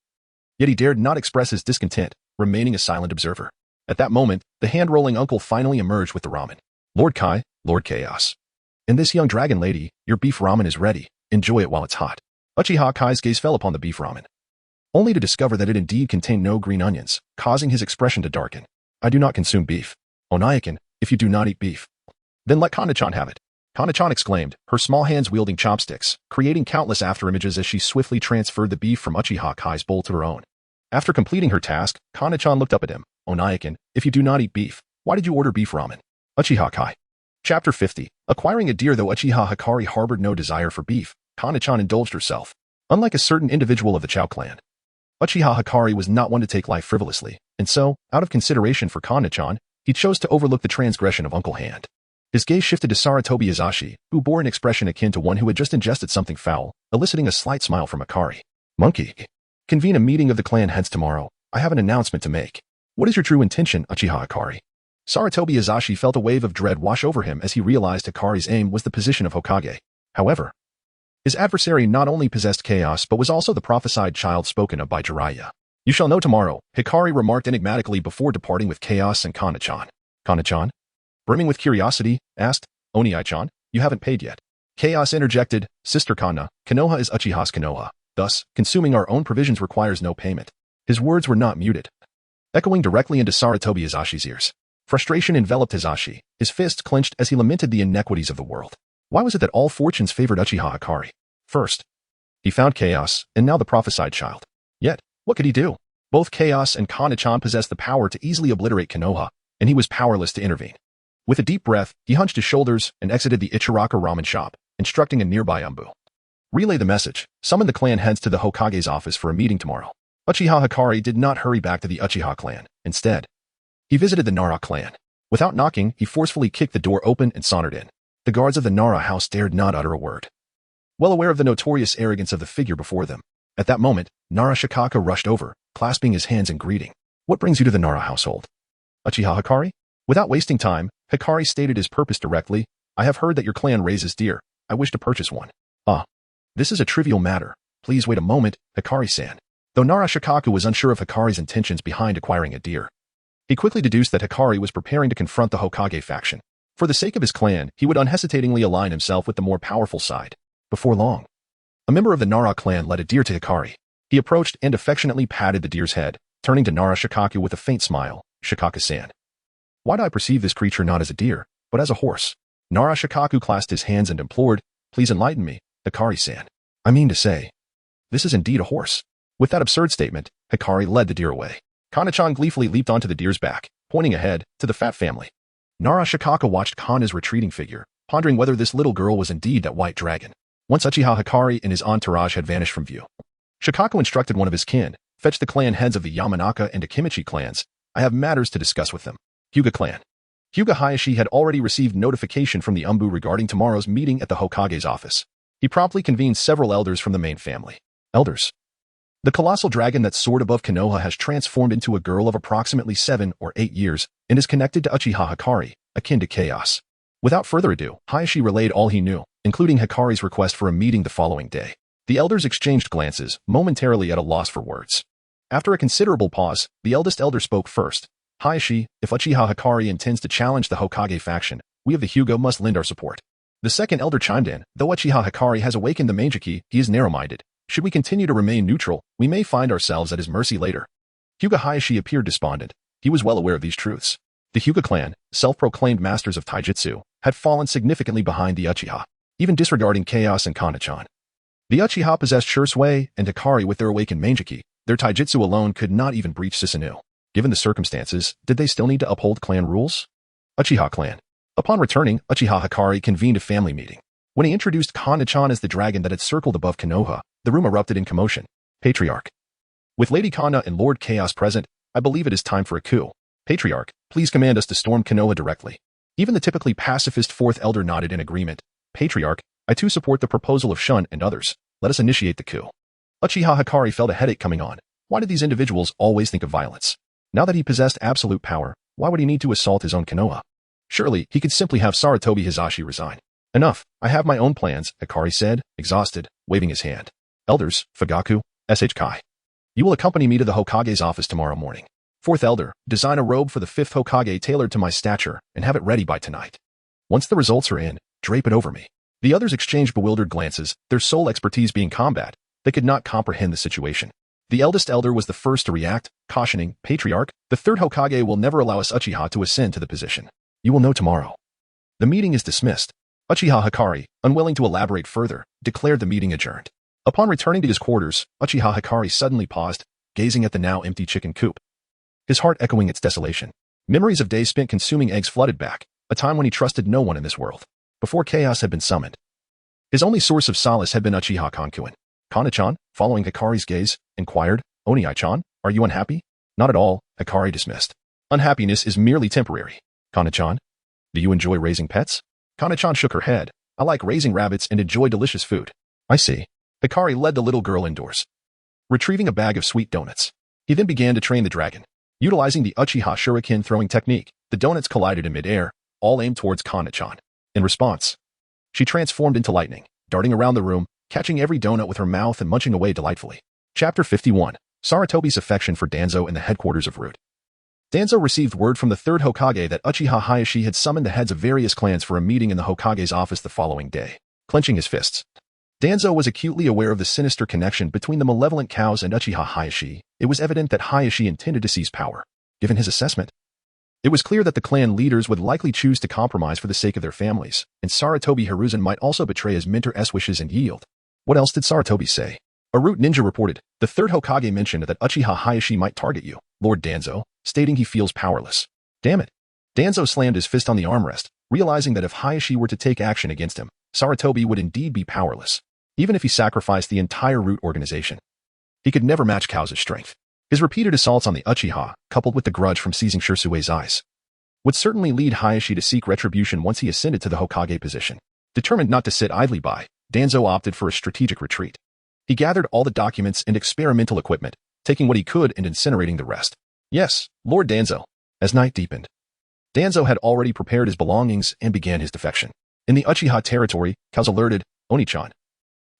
Yet he dared not express his discontent, remaining a silent observer. At that moment, the hand-rolling uncle finally emerged with the ramen. Lord Kai, Lord Chaos. And this young dragon lady, your beef ramen is ready. Enjoy it while it's hot. Uchiha Kai's gaze fell upon the beef ramen, only to discover that it indeed contained no green onions, causing his expression to darken. I do not consume beef. Onaikin, if you do not eat beef, then let Kana-chan have it. Kana-chan exclaimed, her small hands wielding chopsticks, creating countless afterimages as she swiftly transferred the beef from Uchiha Kai's bowl to her own. After completing her task, Kana-chan looked up at him. Onaikin, if you do not eat beef, why did you order beef ramen? Uchiha Kai. Chapter 50. Acquiring a deer. Though Uchiha Hikari harbored no desire for beef, Kana-chan indulged herself. Unlike a certain individual of the Chao clan, Uchiha Hikari was not one to take life frivolously, and so, out of consideration for Kana-chan, he chose to overlook the transgression of Uncle Hand. His gaze shifted to Saratobi Izashi, who bore an expression akin to one who had just ingested something foul, eliciting a slight smile from Hikari. Monkey. Convene a meeting of the clan heads tomorrow. I have an announcement to make. What is your true intention, Uchiha Hikari? Saratobi Izashi felt a wave of dread wash over him as he realized Hikari's aim was the position of Hokage. However, his adversary not only possessed chaos but was also the prophesied child spoken of by Jiraiya. You shall know tomorrow, Hikari remarked enigmatically before departing with Chaos and Kana-chan. Kana-chan? Brimming with curiosity, asked, Oni-chan, you haven't paid yet. Chaos interjected, Sister Kana, Konoha is Uchiha's Konoha. Thus, consuming our own provisions requires no payment. His words were not muted, echoing directly into Saratobi Izashi's ears. Frustration enveloped Izashi, his fists clenched as he lamented the inequities of the world. Why was it that all fortunes favored Uchiha Hikari? First, he found Chaos, and now the prophesied child. Yet, what could he do? Both Chaos and Kana-chan possessed the power to easily obliterate Konoha, and he was powerless to intervene. With a deep breath, he hunched his shoulders and exited the Ichiraka ramen shop, instructing a nearby Umbu. Relay the message. Summon the clan heads to the Hokage's office for a meeting tomorrow. Uchiha Hikari did not hurry back to the Uchiha clan. Instead, he visited the Nara clan. Without knocking, he forcefully kicked the door open and sauntered in. The guards of the Nara house dared not utter a word, well aware of the notorious arrogance of the figure before them. At that moment, Nara Shikaka rushed over, clasping his hands in greeting. What brings you to the Nara household? Uchiha Hikari? Without wasting time, Hikari stated his purpose directly. I have heard that your clan raises deer. I wish to purchase one. Ah. This is a trivial matter. Please wait a moment, Hikari-san. Though Nara Shikaku was unsure of Hikari's intentions behind acquiring a deer, he quickly deduced that Hikari was preparing to confront the Hokage faction. For the sake of his clan, he would unhesitatingly align himself with the more powerful side. Before long, a member of the Nara clan led a deer to Hikari. He approached and affectionately patted the deer's head, turning to Nara Shikaku with a faint smile. Shikaka-san. Why do I perceive this creature not as a deer, but as a horse? Nara Shikaku clasped his hands and implored, please enlighten me, Hikari-san. I mean to say, this is indeed a horse. With that absurd statement, Hikari led the deer away. Kana-chan gleefully leaped onto the deer's back, pointing ahead to the fat family. Nara Shikaka watched Kana's retreating figure, pondering whether this little girl was indeed that white dragon. Once Uchiha Hikari and his entourage had vanished from view, Shikaku instructed one of his kin, fetch the clan heads of the Yamanaka and Akimichi clans. I have matters to discuss with them. Hyuga clan. Hyuga Hayashi had already received notification from the Umbu regarding tomorrow's meeting at the Hokage's office. He promptly convened several elders from the main family. Elders. The colossal dragon that soared above Konoha has transformed into a girl of approximately 7 or 8 years and is connected to Uchiha Hikari, akin to chaos. Without further ado, Hayashi relayed all he knew, including Hikari's request for a meeting the following day. The elders exchanged glances, momentarily at a loss for words. After a considerable pause, the eldest elder spoke first. Hayashi, if Uchiha Hikari intends to challenge the Hokage faction, we of the Hyuga must lend our support. The second elder chimed in, though Uchiha Hikari has awakened the Meijiki, he is narrow-minded. Should we continue to remain neutral, we may find ourselves at his mercy later. Hyuga Hayashi appeared despondent. He was well aware of these truths. The Hyuga clan, self-proclaimed masters of taijutsu, had fallen significantly behind the Uchiha, even disregarding Chaos and Kana-chan. The Uchiha possessed sure sway, and Hikari with their awakened Meijiki, their taijutsu alone could not even breach Susanoo. Given the circumstances, did they still need to uphold clan rules? Uchiha clan. Upon returning, Uchiha Hikari convened a family meeting. When he introduced Kana-chan as the dragon that had circled above Konoha, the room erupted in commotion. Patriarch. With Lady Kana and Lord Chaos present, I believe it is time for a coup. Patriarch, please command us to storm Konoha directly. Even the typically pacifist fourth elder nodded in agreement. Patriarch, I too support the proposal of Shun and others. Let us initiate the coup. Uchiha Hikari felt a headache coming on. Why did these individuals always think of violence? Now that he possessed absolute power, why would he need to assault his own Konoha? Surely, he could simply have Saratobi Hizashi resign. Enough, I have my own plans, Hikari said, exhausted, waving his hand. Elders, Fugaku, Sh. Kai. You will accompany me to the Hokage's office tomorrow morning. Fourth Elder, design a robe for the fifth Hokage tailored to my stature and have it ready by tonight. Once the results are in, drape it over me. The others exchanged bewildered glances, their sole expertise being combat. They could not comprehend the situation. The eldest elder was the first to react, cautioning, Patriarch, the third Hokage will never allow us Uchiha to ascend to the position. You will know tomorrow. The meeting is dismissed. Uchiha Hikari, unwilling to elaborate further, declared the meeting adjourned. Upon returning to his quarters, Uchiha Hikari suddenly paused, gazing at the now empty chicken coop. His heart echoing its desolation. Memories of days spent consuming eggs flooded back, a time when he trusted no one in this world. Before chaos had been summoned. His only source of solace had been Uchiha Konkuen. Kana-chan, following Hikari's gaze, inquired, Oni-chan, are you unhappy? Not at all, Hikari dismissed. Unhappiness is merely temporary. Kana-chan, do you enjoy raising pets? Kana-chan shook her head. I like raising rabbits and enjoy delicious food. I see. Hikari led the little girl indoors, retrieving a bag of sweet donuts. He then began to train the dragon. Utilizing the Uchiha shuriken throwing technique, the donuts collided in midair, all aimed towards Kana-chan. In response, she transformed into lightning, darting around the room, catching every donut with her mouth and munching away delightfully. Chapter 51. Sarutobi's affection for Danzo in the headquarters of Root. Danzo received word from the third Hokage that Uchiha Hayashi had summoned the heads of various clans for a meeting in the Hokage's office the following day. Clenching his fists, Danzo was acutely aware of the sinister connection between the malevolent cows and Uchiha Hayashi. It was evident that Hayashi intended to seize power. Given his assessment, it was clear that the clan leaders would likely choose to compromise for the sake of their families, and Sarutobi Hiruzen might also betray his mentor's wishes and yield. What else did Sarutobi say? A Root ninja reported, the third Hokage mentioned that Uchiha Hayashi might target you, Lord Danzo, stating he feels powerless. Damn it. Danzo slammed his fist on the armrest, realizing that if Hayashi were to take action against him, Sarutobi would indeed be powerless. Even if he sacrificed the entire Root organization, he could never match Kao's strength. His repeated assaults on the Uchiha, coupled with the grudge from seizing Shirsue's eyes, would certainly lead Hayashi to seek retribution once he ascended to the Hokage position. Determined not to sit idly by, Danzo opted for a strategic retreat. He gathered all the documents and experimental equipment, taking what he could and incinerating the rest. Yes, Lord Danzo. As night deepened, Danzo had already prepared his belongings and began his defection. In the Uchiha territory, Kao's alerted, Oni-chan.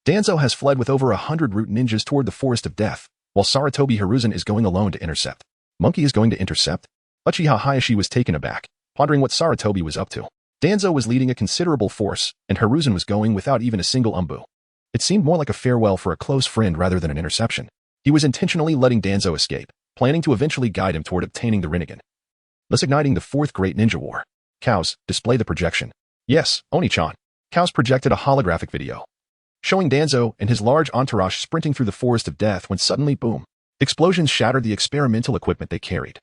Danzo has fled with over 100 Root ninjas toward the Forest of Death, while Sarutobi Hiruzen is going alone to intercept. Monkey is going to intercept? Uchiha Hayashi was taken aback, pondering what Sarutobi was up to. Danzo was leading a considerable force, and Hiruzen was going without even a single umbu. It seemed more like a farewell for a close friend rather than an interception. He was intentionally letting Danzo escape, planning to eventually guide him toward obtaining the Rinnegan, thus igniting the fourth great ninja war. Cows, display the projection. Yes, Oni-chan. Cows projected a holographic video, showing Danzo and his large entourage sprinting through the Forest of Death when suddenly, boom, explosions shattered the experimental equipment they carried.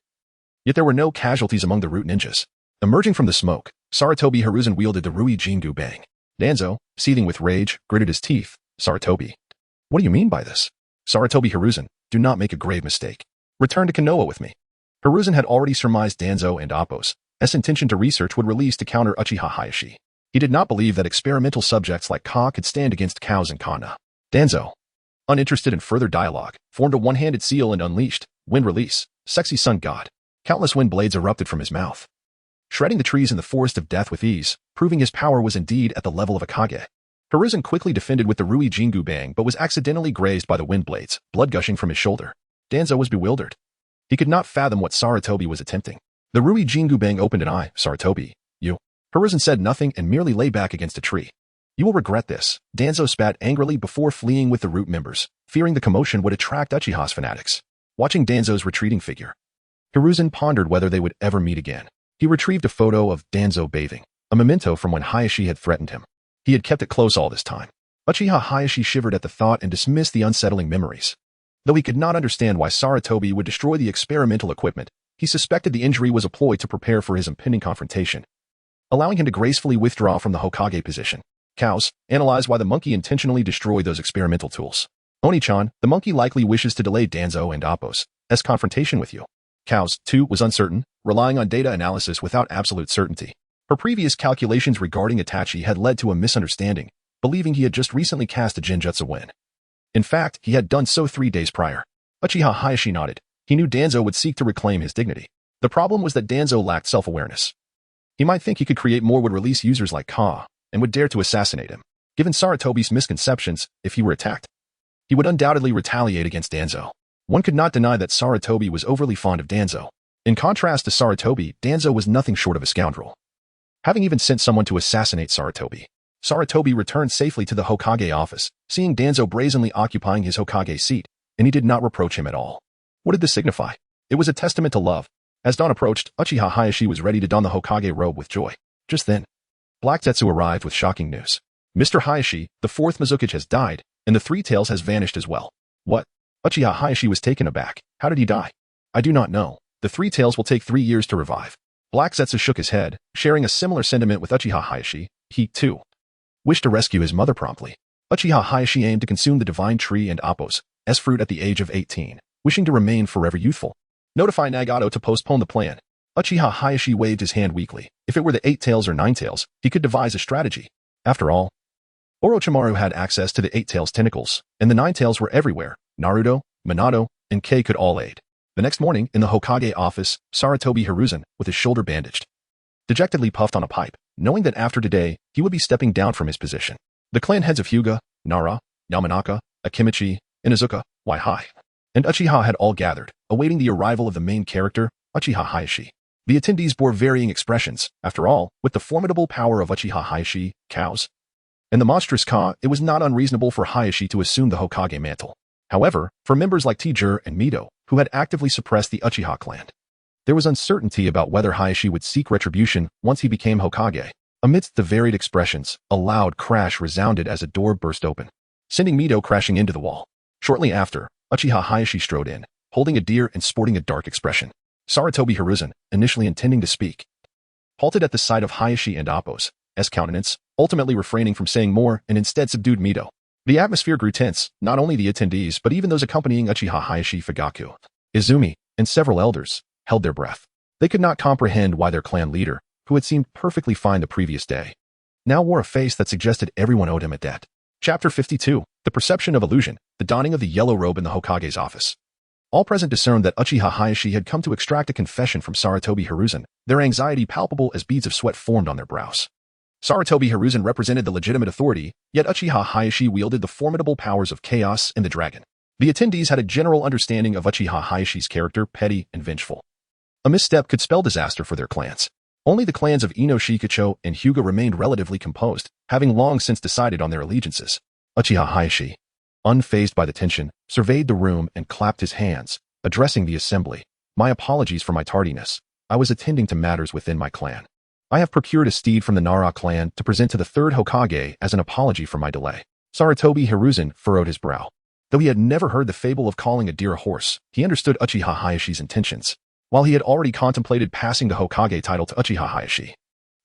Yet there were no casualties among the Root ninjas. Emerging from the smoke, Sarutobi Hiruzen wielded the Rui Jingu Bang. Danzo, seething with rage, gritted his teeth. Sarutobi. What do you mean by this? Sarutobi Hiruzen, do not make a grave mistake. Return to Konoha with me. Hiruzen had already surmised Danzo and Appo's intention to research would release to counter Uchiha Hayashi. He did not believe that experimental subjects like Ka could stand against cows and Kana. Danzo, uninterested in further dialogue, formed a one-handed seal and unleashed, wind release, sexy sun god. Countless wind blades erupted from his mouth, shredding the trees in the Forest of Death with ease, proving his power was indeed at the level of a Kage. Hiruzen quickly defended with the Rui Jingu Bang but was accidentally grazed by the wind blades, blood gushing from his shoulder. Danzo was bewildered. He could not fathom what Sarutobi was attempting. The Rui Jingu Bang opened an eye. Sarutobi, you. Hiruzen said nothing and merely lay back against a tree. You will regret this. Danzo spat angrily before fleeing with the Root members, fearing the commotion would attract Uchiha's fanatics. Watching Danzo's retreating figure, Hiruzen pondered whether they would ever meet again. He retrieved a photo of Danzo bathing, a memento from when Hayashi had threatened him. He had kept it close all this time. Uchiha Hayashi shivered at the thought and dismissed the unsettling memories. Though he could not understand why Sarutobi would destroy the experimental equipment, he suspected the injury was a ploy to prepare for his impending confrontation, allowing him to gracefully withdraw from the Hokage position. Cows, analyze why the monkey intentionally destroyed those experimental tools. Oni-chan, the monkey likely wishes to delay Danzo and Appo's confrontation with you. Cows, too, was uncertain, relying on data analysis without absolute certainty. Her previous calculations regarding Itachi had led to a misunderstanding, believing he had just recently cast a Genjutsu win. In fact, he had done so 3 days prior. Uchiha Hayashi nodded. He knew Danzo would seek to reclaim his dignity. The problem was that Danzo lacked self-awareness. He might think he could create more would release users like Ka, and would dare to assassinate him. Given Saratobi's misconceptions, if he were attacked, he would undoubtedly retaliate against Danzo. One could not deny that Saratobi was overly fond of Danzo. In contrast to Saratobi, Danzo was nothing short of a scoundrel. Having even sent someone to assassinate Saratobi, Saratobi returned safely to the Hokage office, seeing Danzo brazenly occupying his Hokage seat, and he did not reproach him at all. What did this signify? It was a testament to love. As dawn approached, Uchiha Hayashi was ready to don the Hokage robe with joy. Just then, Black Zetsu arrived with shocking news. Mr. Hayashi, the fourth Mizukage has died, and the Three Tails has vanished as well. What? Uchiha Hayashi was taken aback. How did he die? I do not know. The Three Tails will take 3 years to revive. Black Zetsu shook his head, sharing a similar sentiment with Uchiha Hayashi. He, too, wished to rescue his mother promptly. Uchiha Hayashi aimed to consume the divine tree and Appo's fruit at the age of 18, wishing to remain forever youthful. Notify Nagato to postpone the plan. Uchiha Hayashi waved his hand weakly. If it were the 8 Tails or 9 Tails, he could devise a strategy. After all, Orochimaru had access to the 8 Tails tentacles, and the 9 Tails were everywhere. Naruto, Minato, and Kei could all aid. The next morning, in the Hokage office, Saratobi Hiruzen, with his shoulder bandaged, dejectedly puffed on a pipe, knowing that after today, he would be stepping down from his position. The clan heads of Hyuga, Nara, Yamanaka, Akimichi, Inuzuka, Waihai, and Uchiha had all gathered, awaiting the arrival of the main character, Uchiha Hayashi. The attendees bore varying expressions. After all, with the formidable power of Uchiha Hayashi, cows, and the monstrous Ka, it was not unreasonable for Hayashi to assume the Hokage mantle. However, for members like T-Jur and Mito, who had actively suppressed the Uchiha clan, there was uncertainty about whether Hayashi would seek retribution once he became Hokage. Amidst the varied expressions, a loud crash resounded as a door burst open, sending Mito crashing into the wall. Shortly after, Uchiha Hayashi strode in, holding a deer and sporting a dark expression. Saratobi Hiruzen, initially intending to speak, halted at the sight of Hayashi and Appo's countenance, ultimately refraining from saying more and instead subdued Mito. The atmosphere grew tense, not only the attendees but even those accompanying Uchiha Hayashi, Fugaku, Izumi, and several elders, held their breath. They could not comprehend why their clan leader, who had seemed perfectly fine the previous day, now wore a face that suggested everyone owed him a debt. Chapter 52. The Perception of Illusion. The donning of the yellow robe in the Hokage's office. All present discerned that Uchiha Hayashi had come to extract a confession from Saratobi Hiruzen, their anxiety palpable as beads of sweat formed on their brows. Saratobi Hiruzen represented the legitimate authority, yet Uchiha Hayashi wielded the formidable powers of chaos and the dragon. The attendees had a general understanding of Uchiha Hayashi's character, petty and vengeful. A misstep could spell disaster for their clans. Only the clans of Ino Shikacho and Hyuga remained relatively composed, having long since decided on their allegiances. Uchiha Hayashi, unfazed by the tension, surveyed the room and clapped his hands, addressing the assembly. My apologies for my tardiness. I was attending to matters within my clan. I have procured a steed from the Nara clan to present to the third Hokage as an apology for my delay. Saratobi Hiruzen furrowed his brow. Though he had never heard the fable of calling a deer a horse, he understood Uchiha Hayashi's intentions. While he had already contemplated passing the Hokage title to Uchiha Hayashi,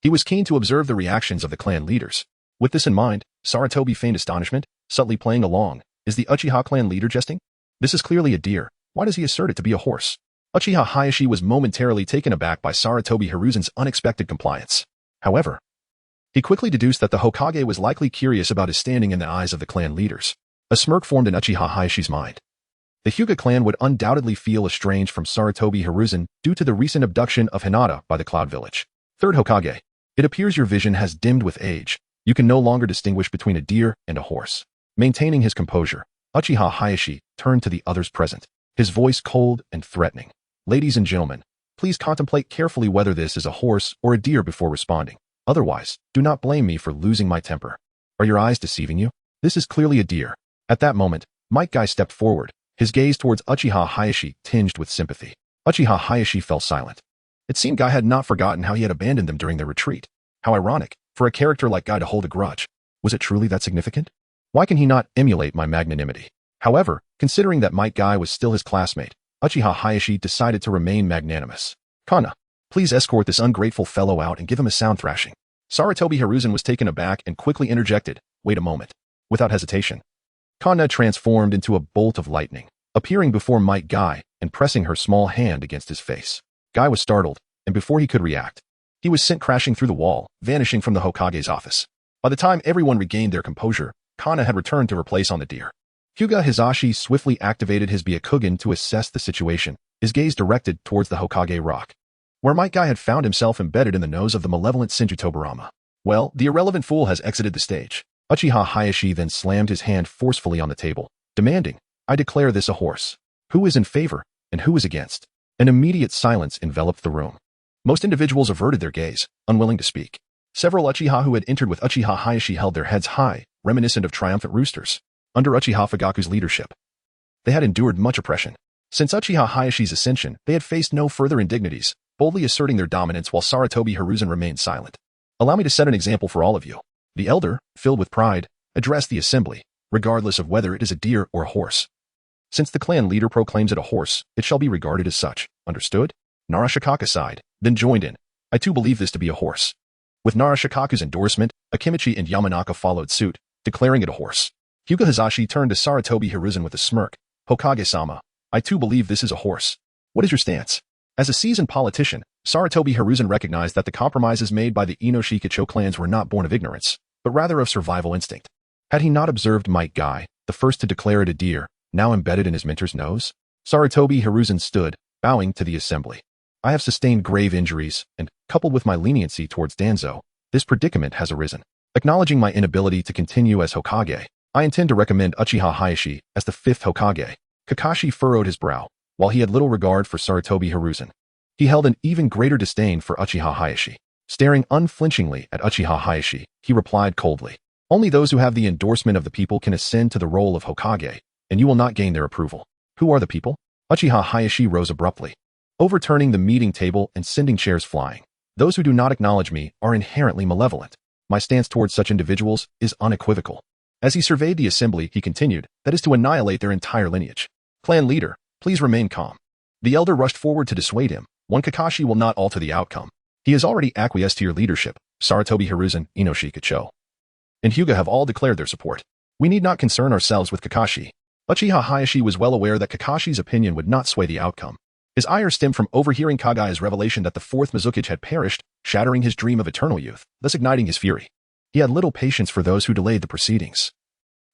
he was keen to observe the reactions of the clan leaders. With this in mind, Saratobi feigned astonishment, subtly playing along. Is the Uchiha clan leader jesting? This is clearly a deer. Why does he assert it to be a horse? Uchiha Hayashi was momentarily taken aback by Saratobi Hiruzen's unexpected compliance. However, he quickly deduced that the Hokage was likely curious about his standing in the eyes of the clan leaders. A smirk formed in Uchiha Hayashi's mind. The Hyuga clan would undoubtedly feel estranged from Saratobi Hiruzen due to the recent abduction of Hinata by the Cloud Village. Third Hokage, it appears your vision has dimmed with age. You can no longer distinguish between a deer and a horse. Maintaining his composure, Uchiha Hayashi turned to the others present, his voice cold and threatening. Ladies and gentlemen, please contemplate carefully whether this is a horse or a deer before responding. Otherwise, do not blame me for losing my temper. Are your eyes deceiving you? This is clearly a deer. At that moment, Might Guy stepped forward, his gaze towards Uchiha Hayashi tinged with sympathy. Uchiha Hayashi fell silent. It seemed Guy had not forgotten how he had abandoned them during their retreat. How ironic, for a character like Guy to hold a grudge. Was it truly that significant? Why can he not emulate my magnanimity? However, considering that Might Guy was still his classmate, Uchiha Hayashi decided to remain magnanimous. Kana, please escort this ungrateful fellow out and give him a sound thrashing. Saratobi Hiruzen was taken aback and quickly interjected, wait a moment. Without hesitation, Kana transformed into a bolt of lightning, appearing before Might Guy and pressing her small hand against his face. Guy was startled, and before he could react, he was sent crashing through the wall, vanishing from the Hokage's office. By the time everyone regained their composure, Kana had returned to her place on the deer. Hyuga Hizashi swiftly activated his Byakugan to assess the situation, his gaze directed towards the Hokage rock, where Might Guy had found himself embedded in the nose of the malevolent Senju Tobirama. Well, the irrelevant fool has exited the stage. Uchiha Hayashi then slammed his hand forcefully on the table, demanding, I declare this a horse. Who is in favor, and who is against? An immediate silence enveloped the room. Most individuals averted their gaze, unwilling to speak. Several Uchiha who had entered with Uchiha Hayashi held their heads high, reminiscent of triumphant roosters. Under Uchiha Fugaku's leadership, they had endured much oppression. Since Uchiha Hayashi's ascension, they had faced no further indignities, boldly asserting their dominance while Sarutobi Hiruzen remained silent. Allow me to set an example for all of you. The elder, filled with pride, addressed the assembly, regardless of whether it is a deer or a horse. Since the clan leader proclaims it a horse, it shall be regarded as such. Understood? Narashikaka sighed, then joined in. I too believe this to be a horse. With Narashikaku's endorsement, Akimichi and Yamanaka followed suit, declaring it a horse. Hyuga Hazashi turned to Sarutobi Hiruzen with a smirk. Hokage-sama, I too believe this is a horse. What is your stance? As a seasoned politician, Sarutobi Hiruzen recognized that the compromises made by the Inoshikacho clans were not born of ignorance, but rather of survival instinct. Had he not observed Might Guy, the first to declare it a deer, now embedded in his mentor's nose? Sarutobi Hiruzen stood, bowing to the assembly. I have sustained grave injuries, and, coupled with my leniency towards Danzo, this predicament has arisen. Acknowledging my inability to continue as Hokage, I intend to recommend Uchiha Hayashi as the 5th Hokage. Kakashi furrowed his brow. While he had little regard for Sarutobi Hiruzen, he held an even greater disdain for Uchiha Hayashi. Staring unflinchingly at Uchiha Hayashi, he replied coldly, only those who have the endorsement of the people can ascend to the role of Hokage, and you will not gain their approval. Who are the people? Uchiha Hayashi rose abruptly, overturning the meeting table and sending chairs flying. Those who do not acknowledge me are inherently malevolent. My stance towards such individuals is unequivocal. As he surveyed the assembly, he continued, that is to annihilate their entire lineage. Clan leader, please remain calm. The elder rushed forward to dissuade him. One Kakashi will not alter the outcome. He has already acquiesced to your leadership. Sarutobi Hiruzen, Inoshikacho, and Hyuga have all declared their support. We need not concern ourselves with Kakashi. Uchiha Hayashi was well aware that Kakashi's opinion would not sway the outcome. His ire stemmed from overhearing Kagaya's revelation that the 4th Mizukage had perished, shattering his dream of eternal youth, thus igniting his fury. He had little patience for those who delayed the proceedings.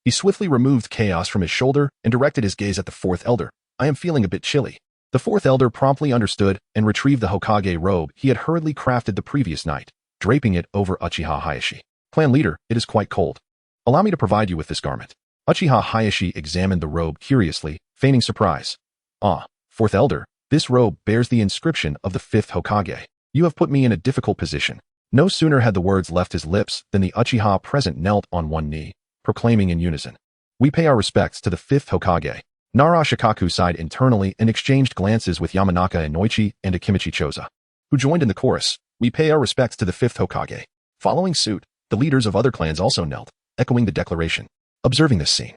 He swiftly removed chaos from his shoulder and directed his gaze at the 4th elder. I am feeling a bit chilly. The 4th elder promptly understood and retrieved the Hokage robe he had hurriedly crafted the previous night, draping it over Uchiha Hayashi. Clan leader, it is quite cold. Allow me to provide you with this garment. Uchiha Hayashi examined the robe curiously, feigning surprise. Ah, 4th elder, this robe bears the inscription of the 5th Hokage. You have put me in a difficult position. No sooner had the words left his lips than the Uchiha present knelt on one knee, proclaiming in unison. We pay our respects to the 5th Hokage. Narashikaku sighed internally and exchanged glances with Yamanaka and Noichi and Akimichi Choza, who joined in the chorus. We pay our respects to the 5th Hokage. Following suit, the leaders of other clans also knelt, echoing the declaration. Observing this scene,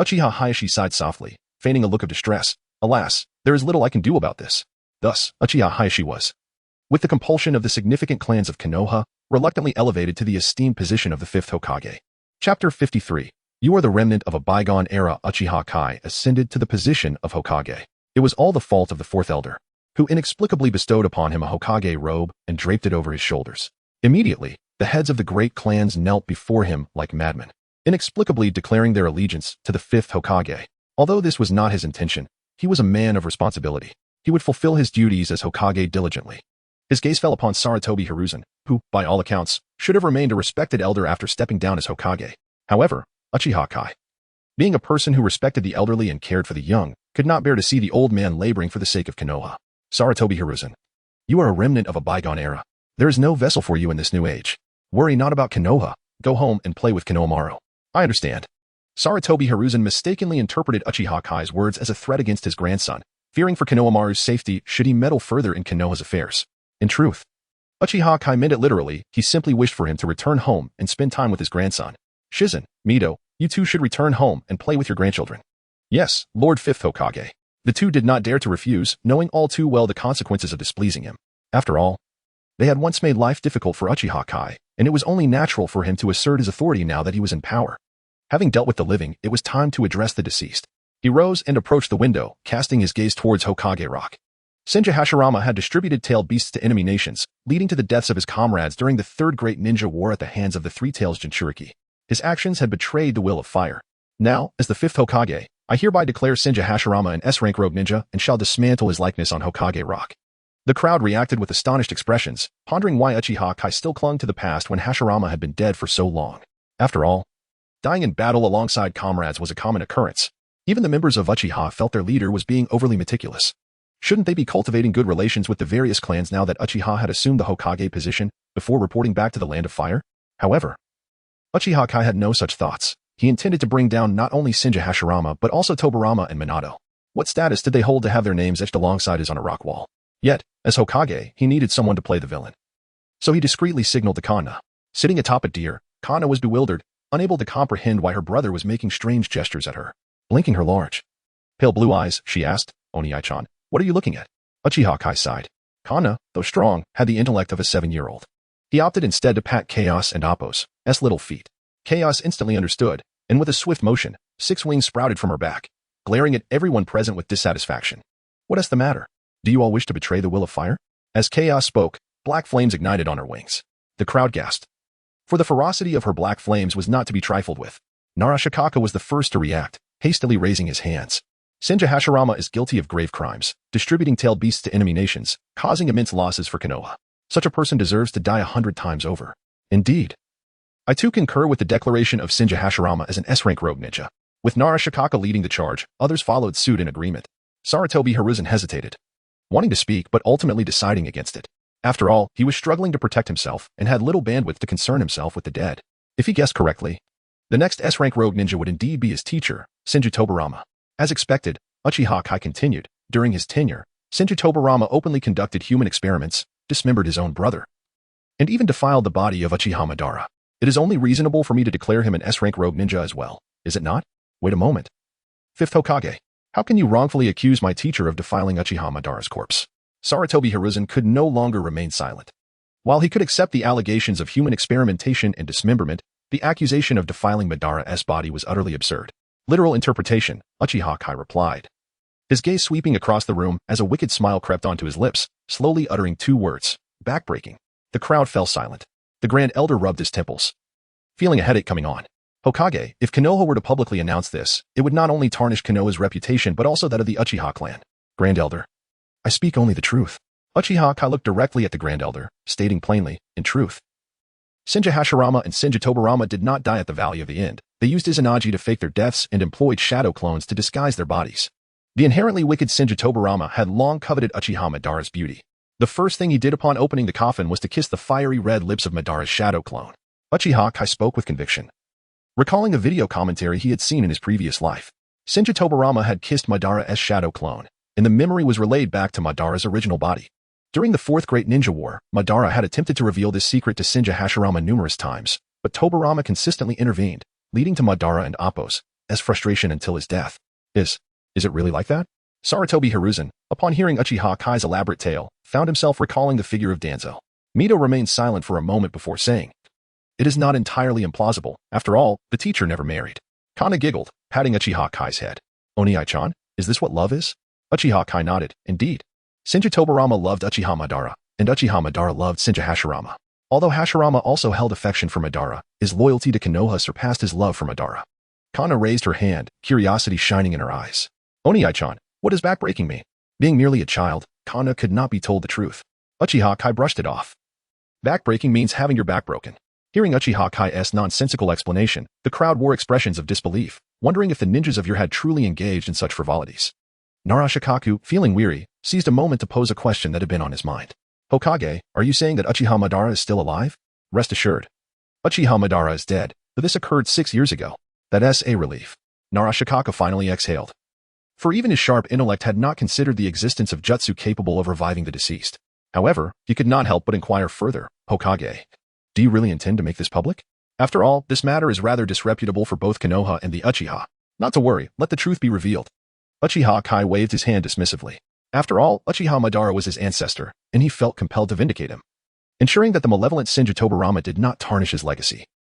Uchiha Hayashi sighed softly, feigning a look of distress. Alas, there is little I can do about this. Thus, Uchiha Hayashi was, with the compulsion of the significant clans of Konoha, reluctantly elevated to the esteemed position of the 5th Hokage. Chapter 53. You are the remnant of a bygone era. Uchiha Kai ascended to the position of Hokage. It was all the fault of the 4th elder, who inexplicably bestowed upon him a Hokage robe and draped it over his shoulders. Immediately, the heads of the great clans knelt before him like madmen, inexplicably declaring their allegiance to the 5th Hokage. Although this was not his intention, he was a man of responsibility. He would fulfill his duties as Hokage diligently. His gaze fell upon Sarutobi Hiruzen, who, by all accounts, should have remained a respected elder after stepping down as Hokage. However, Uchiha Kai, being a person who respected the elderly and cared for the young, could not bear to see the old man laboring for the sake of Konoha. Sarutobi Hiruzen, you are a remnant of a bygone era. There is no vessel for you in this new age. Worry not about Konoha. Go home and play with Konohamaru. I understand. Sarutobi Hiruzen mistakenly interpreted Uchiha Kai's words as a threat against his grandson, fearing for Konohamaru's safety should he meddle further in Konoha's affairs. In truth, Uchiha Kai meant it literally. He simply wished for him to return home and spend time with his grandson. Shizen, Mido, you two should return home and play with your grandchildren. Yes, Lord 5th Hokage. The two did not dare to refuse, knowing all too well the consequences of displeasing him. After all, they had once made life difficult for Uchiha Kai, and it was only natural for him to assert his authority now that he was in power. Having dealt with the living, it was time to address the deceased. He rose and approached the window, casting his gaze towards Hokage Rock. Senja Hashirama had distributed tailed beasts to enemy nations, leading to the deaths of his comrades during the Third Great Ninja War at the hands of the Three Tails Jinchuriki. His actions had betrayed the will of fire. Now, as the 5th Hokage, I hereby declare Senja Hashirama an S-rank rogue ninja and shall dismantle his likeness on Hokage Rock. The crowd reacted with astonished expressions, pondering why Uchiha Kai still clung to the past when Hashirama had been dead for so long. After all, dying in battle alongside comrades was a common occurrence. Even the members of Uchiha felt their leader was being overly meticulous. Shouldn't they be cultivating good relations with the various clans now that Uchiha had assumed the Hokage position before reporting back to the Land of Fire? However, Uchiha Kai had no such thoughts. He intended to bring down not only Senju Hashirama but also Tobirama and Minato. What status did they hold to have their names etched alongside his on a rock wall? Yet, as Hokage, he needed someone to play the villain. So he discreetly signaled to Kanna. Sitting atop a deer, Kanna was bewildered, unable to comprehend why her brother was making strange gestures at her. Blinking her large, pale blue eyes, she asked, "Oniai-chan, what are you looking at?" Uchiha Kai sighed. Kanna, though strong, had the intellect of a 7-year-old. He opted instead to pat Chaos and Appo's little feet. Chaos instantly understood, and with a swift motion, 6 wings sprouted from her back, glaring at everyone present with dissatisfaction. "What is the matter? Do you all wish to betray the will of fire?" As Chaos spoke, black flames ignited on her wings. The crowd gasped. For the ferocity of her black flames was not to be trifled with. Narashikaka was the first to react, hastily raising his hands. Senju Hashirama is guilty of grave crimes, distributing tailed beasts to enemy nations, causing immense losses for Konoha. Such a person deserves to die 100 times over. Indeed. I too concur with the declaration of Senju Hashirama as an S-rank rogue ninja. With Narashikaka leading the charge, others followed suit in agreement. Sarutobi Hiruzen hesitated, wanting to speak but ultimately deciding against it. After all, he was struggling to protect himself and had little bandwidth to concern himself with the dead. If he guessed correctly, the next S-rank rogue ninja would indeed be his teacher, Senju Tobirama. As expected, Uchiha Kai continued. During his tenure, Senju Tobirama openly conducted human experiments, dismembered his own brother, and even defiled the body of Uchiha Madara. It is only reasonable for me to declare him an S-rank rogue ninja as well, is it not? Wait a moment. 5th Hokage, how can you wrongfully accuse my teacher of defiling Uchiha Madara's corpse? Sarutobi Hiruzen could no longer remain silent. While he could accept the allegations of human experimentation and dismemberment, the accusation of defiling Madara's body was utterly absurd. Literal interpretation, Uchiha Kai replied, his gaze sweeping across the room as a wicked smile crept onto his lips, slowly uttering 2 words, backbreaking. The crowd fell silent. The Grand Elder rubbed his temples, feeling a headache coming on. Hokage, if Konoha were to publicly announce this, it would not only tarnish Konoha's reputation but also that of the Uchiha clan. Grand Elder, I speak only the truth. Uchiha Kai looked directly at the Grand Elder, stating plainly, in truth. Senju Hashirama and Senju Tobirama did not die at the Valley of the End. They used Izanagi to fake their deaths and employed shadow clones to disguise their bodies. The inherently wicked Senju Tobirama had long coveted Uchiha Madara's beauty. The first thing he did upon opening the coffin was to kiss the fiery red lips of Madara's shadow clone. Uchiha Kai spoke with conviction, recalling a video commentary he had seen in his previous life. Senju Tobirama had kissed Madara's shadow clone, and the memory was relayed back to Madara's original body. During the 4th Great Ninja War, Madara had attempted to reveal this secret to Senju Hashirama numerous times, but Tobirama consistently intervened, leading to Madara and Appo's frustration until his death. Is it really like that? Sarutobi Hiruzen, upon hearing Uchiha Kai's elaborate tale, found himself recalling the figure of Danzo. Mito remained silent for a moment before saying, it is not entirely implausible. After all, the teacher never married. Kanna giggled, patting Uchiha Kai's head. Oniai-chan, is this what love is? Uchiha Kai nodded, indeed. Senju Tobirama loved Uchiha Madara, and Uchiha Madara loved Senju Hashirama. Although Hashirama also held affection for Madara, his loyalty to Konoha surpassed his love for Madara. Kanna raised her hand, curiosity shining in her eyes. Oniai-chan, what does backbreaking mean? Being merely a child, Kanna could not be told the truth. Uchiha Kai brushed it off. Backbreaking means having your back broken. Hearing Uchiha Kai's nonsensical explanation, the crowd wore expressions of disbelief, wondering if the ninjas of yore had truly engaged in such frivolities. Narashikaku, feeling weary, seized a moment to pose a question that had been on his mind. Hokage, are you saying that Uchiha Madara is still alive? Rest assured. Uchiha Madara is dead, but this occurred 6 years ago. That's a relief. Narashikaka finally exhaled. For even his sharp intellect had not considered the existence of jutsu capable of reviving the deceased. However, he could not help but inquire further. Hokage, do you really intend to make this public? After all, this matter is rather disreputable for both Konoha and the Uchiha. Not to worry, let the truth be revealed. Uchiha Kai waved his hand dismissively. After all, Uchiha Madara was his ancestor, and he felt compelled to vindicate him, ensuring that the malevolent Senju Tobirama did not tarnish his legacy.